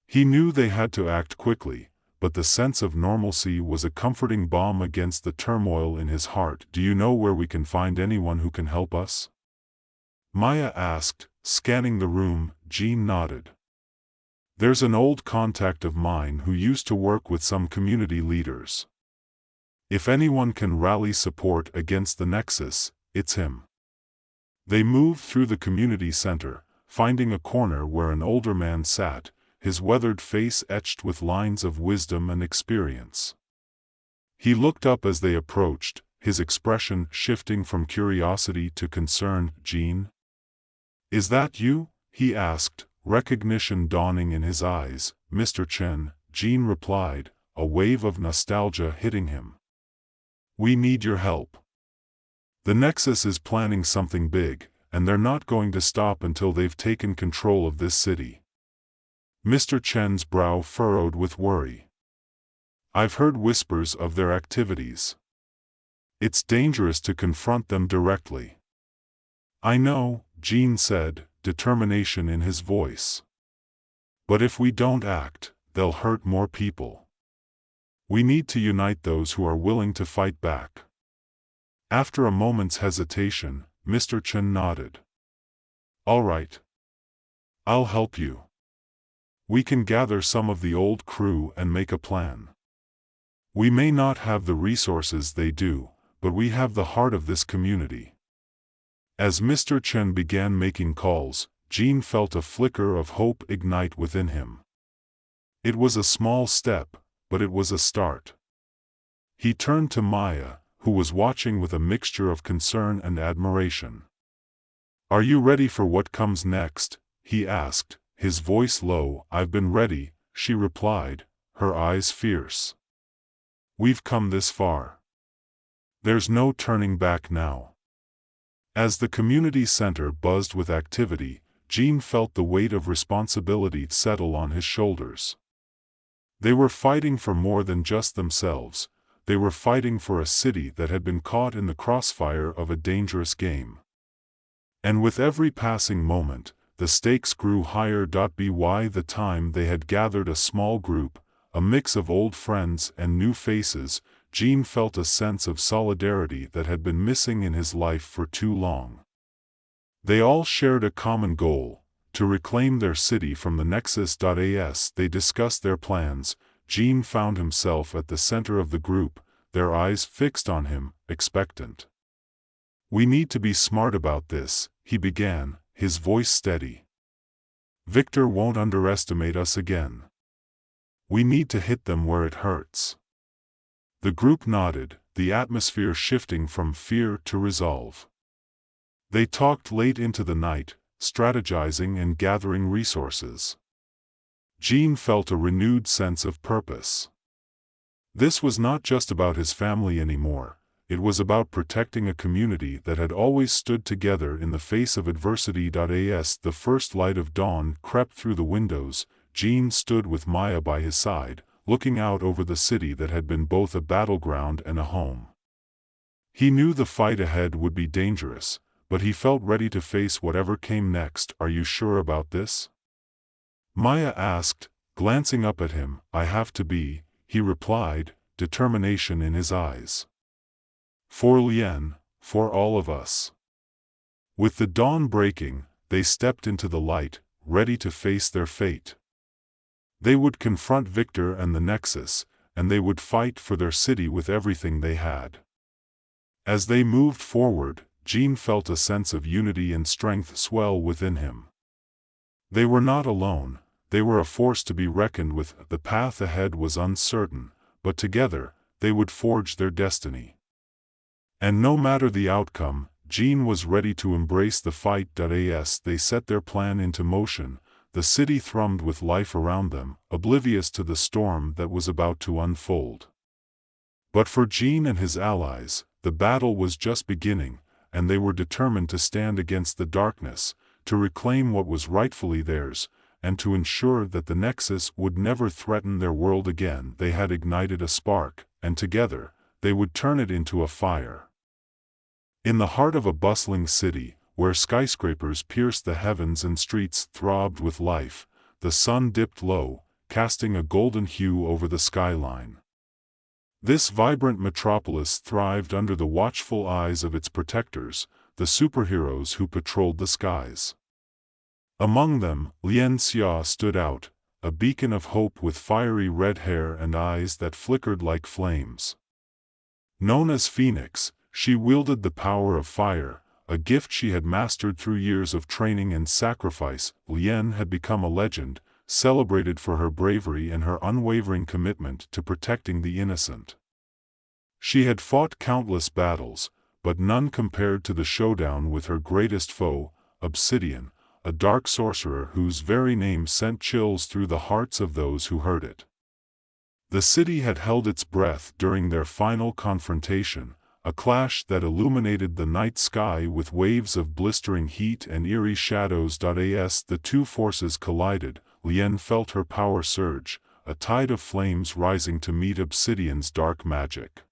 He knew they had to act quickly, but the sense of normalcy was a comforting balm against the turmoil in his heart. "Do you know where we can find anyone who can help us?" Maya asked, scanning the room. Jean nodded. "There's an old contact of mine who used to work with some community leaders. If anyone can rally support against the Nexus, it's him." They moved through the community center, finding a corner where an older man sat, his weathered face etched with lines of wisdom and experience. He looked up as they approached, his expression shifting from curiosity to concern. "Jean? Is that you?" he asked, recognition dawning in his eyes. "Mr. Chen," Jean replied, a wave of nostalgia hitting him. "We need your help. The Nexus is planning something big, and they're not going to stop until they've taken control of this city." Mr. Chen's brow furrowed with worry. I've heard whispers of their activities. It's dangerous to confront them directly. I know, Jean said, determination in his voice. But if we don't act, they'll hurt more people. We need to unite those who are willing to fight back. After a moment's hesitation, Mr. Chen nodded. All right. I'll help you. We can gather some of the old crew and make a plan. We may not have the resources they do, but we have the heart of this community. As Mr. Chen began making calls, Jean felt a flicker of hope ignite within him. It was a small step, but it was a start. He turned to Maya, who was watching with a mixture of concern and admiration. Are you ready for what comes next? He asked, his voice low. I've been ready, she replied, her eyes fierce. We've come this far. There's no turning back now. As the community center buzzed with activity, Jean felt the weight of responsibility settle on his shoulders. They were fighting for more than just themselves. They were fighting for a city that had been caught in the crossfire of a dangerous game. And with every passing moment, the stakes grew higher. By the time they had gathered a small group, a mix of old friends and new faces, Jean felt a sense of solidarity that had been missing in his life for too long. They all shared a common goal: to reclaim their city from the Nexus. As they discussed their plans, Jean found himself at the center of the group, their eyes fixed on him, expectant. We need to be smart about this, he began, his voice steady. Victor won't underestimate us again. We need to hit them where it hurts. The group nodded, the atmosphere shifting from fear to resolve. They talked late into the night, strategizing and gathering resources. Jean felt a renewed sense of purpose. This was not just about his family anymore, it was about protecting a community that had always stood together in the face of adversity. As the first light of dawn crept through the windows, Jean stood with Maya by his side, looking out over the city that had been both a battleground and a home. He knew the fight ahead would be dangerous, but he felt ready to face whatever came next. Are you sure about this? Maya asked, glancing up at him. I have to be, he replied, determination in his eyes. For Lien, for all of us. With the dawn breaking, they stepped into the light, ready to face their fate. They would confront Victor and the Nexus, and they would fight for their city with everything they had. As they moved forward, Jean felt a sense of unity and strength swell within him. They were not alone, they were a force to be reckoned with. The path ahead was uncertain, but together, they would forge their destiny. And no matter the outcome, Jean was ready to embrace the fight. As they set their plan into motion, the city thrummed with life around them, oblivious to the storm that was about to unfold. But for Jean and his allies, the battle was just beginning, and they were determined to stand against the darkness, to reclaim what was rightfully theirs, and to ensure that the Nexus would never threaten their world again. They had ignited a spark, and together, they would turn it into a fire. In the heart of a bustling city, where skyscrapers pierced the heavens and streets throbbed with life, the sun dipped low, casting a golden hue over the skyline. This vibrant metropolis thrived under the watchful eyes of its protectors, the superheroes who patrolled the skies. Among them, Lien Xia stood out, a beacon of hope with fiery red hair and eyes that flickered like flames. Known as Phoenix, she wielded the power of fire, a gift she had mastered through years of training and sacrifice. Lien had become a legend, celebrated for her bravery and her unwavering commitment to protecting the innocent. She had fought countless battles, but none compared to the showdown with her greatest foe, Obsidian, a dark sorcerer whose very name sent chills through the hearts of those who heard it. The city had held its breath during their final confrontation, a clash that illuminated the night sky with waves of blistering heat and eerie shadows. As the two forces collided, Lien felt her power surge, a tide of flames rising to meet Obsidian's dark magic.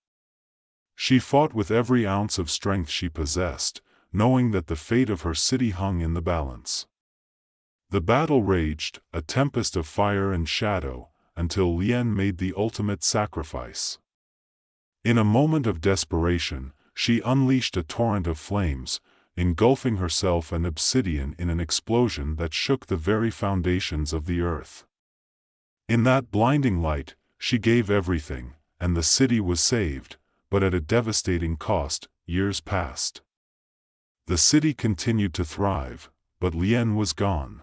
She fought with every ounce of strength she possessed, knowing that the fate of her city hung in the balance. The battle raged, a tempest of fire and shadow, until Lien made the ultimate sacrifice. In a moment of desperation, she unleashed a torrent of flames, engulfing herself and Obsidian in an explosion that shook the very foundations of the earth. In that blinding light, she gave everything, and the city was saved, but at a devastating cost. Years passed. The city continued to thrive, but Lien was gone.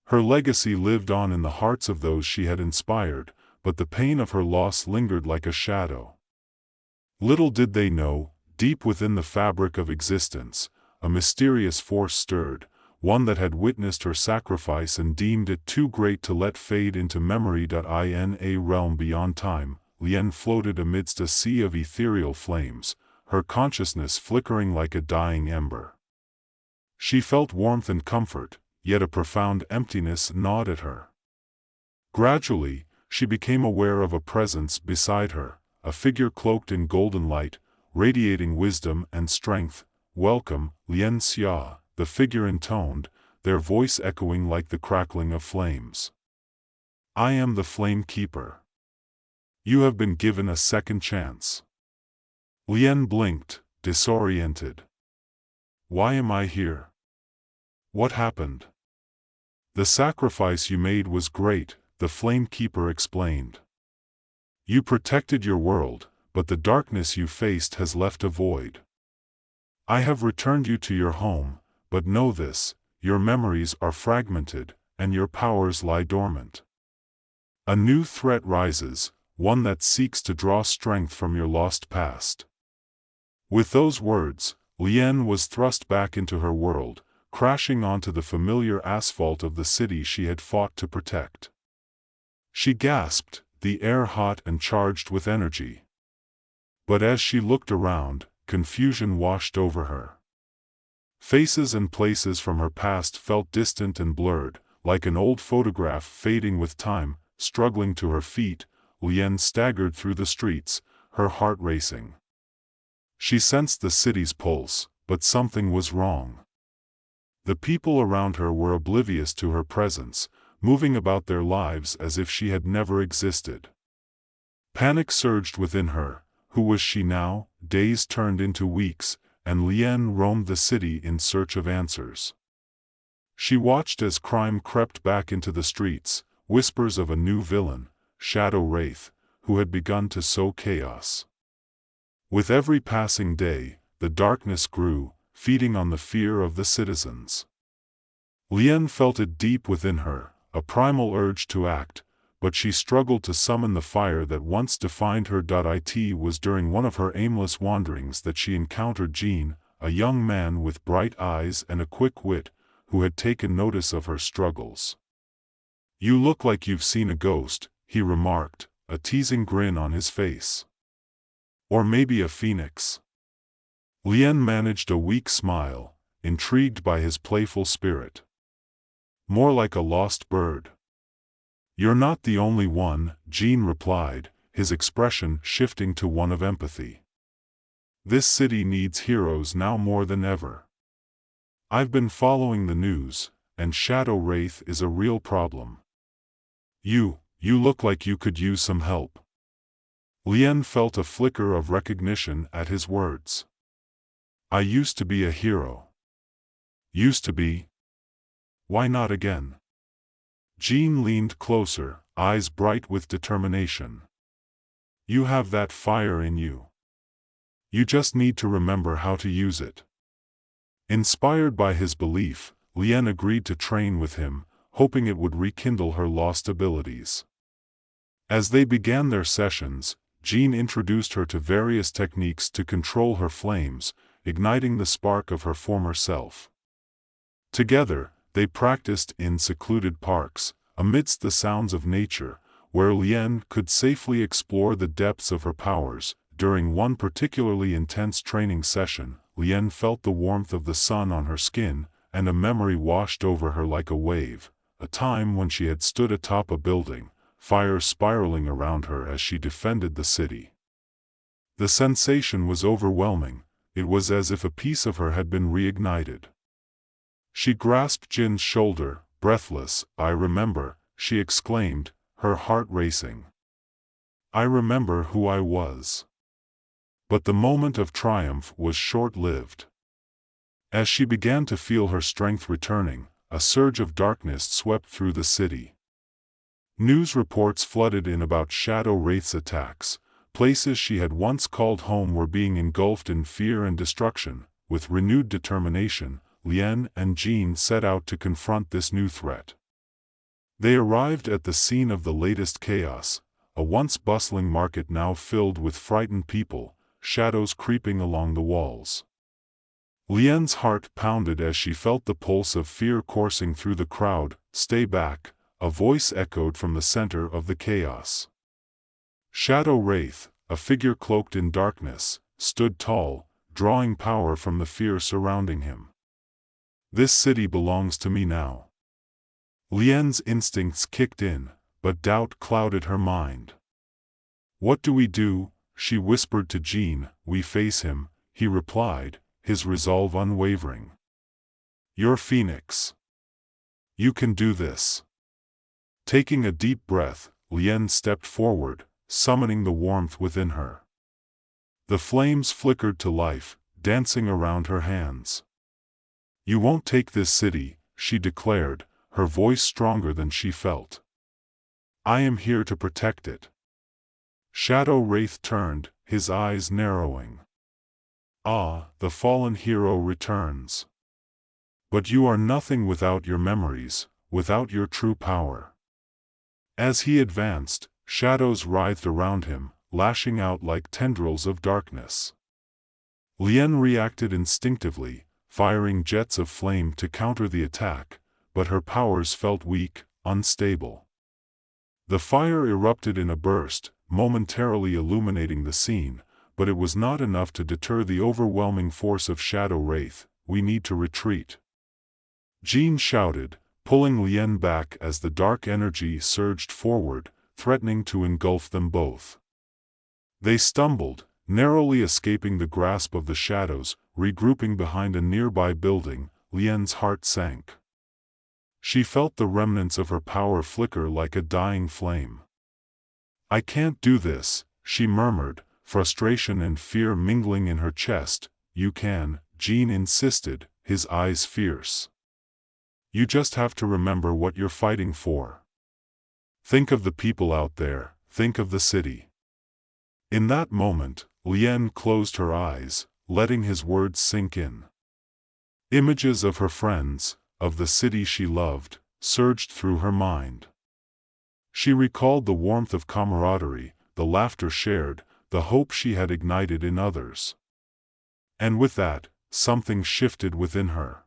Her legacy lived on in the hearts of those she had inspired, but the pain of her loss lingered like a shadow. Little did they know, deep within the fabric of existence, a mysterious force stirred, one that had witnessed her sacrifice and deemed it too great to let fade into memory. In a realm beyond time, Lien floated amidst a sea of ethereal flames, her consciousness flickering like a dying ember. She felt warmth and comfort, yet a profound emptiness gnawed at her. Gradually, she became aware of a presence beside her, a figure cloaked in golden light, radiating wisdom and strength. "Welcome, Lien Xia," the figure intoned, their voice echoing like the crackling of flames. "I am the Flame Keeper. You have been given a second chance." Lien blinked, disoriented. "Why am I here? What happened?" "The sacrifice you made was great," the Flame Keeper explained. "You protected your world, but the darkness you faced has left a void. I have returned you to your home, but know this, your memories are fragmented, and your powers lie dormant. A new threat rises, one that seeks to draw strength from your lost past." With those words, Lien was thrust back into her world, crashing onto the familiar asphalt of the city she had fought to protect. She gasped, the air hot and charged with energy. But as she looked around, confusion washed over her. Faces and places from her past felt distant and blurred, like an old photograph fading with time. Struggling to her feet, Lien staggered through the streets, her heart racing. She sensed the city's pulse, but something was wrong. The people around her were oblivious to her presence, moving about their lives as if she had never existed. Panic surged within her. Who was she now? Days turned into weeks, and Lien roamed the city in search of answers. She watched as crime crept back into the streets, whispers of a new villain, Shadow Wraith, who had begun to sow chaos. With every passing day, the darkness grew, feeding on the fear of the citizens. Lien felt it deep within her, a primal urge to act, but she struggled to summon the fire that once defined her. It was during one of her aimless wanderings that she encountered Jean, a young man with bright eyes and a quick wit, who had taken notice of her struggles. "You look like you've seen a ghost," he remarked, a teasing grin on his face. "Or maybe a phoenix." Lien managed a weak smile, intrigued by his playful spirit. "More like a lost bird." "You're not the only one," Jean replied, his expression shifting to one of empathy. "This city needs heroes now more than ever. I've been following the news, and Shadow Wraith is a real problem. You look like you could use some help." Lien felt a flicker of recognition at his words. "I used to be a hero." "Used to be? Why not again?" Jean leaned closer, eyes bright with determination. "You have that fire in you. You just need to remember how to use it." Inspired by his belief, Lien agreed to train with him, hoping it would rekindle her lost abilities. As they began their sessions, Jean introduced her to various techniques to control her flames, igniting the spark of her former self. Together, they practiced in secluded parks, amidst the sounds of nature, where Lien could safely explore the depths of her powers. During one particularly intense training session, Lien felt the warmth of the sun on her skin, and a memory washed over her like a wave, a a time when she had stood atop a building, fire spiraling around her as she defended the city. The sensation was overwhelming. It was as if a piece of her had been reignited. She grasped Jin's shoulder, breathless. "I remember," she exclaimed, her heart racing. "I remember who I was." But the moment of triumph was short-lived. As she began to feel her strength returning, a surge of darkness swept through the city. News reports flooded in about Shadow Wraith's attacks. Places she had once called home were being engulfed in fear and destruction. With renewed determination, Lien and Jean set out to confront this new threat. They arrived at the scene of the latest chaos, a once bustling market now filled with frightened people, shadows creeping along the walls. Lien's heart pounded as she felt the pulse of fear coursing through the crowd. "Stay back," a voice echoed from the center of the chaos. Shadow Wraith, a figure cloaked in darkness, stood tall, drawing power from the fear surrounding him. "This city belongs to me now." Lien's instincts kicked in, but doubt clouded her mind. "What do we do?" she whispered to Jean. "We face him," he replied, his resolve unwavering. "You're Phoenix. You can do this." Taking a deep breath, Lien stepped forward, summoning the warmth within her. The flames flickered to life, dancing around her hands. "You won't take this city," she declared, her voice stronger than she felt. "I am here to protect it." Shadow Wraith turned, his eyes narrowing. "Ah, the fallen hero returns. But you are nothing without your memories, without your true power." As he advanced, shadows writhed around him, lashing out like tendrils of darkness. Lien reacted instinctively, firing jets of flame to counter the attack, but her powers felt weak, unstable. The fire erupted in a burst, momentarily illuminating the scene, but it was not enough to deter the overwhelming force of Shadow Wraith. "We need to retreat," Jean shouted, pulling Lien back as the dark energy surged forward, threatening to engulf them both. They stumbled, narrowly escaping the grasp of the shadows. Regrouping behind a nearby building, Lien's heart sank. She felt the remnants of her power flicker like a dying flame. "I can't do this," she murmured, frustration and fear mingling in her chest. "You can," Jean insisted, his eyes fierce. "You just have to remember what you're fighting for. Think of the people out there, think of the city." In that moment, Lien closed her eyes, letting his words sink in. Images of her friends, of the city she loved, surged through her mind. She recalled the warmth of camaraderie, the laughter shared, the hope she had ignited in others. And with that, something shifted within her.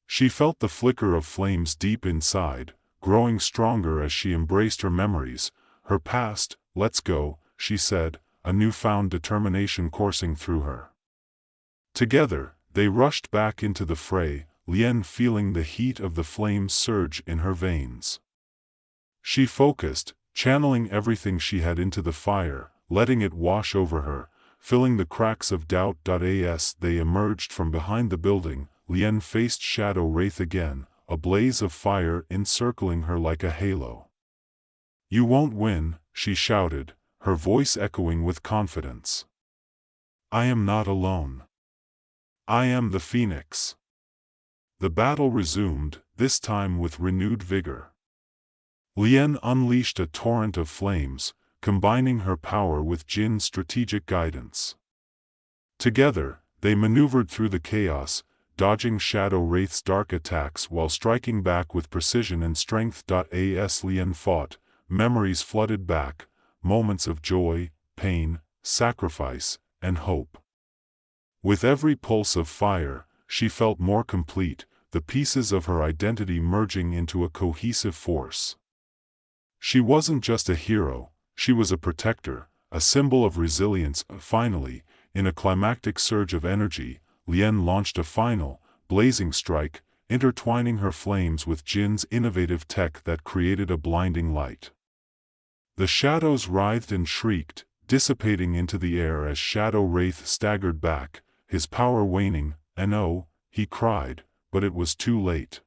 She felt the flicker of flames deep inside, growing stronger as she embraced her memories, her past. "Let's go," she said, a newfound determination coursing through her. Together, they rushed back into the fray, Lien feeling the heat of the flames surge in her veins. She focused, channeling everything she had into the fire, letting it wash over her, filling the cracks of doubt. As they emerged from behind the building, Lien faced Shadow Wraith again, a blaze of fire encircling her like a halo. "You won't win," she shouted, her voice echoing with confidence. "I am not alone. I am the Phoenix." The battle resumed, this time with renewed vigor. Lien unleashed a torrent of flames, combining her power with Jin's strategic guidance. Together, they maneuvered through the chaos, dodging Shadow Wraith's dark attacks while striking back with precision and strength. As Lien fought, memories flooded back, moments of joy, pain, sacrifice, and hope. With every pulse of fire, she felt more complete, the pieces of her identity merging into a cohesive force. She wasn't just a hero, she was a protector, a symbol of resilience. Finally, in a climactic surge of energy, Lien launched a final, blazing strike, intertwining her flames with Jin's innovative tech that created a blinding light. The shadows writhed and shrieked, dissipating into the air as Shadow Wraith staggered back, his power waning, and oh, he cried, but it was too late.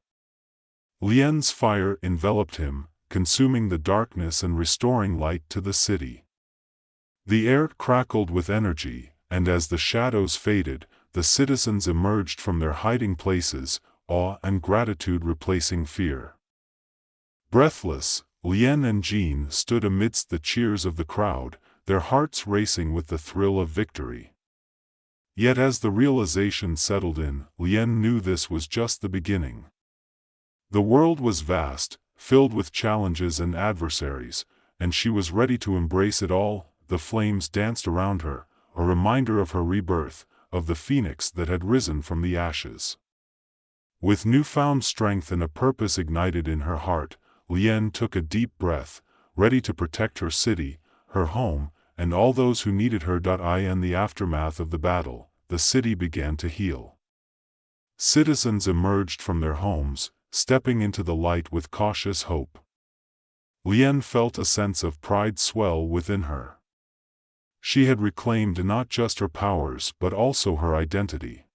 Lien's fire enveloped him, consuming the darkness and restoring light to the city. The air crackled with energy, and as the shadows faded, the citizens emerged from their hiding places, awe and gratitude replacing fear. Breathless, Lien and Jean stood amidst the cheers of the crowd, their hearts racing with the thrill of victory. Yet as the realization settled in, Lien knew this was just the beginning. The world was vast, filled with challenges and adversaries, and she was ready to embrace it all. The flames danced around her, a reminder of her rebirth, of the phoenix that had risen from the ashes. With newfound strength and a purpose ignited in her heart, Lien took a deep breath, ready to protect her city, her home, and all those who needed her. In the aftermath of the battle, the city began to heal. Citizens emerged from their homes, stepping into the light with cautious hope. Lien felt a sense of pride swell within her. She had reclaimed not just her powers but also her identity.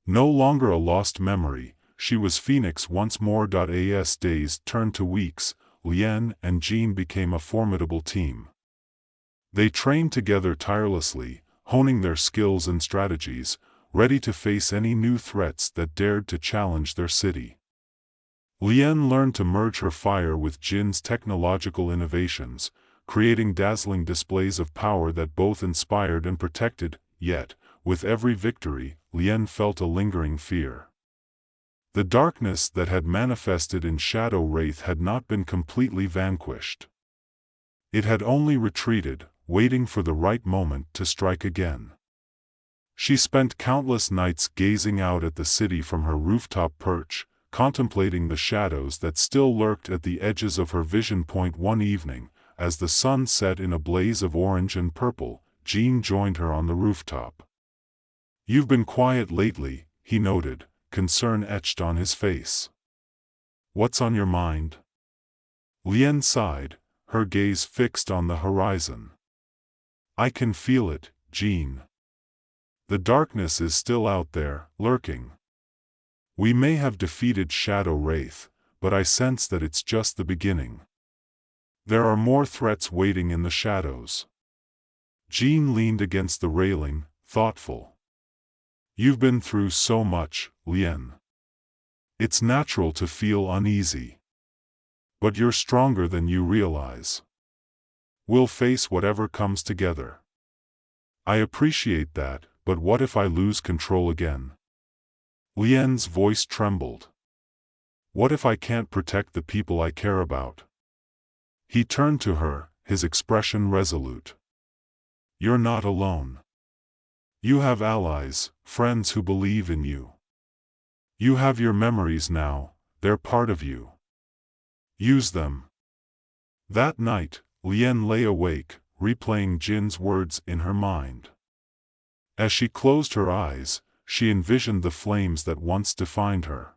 No longer a lost memory, she was Phoenix once more. As days turned to weeks, Lien and Jean became a formidable team. They trained together tirelessly, honing their skills and strategies, ready to face any new threats that dared to challenge their city. Lien learned to merge her fire with Jin's technological innovations, creating dazzling displays of power that both inspired and protected. Yet, with every victory, Lien felt a lingering fear. The darkness that had manifested in Shadow Wraith had not been completely vanquished. It had only retreated, waiting for the right moment to strike again. She spent countless nights gazing out at the city from her rooftop perch, contemplating the shadows that still lurked at the edges of her vision point. One evening, as the sun set in a blaze of orange and purple, Jean joined her on the rooftop. "You've been quiet lately," he noted, concern etched on his face. "What's on your mind?" Lien sighed, her gaze fixed on the horizon. "I can feel it, Jean. The darkness is still out there, lurking. We may have defeated Shadow Wraith, but I sense that it's just the beginning. There are more threats waiting in the shadows." Jean leaned against the railing, thoughtful. "You've been through so much, Lien. It's natural to feel uneasy. But you're stronger than you realize. We'll face whatever comes together." "I appreciate that, but what if I lose control again?" Lien's voice trembled. "What if I can't protect the people I care about?" He turned to her, his expression resolute. "You're not alone. You have allies, friends who believe in you. You have your memories now, they're part of you. Use them." That night, Lien lay awake, replaying Jin's words in her mind. As she closed her eyes, she envisioned the flames that once defined her.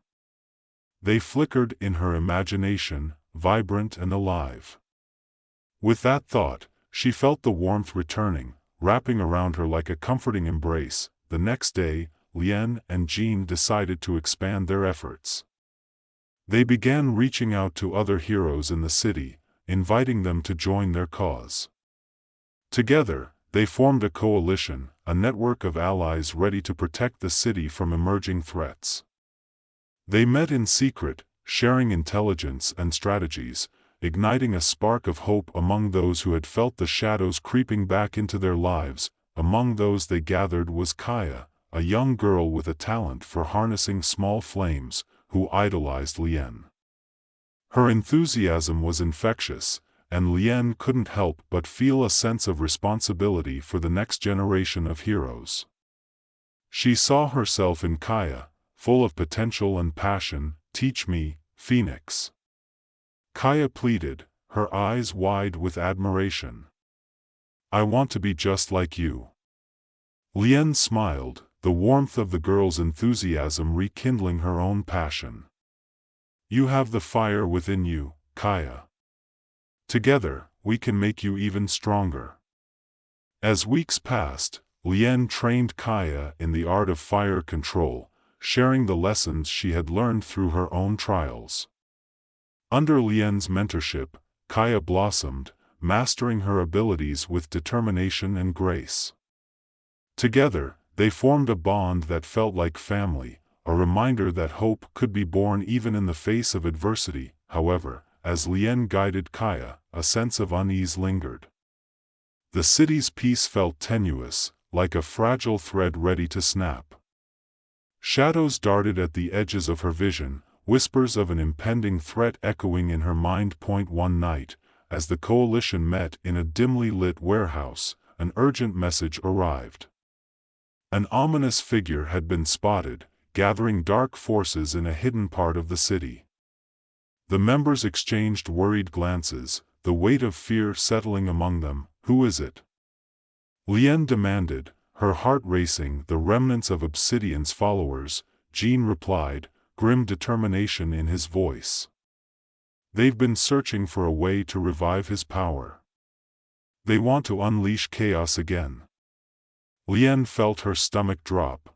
They flickered in her imagination, vibrant and alive. With that thought, she felt the warmth returning, wrapping around her like a comforting embrace. The next day, Lien and Jean decided to expand their efforts. They began reaching out to other heroes in the city, inviting them to join their cause. Together, they formed a coalition, a network of allies ready to protect the city from emerging threats. They met in secret, sharing intelligence and strategies, igniting a spark of hope among those who had felt the shadows creeping back into their lives. Among those they gathered was Kaya, a young girl with a talent for harnessing small flames, who idolized Lien. Her enthusiasm was infectious, and Lien couldn't help but feel a sense of responsibility for the next generation of heroes. She saw herself in Kaya, full of potential and passion. "Teach me, Phoenix." Kaya pleaded, her eyes wide with admiration. "I want to be just like you." Lien smiled, the warmth of the girl's enthusiasm rekindling her own passion. You have the fire within you, Kaya. Together, we can make you even stronger. As weeks passed, Lien trained Kaya in the art of fire control, sharing the lessons she had learned through her own trials. Under Lien's mentorship, Kaya blossomed, mastering her abilities with determination and grace. Together, they formed a bond that felt like family, a reminder that hope could be born even in the face of adversity. However, as Lien guided Kaya, a sense of unease lingered. The city's peace felt tenuous, like a fragile thread ready to snap. Shadows darted at the edges of her vision, whispers of an impending threat echoing in her mind. One night, as the coalition met in a dimly lit warehouse, an urgent message arrived. An ominous figure had been spotted, gathering dark forces in a hidden part of the city. The members exchanged worried glances, the weight of fear settling among them. Who is it? Lien demanded, her heart racing. The remnants of Obsidian's followers, Jean replied, grim determination in his voice. They've been searching for a way to revive his power. They want to unleash chaos again. Lien felt her stomach drop.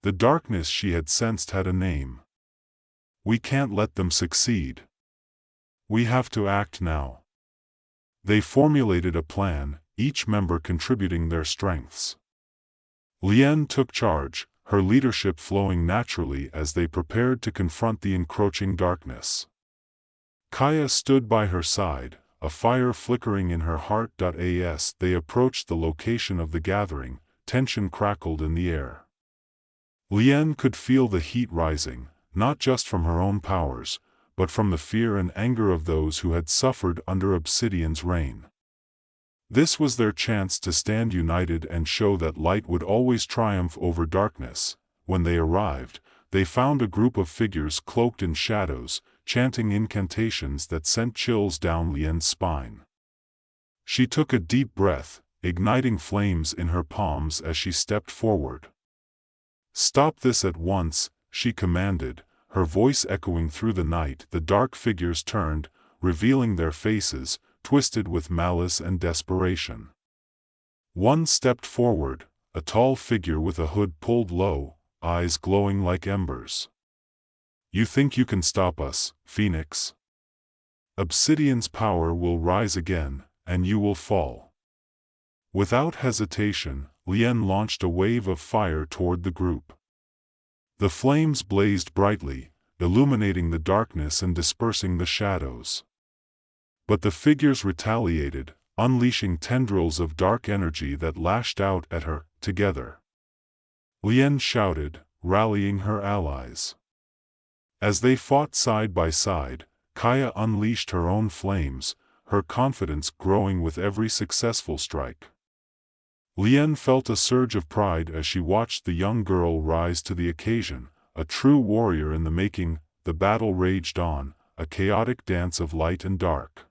The darkness she had sensed had a name. We can't let them succeed. We have to act now. They formulated a plan, each member contributing their strengths. Lien took charge, her leadership flowing naturally as they prepared to confront the encroaching darkness. Kaya stood by her side, a fire flickering in her heart. As they approached the location of the gathering, tension crackled in the air. Lien could feel the heat rising, not just from her own powers, but from the fear and anger of those who had suffered under Obsidian's reign. This was their chance to stand united and show that light would always triumph over darkness. When they arrived, they found a group of figures cloaked in shadows, chanting incantations that sent chills down Lien's spine. She took a deep breath, igniting flames in her palms as she stepped forward. "Stop this at once," she commanded, her voice echoing through the night. The dark figures turned, revealing their faces, twisted with malice and desperation. One stepped forward, a tall figure with a hood pulled low, eyes glowing like embers. "You think you can stop us, Phoenix? Obsidian's power will rise again, and you will fall." Without hesitation, Lien launched a wave of fire toward the group. The flames blazed brightly, illuminating the darkness and dispersing the shadows. But the figures retaliated, unleashing tendrils of dark energy that lashed out at her. Together, Lien shouted, rallying her allies. As they fought side by side, Kaya unleashed her own flames, her confidence growing with every successful strike. Lien felt a surge of pride as she watched the young girl rise to the occasion, a true warrior in the making. The battle raged on, a chaotic dance of light and dark.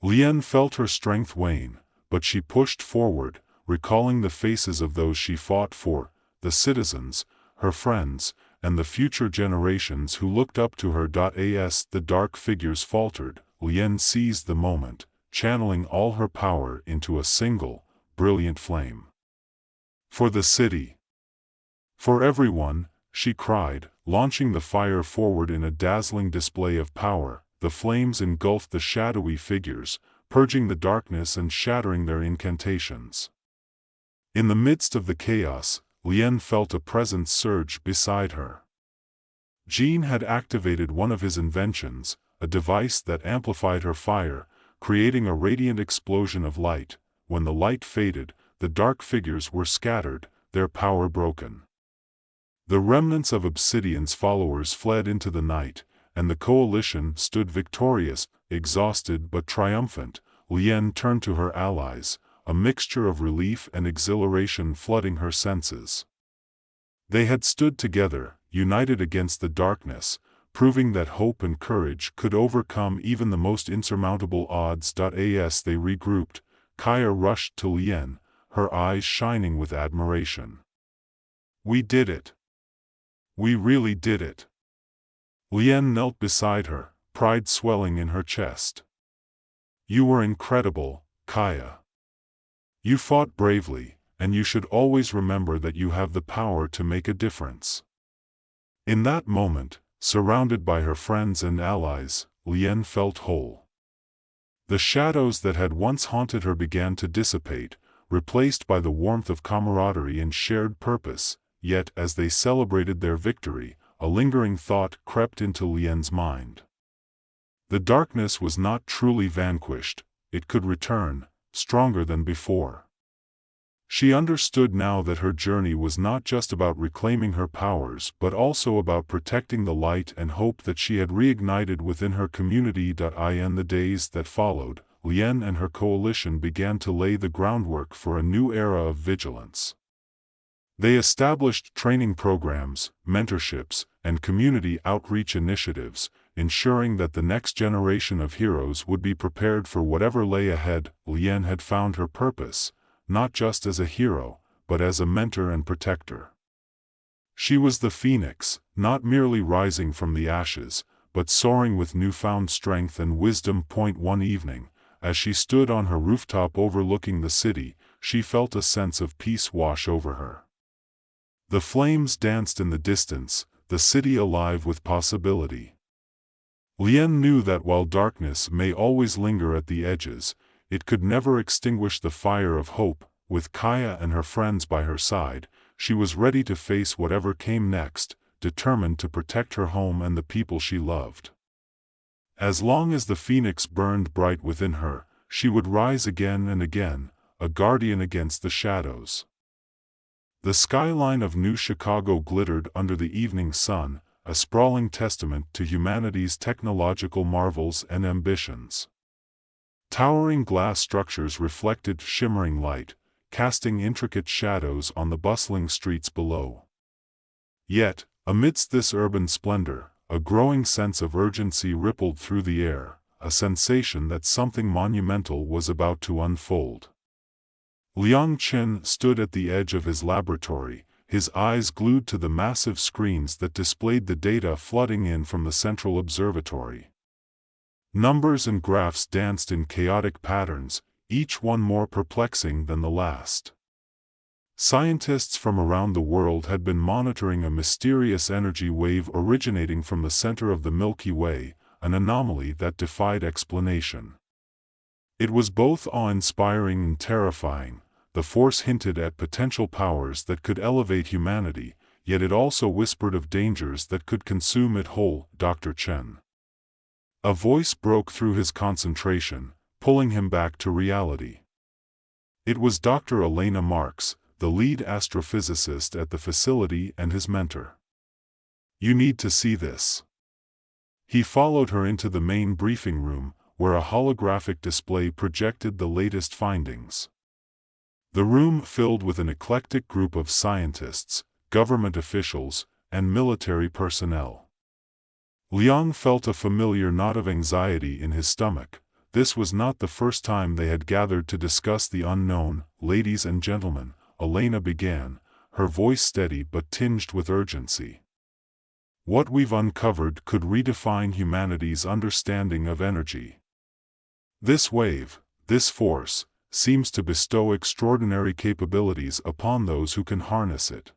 Lien felt her strength wane, but she pushed forward, recalling the faces of those she fought for, the citizens, her friends, and the future generations who looked up to her. As the dark figures faltered, Lien seized the moment, channeling all her power into a single, brilliant flame. "For the city! For everyone!" she cried, launching the fire forward in a dazzling display of power. The flames engulfed the shadowy figures, purging the darkness and shattering their incantations. In the midst of the chaos, Lien felt a presence surge beside her. Jean had activated one of his inventions, a device that amplified her fire, creating a radiant explosion of light. When the light faded, the dark figures were scattered, their power broken. The remnants of Obsidian's followers fled into the night, and the coalition stood victorious, exhausted but triumphant. Lien turned to her allies, a mixture of relief and exhilaration flooding her senses. They had stood together, united against the darkness, proving that hope and courage could overcome even the most insurmountable odds. As they regrouped, Kaya rushed to Lien, her eyes shining with admiration. We did it. We really did it. Lien knelt beside her, pride swelling in her chest. You were incredible, Kaya. You fought bravely, and you should always remember that you have the power to make a difference. In that moment, surrounded by her friends and allies, Lien felt whole. The shadows that had once haunted her began to dissipate, replaced by the warmth of camaraderie and shared purpose, yet as they celebrated their victory, a lingering thought crept into Lien's mind. The darkness was not truly vanquished, it could return, stronger than before. She understood now that her journey was not just about reclaiming her powers but also about protecting the light and hope that she had reignited within her community. In the days that followed, Lien and her coalition began to lay the groundwork for a new era of vigilance. They established training programs, mentorships, and community outreach initiatives, ensuring that the next generation of heroes would be prepared for whatever lay ahead. Lien had found her purpose, not just as a hero, but as a mentor and protector. She was the phoenix, not merely rising from the ashes, but soaring with newfound strength and wisdom. One evening, as she stood on her rooftop overlooking the city, she felt a sense of peace wash over her. The flames danced in the distance, the city alive with possibility. Lien knew that while darkness may always linger at the edges, it could never extinguish the fire of hope. With Kaya and her friends by her side, she was ready to face whatever came next, determined to protect her home and the people she loved. As long as the phoenix burned bright within her, she would rise again and again, a guardian against the shadows. The skyline of New Chicago glittered under the evening sun, a sprawling testament to humanity's technological marvels and ambitions. Towering glass structures reflected shimmering light, casting intricate shadows on the bustling streets below. Yet, amidst this urban splendor, a growing sense of urgency rippled through the air, a sensation that something monumental was about to unfold. Liang Chen stood at the edge of his laboratory, his eyes glued to the massive screens that displayed the data flooding in from the central observatory. Numbers and graphs danced in chaotic patterns, each one more perplexing than the last. Scientists from around the world had been monitoring a mysterious energy wave originating from the center of the Milky Way, an anomaly that defied explanation. It was both awe-inspiring and terrifying. The force hinted at potential powers that could elevate humanity, yet it also whispered of dangers that could consume it whole. Dr. Chen. A voice broke through his concentration, pulling him back to reality. It was Dr. Elena Marks, the lead astrophysicist at the facility and his mentor. You need to see this. He followed her into the main briefing room, where a holographic display projected the latest findings. The room filled with an eclectic group of scientists, government officials, and military personnel. Liang felt a familiar knot of anxiety in his stomach. This was not the first time they had gathered to discuss the unknown. Ladies and gentlemen, Elena began, her voice steady but tinged with urgency. What we've uncovered could redefine humanity's understanding of energy. This wave, this force, seems to bestow extraordinary capabilities upon those who can harness it.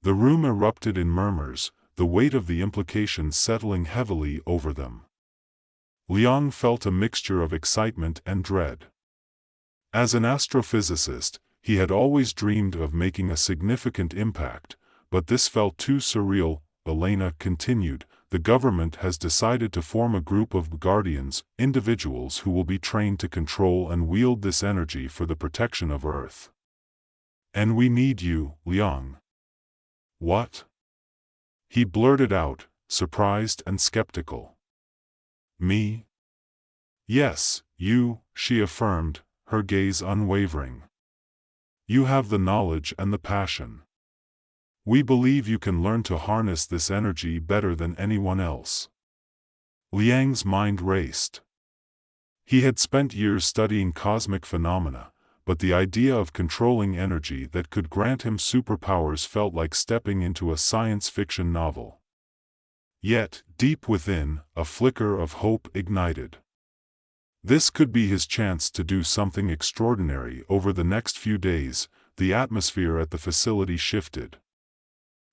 The room erupted in murmurs, the weight of the implications settling heavily over them. Liang felt a mixture of excitement and dread. As an astrophysicist, he had always dreamed of making a significant impact, but this felt too surreal. Elena continued, the government has decided to form a group of guardians, individuals who will be trained to control and wield this energy for the protection of Earth. And we need you, Liang. What? He blurted out, surprised and skeptical. Me? Yes, you, she affirmed, her gaze unwavering. You have the knowledge and the passion. We believe you can learn to harness this energy better than anyone else. Liang's mind raced. He had spent years studying cosmic phenomena, but the idea of controlling energy that could grant him superpowers felt like stepping into a science fiction novel. Yet, deep within, a flicker of hope ignited. This could be his chance to do something extraordinary. Over the next few days, the atmosphere at the facility shifted.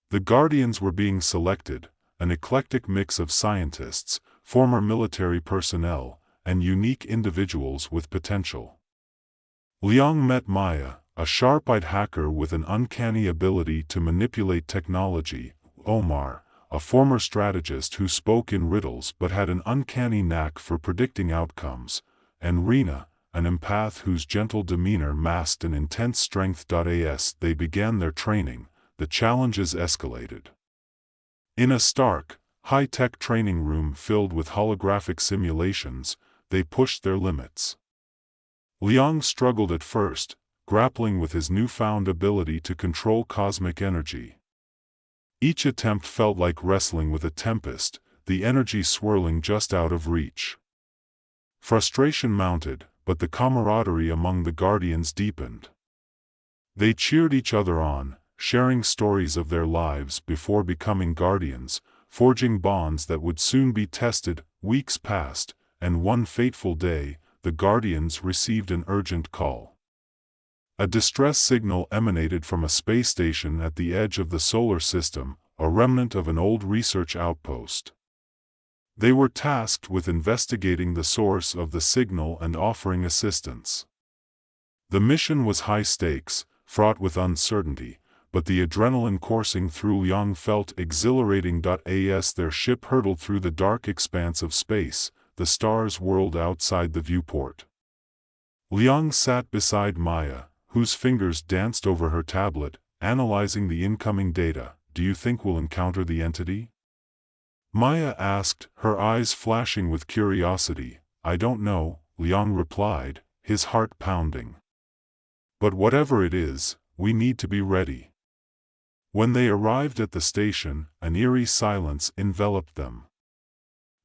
The Guardians were being selected, an eclectic mix of scientists, former military personnel, and unique individuals with potential. Liang met Maya, a sharp-eyed hacker with an uncanny ability to manipulate technology, Omar, a former strategist who spoke in riddles but had an uncanny knack for predicting outcomes, and Rena, an empath whose gentle demeanor masked an intense strength. As they began their training, the challenges escalated. In a stark, high-tech training room filled with holographic simulations, they pushed their limits. Liang struggled at first, grappling with his newfound ability to control cosmic energy. Each attempt felt like wrestling with a tempest, the energy swirling just out of reach. Frustration mounted, but the camaraderie among the Guardians deepened. They cheered each other on, sharing stories of their lives before becoming Guardians, forging bonds that would soon be tested. Weeks passed, and one fateful day, the Guardians received an urgent call. A distress signal emanated from a space station at the edge of the solar system, a remnant of an old research outpost. They were tasked with investigating the source of the signal and offering assistance. The mission was high stakes, fraught with uncertainty, but the adrenaline coursing through Liang felt exhilarating. As their ship hurtled through the dark expanse of space, the stars whirled outside the viewport. Liang sat beside Maya, whose fingers danced over her tablet, analyzing the incoming data. "Do you think we'll encounter the entity?" Maya asked, her eyes flashing with curiosity. "I don't know," Liang replied, his heart pounding. "But whatever it is, we need to be ready." When they arrived at the station, an eerie silence enveloped them.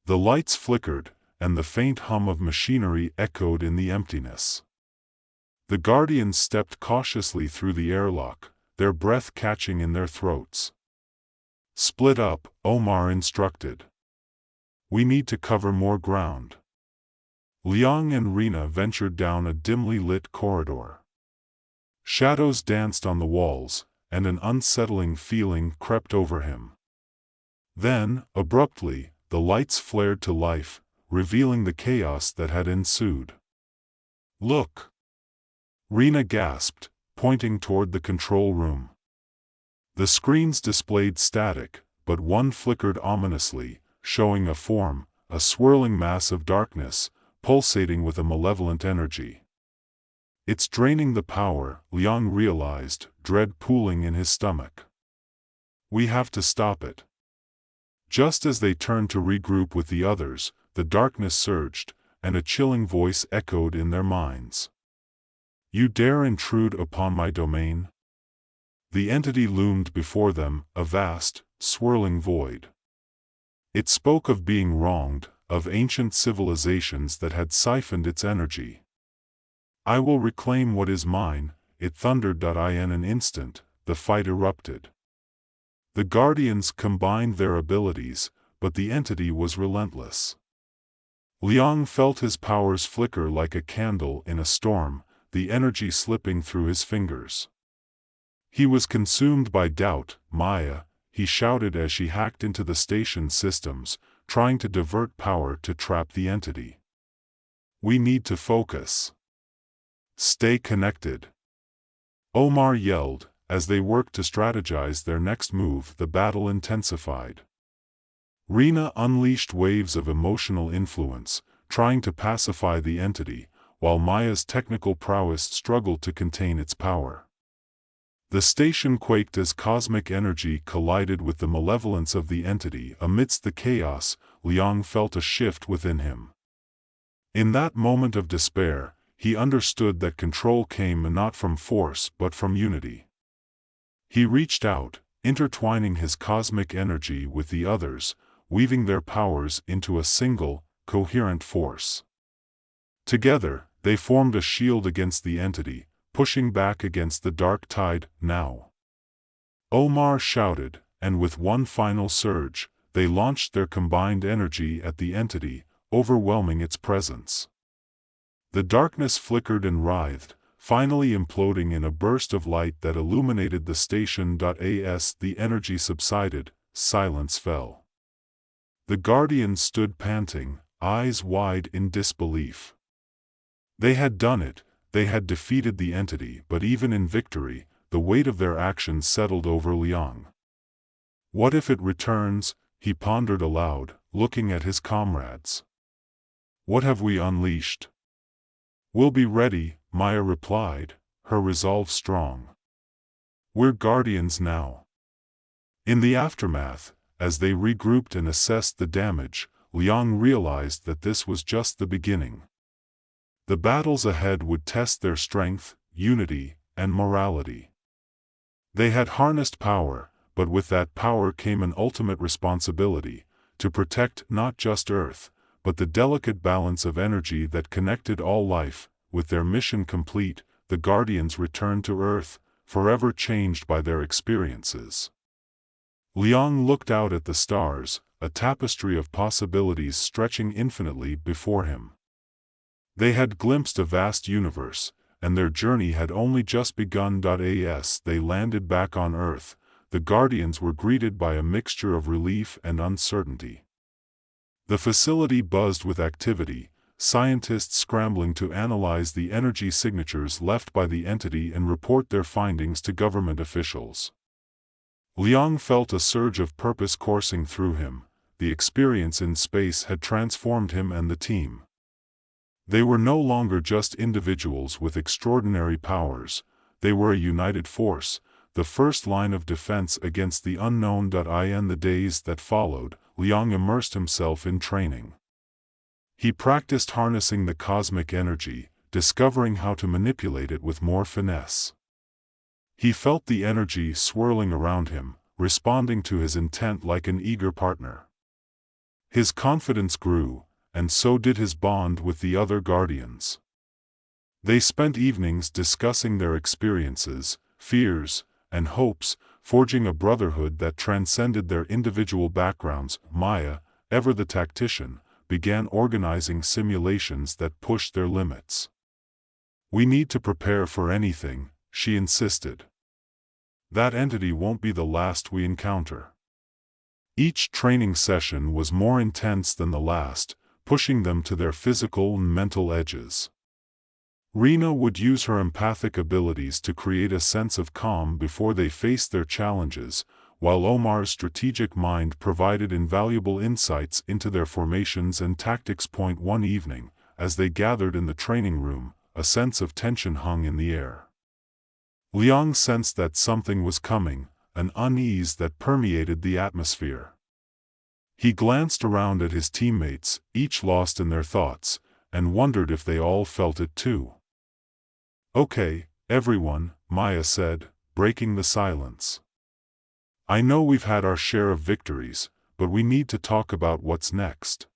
The lights flickered, and the faint hum of machinery echoed in the emptiness. The Guardians stepped cautiously through the airlock, their breath catching in their throats. "Split up," Omar instructed. "We need to cover more ground." Liang and Rena ventured down a dimly lit corridor. Shadows danced on the walls, and an unsettling feeling crept over him. Then, abruptly, the lights flared to life, revealing the chaos that had ensued. "Look!" Rena gasped, pointing toward the control room. The screens displayed static, but one flickered ominously, showing a form, a swirling mass of darkness, pulsating with a malevolent energy. "It's draining the power," Liang realized, dread pooling in his stomach. "We have to stop it." Just as they turned to regroup with the others, the darkness surged, and a chilling voice echoed in their minds. "You dare intrude upon my domain?" The entity loomed before them, a vast, swirling void. It spoke of being wronged, of ancient civilizations that had siphoned its energy. "I will reclaim what is mine," it thundered. In an instant, the fight erupted. The Guardians combined their abilities, but the entity was relentless. Liang felt his powers flicker like a candle in a storm, the energy slipping through his fingers. He was consumed by doubt. "Maya," he shouted as she hacked into the station systems, trying to divert power to trap the entity. "We need to focus. Stay connected," Omar yelled. As they worked to strategize their next move, the battle intensified. Rena unleashed waves of emotional influence, trying to pacify the entity, while Maya's technical prowess struggled to contain its power. The station quaked as cosmic energy collided with the malevolence of the entity. Amidst the chaos, Liang felt a shift within him. In that moment of despair, he understood that control came not from force but from unity. He reached out, intertwining his cosmic energy with the others, weaving their powers into a single, coherent force. Together, they formed a shield against the entity, pushing back against the dark tide. Now, Omar shouted, and with one final surge, they launched their combined energy at the entity, overwhelming its presence. The darkness flickered and writhed, finally imploding in a burst of light that illuminated the station. As the energy subsided, silence fell. The Guardians stood panting, eyes wide in disbelief. They had done it, they had defeated the entity, but even in victory, the weight of their actions settled over Liang. What if it returns? He pondered aloud, looking at his comrades. What have we unleashed? We'll be ready, Maya replied, her resolve strong. We're Guardians now. In the aftermath, as they regrouped and assessed the damage, Liang realized that this was just the beginning. The battles ahead would test their strength, unity, and morality. They had harnessed power, but with that power came an ultimate responsibility, to protect not just Earth, but the delicate balance of energy that connected all life. With their mission complete, the Guardians returned to Earth, forever changed by their experiences. Liang looked out at the stars, a tapestry of possibilities stretching infinitely before him. They had glimpsed a vast universe, and their journey had only just begun. As they landed back on Earth, the Guardians were greeted by a mixture of relief and uncertainty. The facility buzzed with activity, scientists scrambling to analyze the energy signatures left by the entity and report their findings to government officials. Liang felt a surge of purpose coursing through him. The experience in space had transformed him and the team. They were no longer just individuals with extraordinary powers, they were a united force, the first line of defense against the unknown. In the days that followed, Liang immersed himself in training. He practiced harnessing the cosmic energy, discovering how to manipulate it with more finesse. He felt the energy swirling around him, responding to his intent like an eager partner. His confidence grew, and so did his bond with the other Guardians. They spent evenings discussing their experiences, fears, and hopes, forging a brotherhood that transcended their individual backgrounds. Maya, ever the tactician, began organizing simulations that pushed their limits. We need to prepare for anything, she insisted. That entity won't be the last we encounter. Each training session was more intense than the last, pushing them to their physical and mental edges. Rena would use her empathic abilities to create a sense of calm before they faced their challenges, while Omar's strategic mind provided invaluable insights into their formations and tactics. One evening, as they gathered in the training room, a sense of tension hung in the air. Liang sensed that something was coming, an unease that permeated the atmosphere. He glanced around at his teammates, each lost in their thoughts, and wondered if they all felt it too. Okay, everyone, Maya said, breaking the silence. I know we've had our share of victories, but we need to talk about what's next.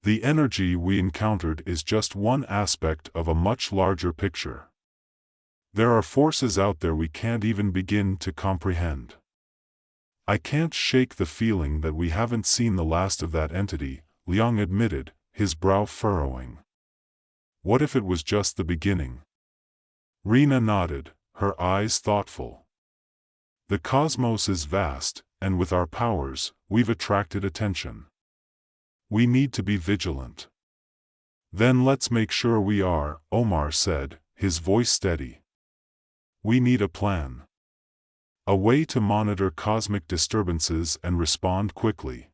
The energy we encountered is just one aspect of a much larger picture. There are forces out there we can't even begin to comprehend. I can't shake the feeling that we haven't seen the last of that entity, Liang admitted, his brow furrowing. What if it was just the beginning? Rena nodded, her eyes thoughtful. The cosmos is vast, and with our powers, we've attracted attention. We need to be vigilant. Then let's make sure we are, Omar said, his voice steady. We need a plan. A way to monitor cosmic disturbances and respond quickly.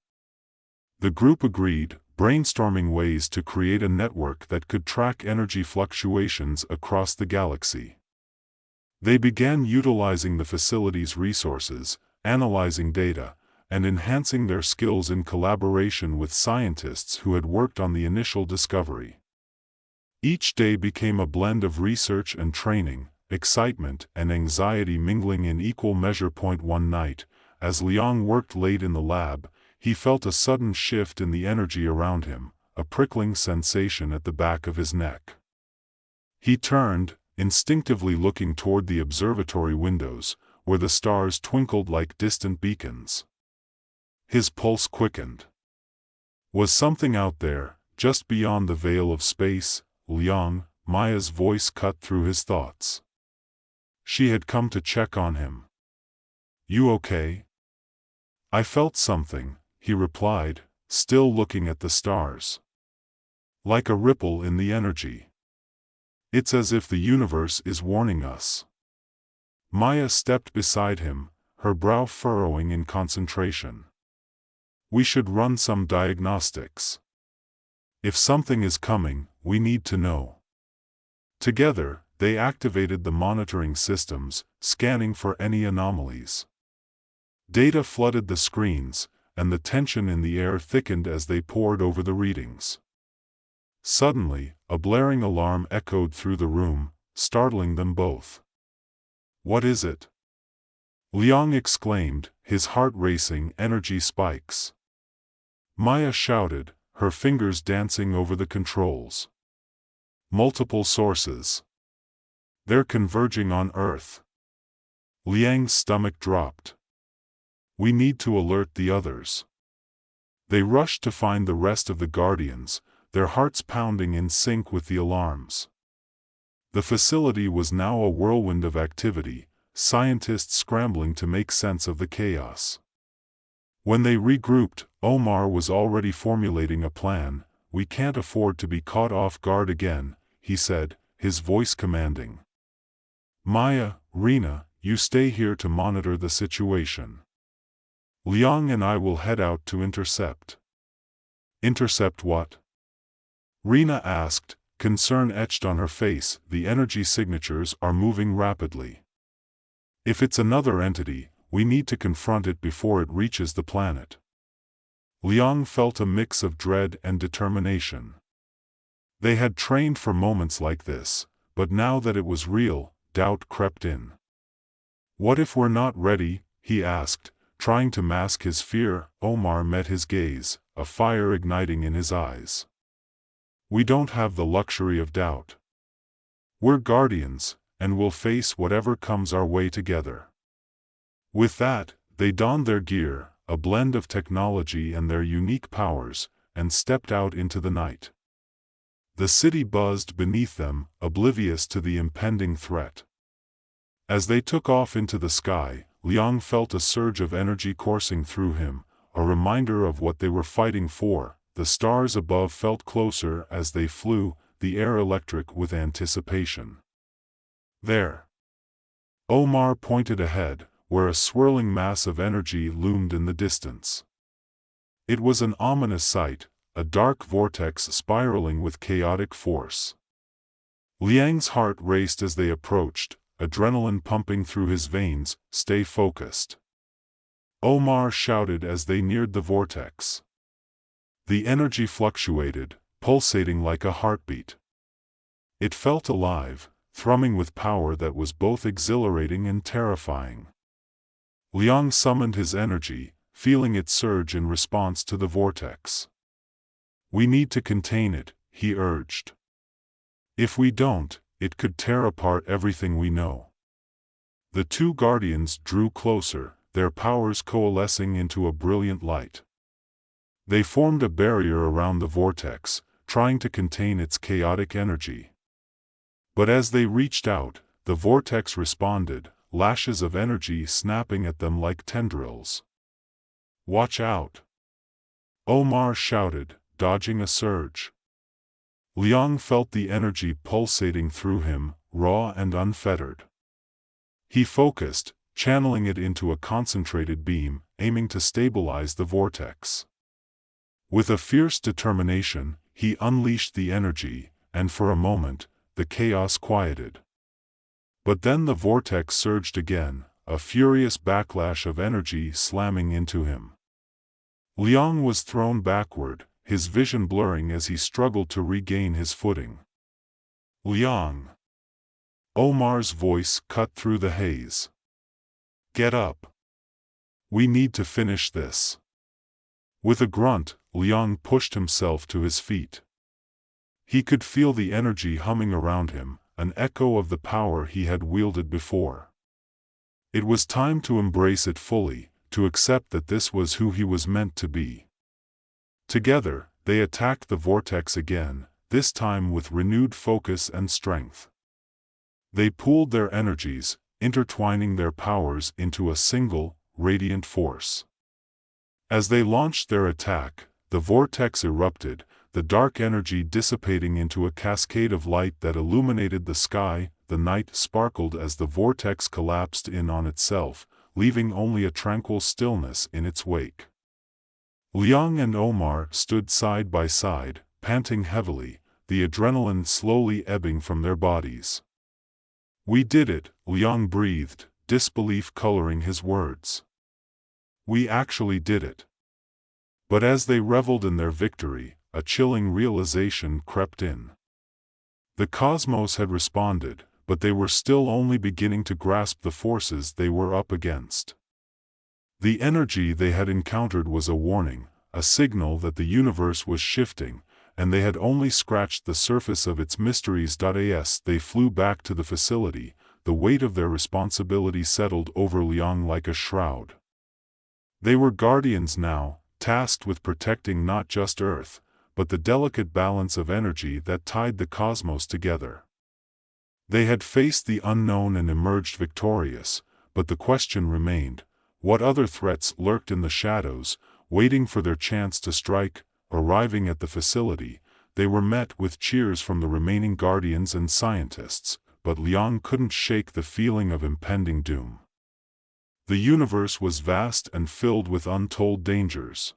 The group agreed, brainstorming ways to create a network that could track energy fluctuations across the galaxy. They began utilizing the facility's resources, analyzing data, and enhancing their skills in collaboration with scientists who had worked on the initial discovery. Each day became a blend of research and training, excitement and anxiety mingling in equal measure. One night, as Liang worked late in the lab, he felt a sudden shift in the energy around him, a prickling sensation at the back of his neck. He turned, instinctively looking toward the observatory windows, where the stars twinkled like distant beacons. His pulse quickened. Was something out there, just beyond the veil of space? Liang, Maya's voice cut through his thoughts. She had come to check on him. You okay? I felt something, he replied, still looking at the stars. Like a ripple in the energy. It's as if the universe is warning us. Maya stepped beside him, her brow furrowing in concentration. We should run some diagnostics. If something is coming, we need to know. Together, they activated the monitoring systems, scanning for any anomalies. Data flooded the screens, and the tension in the air thickened as they pored over the readings. Suddenly, a blaring alarm echoed through the room, startling them both. What is it? Liang exclaimed, his heart racing, energy spikes. Maya shouted, her fingers dancing over the controls. Multiple sources. They're converging on Earth. Liang's stomach dropped. We need to alert the others. They rushed to find the rest of the Guardians, their hearts pounding in sync with the alarms. The facility was now a whirlwind of activity, scientists scrambling to make sense of the chaos. When they regrouped, Omar was already formulating a plan. We can't afford to be caught off guard again, he said, his voice commanding. Maya, Rena, you stay here to monitor the situation. Liang and I will head out to intercept. Intercept what? Rena asked, concern etched on her face. The energy signatures are moving rapidly. If it's another entity, we need to confront it before it reaches the planet. Liang felt a mix of dread and determination. They had trained for moments like this, but now that it was real, doubt crept in. What if we're not ready? He asked, trying to mask his fear. Omar met his gaze, a fire igniting in his eyes. We don't have the luxury of doubt. We're Guardians, and we'll face whatever comes our way together. With that, they donned their gear, a blend of technology and their unique powers, and stepped out into the night. The city buzzed beneath them, oblivious to the impending threat. As they took off into the sky, Liang felt a surge of energy coursing through him, a reminder of what they were fighting for. The stars above felt closer as they flew, the air electric with anticipation. There. Omar pointed ahead, where a swirling mass of energy loomed in the distance. It was an ominous sight, a dark vortex spiraling with chaotic force. Liang's heart raced as they approached, adrenaline pumping through his veins. Stay focused. Omar shouted as they neared the vortex. The energy fluctuated, pulsating like a heartbeat. It felt alive, thrumming with power that was both exhilarating and terrifying. Liang summoned his energy, feeling it surge in response to the vortex. We need to contain it, he urged. If we don't, it could tear apart everything we know. The two Guardians drew closer, their powers coalescing into a brilliant light. They formed a barrier around the vortex, trying to contain its chaotic energy. But as they reached out, the vortex responded, lashes of energy snapping at them like tendrils. Watch out! Omar shouted, dodging a surge. Liang felt the energy pulsating through him, raw and unfettered. He focused, channeling it into a concentrated beam, aiming to stabilize the vortex. With a fierce determination, he unleashed the energy, and for a moment, the chaos quieted. But then the vortex surged again, a furious backlash of energy slamming into him. Liang was thrown backward, his vision blurring as he struggled to regain his footing. Liang! Omar's voice cut through the haze. Get up! We need to finish this. With a grunt, Liang pushed himself to his feet. He could feel the energy humming around him, an echo of the power he had wielded before. It was time to embrace it fully, to accept that this was who he was meant to be. Together, they attacked the vortex again, this time with renewed focus and strength. They pooled their energies, intertwining their powers into a single, radiant force. As they launched their attack, the vortex erupted, the dark energy dissipating into a cascade of light that illuminated the sky. The night sparkled as the vortex collapsed in on itself, leaving only a tranquil stillness in its wake. Liang and Omar stood side by side, panting heavily, the adrenaline slowly ebbing from their bodies. "We did it," Liang breathed, disbelief coloring his words. "We actually did it." But as they reveled in their victory, a chilling realization crept in. The cosmos had responded, but they were still only beginning to grasp the forces they were up against. The energy they had encountered was a warning, a signal that the universe was shifting, and they had only scratched the surface of its mysteries. As they flew back to the facility, the weight of their responsibility settled over Liang like a shroud. They were guardians now, tasked with protecting not just Earth, but the delicate balance of energy that tied the cosmos together. They had faced the unknown and emerged victorious, but the question remained: what other threats lurked in the shadows, waiting for their chance to strike? Arriving at the facility, they were met with cheers from the remaining guardians and scientists, but Liang couldn't shake the feeling of impending doom. The universe was vast and filled with untold dangers.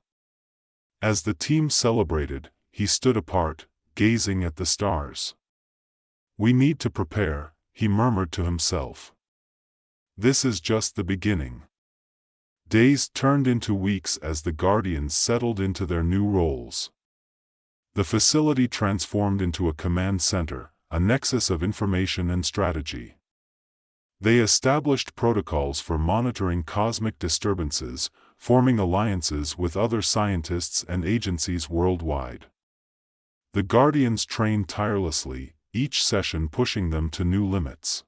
As the team celebrated, he stood apart, gazing at the stars. "We need to prepare," he murmured to himself. "This is just the beginning." Days turned into weeks as the Guardians settled into their new roles. The facility transformed into a command center, a nexus of information and strategy. They established protocols for monitoring cosmic disturbances, forming alliances with other scientists and agencies worldwide. The Guardians trained tirelessly, each session pushing them to new limits.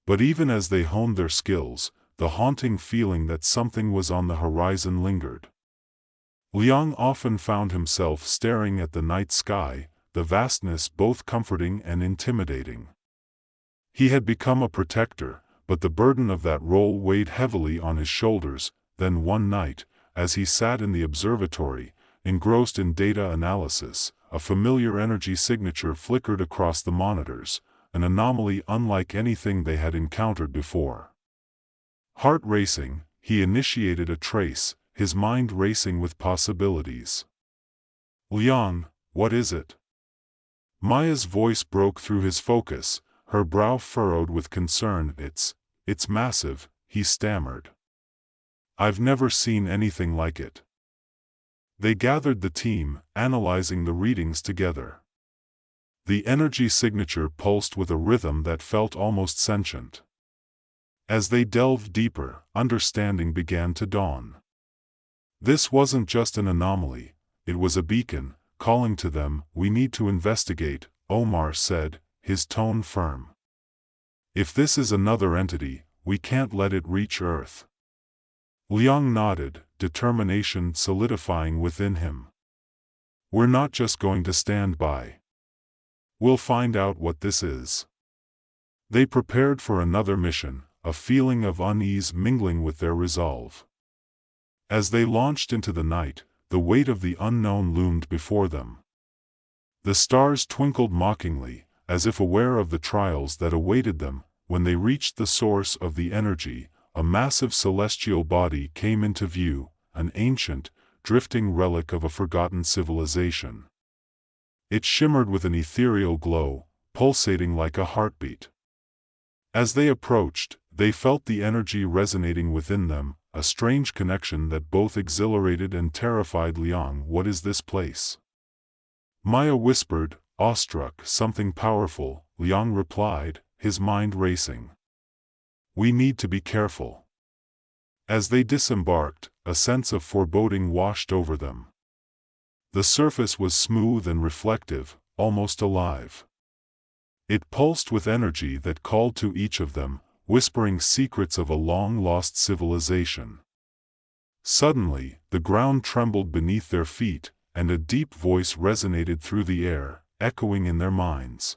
But even as they honed their skills, the haunting feeling that something was on the horizon lingered. Liang often found himself staring at the night sky, the vastness both comforting and intimidating. He had become a protector, but the burden of that role weighed heavily on his shoulders. Then one night, as he sat in the observatory, engrossed in data analysis, a familiar energy signature flickered across the monitors, an anomaly unlike anything they had encountered before. Heart racing, he initiated a trace, his mind racing with possibilities. "Liang, what is it?" Maya's voice broke through his focus, her brow furrowed with concern. It's massive," he stammered. "I've never seen anything like it." They gathered the team, analyzing the readings together. The energy signature pulsed with a rhythm that felt almost sentient. As they delved deeper, understanding began to dawn. This wasn't just an anomaly, it was a beacon, calling to them. "We need to investigate," Omar said, his tone firm. "If this is another entity, we can't let it reach Earth." Liang nodded, determination solidifying within him. "We're not just going to stand by. We'll find out what this is." They prepared for another mission, a feeling of unease mingling with their resolve. As they launched into the night, the weight of the unknown loomed before them. The stars twinkled mockingly, as if aware of the trials that awaited them. When they reached the source of the energy, a massive celestial body came into view, an ancient, drifting relic of a forgotten civilization. It shimmered with an ethereal glow, pulsating like a heartbeat. As they approached, they felt the energy resonating within them, a strange connection that both exhilarated and terrified Liang. "What is this place?" Maya whispered, awestruck. "Something powerful," Liang replied, his mind racing. "We need to be careful." As they disembarked, a sense of foreboding washed over them. The surface was smooth and reflective, almost alive. It pulsed with energy that called to each of them, whispering secrets of a long-lost civilization. Suddenly, the ground trembled beneath their feet, and a deep voice resonated through the air, echoing in their minds.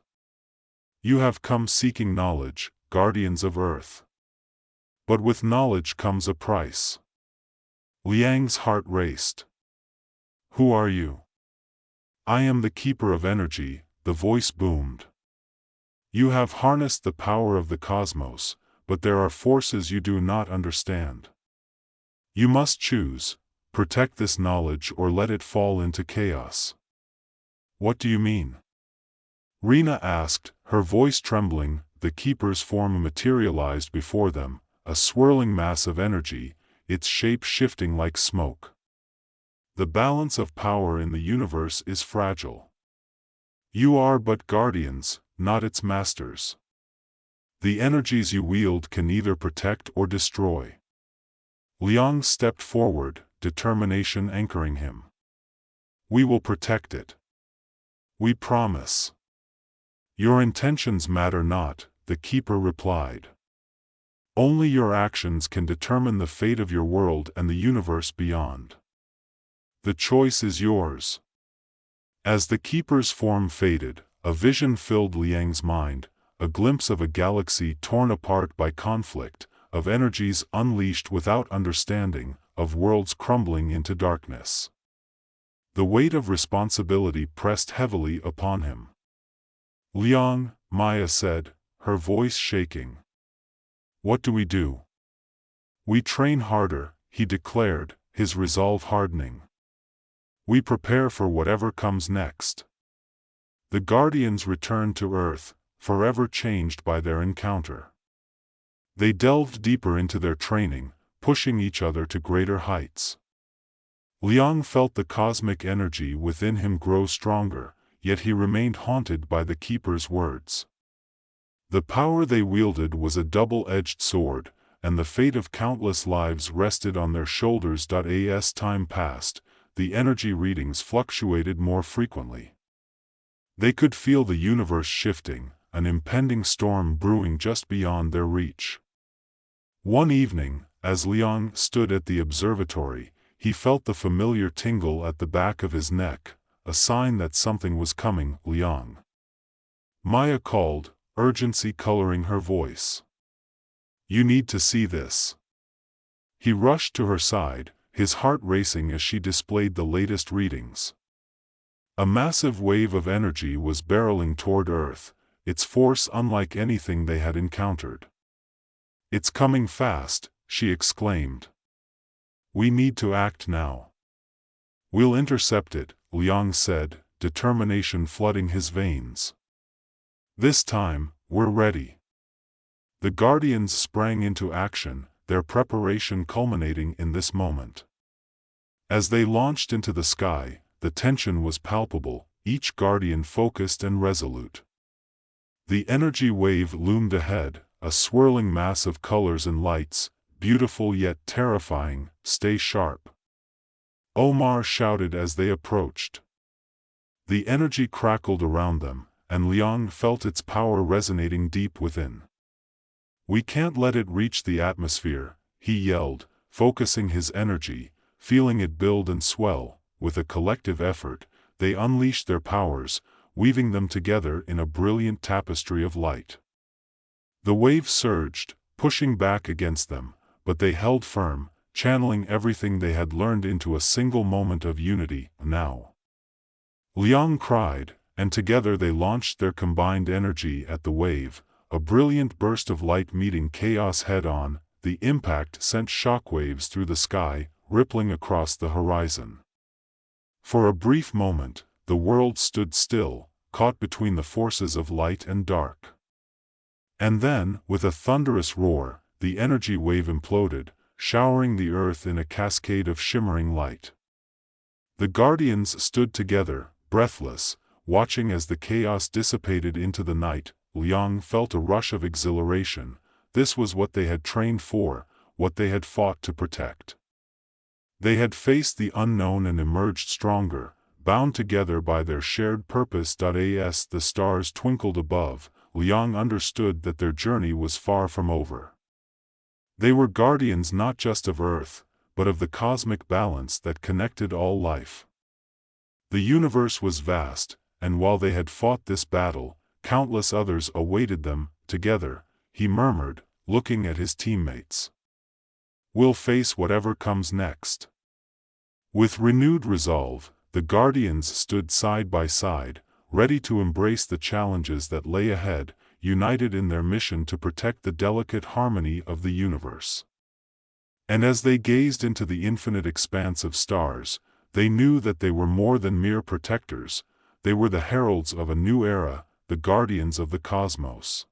You have come seeking knowledge, guardians of Earth. But with knowledge comes a price. Liang's heart raced. Who are you? I am the keeper of energy, the voice boomed. You have harnessed the power of the cosmos, but there are forces you do not understand. You must choose, protect this knowledge or let it fall into chaos. What do you mean? Rena asked, her voice trembling. The keeper's form materialized before them, a swirling mass of energy, its shape shifting like smoke. The balance of power in the universe is fragile. You are but guardians, not its masters. The energies you wield can either protect or destroy. Liang stepped forward, determination anchoring him. We will protect it. We promise. Your intentions matter not, the keeper replied. Only your actions can determine the fate of your world and the universe beyond. The choice is yours. As the keeper's form faded, a vision filled Liang's mind, a glimpse of a galaxy torn apart by conflict, of energies unleashed without understanding, of worlds crumbling into darkness. The weight of responsibility pressed heavily upon him. Liang, Maya said, her voice shaking. What do we do? We train harder, he declared, his resolve hardening. We prepare for whatever comes next. The Guardians returned to Earth, forever changed by their encounter. They delved deeper into their training, pushing each other to greater heights. Liang felt the cosmic energy within him grow stronger, yet he remained haunted by the keeper's words. The power they wielded was a double-edged sword, and the fate of countless lives rested on their shoulders. As time passed, the energy readings fluctuated more frequently. They could feel the universe shifting, an impending storm brewing just beyond their reach. One evening, as Liang stood at the observatory, he felt the familiar tingle at the back of his neck, a sign that something was coming. Liang. Maya called, urgency coloring her voice. You need to see this. He rushed to her side, his heart racing as she displayed the latest readings. A massive wave of energy was barreling toward Earth, its force unlike anything they had encountered. It's coming fast, she exclaimed. We need to act now. We'll intercept it, Liang said, determination flooding his veins. This time, we're ready. The Guardians sprang into action, their preparation culminating in this moment. As they launched into the sky, the tension was palpable, each Guardian focused and resolute. The energy wave loomed ahead, a swirling mass of colors and lights, beautiful yet terrifying. Stay sharp. Omar shouted as they approached. The energy crackled around them, and Liang felt its power resonating deep within. We can't let it reach the atmosphere, he yelled, focusing his energy, feeling it build and swell. With a collective effort, they unleashed their powers, weaving them together in a brilliant tapestry of light. The wave surged, pushing back against them, but they held firm, channeling everything they had learned into a single moment of unity. Now! Liang cried, and together they launched their combined energy at the wave, a brilliant burst of light meeting chaos head-on. The impact sent shockwaves through the sky, rippling across the horizon. For a brief moment, the world stood still, caught between the forces of light and dark. And then, with a thunderous roar, the energy wave imploded, showering the earth in a cascade of shimmering light. The Guardians stood together, breathless, watching as the chaos dissipated into the night. Liang felt a rush of exhilaration. This was what they had trained for, what they had fought to protect. They had faced the unknown and emerged stronger, bound together by their shared purpose. As the stars twinkled above, Liang understood that their journey was far from over. They were guardians not just of Earth, but of the cosmic balance that connected all life. The universe was vast, and while they had fought this battle, countless others awaited them. Together, he murmured, looking at his teammates. We'll face whatever comes next. With renewed resolve, the Guardians stood side by side, ready to embrace the challenges that lay ahead, united in their mission to protect the delicate harmony of the universe. And as they gazed into the infinite expanse of stars, they knew that they were more than mere protectors. They were the heralds of a new era, the guardians of the cosmos.